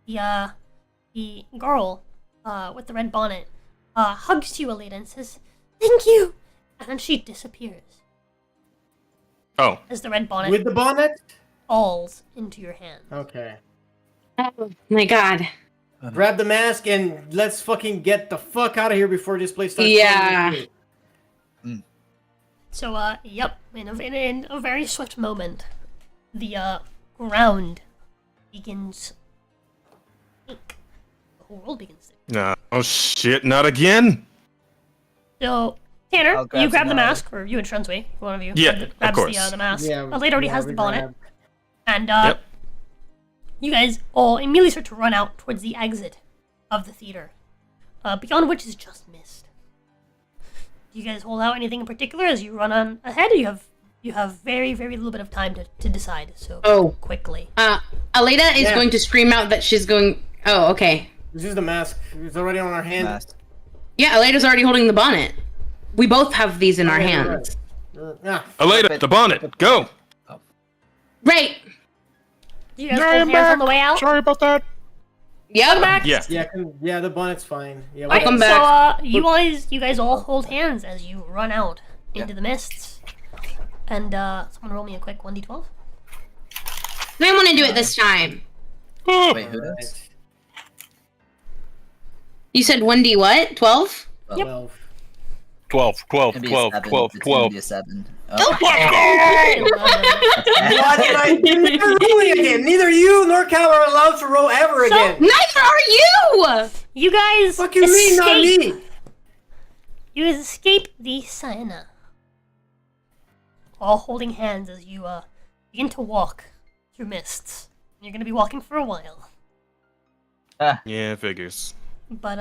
the girl with the red bonnet hugs you, Alita, and says, "Thank you," and then she disappears Oh. as the red bonnet With the bonnet? falls into your hand. Okay. Oh my god. Grab the mask and let's fucking get the fuck out of here before this place starts. Yeah. falling apart. So, yep, in a very swift moment, the ground begins to shake. The whole world begins to shake. No. Oh shit! Not again. So, Tanner, I'll grab you grab some the knives. mask, or you and Shunsui, one of you. Yeah, grabs of course. The mask. Yeah, Alita already yeah, has we the bonnet. grab- And, Yep. you guys all immediately start to run out towards the exit of the theater, beyond which is just mist. Do you guys hold out anything in particular as you run on ahead, or you have very, very little bit of time to decide, so Oh. quickly. Alita is Yeah. going to scream out that she's going. Oh, okay. This is the mask. It's already on our hand. Mask. Yeah, Alita's already holding the bonnet. We both have these in our Yeah, you're hands. Ah, Alita, the bonnet. Go. Right. Do you guys hold hands on the way out? Sorry about that. Yep. Back? Yeah. yeah, the bonnet's fine. Yeah, Alright, Welcome so back. you guys all hold hands as you run out into the mists. And someone roll me a quick 1d12. I want to do it this time. Wait, who does? Alright. You said 1d what? 12? 12. 12, 12, It'd be a 12, 7. 12, It's gonna 12. be a 7. What did I do? Never rolling again. Neither you nor Cal are allowed to roll ever again. Neither are you! You guys Fuck you mean, not escape. me? You guys escape the Sienna. All holding hands as you begin to walk through mists. You're gonna be walking for a while. Yeah, figures. But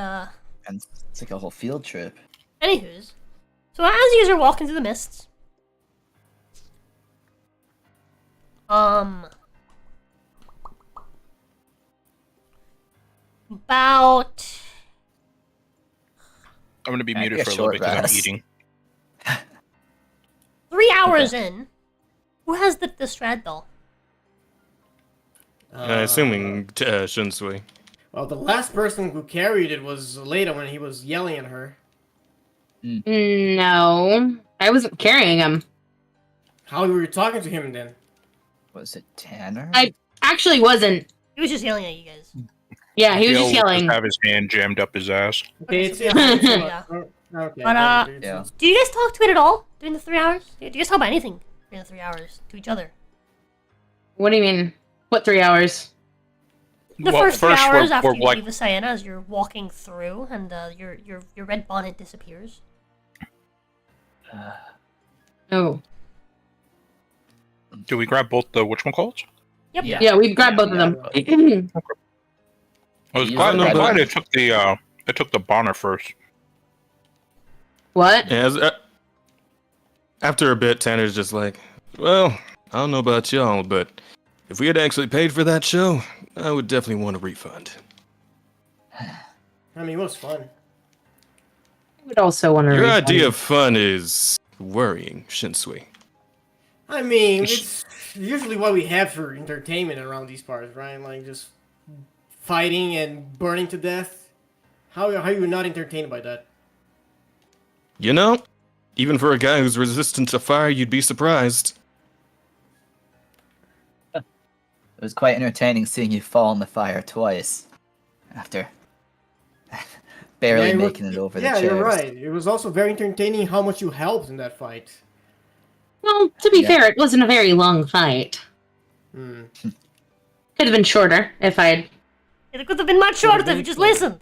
And it's like a whole field trip. anywho's. So as you guys are walking through the mists, about I'm gonna be Yeah, muted take a for a little short bit because I'm rest. eating. 3 hours in, who has the Strad doll? Assuming Shunsui. Well, the last person who carried it was Leda when he was yelling at her. No. I wasn't carrying him. How were you talking to him then? Was it Tanner? I actually wasn't. He was just yelling at you guys. Yeah, he was He'll just yelling. have his hand jammed up his ass. Okay, Okay, it's so yeah. okay. But, Yeah. Do you guys talk to it at all during the 3 hours? Do you guys talk about anything during the 3 hours to each other? What do you mean? What 3 hours? The Well, first 3 first hours we're- after we're you like- leave the Sienna, as you're walking through, and your red bonnet disappears. Oh. Do we grab both the whatchamacallits? Yep. Yeah. Yeah, we grabbed both of them. I was You glad, don't I'm know glad that. it took the Bonner first. What? Yeah, after a bit, Tanner's just like, well, I don't know about y'all, but if we had actually paid for that show, I would definitely want a refund. I mean, it was fun. I would also want to Your idea of fun is worrying, Shinsui. I mean, it's usually what we have for entertainment around these parts, right? Like just fighting and burning to death. How are you not entertained by that? You know, even for a guy who's resistant to fire, you'd be surprised. It was quite entertaining seeing you fall in the fire twice. After barely making it over the chairs. Yeah, you're right. It was also very entertaining how much you helped in that fight. Well, to be fair, it wasn't a very long fight. Hmm. Could have been shorter if I'd... It could have been much shorter if you just listened.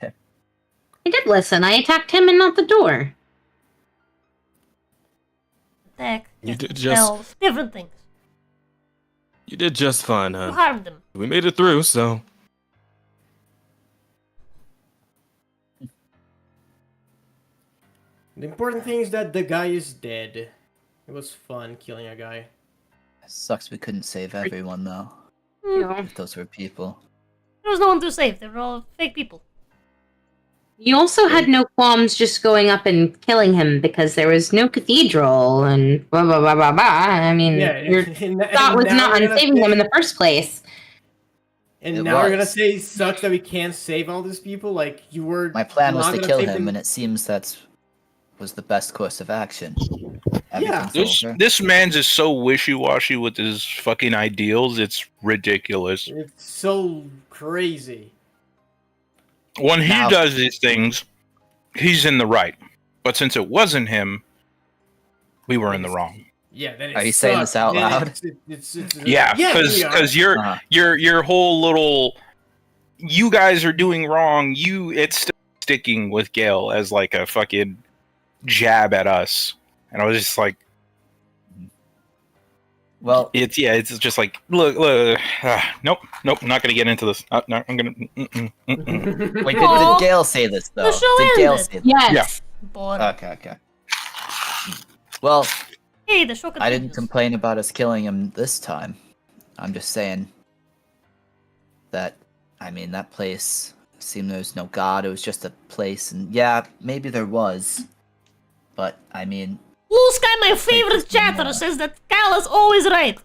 I did listen. I attacked him and not the door. Attack, You did spells, just different things. you did just fine, You huh? harmed him. We made it through, so The important thing is that the guy is dead. It was fun killing a guy. Sucks we couldn't save everyone though. If those were people. There was no one to save. They were all fake people. You also had no qualms just going up and killing him because there was no cathedral and blah blah blah blah blah. I mean, your thought was not on saving them in the first place. And It now you're gonna was. say it sucks that we can't save all these people? Like, you were My plan was not to gonna kill save him, them? and it seems that was the best course of action. Yeah. Everything's over. This man's is so wishy-washy with his fucking ideals. It's ridiculous. It's so crazy. When he Now- does these things, he's in the right. But since it wasn't him, we were in the wrong. Yeah, that is. Are you saying this out loud? Yeah, we are. because Uh-huh. your whole little, you guys are doing wrong. It's still sticking with Gale as like a fucking jab at us, and I was just like, Well, it's just like look, nope, I'm not gonna get into this. No, I'm gonna. wait, Aw. did Gale say this though? The show Did Gale ended. say this? Yes. Boring. Okay. Well, Hey, the show I didn't continues. complain about us killing him this time. I'm just saying that, I mean, that place seemed there was no god. It was just a place, and yeah, maybe there was, but I mean, Blue Sky, my favorite chatter, says that Kyle is always right.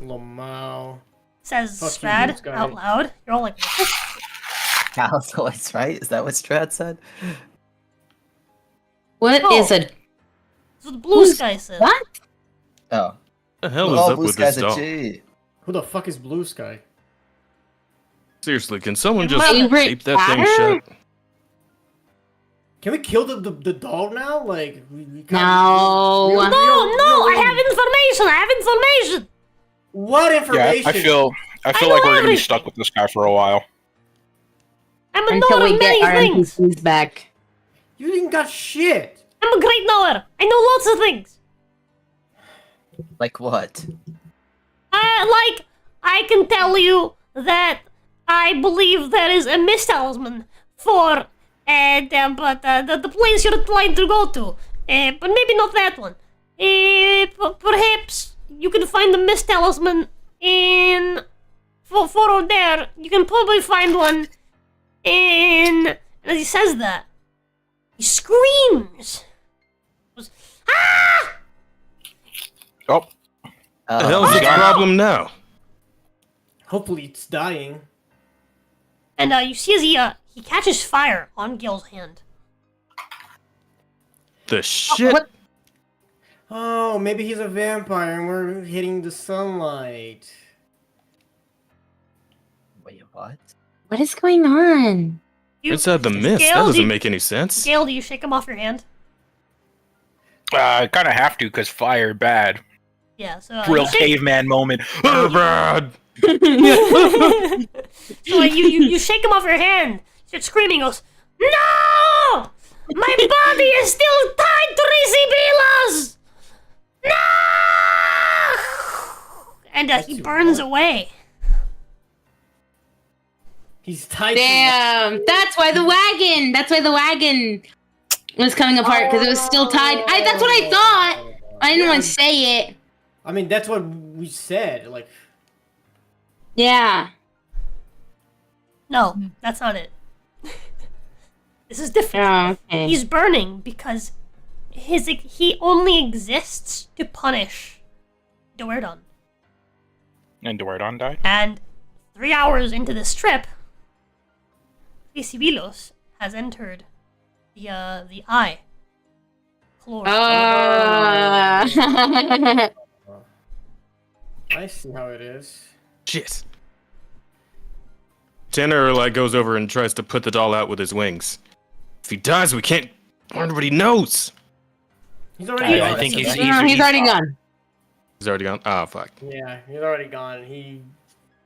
Lamau. Says Fuck you, Strad Blue Sky. out loud. You're all like, what? Cal's always right. Is that what Strad said? What No. is a That's what the Blue Sky said. what? Oh, the hell well, is up Blue with this Sky's a dog? G. Who the fuck is Blue Sky? Seriously, can someone Your just favorite tape that thing pattern? shut? Can we kill the doll now? Like, we can't. No. No, I have information. What Yeah, information? I feel I like know we're gonna be everything. stuck with this guy for a while. I'm a Until knower we of get many our things. NPCs back. You didn't got shit. I'm a great knower. I know lots of things. Like what? Like, I can tell you that I believe there is a mist talisman for the place you're trying to go to. But maybe not that one. Perhaps you can find the mist talisman in... For there. You can probably find one in... As he says that, he screams. Ah! Oh, The hell's the problem now? Hopefully it's dying. And you see as he catches fire on Gil's hand. The shit. What? Oh, maybe he's a vampire and we're hitting the sunlight. Wait, what? What is going on? Inside the mist. Gale, That do doesn't you- make any sense. Gale, do you shake him off your hand? I kind of have to because fire bad. Yeah, so Real you shake- caveman moment. Brad. So you shake him off your hand. Starts screaming. Goes, no! My body is still tied to Risibilas! No! And he burns away. He's tied to Damn, that's why the wagon was coming apart because it was still tied. That's what I thought. I didn't want to say it. I mean, that's what we said. Like, Yeah. No, that's not it. This is different. Oh, okay. He's burning because he only exists to punish Duerdon. And Duardon died? And 3 hours into this trip, Risibilos has entered the eye. Floor. I see how it is. Shit. Tanner like goes over and tries to put the doll out with his wings. If he dies, we can't. Everybody knows. He's already I gone. think he's already gone. He's already gone. Oh fuck. Yeah, he's already gone. He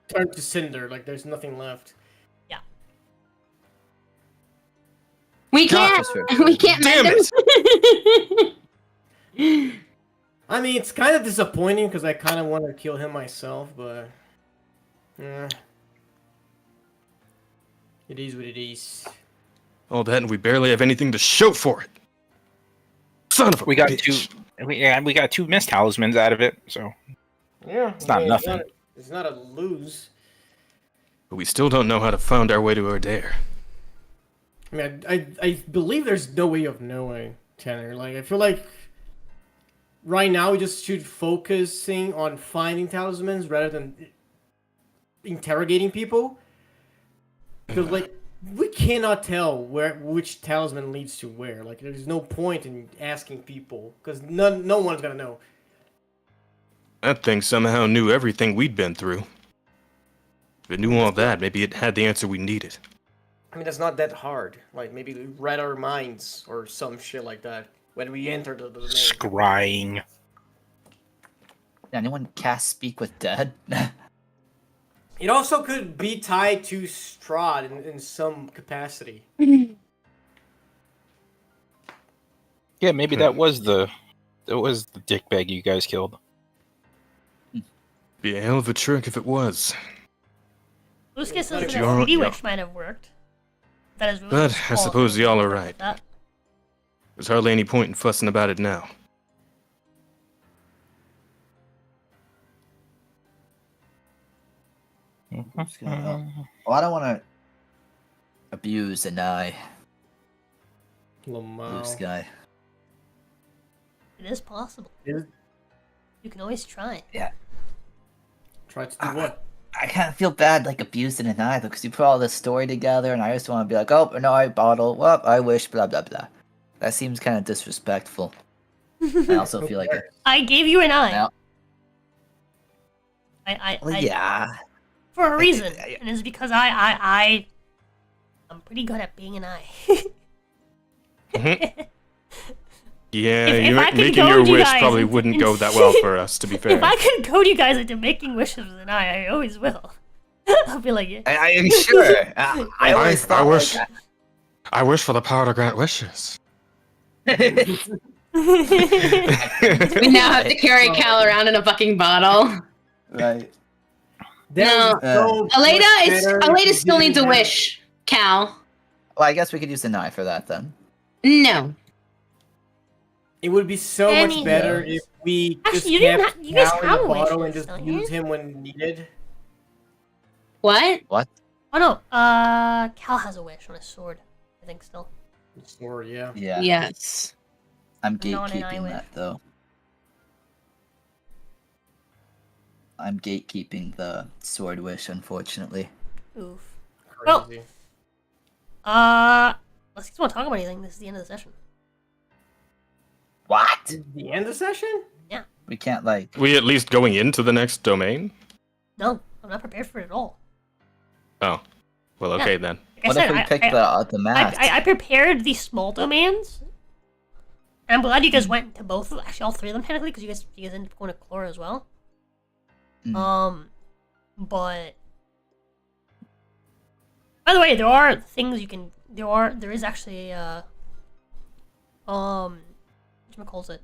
turned to cinder. Like there's nothing left. We can't. We can't. Damn mend him. I mean, it's kind of disappointing because I kind of want to kill him myself, but it is what it is. All that, and we barely have anything to show for it. Son of a We got bitch. we got 2 missed talismans out of it, so Yeah, It's not nothing. It's not a lose. But we still don't know how to find our way to Adair. I mean, I believe there's no way of knowing, Tanner. Like, I feel like right now we just should focusing on finding talismans rather than interrogating people. Because, like, we cannot tell which talisman leads to where. Like, there's no point in asking people because no one's gonna know. That thing somehow knew everything we'd been through. If it knew all that, maybe it had the answer we needed. I mean, that's not that hard. Like, maybe it read our minds or some shit like that when we entered the domain. scrying. Anyone cast Speak with Dead? It also could be tied to Strahd in some capacity. Yeah, maybe that was the dickbag you guys killed. Be a hell of a trick if it was. Lucas says But that a you're- 3D witch might have worked. That is really But I small, suppose so y'all are something right. like that. There's hardly any point in fussing about it now. What's going on? Well, I don't want to abuse an eye, loose guy. It is possible. Is- You can always try. Try to do what? I kind of feel bad, like, abusing an eye, though, because you put all this story together, and I just want to be like, oh, an eye bottle, well, I wish, blah, blah, blah. That seems kind of disrespectful. I also feel like I gave you an eye. Well- I yeah. for a reason, and it's because I'm pretty good at being an eye. Yeah, If I could making goad your you wish guys probably into- wouldn't go that well for us, to be fair. If I could code you guys into making wishes with an eye, I always will. I'll be like, yeah. I am sure. I always thought, wish. like, I wish for the power to grant wishes. We now have to carry Cal around in a fucking bottle. right. No. Aleda still needs a wish, Cal. Well, I guess we could use an eye for that, then. No. It would be so Anywho. much better if we Actually, just you didn't kept have- you guys Cal in have the a wish bottle and list, just don't you? use him when needed. What? What? Oh no, Cal has a wish on his sword. I think still. Or yeah. Yeah. Yes. I'm Not an eye gatekeeping wish. that, though. I'm gatekeeping the sword wish, unfortunately. Oof. Crazy. Well, let's just want to talk about anything. This is the end of the session. What? Is the end of the session? We can't, like... We at least going into the next domain? No, I'm not prepared for it at all. Oh. Well, okay then. Like What I if said, we pick the map? I prepared the small domains. And I'm glad you guys went to both of them. Actually, all 3 of them technically, because you guys ended up going to Chlor as well. Mm. But by the way, there are things you can. There is actually whatchamacallit.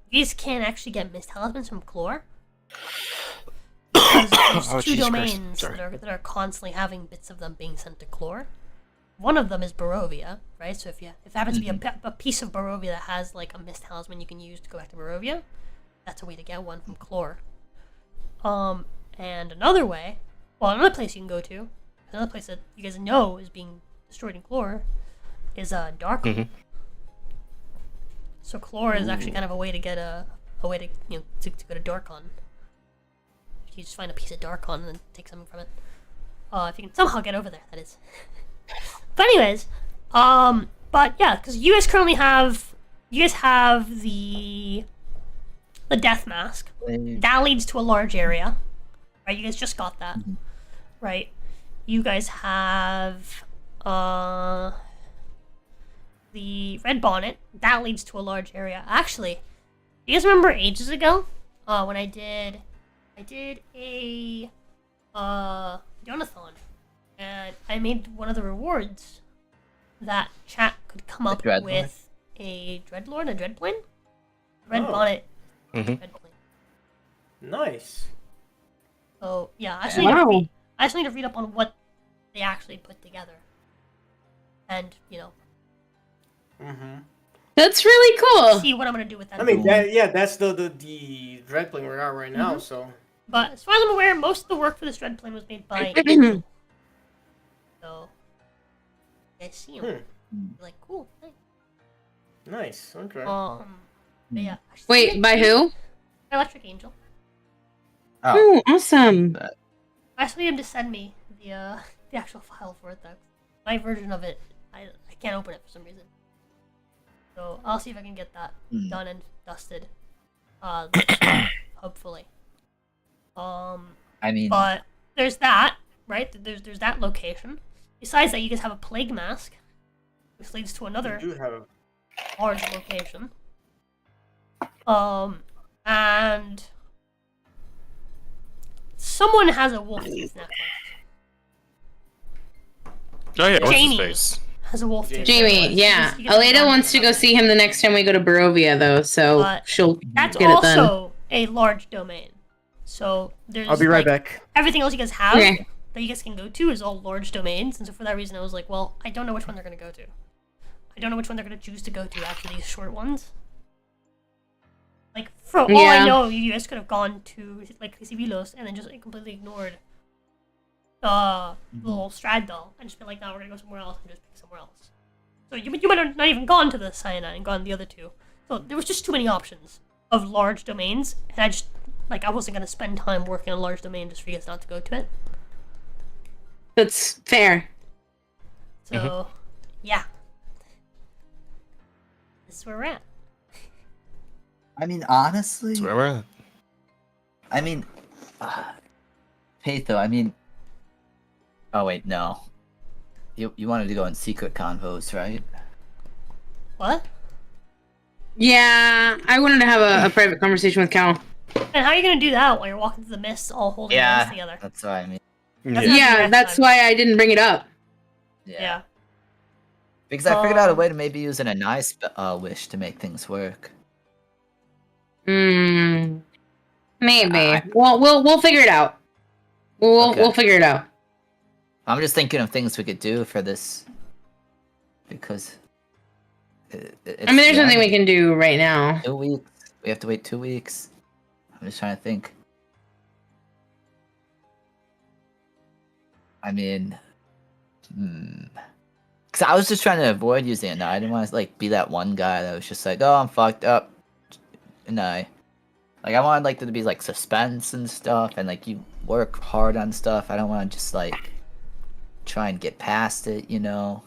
You guys can actually get mist talismans from Chlor. Because there's Oh, 2 Jesus Christ. domains Sorry. that are constantly having bits of them being sent to Chlor. One of them is Barovia, right? So if it happens to be a piece of Barovia that has like a mist talisman you can use to go back to Barovia, that's a way to get one from Chlor. And another place you can go to, another place that you guys know is being destroyed in Chlor, is Dark. Mm-hmm. So Chlor is actually kind of a way to get to go to Darkon. You just find a piece of Darkon and then take something from it. If you can somehow get over there, that is. But anyways, but yeah, because you guys have the the death mask. Wait. That leads to a large area. Right, you guys just got that. Right. You guys have the red bonnet. That leads to a large area. Actually, you guys remember ages ago when I did a donathon, and I made one of the rewards that chat could come up Dreadlord? with a dreadlord, a dreadplane, red Oh. bonnet, Mhm. dreadplane. Nice. So yeah, I just need to read up on what they actually put together, and Mm-hmm. That's really cool. see what I'm gonna do with that. I mean, that's the Dreadplane we're at right now. Mhm. So But as far as I'm aware, most of the work for this dreadplane was made by Angel. So I see him. Like, cool, nice. nice. Okay. But yeah. Wait, by who? Electric Angel. Oh, awesome. I just need him to send me the actual file for it though. My version of it, I can't open it for some reason. So I'll see if I can get that done and dusted. Hopefully. I mean, But there's that, right? There's that location. Besides that, you guys have a plague mask, which leads to another You do have. large location. And someone has a wolf tooth necklace. Oh yeah, what's his Jamie. face? Has a wolf tooth Jamie, necklace. yeah. You get Aleda that wants to go see him the next time we go to Barovia, though, so But she'll That's get it done. also a large domain. So there's I'll be right like, back. everything else you guys have Okay. that you guys can go to is all large domains, and so for that reason I was like, well, I don't know which one they're gonna go to. I don't know which one they're gonna choose to go to after these short ones. Like, for all I Yeah. know, you guys could have gone to like Sibilos and then just like, completely ignored the little Strad doll and just been like, no, we're gonna go somewhere else and just pick somewhere else. So you might have not even gone to the Cyanide and gone to the other two. So there was just too many options of large domains, and I just I wasn't gonna spend time working on a large domain just for you guys not to go to it. That's fair. So yeah, this is where we're at. I mean, honestly, That's where we're at. I mean, Patho, I mean, oh wait, no. You wanted to go in secret convos, right? What? Yeah, I wanted to have a private conversation with Cal. And how are you gonna do that while you're walking through the mist, all holding hands together? That's what I mean. That's Yeah. Yeah, that's why I didn't bring it up. Yeah. Because I figured out a way to maybe using a nice wish to make things work. Maybe. We'll figure it out. We'll Okay. figure it out. I'm just thinking of things we could do for this. Because I mean, there's nothing we can do right now. 2 weeks. We have to wait 2 weeks. I'm just trying to think. I mean, because I was just trying to avoid using it. Now I didn't want to be that one guy that was just like, "Oh, I'm fucked up," and I wanted there to be suspense and stuff, and you work hard on stuff. I don't want to just try and get past it, you know.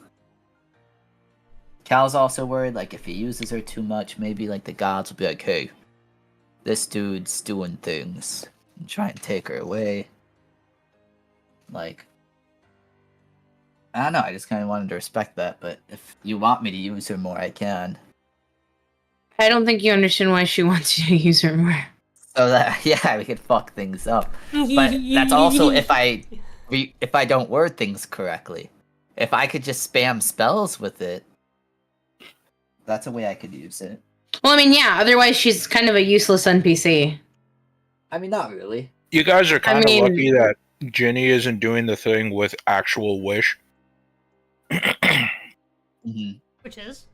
Cal's also worried if he uses her too much, maybe the gods will be like, "Hey, this dude's doing things," and try and take her away. I don't know, I just kind of wanted to respect that, but if you want me to use her more, I can. I don't think you understand why she wants you to use her more. So that, yeah, we could fuck things up. But that's also if I don't word things correctly. If I could just spam spells with it, that's a way I could use it. Well, I mean, yeah, otherwise she's kind of a useless NPC. I mean, not really. You guys are kind of mean- lucky that Ginny isn't doing the thing with actual wish. Mm-hmm. Which is?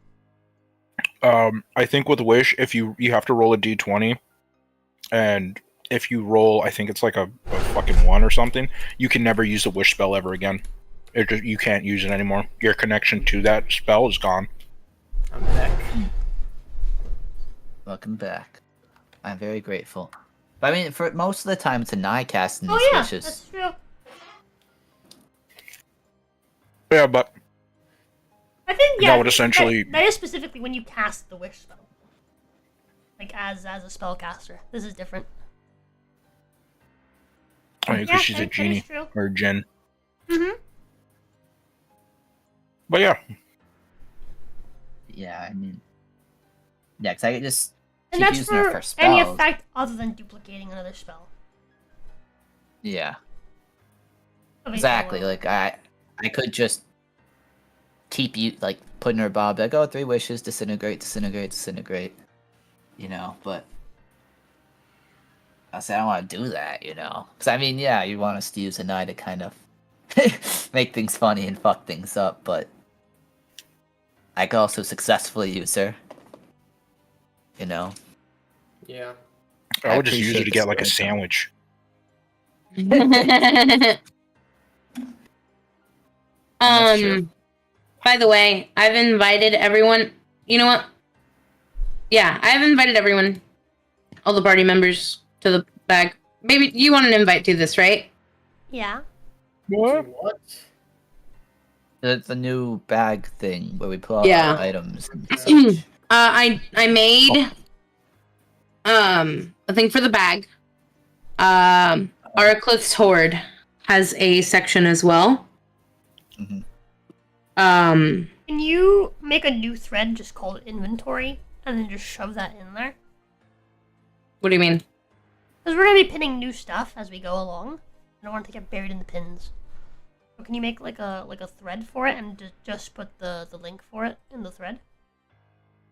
I think with wish, if you have to roll a d20, and if you roll, I think it's a fucking 1 or something, you can never use a wish spell ever again. You can't use it anymore. Your connection to that spell is gone. I'm back. Welcome back. I'm very grateful. But I mean, for most of the time, it's a Nigh casting these Oh yeah, wishes. that's true. Yeah, but I think That would essentially- that is specifically when you cast the wish spell. like as a spellcaster. This is different. Oh, because Yeah, she's a that is genie true. or a djinn. Mm-hmm. But yeah, Yeah, I mean, yeah, because I could just And keep that's using her for for spells. any effect other than duplicating another spell. Yeah, That makes it exactly. work. Like I could just keep you like putting her bob like, oh, 3 wishes, disintegrate, disintegrate, disintegrate. You know, but I say I don't want to do that. You know, because I mean, yeah, you want us to use an eye to kind of make things funny and fuck things up, but I could also successfully use her. You know. Yeah. I would just use appreciate it to the get like a story, though. sandwich. That's true. By the way, I've invited everyone. You know what? Yeah, I've invited everyone, all the party members, to the bag. Maybe you want an invite to this, right? Yeah. What? The new bag thing where we put all Yeah. our items and such. I made a thing for the bag. Araclith's Horde has a section as well. Mhm. Can you make a new thread just called inventory and then just shove that in there? What do you mean? Because we're gonna be pinning new stuff as we go along. I don't want it to get buried in the pins. So can you make like a thread for it and just put the link for it in the thread?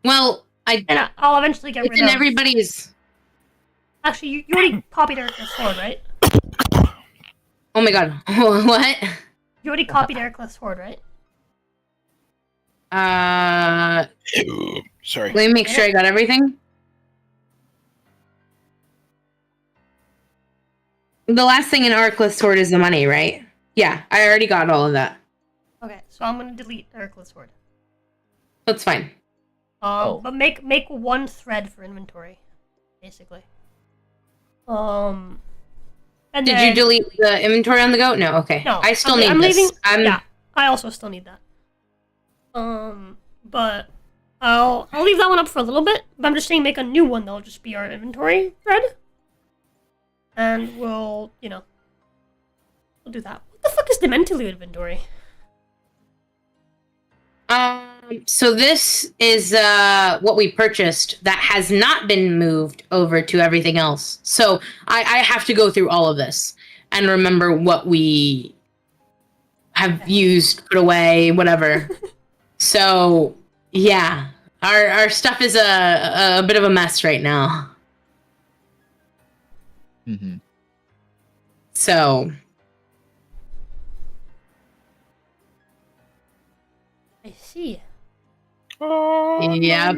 Well, And I'll eventually get it's rid in of. everybody's. Actually, you already copied Eric's Horde, right? Oh my god, what? You already copied Eric's Horde, right? Sorry. Let me make sure I got everything. The last thing in Araclith's Sword is the money, right? Yeah, I already got all of that. Okay, so I'm gonna delete Eric's Horde. That's fine. But make one thread for inventory, basically. And Did then, you delete the inventory on the go? No, okay. No, I still I'm, need I'm this. leaving. I'm Yeah, I also still need that. But I'll leave that one up for a little bit. But I'm just saying, make a new one that'll just be our inventory thread, and we'll we'll do that. What the fuck is the mentally inventory? So this is what we purchased that has not been moved over to everything else. So I have to go through all of this and remember what we have used, put away, whatever. So yeah, our stuff is a bit of a mess right now. Mm-hmm. So I see. yeah.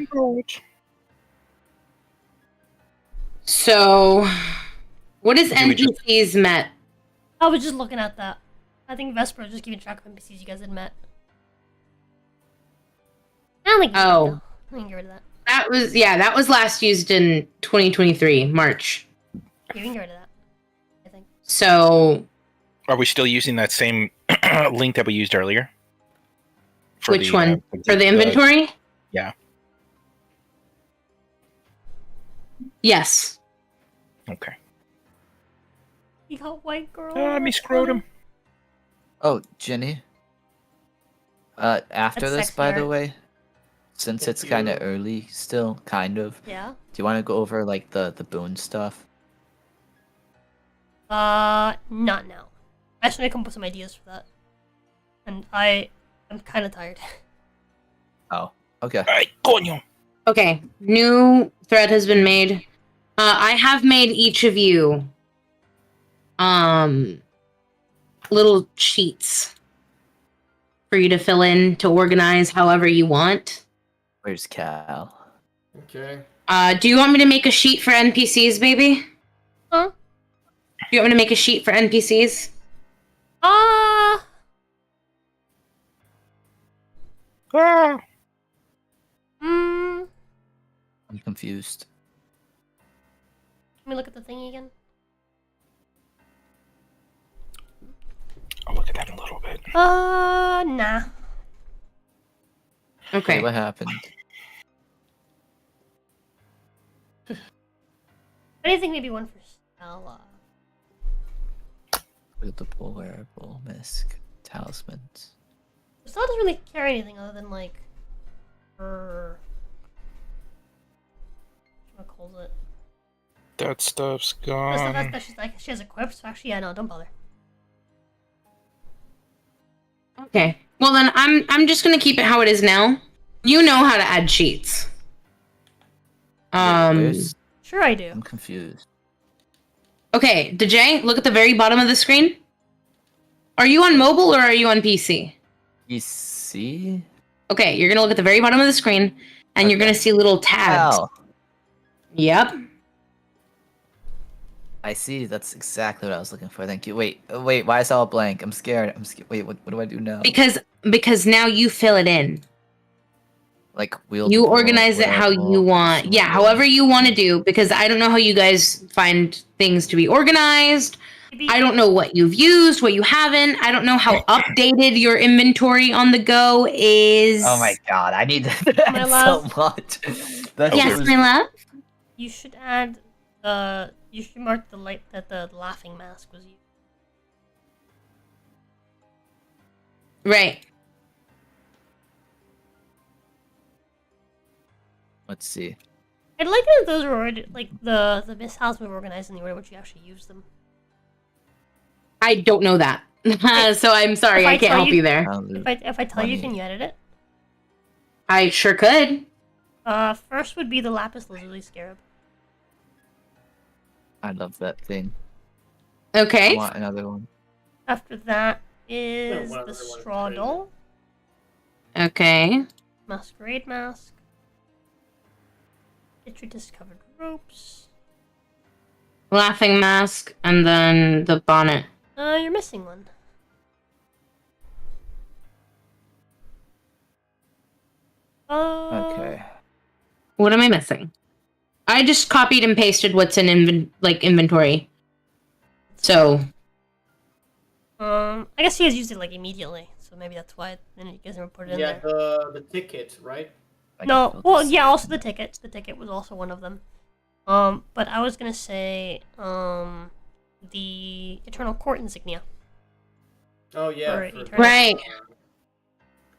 So what is NPCs met? I was just looking at that. I think Vesper was just keeping track of NPCs you guys had met. I don't think you Oh. should go. I can get rid of that. That was last used in 2023 March. You can get rid of that. I think. So Are we still using that same link that we used earlier? which one? For the inventory? Yeah. Yes. Okay. You got white girl. Me scrotum. Oh, Jenny. After That's this, by the sexier. way, since it's kind of early still, kind of. Yeah. Do you want to go over like the boon stuff? Not now. I just need to come up with some ideas for that. And I'm kind of tired. Oh, okay. Ay, coño. Okay. New thread has been made. I have made each of you little sheets for you to fill in to organize however you want. Where's Cal? Okay. Do you want me to make a sheet for NPCs, baby? Huh? Do you want me to make a sheet for NPCs? Ah. I'm confused. Let me look at the thing again. I'll look at that in a little bit. Nah. Okay. What happened? I think maybe one for Stella. Suitable wearable misc talismans. Stella doesn't really carry anything other than like her. What calls it? That stuff's The stuff gone. that she's like she has equipped. So actually, yeah, no, don't bother. Okay. Well then, I'm just gonna keep it how it is now. You know how to add sheets. Sure, I do. I'm confused. Okay, DJ, look at the very bottom of the screen. Are you on mobile or are you on PC? PC? Okay, you're gonna look at the very bottom of the screen, and you're gonna see little tabs. Ow. Yep. I see. That's exactly what I was looking for. Thank you. Wait. Why is it all blank? I'm scared. Wait. What do I do now? Because now you fill it in. Like wheel. You organize it how you want. Yeah, however you want to do. Because I don't know how you guys find things to be organized. I don't know what you've used, what you haven't. I don't know how updated your inventory on the go is. Oh my god! I need that so much. Yes, my love. You should add the. You should mark the light that the laughing mask was used. Right. Let's see. I'd like that those were like the mishaps were organized in the order which you actually used them. I don't know that, so I'm sorry I can't help you there. If I tell you, can you edit it? I sure could. First would be the lapis lazuli scarab. I love that thing. Okay. I want another one. After that is the straw doll. Okay. Masquerade mask. Itchy discovered ropes. Laughing mask, and then the bonnet. You're missing one. Okay. What am I missing? I just copied and pasted what's in inventory. So. I guess you guys used it like immediately, so maybe that's why then you guys never put it in there. Yeah, the ticket, right? No, well, yeah, also the ticket. The ticket was also one of them. But I was gonna say, the Eternal Court insignia. Oh yeah. Right.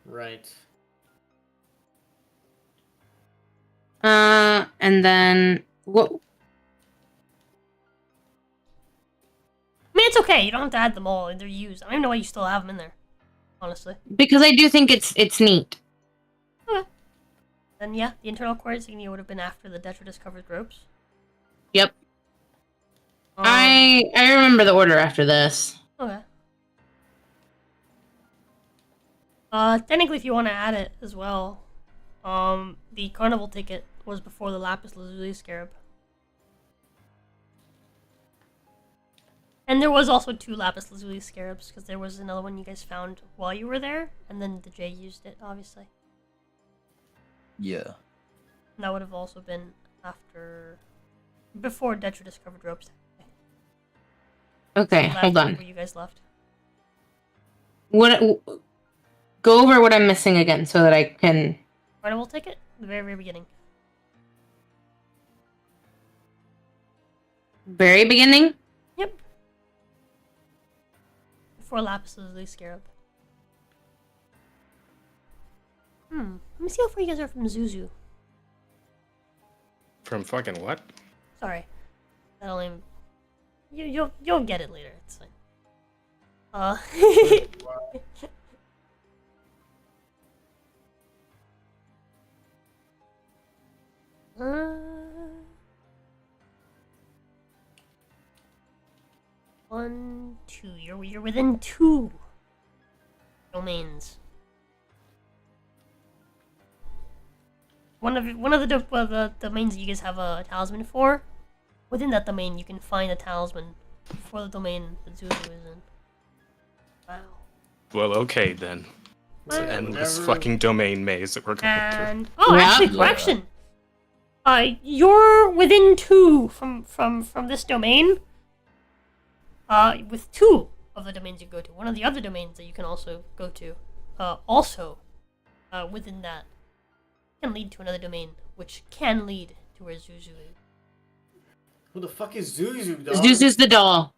Right. And then what? I mean, it's okay. You don't have to add them all. They're used. I don't even know why you still have them in there, honestly. Because I do think it's neat. Okay. Then yeah, the Internal Court insignia would have been after the Detra discovered ropes. Yep. I remember the order after this. Okay. Technically, if you want to add it as well, the carnival ticket was before the lapis lazuli scarab. And there was also 2 lapis lazuli scarabs, because there was another one you guys found while you were there, and then the J used it, obviously. Yeah. And that would have also been before Detra discovered ropes. Okay, hold on. Where you guys left. Go over what I'm missing again, so that I can. Carnival ticket, the very, very beginning. Very beginning. Yep. Before lapis lazuli scarab. Let me see how far you guys are from Zuzu. From fucking what? Sorry. That'll even... You'll get it later, it's fine. One, two. You're within 2 domains. One of the domains that you guys have a talisman for, within that domain you can find a talisman for the domain that Zuzu is in. Wow. Well, okay then. It's an endless fucking domain maze that we're going through. Actually, correction. You're within 2 from this domain. With 2 of the domains you go to. One of the other domains that you can also go to, within that, can lead to another domain, which can lead to where Zuzu is. Who the fuck is Zuzu, dog? Zuzu's the doll.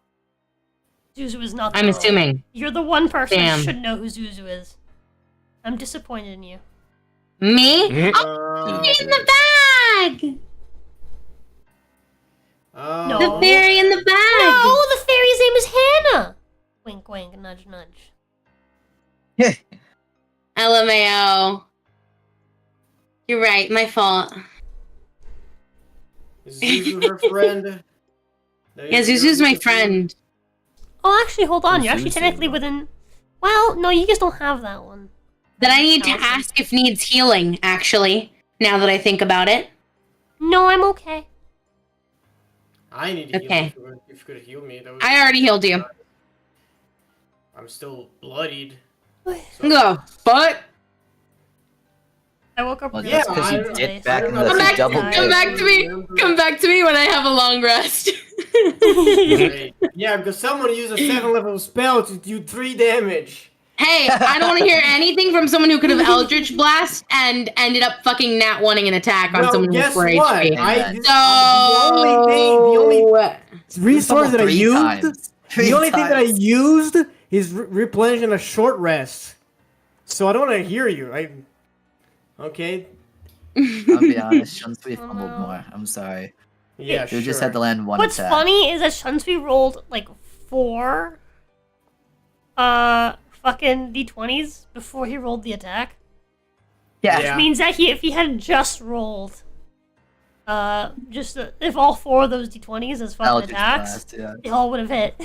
Zuzu is not the I'm doll. assuming. You're the one person Damn. that should know who Zuzu is. I'm disappointed in you. Me? Mhm. Oh, she's in the bag! Oh. The fairy in the bag! No, the fairy's name is Hannah! Wink, wink, nudge, nudge. LMAO. You're right, my fault. Is Zuzu her friend? Yeah, Zuzu's my friend. Oh, actually, hold on. You're actually Zuzu. technically within... Well, no, you guys don't have that one. That I need to Allison. ask if needs healing, actually, now that I think about it. No, I'm okay. I need to Okay. heal you if you could heal me. That would I already healed you. I'm still bloodied. The fuck? I woke up Well, really that's late 'cause you today, did so back I in don't the know day, if double I- Come back to me! Come back to me when I have a long rest. Right. Yeah, because someone used a 7-level spell to do 3 damage. Hey, I don't want to hear anything from someone who could have Eldritch Blast and ended up fucking nat wanting an attack on Well, someone with guess 4 what? HP. The only resource that I Three used, times. the only thing that I times. used is replenishing a short rest. So I don't want to hear you. Okay. I'll be honest, Shunsui Oh, fumbled no. more. I'm sorry. Yeah, You sure. just had to land one What's attack. funny is that Shunsui rolled like 4 fucking d20s before he rolled the attack. Yeah. Yeah. Which means that if he had just rolled if all 4 of those d20s as fucking Eldritch attacks, Blast, yeah. they all would have hit.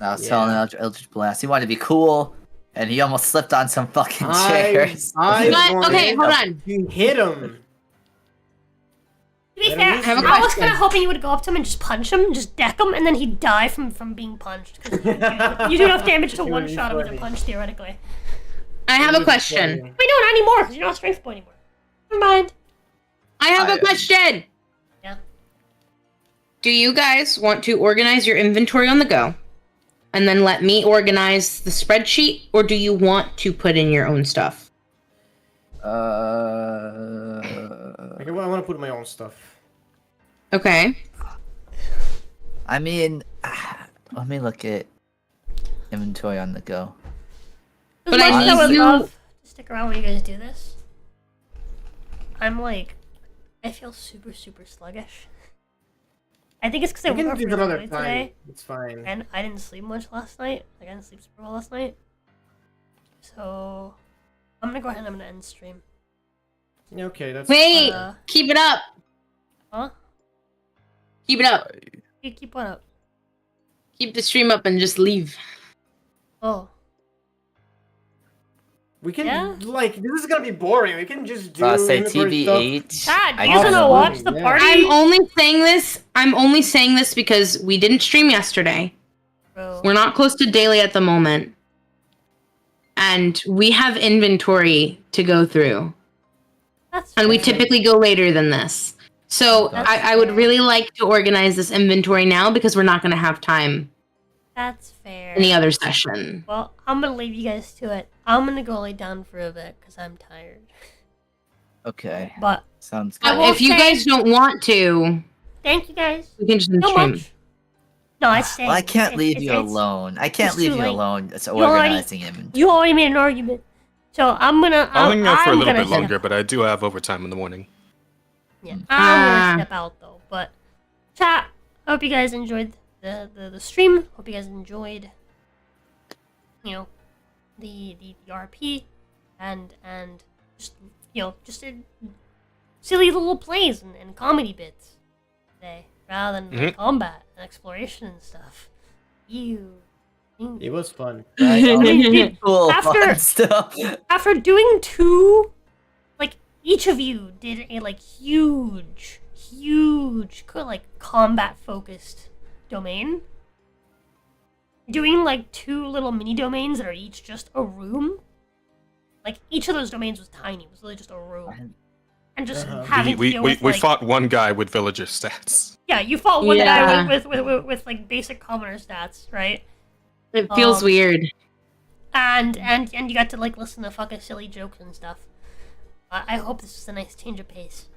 I was telling Eldritch Blast. He wanted to be cool, and he almost slipped on some fucking chairs. I But, wanted okay, hold on. to hit him. To be Let fair, him have a I was question. kind of hoping you would go up to him and just punch him, just deck him, and then he'd die from being punched. 'Cause you do enough damage to It would one be shot him with a funny. punch, theoretically. I have It a was question. funny. Wait, no, not anymore, because you're not strength point anymore. Never mind. I have a question. Yeah. Do you guys want to organize your inventory on the go? And then let me organize the spreadsheet? Or do you want to put in your own stuff? Okay, well, I want to put my own stuff. Okay. I mean, let me look at inventory on the go. As But much I as I would need you- love to stick around when you guys do this, I'm like, I feel super, super sluggish. I think it's because I We woke can up do really that another late time. today, It's fine. and I didn't sleep much last night. Like, I didn't sleep super well last night. So, I'm gonna go ahead and I'm gonna end stream. Yeah, okay, that's Wait! Uh, Keep it up! Huh? Keep it up. You keep what up? Keep the stream up and just leave. Oh. We can Yeah? like this is gonna be boring. We can just do Say inventory stuff. TB8. Chad, I you guys don't wanna know. watch the Yeah. party? I'm only saying this because we didn't stream yesterday. Bro. We're not close to daily at the moment. And we have inventory to go through. That's And we fair. typically go later than this. So That's I would fair. really like to organize this inventory now because we're not going to have time That's fair. in the other session. Well, I'm gonna leave you guys to it. I'm gonna go lay down for a bit because I'm tired. Okay, But sounds I good. will If you say- guys don't want to, thank you guys we can just so stream. much. No, I say. Well, I can't it's- leave it's- you it's- alone. I can't it's leave too you late. alone. It's You already- organizing inventory. You already made an argument, so I'm gonna. I'll hang out for a I'm little gonna bit step- longer, but I do have overtime in the morning. Yeah, I'm Ah. gonna step out though. But chat. Hope you guys enjoyed the stream. Hope you guys enjoyed. You know, the RP, and just just a silly little plays and comedy bits today, rather than like, combat and exploration and stuff. It was fun. Cool, After- fun stuff. After doing 2, like each of you did a like huge like combat focused domain. Doing like 2 little mini domains that are each just a room. Like each of those domains was tiny. It was literally just a room. And just having to We deal with like, fought one guy with villager stats. yeah, you fought one Yeah. guy with like basic commoner stats, right? It feels weird. And you got to like listen to fucking silly jokes and stuff. I hope this is a nice change of pace.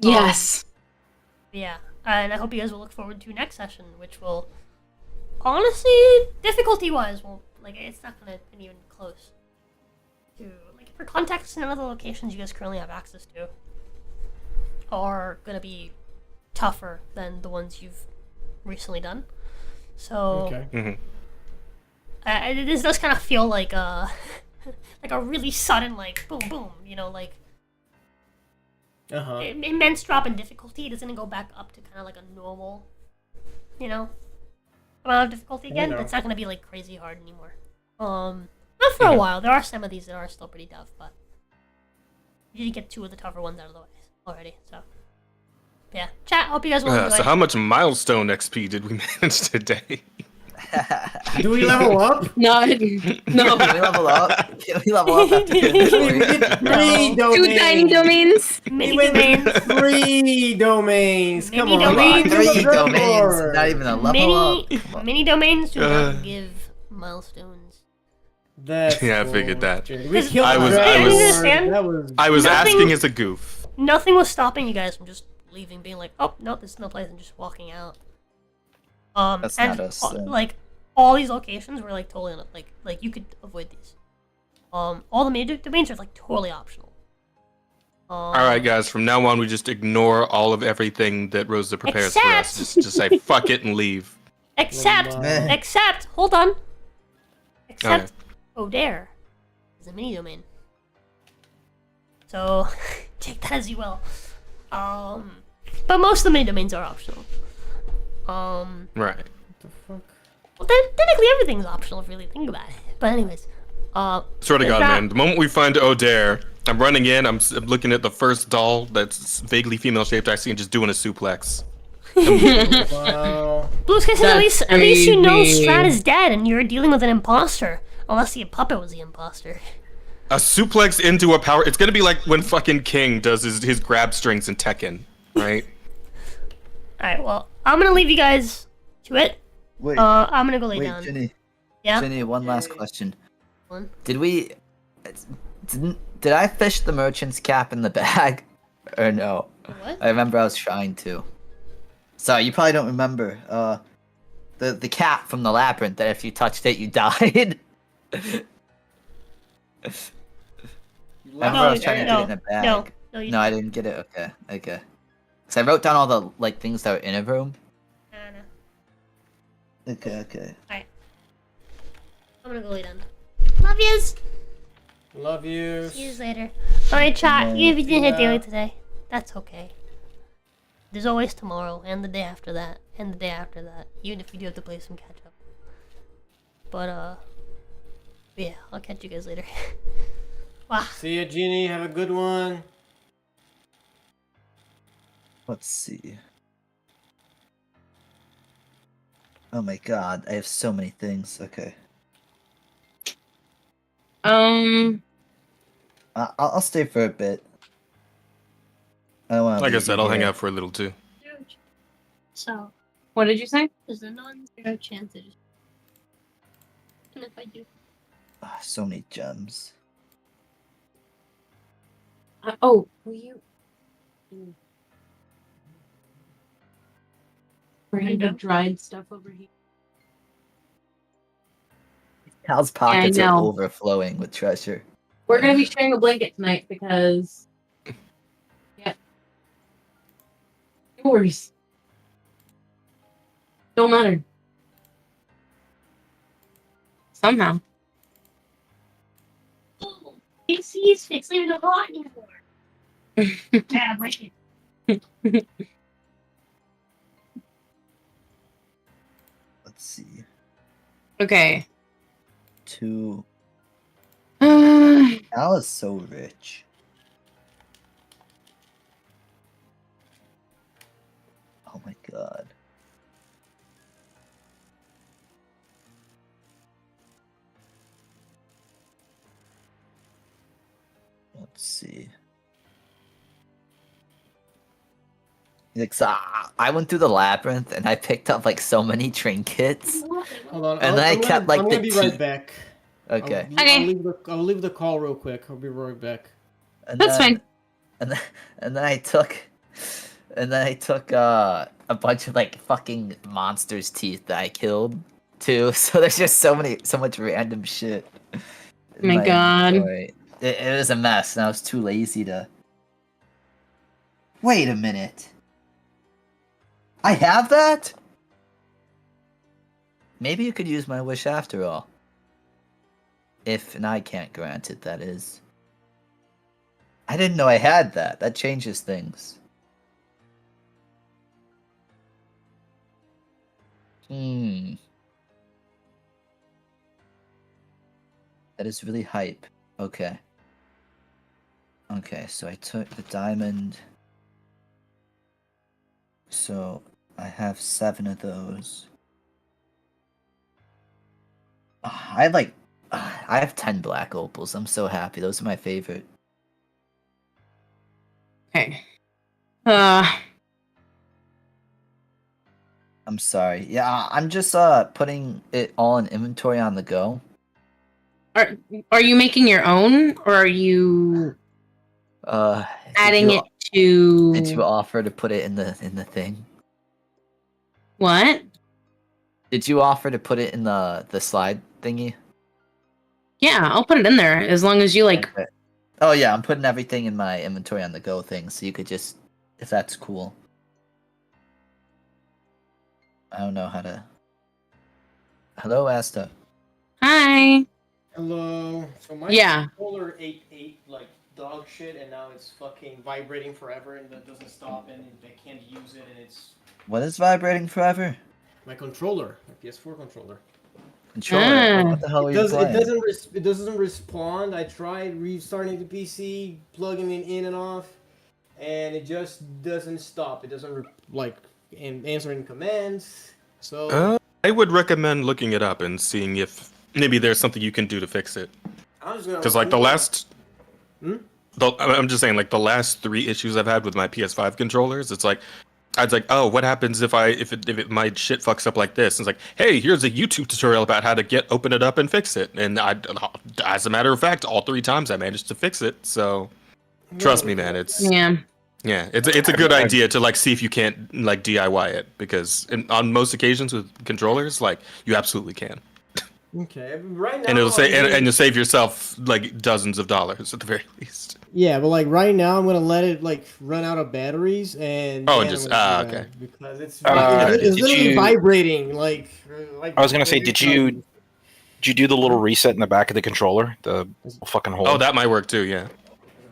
Yes. Yeah, and I hope you guys will look forward to next session, which will, honestly, difficulty-wise, won't like it's not gonna be even close to like for context. None of the locations you guys currently have access to are gonna be tougher than the ones you've recently done. So this does kind of feel like like a really sudden like boom boom, you know, like immense drop in difficulty. It doesn't go back up to kind of like a normal, you know, amount of difficulty again. It's not gonna be like crazy hard anymore. Not for a while. There are some of these that are still pretty tough, but you did get 2 of the tougher ones out of the way already. So yeah, chat. Hope you guys will enjoy. So how much milestone XP did we manage today? Do we level up? No. Can we level up? Can we level up after this? 3 domains. 2 tiny domains. Mini We went domains. 3 domains. Come Mini on. domains. 3 domains, not even a level up. Mini domains do not give milestones. That's Yeah, I figured that. We killed I was- the I was- dragon. That was I was Nothing- asking as a goof. Nothing was stopping you guys from just leaving, being like, oh no, there's no place, and just walking out. That's and not us, then. like all these locations were like totally like you could avoid these. All the mini domains are like totally optional. All right, guys. From now on, we just ignore all of everything that Rosa prepares for us. Except- Just say fuck it and leave. Except, hold on. Except, O'Dare is a mini domain. So, take that as you will. But most of the mini domains are optional. Right. Well, technically everything's optional if you really think about it. But anyways, Swear to is God, that- man. The moment we find O'Dare, I'm running in. I'm looking at the first doll that's vaguely female shaped I see and just doing a suplex. wow. Blue Sky says at least you know crazy. Strat is dead and you're dealing with an imposter. Unless the puppet was the imposter. A suplex into a power. It's gonna be like when fucking King does his grab strings in Tekken, right? Alright, well, I'm gonna leave you guys to it. Wait, I'm gonna go lay wait, down. Jenny. Yeah? Jenny, one last question. One. Did I fish the merchant's cap in the bag? Or no? What? I remember I was trying to. Sorry, you probably don't remember. The cat from the labyrinth that if you touched it, you died. Remember I was trying to get it in a bag. No, you No, I didn't get it. Okay. So I wrote down all the like things that were in a room. No. Okay. Alright. I'm gonna go lay down. Love yous! Love you. See you later. Alright, chat. Even if you didn't hit daily today, that's okay. There's always tomorrow, and the day after that, and the day after that. Even if you do have to play some catch up. But, yeah, I'll catch you guys later. Wow. See ya, Genie. Have a good one. Let's see. Oh my god, I have so many things. Okay. I'll stay for a bit. I don't want. Like I said, I'll hang out for a little too. So, What did you say? there's a non-zero chance that and if I do. So many gems. Oh, will you? Bring the dried stuff over here. Cal's pockets are know. overflowing with treasure. We're gonna be sharing a blanket tonight because. Yeah. Yours. Don't matter. Somehow. Oh, AC's fixed. Leave it hot anymore. Yeah, break it. Let's see. Okay. 2. Uh, Cal is so rich. Oh my god. Let's see. Like, so I went through the labyrinth and I picked up like so many trinkets. Hold on. And then I kept, like, I'm gonna the be right tea- back. Okay. I'll leave the call real quick. I'll be right back. And That's then, fine. And then I took And then I took a bunch of like fucking monster's teeth that I killed too. So there's just so much random shit. in My God. inventory. It was a mess, and I was too lazy to. Wait a minute. I have that? Maybe you could use my wish after all. And I can't grant it, that is. I didn't know I had that. That changes things. That is really hype. Okay. Okay, so I took the diamond. So I have 7 of those. I have 10 black opals. I'm so happy. Those are my favorite. Okay. I'm sorry. Yeah, I'm just putting it all in inventory on the go. Are you making your own, or are you adding it to? Did you offer to put it in the thing? What? Did you offer to put it in the slide thingy? Yeah, I'll put it in there as long as you like. Okay. Oh yeah, I'm putting everything in my inventory on the go thing, so you could just, if that's cool. I don't know how to. Hello, Asta. Hi. Hello. So my Yeah. controller ate like dog shit, and now it's fucking vibrating forever, and that doesn't stop, and I can't use it, and it's What is vibrating forever? my controller, my PS4 controller. Controller. What the hell are you playing? It doesn't respond. I tried restarting the PC, plugging it in and off, and it just doesn't stop. It doesn't answering commands. So I would recommend looking it up and seeing if maybe there's something you can do to fix it. Because like I'm just saying, like the last 3 issues I've had with my PS5 controllers, it's like I was like, oh, what happens if my shit fucks up like this? And it's like, hey, here's a YouTube tutorial about how to open it up and fix it. And as a matter of fact, all 3 times I managed to fix it. So trust me, man, it's it's a good idea to like see if you can't like DIY it, because on most occasions with controllers, like you absolutely can. Okay, right now. And it'll say, and you'll save yourself like dozens of dollars at the very least. Yeah, but like right now, I'm gonna let it like run out of batteries and. Oh, and just okay. Because it's literally vibrating like. I was gonna say, did you do the little reset in the back of the controller? The fucking hole. Oh, that might work too. Yeah,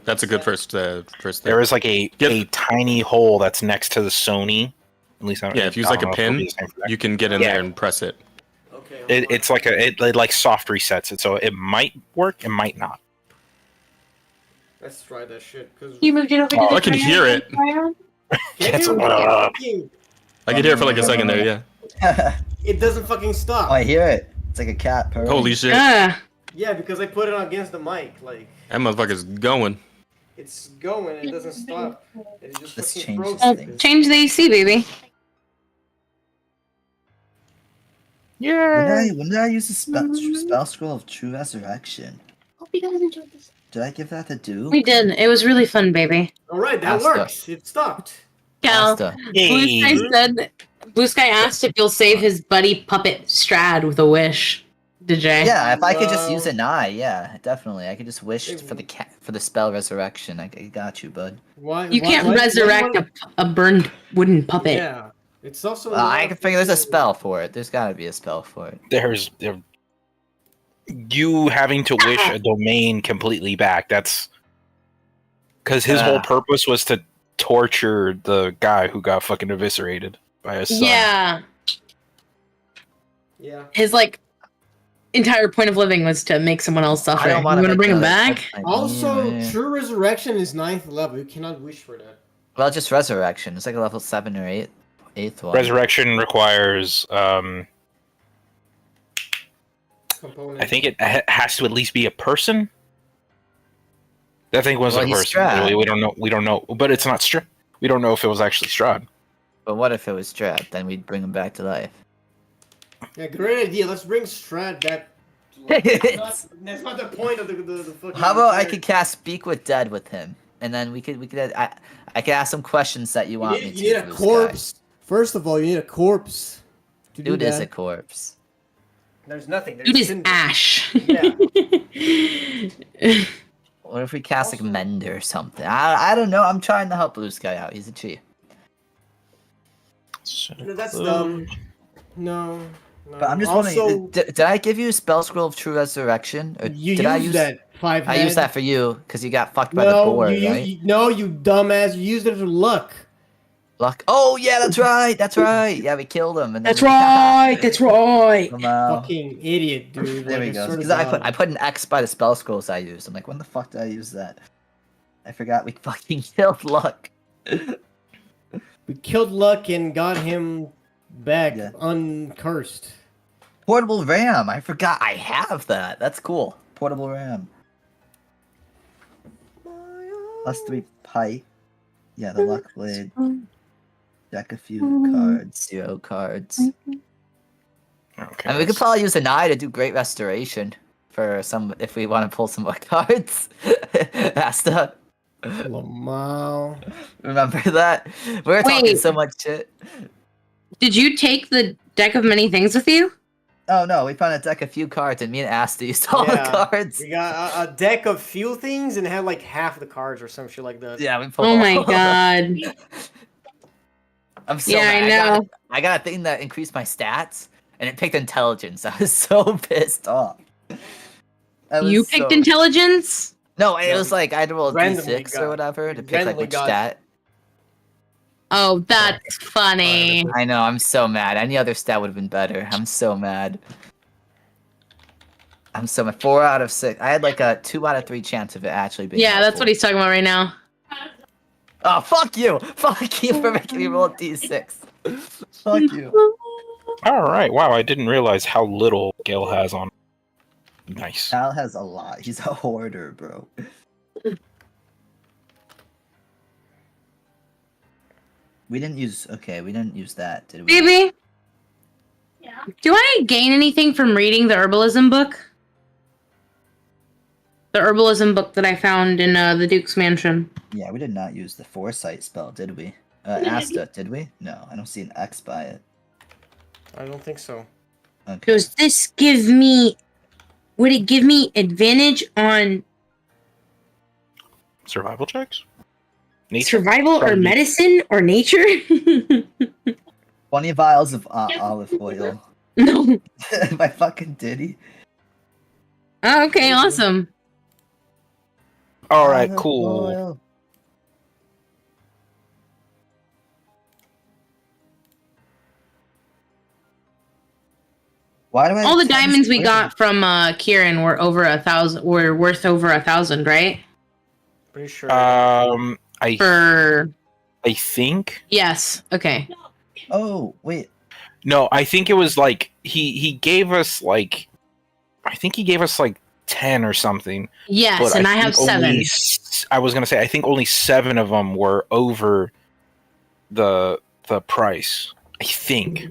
that's a good first thing. There is like a tiny hole that's next to the Sony. At least I don't. Yeah, if you use like a pin, you can get in there and press it. Okay. It's like it like soft resets it, so it might work, it might not. Let's try that shit. You moved it over to the I can hear it. I can hear it for like a second there. Yeah. It doesn't fucking stop. Oh, I hear it. It's like a cat purring. Holy shit. Yeah, because I put it against the mic, like. That motherfucker's going. It's going. It doesn't stop. It just fucking changes froze. things. Change the AC, baby. Yeah. When did I use the spell scroll of true resurrection? Hope you guys enjoyed this. Did I give that to do? We did. It was really fun, baby. All right, that Asta. works. It stopped. Cal, Asta. Blue Sky asked if you'll save his buddy puppet Strad with a wish. Did you? Yeah, if I could just use an eye, yeah, definitely. I could just wish for the spell resurrection. I got you, bud. You can't resurrect a burned wooden puppet. Yeah, it's also. I can figure there's a spell for it. There's got to be a spell for it. There's you having to wish a domain completely back. That's because his whole purpose was to torture the guy who got fucking eviscerated by his son. Yeah. Yeah. His like entire point of living was to make someone else suffer. You want to bring him back? Also, true resurrection is 9th level. You cannot wish for that. Well, just resurrection. It's like a level 7 or 8th one. Resurrection requires Component. I think it has to at least be a person. That thing wasn't a person. Really, we don't know. But it's not Strahd. We don't know if it was actually Strahd. But what if it was Strahd? Then we'd bring him back to life. Yeah, great idea. Let's bring Strahd back. That's not the point of the fucking. How about I could cast Speak with Dead with him? and then we could I could ask some questions that you want me to. You need a Blue corpse. First of all, you need a corpse. Sky. Dude is a corpse. There's nothing. There's Dude is cinders. ash. Yeah. What if we cast like Mend or something? I don't know. I'm trying to help Blue Sky out. He's a chief. No, that's dumb. No. But I'm just wondering, did I give you a spell scroll of true resurrection? Or You did I used use that 5 I used that for you because you got fucked by the boar, right? No, you dumbass. You used it for luck. Luck. Oh yeah, that's right. That's right. Yeah, we killed him. And That's right. That's right. Fucking idiot, dude. There we Like, I go. swear to Because God. I put an X by the spell scrolls I used. I'm like, when the fuck did I use that? I forgot we fucking killed Luck. We killed Luck and got him back uncursed. Portable Ram. I forgot I have that. That's cool. Portable Ram. +3 pipe. Yeah, the Luck Blade. Deck a few cards. 0 cards. Okay. I mean, we could probably use an eye to do Great Restoration for some if we want to pull some more cards. Asta. Lamau. Remember that? We were talking so much shit. Did you take the deck of many things with you? Oh no, we found a deck of few cards and me and Asta used all the cards. We got a deck of few things and had like half the cards or some shit like that. Yeah, we pulled Oh all my of them. god. I'm so Yeah, mad. I know. I got a thing that increased my stats and it picked intelligence. I was so pissed off. You picked intelligence? No, it was like I had to roll a Randomly d6 got- or whatever to pick like randomly which got- stat. Oh, that's funny. I know, I'm so mad. Any other stat would have been better. I'm so mad. I'm so mad. 4 out of 6. I had like a 2 out of 3 chance of it actually being. Yeah, that's helpful. what he's talking about right now. Oh, fuck you! Fuck you for making me roll a d6. Fuck you. All right. Wow, I didn't realize how little Gale has on. Nice. Al has a lot. He's a hoarder, bro. We didn't use that, did we? Baby? Yeah. Do I gain anything from reading the herbalism book? The herbalism book that I found in the Duke's mansion. Yeah, we did not use the foresight spell, did we? Asta, did we? No, I don't see an X by it. I don't think so. Okay. Does this give me... Would it give me advantage on Survival checks? Nature? survival or Probably. medicine or nature? 20 vials of olive oil. No. My fucking ditty. Oh, okay, awesome. All right, Olive cool. oil. Why do I All the have 10 diamonds we squares? got from Kieran were over 1,000. Were worth over 1,000, right? Pretty sure. For I think. yes. Okay. Oh, wait. No, I think it was like he gave us like, I think he gave us like 10 or something. Yes, but and I have think 7. I was gonna say I think only 7 of them were over the price. I think.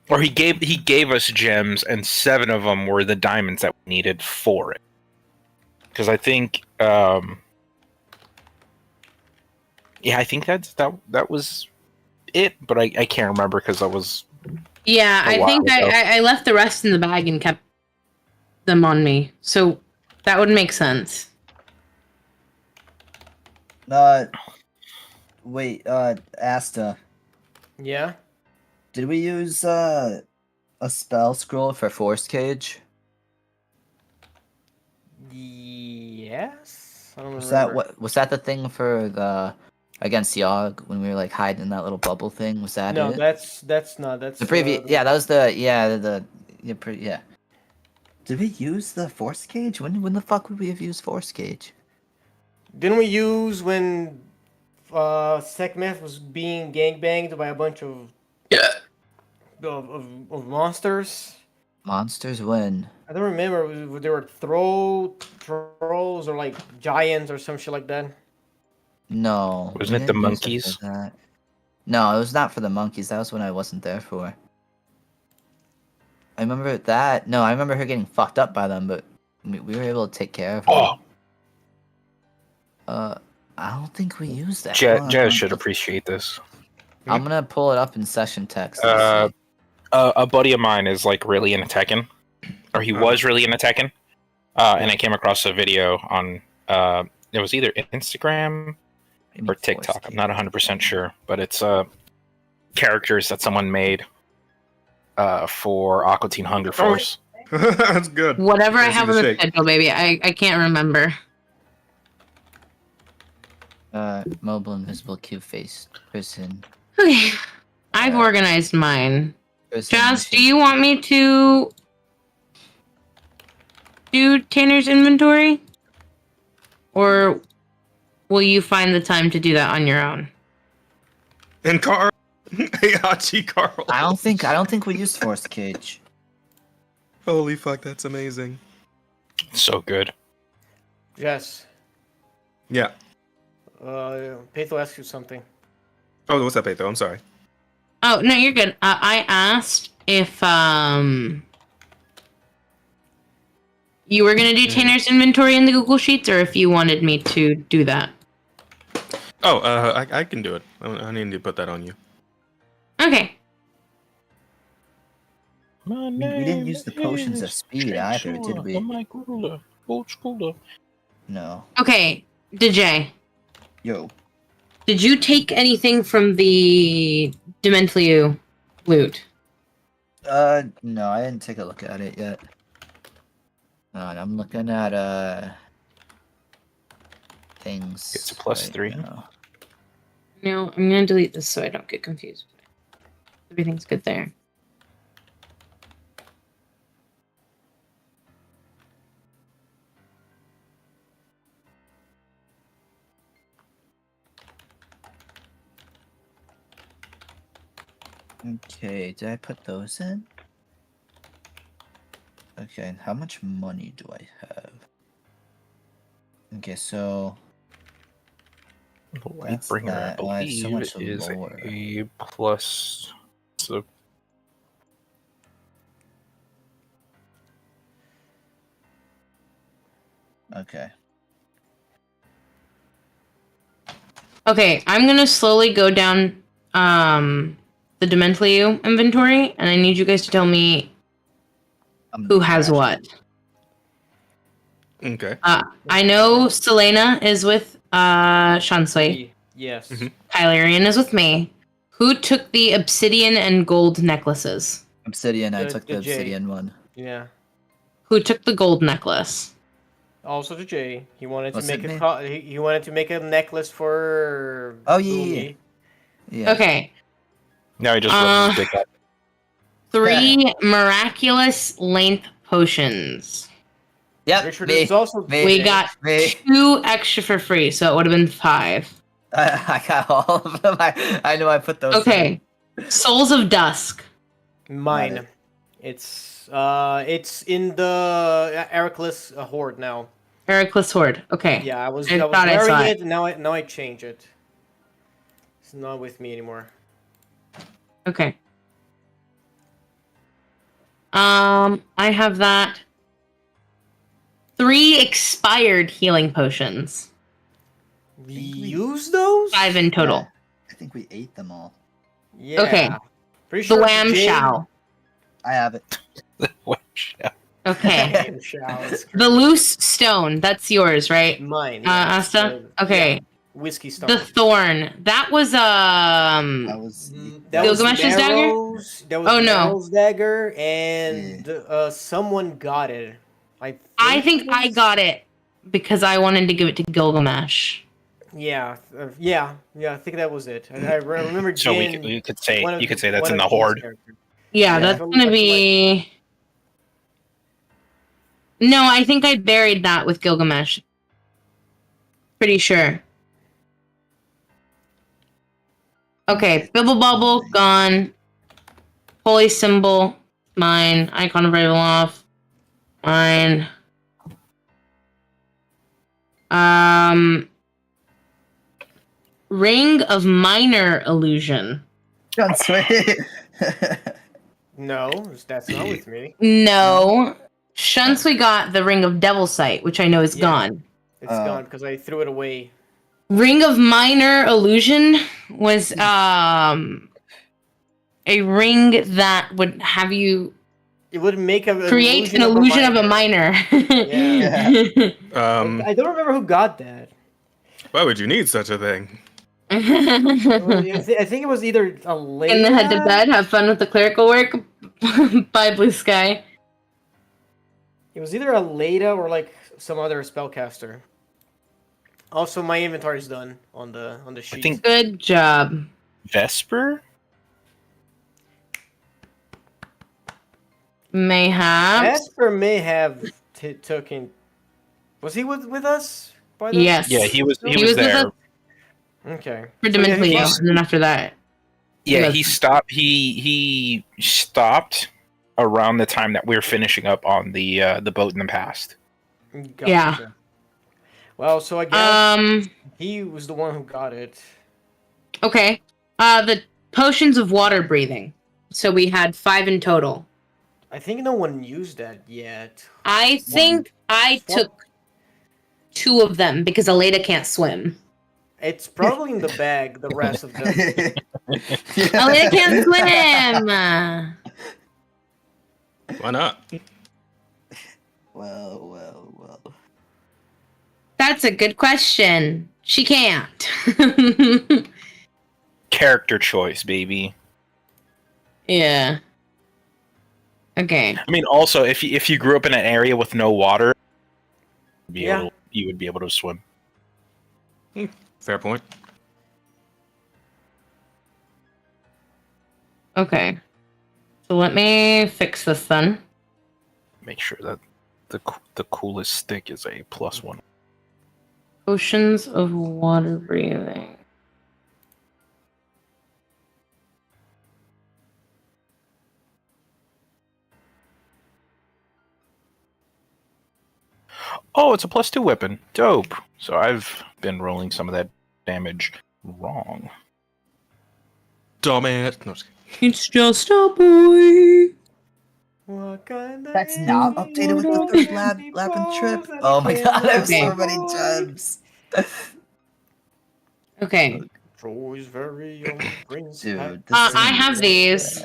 Or he gave us gems, and 7 of them were the diamonds that we needed for it. Because I think, yeah, I think that was it. But I can't remember because I was. Yeah, I think I left the rest in the bag and kept them on me. So that would make sense. Wait, Asta. Yeah? Did we use a spell scroll for Force Cage? Yes? I don't Was remember. that the thing for the against Yogg when we were like hiding in that little bubble thing? Was that No, it? that's not. That's The previous, yeah, that was yeah. Did we use the Force Cage? When the fuck would we have used Force Cage? Didn't we use when Sekhmet was being gangbanged by a bunch of of monsters? Monsters when? I don't remember. They were trolls or like giants or some shit like that. No. Wasn't we it the didn't use for monkeys? that. No, it was not for the monkeys. That was when I wasn't there for. I remember that. No, I remember her getting fucked up by them, but we were able to take care of her. Oh, I don't think we used that. Jazz should appreciate this. I'm gonna pull it up in session text. And see. A buddy of mine is like really into Tekken, or he was really into Tekken, and I came across a video on it was either Instagram or TikTok. I'm not 100% sure, but it's characters that someone made for Aqua Teen Hunger Force. That's good. Whatever I have on the schedule, baby. I can't remember. Mobile invisible cube face person. Okay. I've organized mine. person Jazz, do you want me to do Tanner's inventory? Or will you find the time to do that on your own? And Carl. Hey, Hachi Carl. I don't think we used Force Cage. Holy fuck, that's amazing. So good. Yes. Yeah. Patho asked you something. Oh, what's up, Patho? I'm sorry. Oh, no, you're good. I asked if you were gonna do Tanner's inventory in the Google Sheets, or if you wanted me to do that. Oh, I can do it. I need to put that on you. Okay. We didn't use the potions of speed either, did we? No. Okay, DJ. Yo. Did you take anything from the Dementliu loot? No, I didn't take a look at it yet. I'm looking at, things. It's a +3. Now. No, I'm gonna delete this so I don't get confused. Everything's good there. Okay, did I put those in? Okay, and how much money do I have? Okay, so that's Lightbringer, that. I Oh, I have so believe, much is lower. a plus. So Okay. Okay, I'm gonna slowly go down the Dementliu inventory, and I need you guys to tell me who has what. Okay. I know Selena is with Shansui. Yes. Kylarian is with me. Who took the obsidian and gold necklaces? Obsidian, I took the Jay. obsidian one. Yeah. Who took the gold necklace? Also to Jay. He wanted What's to make it he wanted to make a necklace for. Oh, yeah, Boomy. Yeah. Okay. now he just rubs his dick up. 3 miraculous length potions. Yep. Richard me, is also. me, We got me. 2 extra for free, so it would have been 5. I got all of them. I know I put those. Okay. Souls of Dusk. Mine. It's in the Ericless Horde now. Ericless Horde. Okay. Yeah, I was I thought I saw wearing it. it. Now I change it. It's not with me anymore. Okay. I have that. 3 expired healing potions. We use those? 5 in total. I think we ate them all. Yeah. Okay. Pretty The sure Wham Jane- Shao. I have it. Okay. Wham Shao is The loose stone. That's yours, right? mine. yeah. Asta? Okay. Yeah. Whiskey stone. The thorn. That was That was. That was Gilgamesh's dagger? Marrow's- That was Oh, no. Marrow's dagger, and someone got it. I think I got it because I wanted to give it to Gilgamesh. Yeah, yeah. I think that was it. I remember. So Jin, you could say one of- that's one in of the Jin's horde. characters. Yeah, Yeah, that's I feel gonna like- be. No, I think I buried that with Gilgamesh. Pretty sure. Okay, Bibble Bubble, gone. Holy Symbol, mine. Icon of Ravenloft, mine. Ring of Minor Illusion. That's sweet. No, that's not with me. No. Shunsui got the Ring of Devil Sight, which I know is Yeah. gone. It's gone because I threw it away. Ring of Minor Illusion was a ring that would have you It would make create an illusion of a minor. Yeah. Um, I don't remember who got that. why would you need such a thing? I think it was either a lady. And then head to bed, have fun with the clerical work. By Blue Sky. It was either a Leda or like some other spellcaster. Also, my inventory is done on the sheet. I think Good job. Vesper. Mayhaps. Vesper may have taken. Was he with us? By the Yes. Yeah, he was with there. us Okay. for So, yeah, Demon he- Leo, and then after that. Yeah, Yes. he stopped. He stopped around the time that we were finishing up on the boat in the past. Gotcha. Yeah. Well, so I guess he was the one who got it. Okay. The potions of water breathing. So we had 5 in total. I think no one used that yet. I think I took 2 of them because Aleda can't swim. It's probably in the bag. The rest of them. Aleda can't swim. Why not? Well. That's a good question. She can't. Character choice, baby. Yeah. Okay. I mean, also, if you grew up in an area with no water, Yeah. you would be able to swim. Fair point. Okay. So let me fix this then. Make sure that the coolest stick is a +1. Potions of water breathing. Oh, it's a +2 weapon. Dope. So I've been rolling some of that damage wrong. Dumbass. No, just kidding. It's just a boy. That's not updated with the third labyrinth trip. Oh my god, I have so Okay. many gems. Okay. Troy's very own prince Dude, had- this is I have these.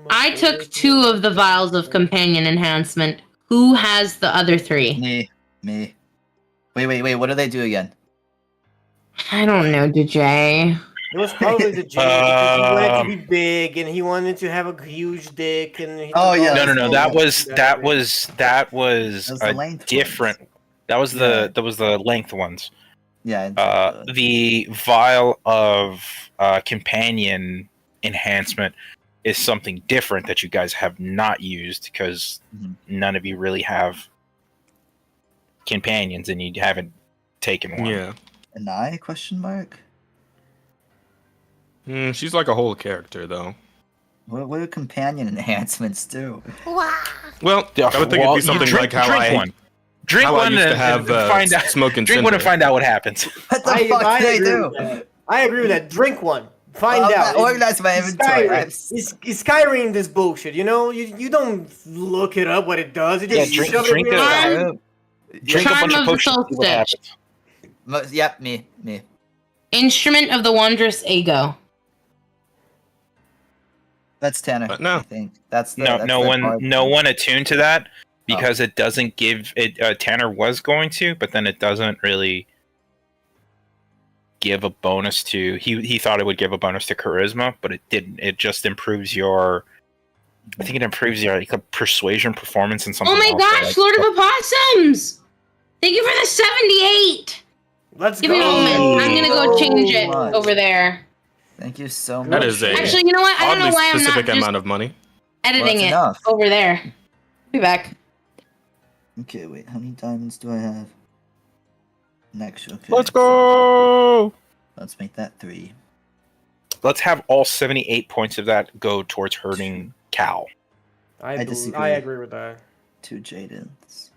I took 2 of the vials of companion enhancement. Who has the other 3? Me. Wait, what do they do again? I don't know, DJ. It was probably the J because he wanted to be big and he wanted to have a huge dick and. He Oh, took yeah. all No, his that photos. was That was the a length different. ones. That was Yeah. the length ones. Yeah. The vial of companion enhancement is something different that you guys have not used because Mhm. none of you really have companions and you haven't taken one. Yeah. An eye? Question mark. She's like a whole character, though. What do companion enhancements do? Wow. Well, Yeah, I would think well, it'd be something drink- like how drink I one. Drink how I one used to and have find out. smoke and Drink one and cinder. find out what happens. What the fuck do they agree do? with that. I agree with that. Drink one. Find Well, out. organize my inventory. It's Skyrim this bullshit. You know, you don't look it up what it does. You just Yeah, shove drink it in your it. mouth. Drink a Charm bunch of of the potions. See what Solstice. happens. Yep, me. Instrument of the Wondrous Ego. That's Tanner. No. I think that's the, No, that's no the one, hard no one. one attuned to that because it doesn't give it. Tanner was going to, but then it doesn't really give a bonus to. He thought it would give a bonus to charisma, but it didn't. It just improves your. I think it improves your like, persuasion, performance, and something. Oh my else. gosh, Lord of Opossums! Thank you for the 78! Let's Give go. me a moment. I'm gonna go change it much. over there. Thank you so much. That is a Actually, you know what? I don't know oddly why I'm not specific just amount of money. editing Well, it that's enough. over there. Be back. Okay, wait. How many diamonds do I have? Next. Okay. Let's go. Let's make that 3. Let's have all 78 points of that go towards hurting Cal. I disagree. agree with that. 2 Jadens.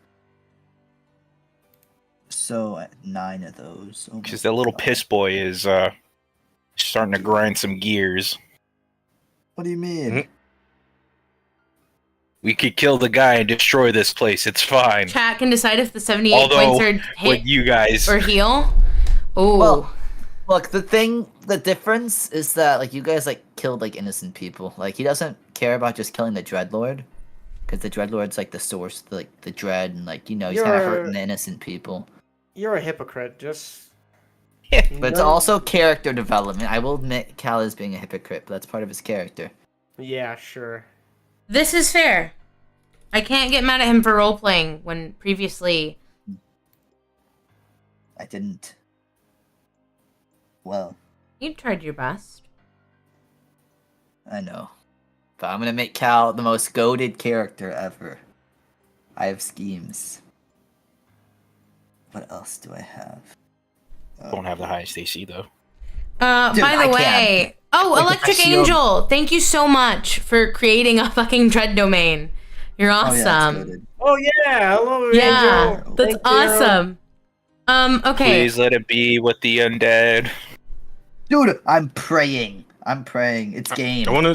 So 9 of those. Oh my Because that little God. piss boy is starting to grind some gears. What do you mean? Mhm. We could kill the guy and destroy this place. It's fine. Chat can decide if the 78 Although, points are with hit you guys, or heal. Oh. Well, look, the difference is that like you guys like killed like innocent people. Like he doesn't care about just killing the Dreadlord, because the Dreadlord's like the source, like the dread, and like he's kind of hurting the innocent people. You're a hypocrite. Just. But it's also character development. I will admit Cal is being a hypocrite, but that's part of his character. Yeah, sure. This is fair. I can't get mad at him for role playing when previously I didn't. Well, you tried your best. I know. But I'm gonna make Cal the most goated character ever. I have schemes. What else do I have? don't have the highest AC though. Dude, By the way, Electric Angel, thank you so much for creating a fucking dread domain. You're awesome. Oh yeah, hello, yeah, Angel. that's awesome. Okay. Please let it be with the undead. Dude, I'm praying. It's game. I want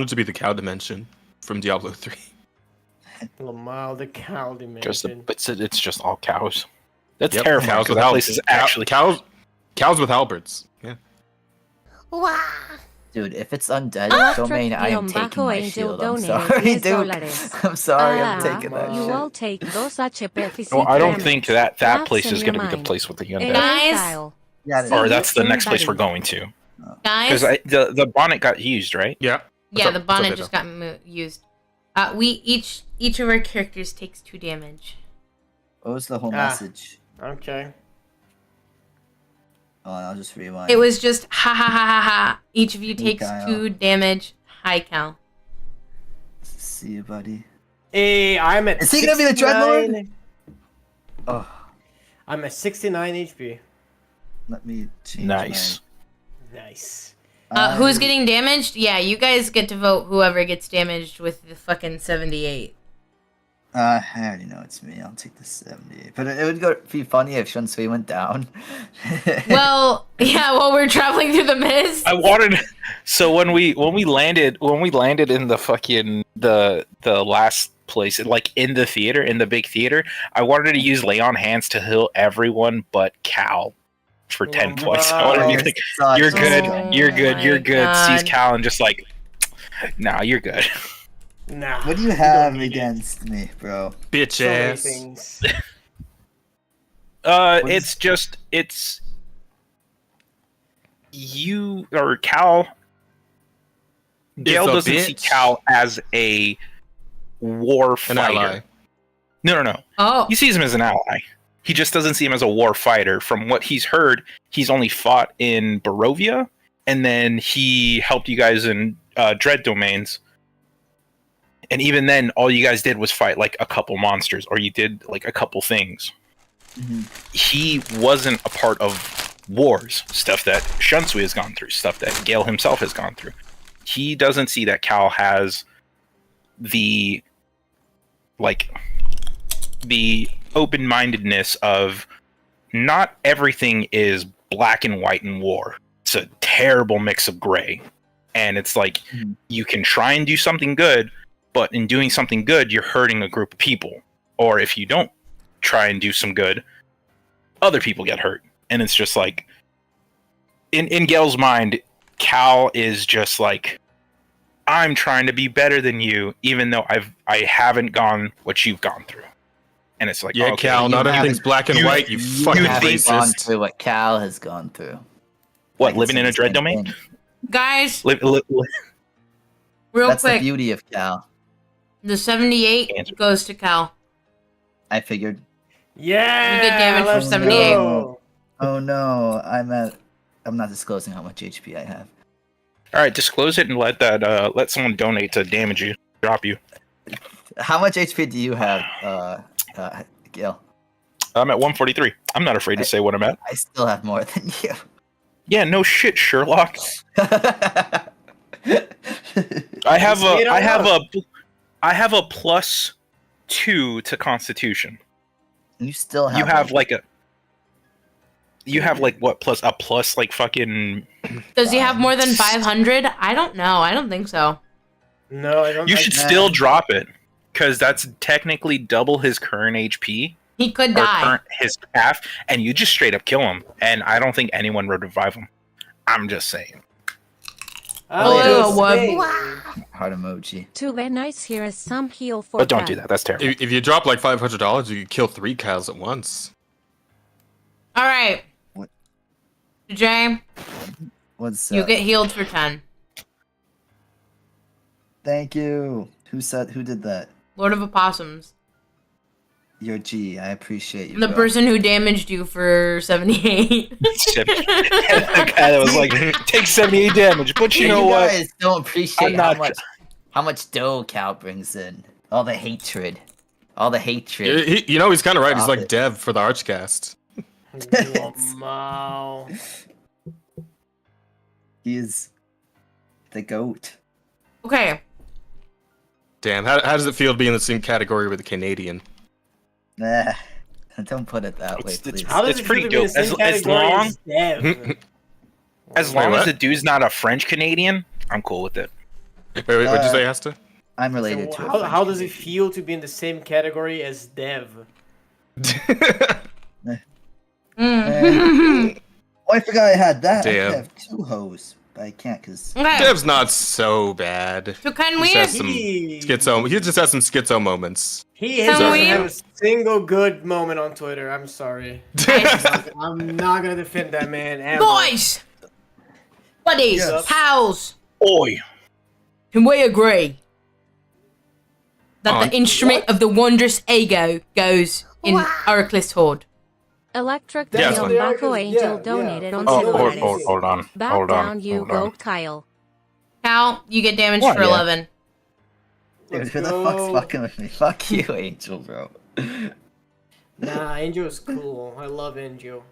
it to be the cow dimension from Diablo 3. Lamal, the cow dimension. It's just all cows. That's Yep, terrifying. cows with That place is actually cows with halberds. Yeah. Wow. Dude, if it's undead domain, I am taking my shield. I'm donate sorry, dude. $10. I'm sorry, I'm taking that You shit. will take those HP Well, I don't think that That's place in is your going to be the mind. place with the undead. Guys, Yeah, Or that's the next place we're going to. guys. Because the bonnet got used, right? Yeah. Yeah, the bonnet just got used. We each of our characters takes 2 damage. What was the whole message? Okay. Oh, I'll just rewind. It was just ha ha ha ha ha. Each of you takes Kyle. 2 damage. Hi, Cal. See you, buddy. Hey, I'm at. Is he gonna be the 69. Dreadlord? Oh, I'm at 69 HP. let me change. Nice. Nice. Who's getting damaged? Yeah, you guys get to vote whoever gets damaged with the fucking 78. I already know it's me. I'll take the 78. But it would be funny if Shunsui went down. Well, yeah, while we're traveling through the mist. I wanted. So when we landed in the fucking the last place, like in the theater, in the big theater, I wanted to use lay on hands to heal everyone but Cal for 10 points. I wanted to be like, you're good, you're good, you're good. Sees Cal and just like, nah, you're good. Nah. What do you have against me, bro? Bitch So many ass. things. It's you or Cal. Gale a doesn't see bitch. Cal as a war An fighter. ally. No. Oh. He sees him as an ally. He just doesn't see him as a war fighter. From what he's heard, he's only fought in Barovia, and then he helped you guys in Dread Domains. And even then, all you guys did was fight like a couple monsters, or you did like a couple things. Mm-hmm. He wasn't a part of wars, stuff that Shunsui has gone through, stuff that Gale himself has gone through. He doesn't see that Cal has the open-mindedness of not everything is black and white in war. It's a terrible mix of gray. And it's like, you can try and do something good, but in doing something good, you're hurting a group of people. Or if you don't try and do some good, other people get hurt. And it's just like, in Gale's mind, Cal is just like, I'm trying to be better than you, even though I haven't gone what you've gone through. And it's like, Yeah, okay, Cal, not everything's black and white, you fucking haven't gone racist. through what Cal has gone through. What, living in a dread domain? Guys, Real That's quick, the beauty of Cal. the 78 goes to Cal. I figured. Yeah. You get damage for let's 78. go. Oh no, I'm not disclosing how much HP I have. All right, disclose it and let someone donate to damage you, drop you. How much HP do you have, Gil? I'm at 143. I'm not afraid to say what I'm at. I still have more than you. Yeah, no shit, Sherlock. I have a +2 to Constitution. You still have. You have like what plus like fucking. Does he have more than 500? I don't know. I don't think so. No, I don't. You should still drop it, because that's technically double his current HP. He could or die. his half, and you just straight up kill him. And I don't think anyone would revive him. I'm just saying. Heart emoji. Too nice here is some heal for But don't that. do that. That's terrible. If you drop like $500, you could kill 3 cows at once. All right. What? Jay, What's you up? get healed for 10. Thank you. Who did that? Lord of Opossums. Your G. I appreciate you. The bro. person who damaged you for 78. The guy that was like, take 78 damage, but you know what? guys don't appreciate I'm how much dough Cal brings in. All the hatred. All the hatred. He's kind of right. He's Stop like it. Dev for the Archcast. Wow. He is the goat. Okay. Damn, how does it feel to be in the same category with a Canadian? Nah, don't put it that way, It's- please. How does It's it pretty feel to be in the dope. same As category long- as Dev? As Wait, long what? as the dude's not a French Canadian, I'm cool with it. Wait, what'd you say, Asta? I'm related So to. how does it feel to be in the same category as Dev? Mm. Oh, I forgot I had that. Damn. I have 2 hoes, but I can't because. Okay. Dev's not so bad. So can He we? just has some schizo. He just has some schizo moments. He Can doesn't we- have a single good moment on Twitter. I'm sorry. I'm not gonna defend that man. Ever. Boys! Buddies! Yes. Pals! Oi! Can we agree that On the instrument of the wondrous ego goes in Oraclist Horde? Electric Yeah, it's Tail fine. Bucko Yeah, Angel yeah. donated on Oh, Civilized. hold on. Back Hold down on. you hold go, on. Kyle. Cal, you get damaged What? for Yeah. 11. Dude, Let's who the fuck's go. fucking with me? Fuck you, Angel, bro. Nah, Angel's cool. I love Angel.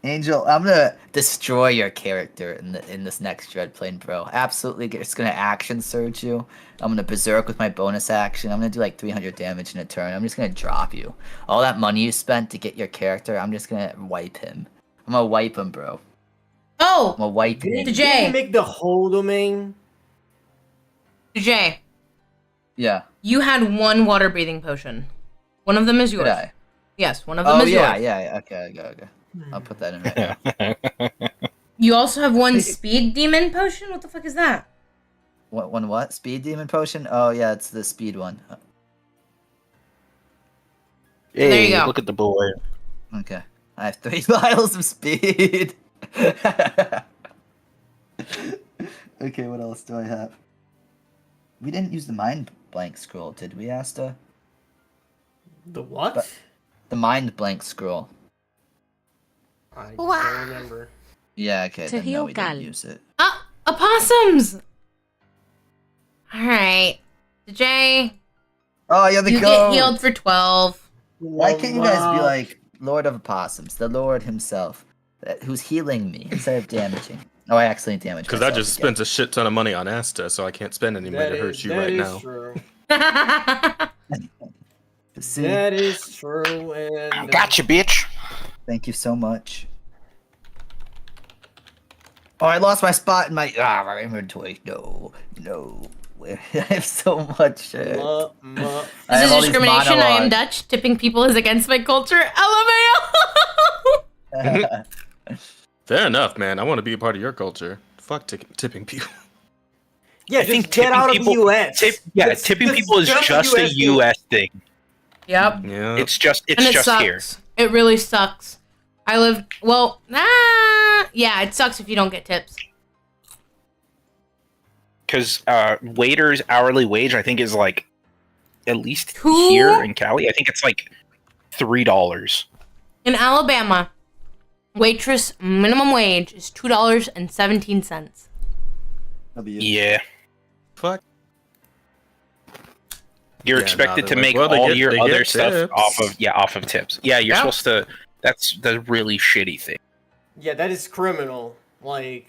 Angel, I'm gonna destroy your character in this next Dreadplane, bro. Absolutely, it's gonna action surge you. I'm gonna berserk with my bonus action. I'm gonna do like 300 damage in a turn. I'm just gonna drop you. All that money you spent to get your character, I'm just gonna wipe him. I'm gonna wipe him, bro. I'm Oh! gonna wipe him. Did Jay. you make the whole domain? Jay, Yeah. you had 1 water breathing potion. One of them is yours. Did I? Yes, one of them Oh is yeah, yours. yeah. Okay. I'll put that in right now. You also have 1 speed demon potion? What the fuck is that? What? Speed demon potion? Oh yeah, it's the speed one. Hey, There you go. look at the boy. Okay. I have 3 vials of speed. Okay, what else do I have? We didn't use the mind blank scroll, did we, Asta? The what? But- The mind blank scroll. I don't remember. Yeah, okay, To then no, heal we didn't Cal. use it. Ah! Opossums! Alright. Jay, Oh, you're the you goat! get healed for 12. Why can't you guys be Wow. like Lord of Opossums, the Lord himself, who's healing me instead of damaging? Oh, I accidentally damaged Because I myself just again. spent a shit ton of money on Asta, so I can't spend any money to hurt you right now. True. See, That is true. And Gotcha, bitch. thank you so much. Oh, I lost my spot in my my inventory. No. I have so much shit. I This have is all these discrimination. I am monologues. Dutch. Tipping people is against my culture. LMAO! Fair enough, man. I want to be a part of your culture. Fuck tipping people. yeah, I just think get tipping out of people- the U.S. Tipping people is just a U.S. thing. Yep. Yeah. It's just And it just sucks. here. It really sucks. Yeah, it sucks if you don't get tips. Because waiters' hourly wage, I think, is like at least Who? here in Cali. I think it's like $3. In Alabama, waitress minimum wage is $2.17. Yeah, Fuck. you're Yeah, expected no, to they're like, make well, they all get- your they other get stuff tips. off of tips. Yeah, you're Yep. supposed to. That's the really shitty thing. Yeah, that is criminal. Like.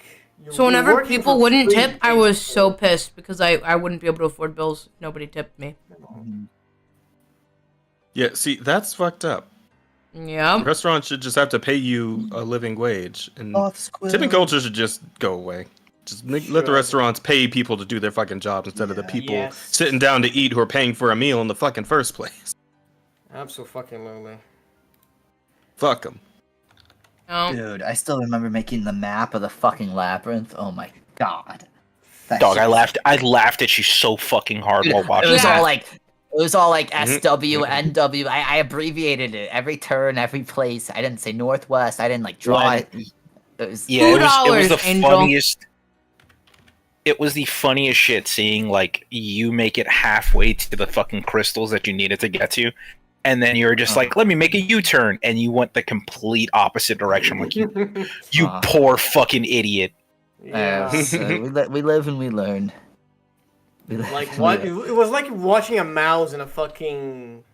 So whenever working people for wouldn't free, tip, I was basically. so pissed because I wouldn't be able to afford bills. Nobody tipped me. Yeah, see, that's fucked up. Yeah. Restaurants should just have to pay you a living wage, and Oh, squirrel. tipping culture should just go away. Let the restaurants pay people to do their fucking jobs instead of the people Yes. sitting down to eat who are paying for a meal in the fucking first place. Absolutely. Fuck them. No. Dude, I still remember making the map of the fucking labyrinth. Oh my god. That Dog, shit I was- laughed at you so fucking hard Dude, while watching it was that. all like Mhm. SW, NW. I abbreviated it every turn, every place. I didn't say northwest. I didn't like draw When- it. It was Yeah, it was $2, the Angel. funniest. It was the funniest shit seeing like you make it halfway to the fucking crystals that you needed to get to, and then you're just like, let me make a U-turn, and you went the complete opposite direction. Like you poor fucking idiot. Yeah. so we live and we learn. Like what? It was like watching a mouse in a fucking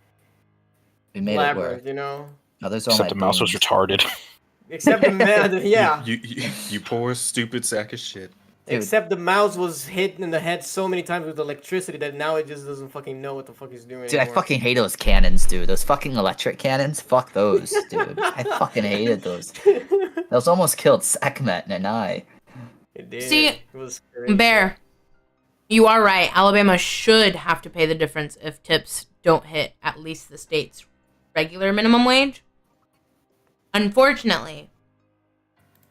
We made it labyrinth, work. you know? No, there's all Except my the mouse was bones. retarded. Except the man, yeah. You poor stupid sack of shit. Dude. Except the mouse was hit in the head so many times with electricity that now it just doesn't fucking know what the fuck he's doing Dude, I anymore. fucking hate those cannons, dude. Those fucking electric cannons. Fuck those, dude. I fucking hated those. Those almost killed Sekhmet and I. It did. See, It was crazy. Bear, you are right. Alabama should have to pay the difference if tips don't hit at least the state's regular minimum wage. Unfortunately,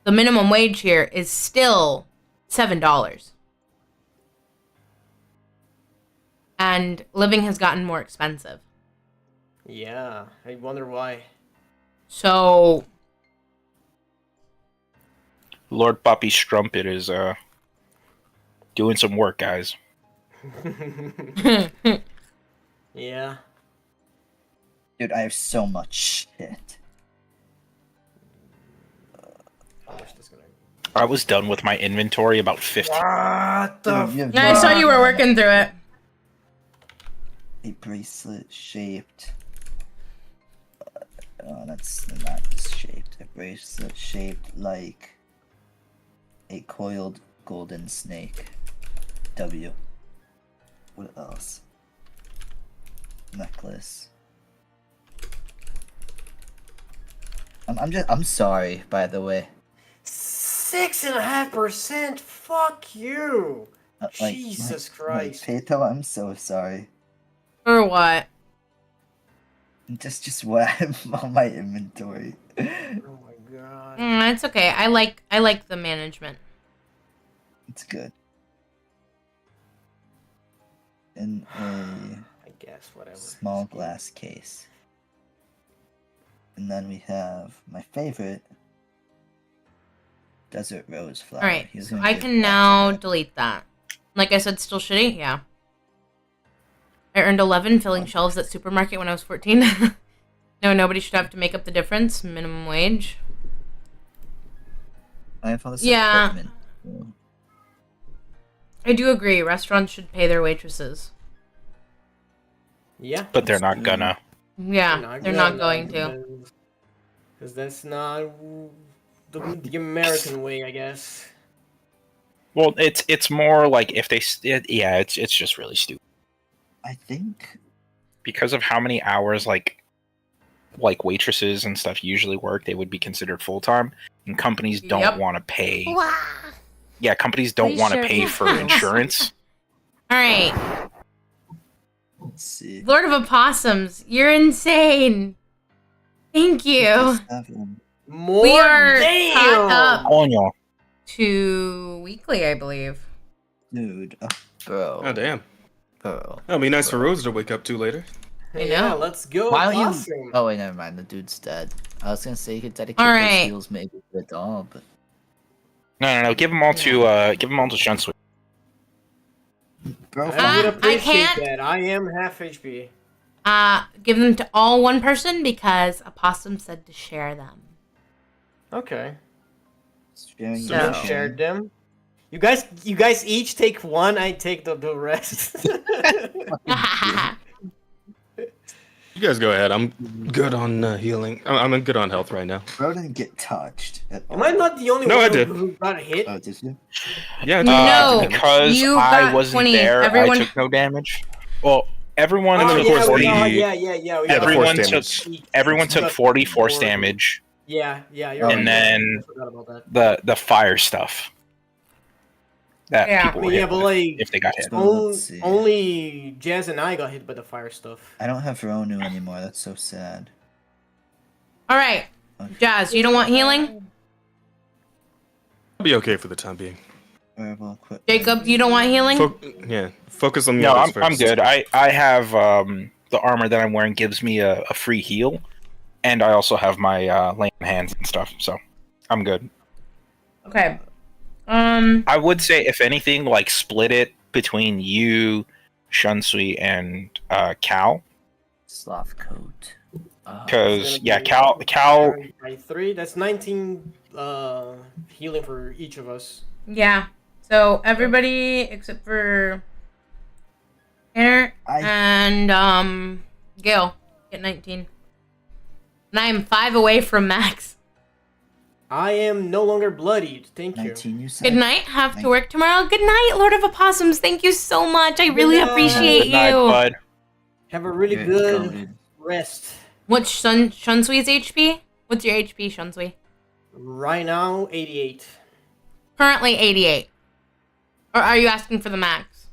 the minimum wage here is still $7. And living has gotten more expensive. Yeah, I wonder why. So, Lord Poppy Strumpet is doing some work, guys. Yeah. Dude, I have so much shit. I was done with my inventory about 50. What the? Dude, I saw you were working through it. A bracelet shaped. Oh, that's not shaped. A bracelet shaped like a coiled golden snake. W. What else? Necklace. I'm sorry, by the way. 6.5%. Fuck you. Like, Jesus like, Christ. Peto, I'm so sorry. Or what? Just what I have on my inventory. Oh my god. It's okay. I like the management. It's good. In a I guess whatever. small glass case. And then we have my favorite desert rose flower. Alright, He's so gonna I give can that to now me. delete that. Like I said, still shitty? Yeah. I earned 11 filling shelves at supermarket when I was 14. No, nobody should have to make up the difference. Minimum wage. I have all this Yeah. equipment. I do agree. Restaurants should pay their waitresses. Yeah. But they're not gonna. Yeah, they're not going to. Because that's not the American way, I guess. Well, it's more like if they. Yeah, it's just really stupid. I think Because of how many hours like waitresses and stuff usually work, they would be considered full time, and companies don't Yep. want to pay. Wow. Yeah, companies don't Please want to share pay your for thoughts. insurance. Alright. let's see. Lord of Opossums, you're insane. Thank you. 57. More We are damn! caught up Coño. to weekly, I believe. Dude, bro. Oh damn. Bro. That'll be nice for Rose to wake up to later. I Yeah, know. let's go. Why don't Awesome. you? Oh wait, never mind. The dude's dead. I was gonna say you could dedicate All those right. heals maybe to the doll, but No. Give them all to Shunsui. bro, I would I appreciate can't- that. I am half HP. Give them to all one person because Opossum said to share them. Okay. sharing So- your So No. shared them. You guys each take one. I take the rest. You guys go ahead. I'm good on healing. I'm good on health right now. Bro didn't get touched. At Am I not the only No, one I did. who got hit? Oh, did you? Yeah. No. Because You I got wasn't 20. there, Everyone- I took no damage. Well, everyone And then, of yeah, course, we- the- yeah. Yeah, the everyone force took damage. everyone took 40 force damage. Yeah, you're And right. then- I forgot about that. The fire stuff. that Yeah. people were Yeah, hit but with like if they got hit. Well, let's see. only Jazz and I got hit by the fire stuff. I don't have Ronu anymore. That's so sad. All right, Jazz, you don't want healing? I'll be okay for the time being. Wearable equipment. Jacob, you don't want healing? Focus on the No, others I'm first. good. I have the armor that I'm wearing gives me a free heal, and I also have my laying hands and stuff, so I'm good. Okay. I would say, if anything, like split it between you, Shunsui, and Cal, Sloth coat. because It's gonna be Cal. by 3. That's 19 healing for each of us. Yeah. So everybody except for Tanner and Gail get 19. And I am 5 away from max. I am no longer bloodied. Thank you. 19, you said? Good night. Have to work tomorrow. Good night, Lord of Opossums. Thank you so much. I really appreciate Good night, you. bud. Have a really good rest. What's Shunsui's HP? What's your HP, Shunsui? Right now, 88. Currently 88. Or are you asking for the max?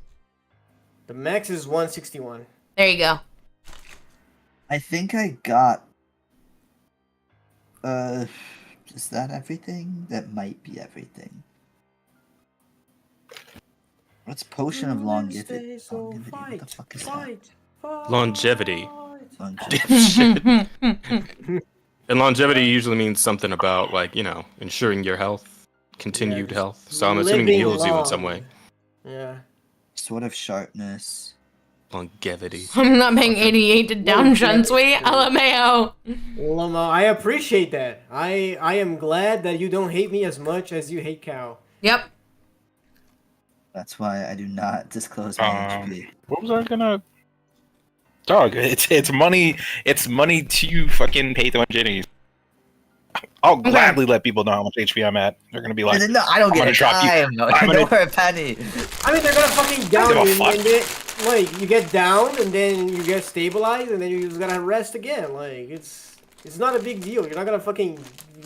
The max is 161. There you go. I think I got. Is that everything? That might be everything. What's potion of longevity? What the fuck is that? Longevity. Longevity. And longevity usually means something about, like, you know, ensuring your health, continued health. So I'm assuming it living heals you in long. some way. Yeah. Sword of sharpness. Longevity. I'm not paying 88 to down Shunsui. LMAO. Lama, I appreciate that. I am glad that you don't hate me as much as you hate Cal. Yep. That's why I do not disclose my HP. What was I gonna? Dog, it's money. It's money to fucking pay the engineers. I'll gladly let people know how much HP I'm at. They're gonna be like, No, I don't I'm get gonna a drop you. dime. No, I'm nor gonna- a penny. I mean, they're gonna fucking down give a you, fuck. and then, like, you get down, and then you get stabilized, and then you just gotta rest again. Like, it's not a big deal. You're not gonna fucking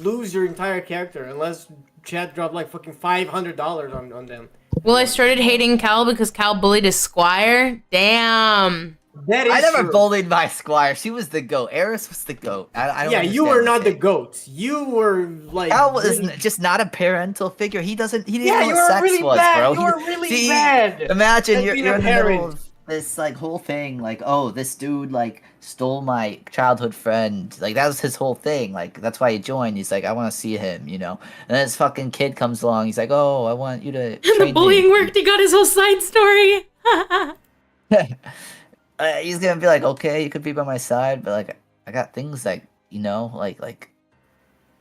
lose your entire character unless Chad dropped like fucking $500 on them. Well, I started hating Cal because Cal bullied his squire. Damn. That is I never true. bullied my squire. She was the goat. Eris was the goat. I don't Yeah, you understand were this not the thing. goat. You were like. Cal was really- just not a parental figure. He didn't Yeah, know you what were sex really was, bad. bro. You were really See, bad. Imagine at you're being in a the middle parent. of this like whole thing, like, oh, this dude like stole my childhood friend. Like that was his whole thing. Like that's why he joined. He's like, I want to see him, you know. And then this fucking kid comes along. He's like, oh, I want you to. And the train bullying me. worked. He got his whole side story. He's gonna be like, okay, you could be by my side, but like, I got things like, you know,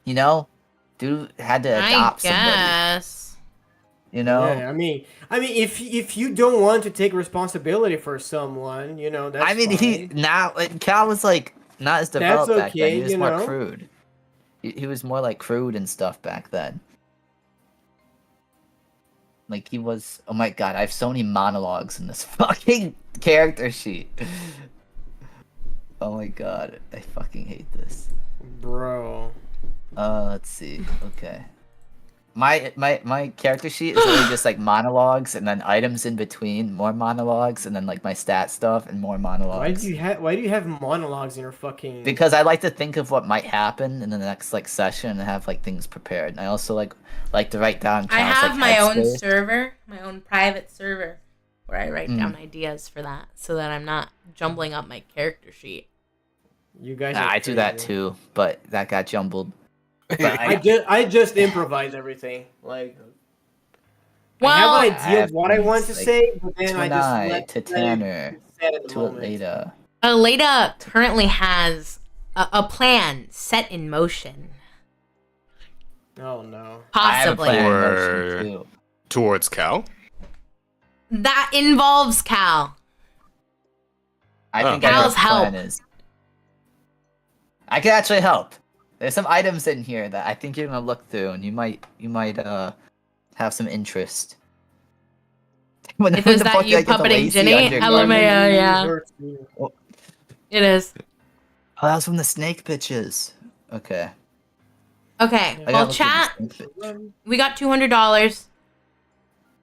you know, dude had to adopt I somebody. guess. You know, Yeah, I mean, if you don't want to take responsibility for someone, you know, that's I mean, fine. he now Cal was like not as That's developed back then. okay, He was you more know? crude. He was more like crude and stuff back then. Like he was. Oh my god, I have so many monologues in this fucking character sheet. Oh my god, I fucking hate this. Bro. Let's see. Okay. My character sheet is really just like monologues and then items in between, more monologues, and then like my stat stuff and more monologues. Why do you have monologues in your fucking? Because I like to think of what might happen in the next like session and have like things prepared. And I also like to write down. I counts, have like, my own headspace. server, my own private server, where I write down ideas for that, so that I'm not jumbling up my character sheet. You guys. Nah, are I do that crazy. too, but that got jumbled. But I just improvise everything. Like Well, I have an idea I of what I want to like, say, but then to I just Anai, let to it Tanner, set in the to moment. Aleda. Aleda currently has a plan set in motion. Oh no. I have a Possibly. plan in Or- motion, too. Towards Cal. That involves Cal. I Oh. think I know what Cal's the plan help. is. I can actually help. There's some items in here that I think you're gonna look through, and you might have some interest. When If it's the that fuck you did I get the puppeting lacy Ginny, undergarment? LMAO, yeah. Hurts me. It is. Oh, that was from the snake bitches. Okay. Okay, I well, gotta look through the chat, snake bitch. we got $200.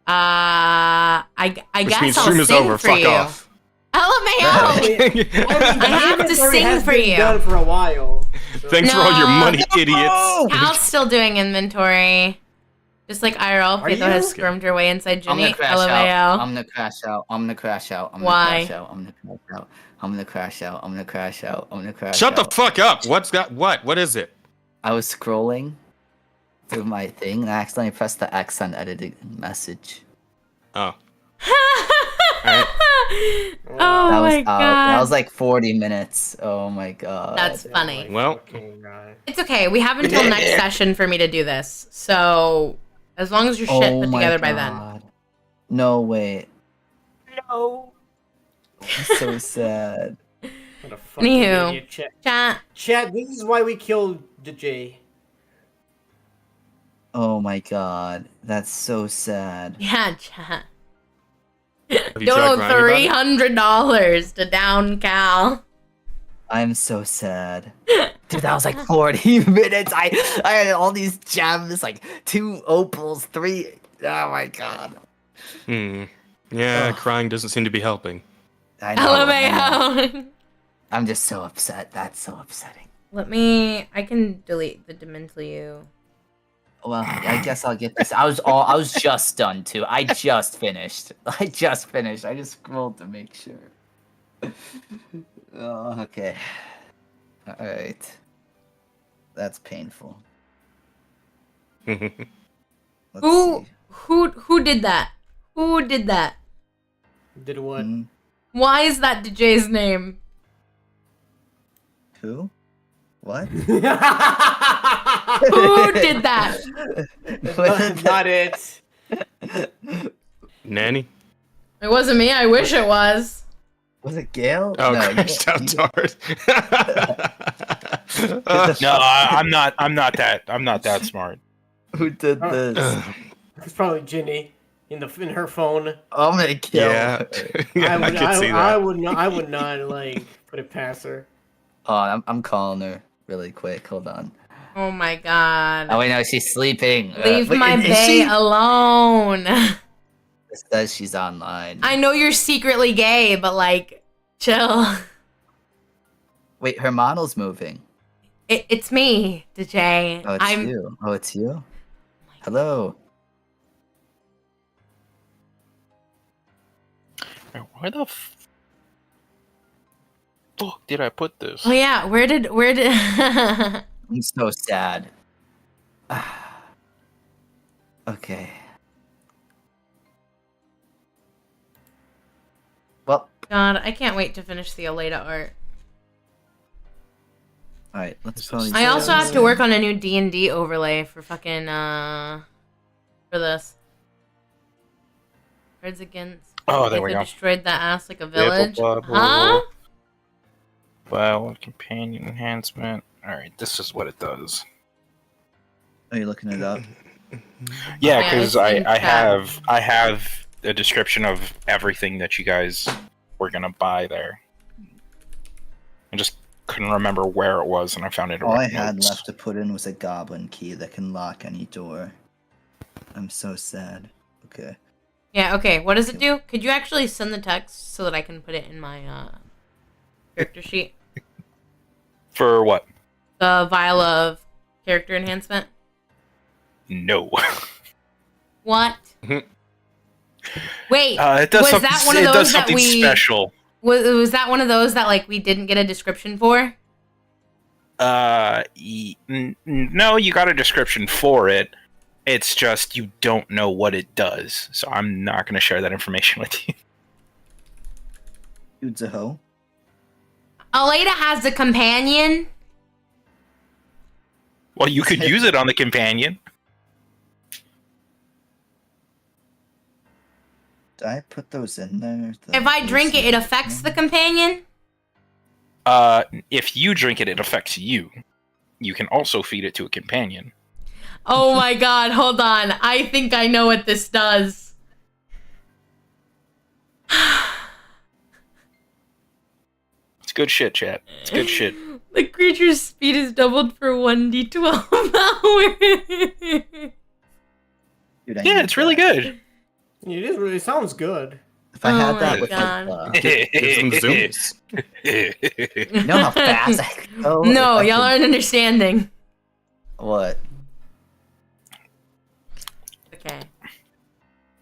I Which guess means I'll stream is sing over. for Fuck you. off. LMAO! I have to Inventory sing has for been you. done for a while. So. Thanks for all your No. money, idiots. Cal's still doing inventory. Just like IRL, Are Faitho you? has squirmed her way inside I'm Ginny. gonna crash out. LMAO. I'm gonna crash out. I'm gonna crash out. I'm Why? gonna crash out. I'm gonna crash out. I'm gonna crash out. I'm gonna crash out. I'm gonna crash Shut the out. fuck up. What's got what? What is it? I was scrolling through my thing and I accidentally pressed the X on editing message. Oh. Oh That was my out. god. That was like 40 minutes. Oh my god. That's funny. Well. It's okay. We have until next session for me to do this. So, as long as your shit Oh put my together by then. God. No, wait. No. I'm so sad. What a fucking Anywho. idiot. Chat. Chat, this is why we killed the J. Oh my god. That's so sad. Yeah, chat. Have you tried Dono crying about it? $300 to down Cal. I'm so sad. Dude, that was like 40 minutes. I had all these gems, like 2 opals, 3. Oh my god. Yeah, crying doesn't seem to be helping. I know. LMAO. I'm just so upset. That's so upsetting. I can delete the Demently. Well, I guess I'll get this. I was just done too. I just finished. I just scrolled to make sure. Oh, okay. All right. That's painful. Let's see. Who did that? Who did that? Did what? Why is that DJ's name? Who? What? Who did that? Not it. Nanny? It wasn't me. I wish it was. Was it Gail? Oh, no, crashed out Tard. No, I'm not. I'm not that smart. Who did this? It's probably Ginny in her phone. I'm gonna kill. Yeah, yeah, I can see that. I would not like put it past her. Oh, I'm calling her really quick. Hold on. Oh my god. Oh wait, no, she's sleeping. Leave Wait, my is bae she? alone. It says she's online. I know you're secretly gay, but like, chill. Wait, her model's moving. It's me, DJ. Oh, it's you. Oh, it's you. Hello. Where the fuck did I put this? Oh yeah, where did I'm so sad. Okay. Well, God, I can't wait to finish the Aleda art. alright, let's probably I also have to work on a new D&D overlay for fucking for this. Cards against. Oh, there we They go. destroyed that ass like a Blah, blah, village. blah, blah, Huh? Well, companion enhancement. Alright, this is what it does. Are you looking it up? Yeah, Yeah, because it's in I chat. have a description of everything that you guys were gonna buy there. I just couldn't remember where it was, and I found it. in All my I had notes. left to put in was a goblin key that can lock any door. I'm so sad. Okay. Yeah, okay. What does it do? Could you actually send the text so that I can put it in my character sheet? For what? The vial of character enhancement? No. What? Wait, It does was something. that one of It those does that something we special. was that one of those that like we didn't get a description for? No, you got a description for it. It's just you don't know what it does, so I'm not going to share that information with you. Dude's a hoe. Aleda has a companion. Well, you could use it on the companion. Did I put those in there? If I drink it, it affects the companion. If you drink it, it affects you. You can also feed it to a companion. Oh my god, hold on. I think I know what this does. It's good shit, chat. It's good shit. The creature's speed is doubled for 1d12 hours. Dude, I Yeah, need it's really that. good. It sounds good. If I had Oh that my with God. Give some zooms. you know how fast I could go? No, if I y'all could- aren't understanding. What? Okay.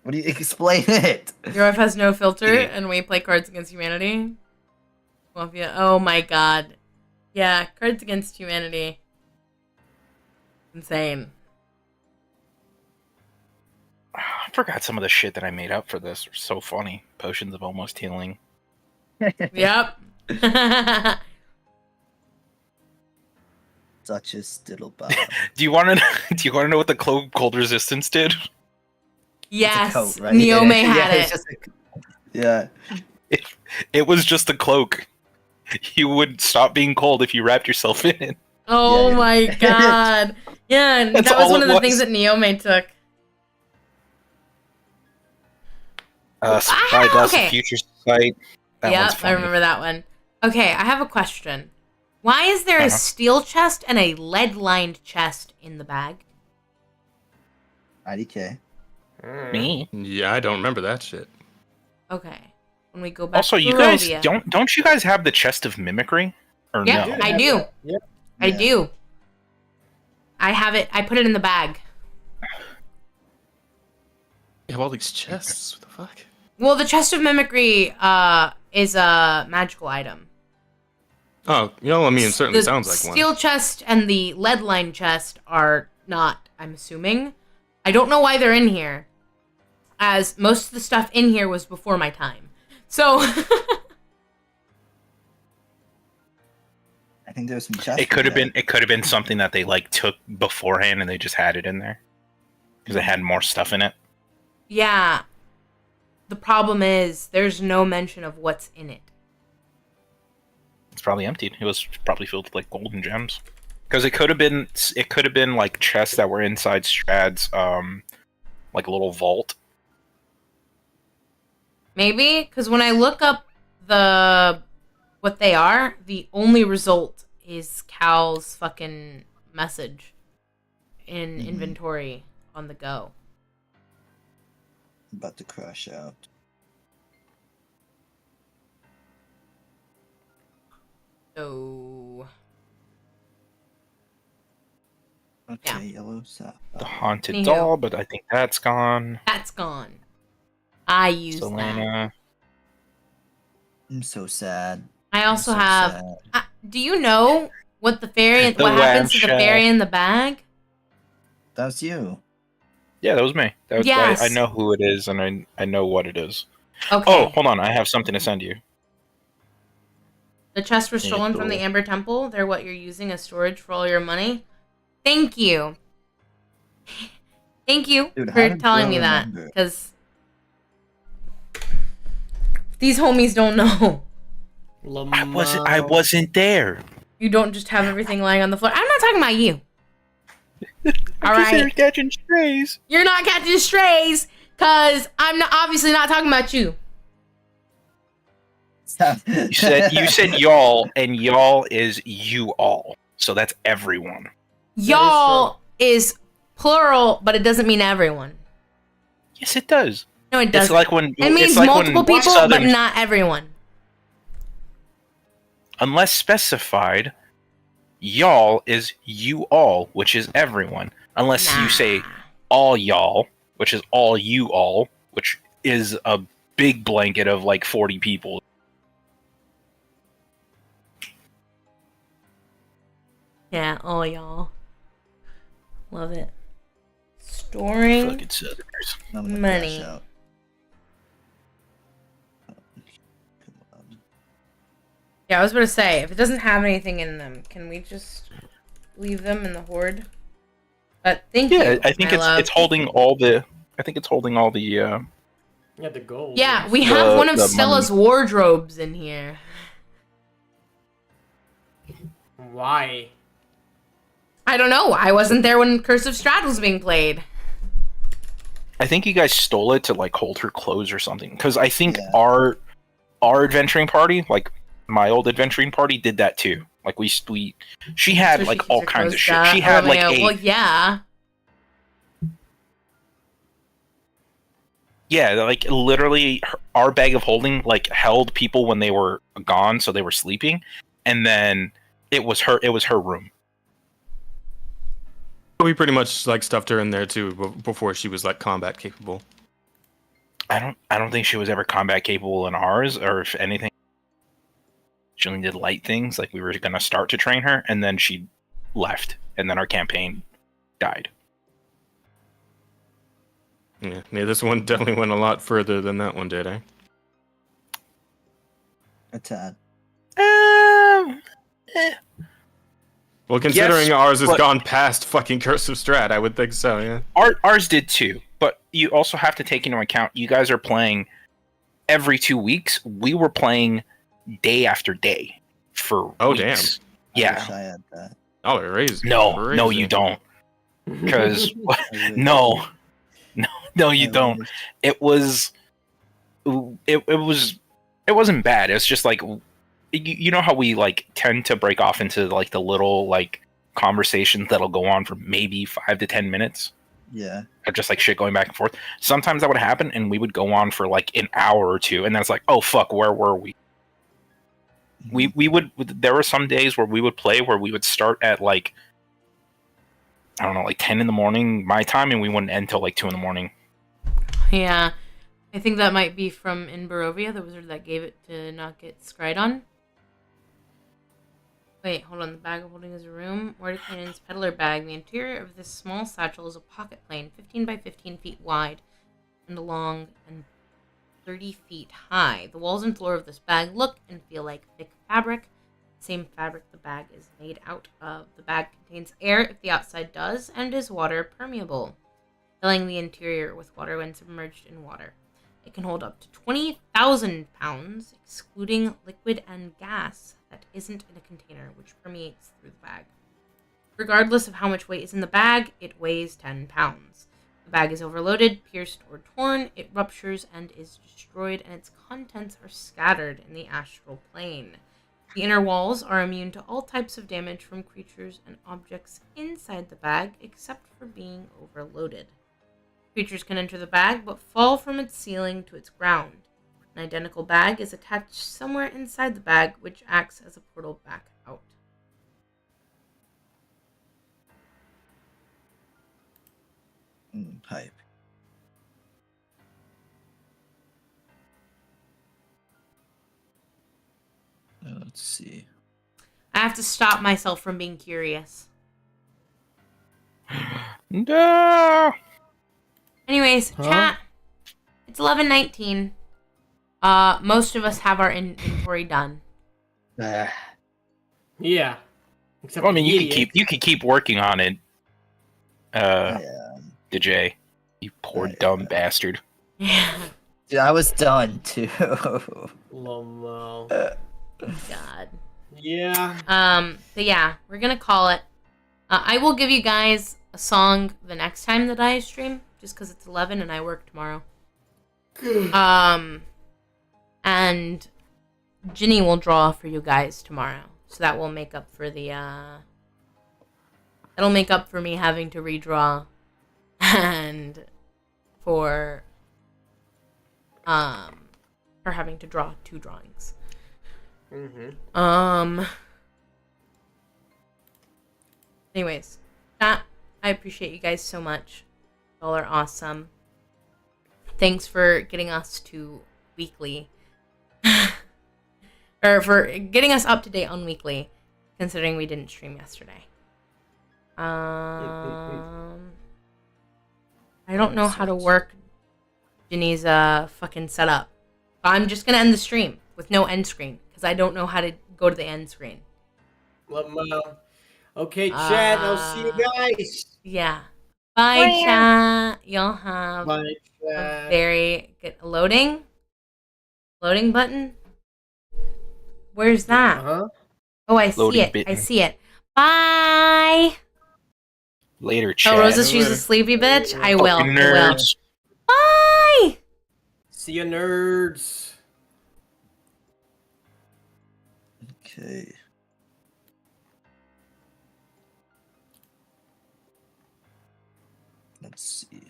What do you explain it? Your wife has no filter, and we play Cards Against Humanity. Mafia. Oh my God. Yeah, Cards Against Humanity. Insane. I forgot some of the shit that I made up for this. Are so funny. Potions of almost healing. Yep. Such a stiddlebug. Do you want to? Do you want to know what the cold resistance did? Yes. Coat, right? Neome Yeah, had it's it. just yeah. It was just a cloak. You would stop being cold if you wrapped yourself in it. Oh Yeah, my God. Yeah, and That's that was all one it of the was. things that Neome took. Spyglass okay. Future Sight. That one's Yep, I funny. remember that one. Okay, I have a question. Why is there a steel chest and a lead-lined chest in the bag? IDK. Me. Yeah, I don't remember that shit. Okay. When we go back Also, to you guys Barovia. don't you guys have the chest of mimicry? Or Yeah, no? I do. Yep. I Yeah. do. I have it. I put it in the bag. You have all these chests. What the fuck? Well, the chest of mimicry is a magical item. Oh, you know, I mean, it certainly The sounds like one. steel chest and the lead line chest are not, I'm assuming. I don't know why they're in here, as most of the stuff in here was before my time. So, I think there's some chests. It could have in been something that they like took beforehand and they just had it in there because it had more stuff in it. yeah. The problem is, there's no mention of what's in it. It's probably emptied. It was probably filled with like gold and gems. Because it could have been like chests that were inside Strad's like a little vault. Maybe, because when I look up what they are, the only result is Cal's fucking message in inventory on the go. About to crash out. So, Okay, yellow sap. The haunted Anywho. doll, but I think that's gone. that's gone. I used that. Selena. I'm so sad. I also so have. sad. Do you know what what happens to the lampshade. fairy in the bag? That's you. Yeah, that was me. That was, Yes. I know who it is and I know what it is. Okay. Oh, hold on. I have something to send you. The chests were Yeah, stolen from the cool. Amber Temple. They're what you're using as storage for all your money. Thank you. Thank you Dude, how for did telling Will me that, remember? because these homies don't know. I wasn't there. You don't just have everything lying on the floor. I'm not talking about you. All right, Catching strays. you're not catching strays, cause I'm obviously not talking about you. You said y'all, and y'all is you all. So that's everyone. Y'all is plural, but it doesn't mean everyone. Yes, it does. No, it It's doesn't. like when It means it's like multiple when people, Southern, but not everyone. unless specified, y'all is you all, which is everyone. Unless you say all y'all, which is all you all, which is a big blanket of like 40 people. Yeah, all y'all. Love it. Storing Fucking Southerners. I'm gonna money. crash out. Yeah, I was about to say, if it doesn't have anything in them, can we just leave them in the hoard? But thank you. Yeah, I think my love. it's holding all the. I think it's holding all the. Yeah, the gold. Yeah, we have one of the Stella's wardrobes in here. Why? I don't know. I wasn't there when Curse of Strahd was being played. I think you guys stole it to like hold her clothes or something. Because I think Yeah. our adventuring party, like my old adventuring party, did that too. Like she had So she like keeps all her kinds of clothes shit. down. She had like Well, a yeah. Yeah, like literally, our bag of holding like held people when they were gone, so they were sleeping, and then it was her. It was her room. We pretty much like stuffed her in there too before she was like combat capable. I don't think she was ever combat capable in ours, or if anything, she only did light things. Like we were gonna start to train her, and then she left, and then our campaign died. Yeah, this one definitely went a lot further than that one did, eh? A tad. Well, considering Yes, ours has but- gone past fucking Curse of Strahd, I would think so, yeah. Ours did too, but you also have to take into account you guys are playing every 2 weeks. We were playing day after day for weeks. Damn. Yeah. I wish I had that. Oh, crazy. No, you don't. Because no, you don't. It was, it wasn't bad. It's just like, you know how we like tend to break off into like the little like conversations that'll go on for maybe 5 to 10 minutes. Yeah. Of just like shit going back and forth. Sometimes that would happen, and we would go on for like an hour or two, and then it's like, oh fuck, where were we? We would. There were some days where we would play where we would start at like, I don't know, like 10 in the morning my time, and we wouldn't end till like 2 in the morning. Yeah. I think that might be from in Barovia, the wizard that gave it to not get scryed on. Wait, hold on. The bag of holding is a room. Mordecai's peddler bag. The interior of this small satchel is a pocket plane, 15 by 15 feet wide and long and 30 feet high. The walls and floor of this bag look and feel like thick fabric. Same fabric the bag is made out of. The bag contains air if the outside does, and is water permeable, filling the interior with water when submerged in water. It can hold up to 20,000 pounds, excluding liquid and gas that isn't in a container, which permeates through the bag. Regardless of how much weight is in the bag, it weighs 10 pounds. The bag is overloaded, pierced, or torn, it ruptures and is destroyed, and its contents are scattered in the astral plane. The inner walls are immune to all types of damage from creatures and objects inside the bag, except for being overloaded. Creatures can enter the bag, but fall from its ceiling to its ground. An identical bag is attached somewhere inside the bag, which acts as a portal back out. Hype. Let's see. I have to stop myself from being curious. No. Anyways, chat. It's 11:19. Most of us have our inventory done. Yeah. Except Well, I mean, the you idiot. could keep working on it. DJ, you poor dumb bastard. Yeah. Dude, I was done too. Lomo. God. Yeah. So yeah, we're gonna call it. I will give you guys a song the next time that I stream, just because it's 11 and I work tomorrow. And Ginny will draw for you guys tomorrow, so that will make up for the. That'll make up for me having to redraw, and for having to draw 2 drawings. Anyways, I appreciate you guys so much. Y'all are awesome. Thanks for getting us to weekly. Or for getting us up to date on weekly, considering we didn't stream yesterday. I don't know how to work Ginny's fucking setup. I'm just gonna end the stream with no end screen, because I don't know how to go to the end screen. Lomo. Okay, chat. I'll see you guys. Yeah. Bye, chat. Y'all have Bye, a chat. very good loading button. Where's that? Oh, I see Loading it. I button. see it. Bye. Later, chat. Oh, Rosa, she's a sleepy bitch. I will. Fucking I will. nerds. Bye. See you, nerds. Okay. Let's see.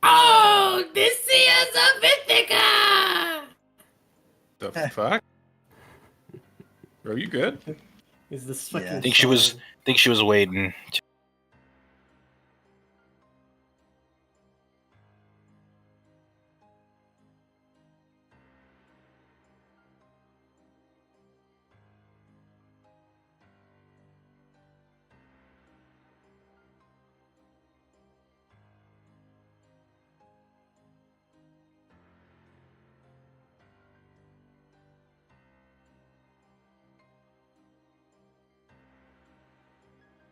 Oh, Odysseus of Ithaca! The fuck? Bro, you good? Is this fucking? Yeah. I think she was waiting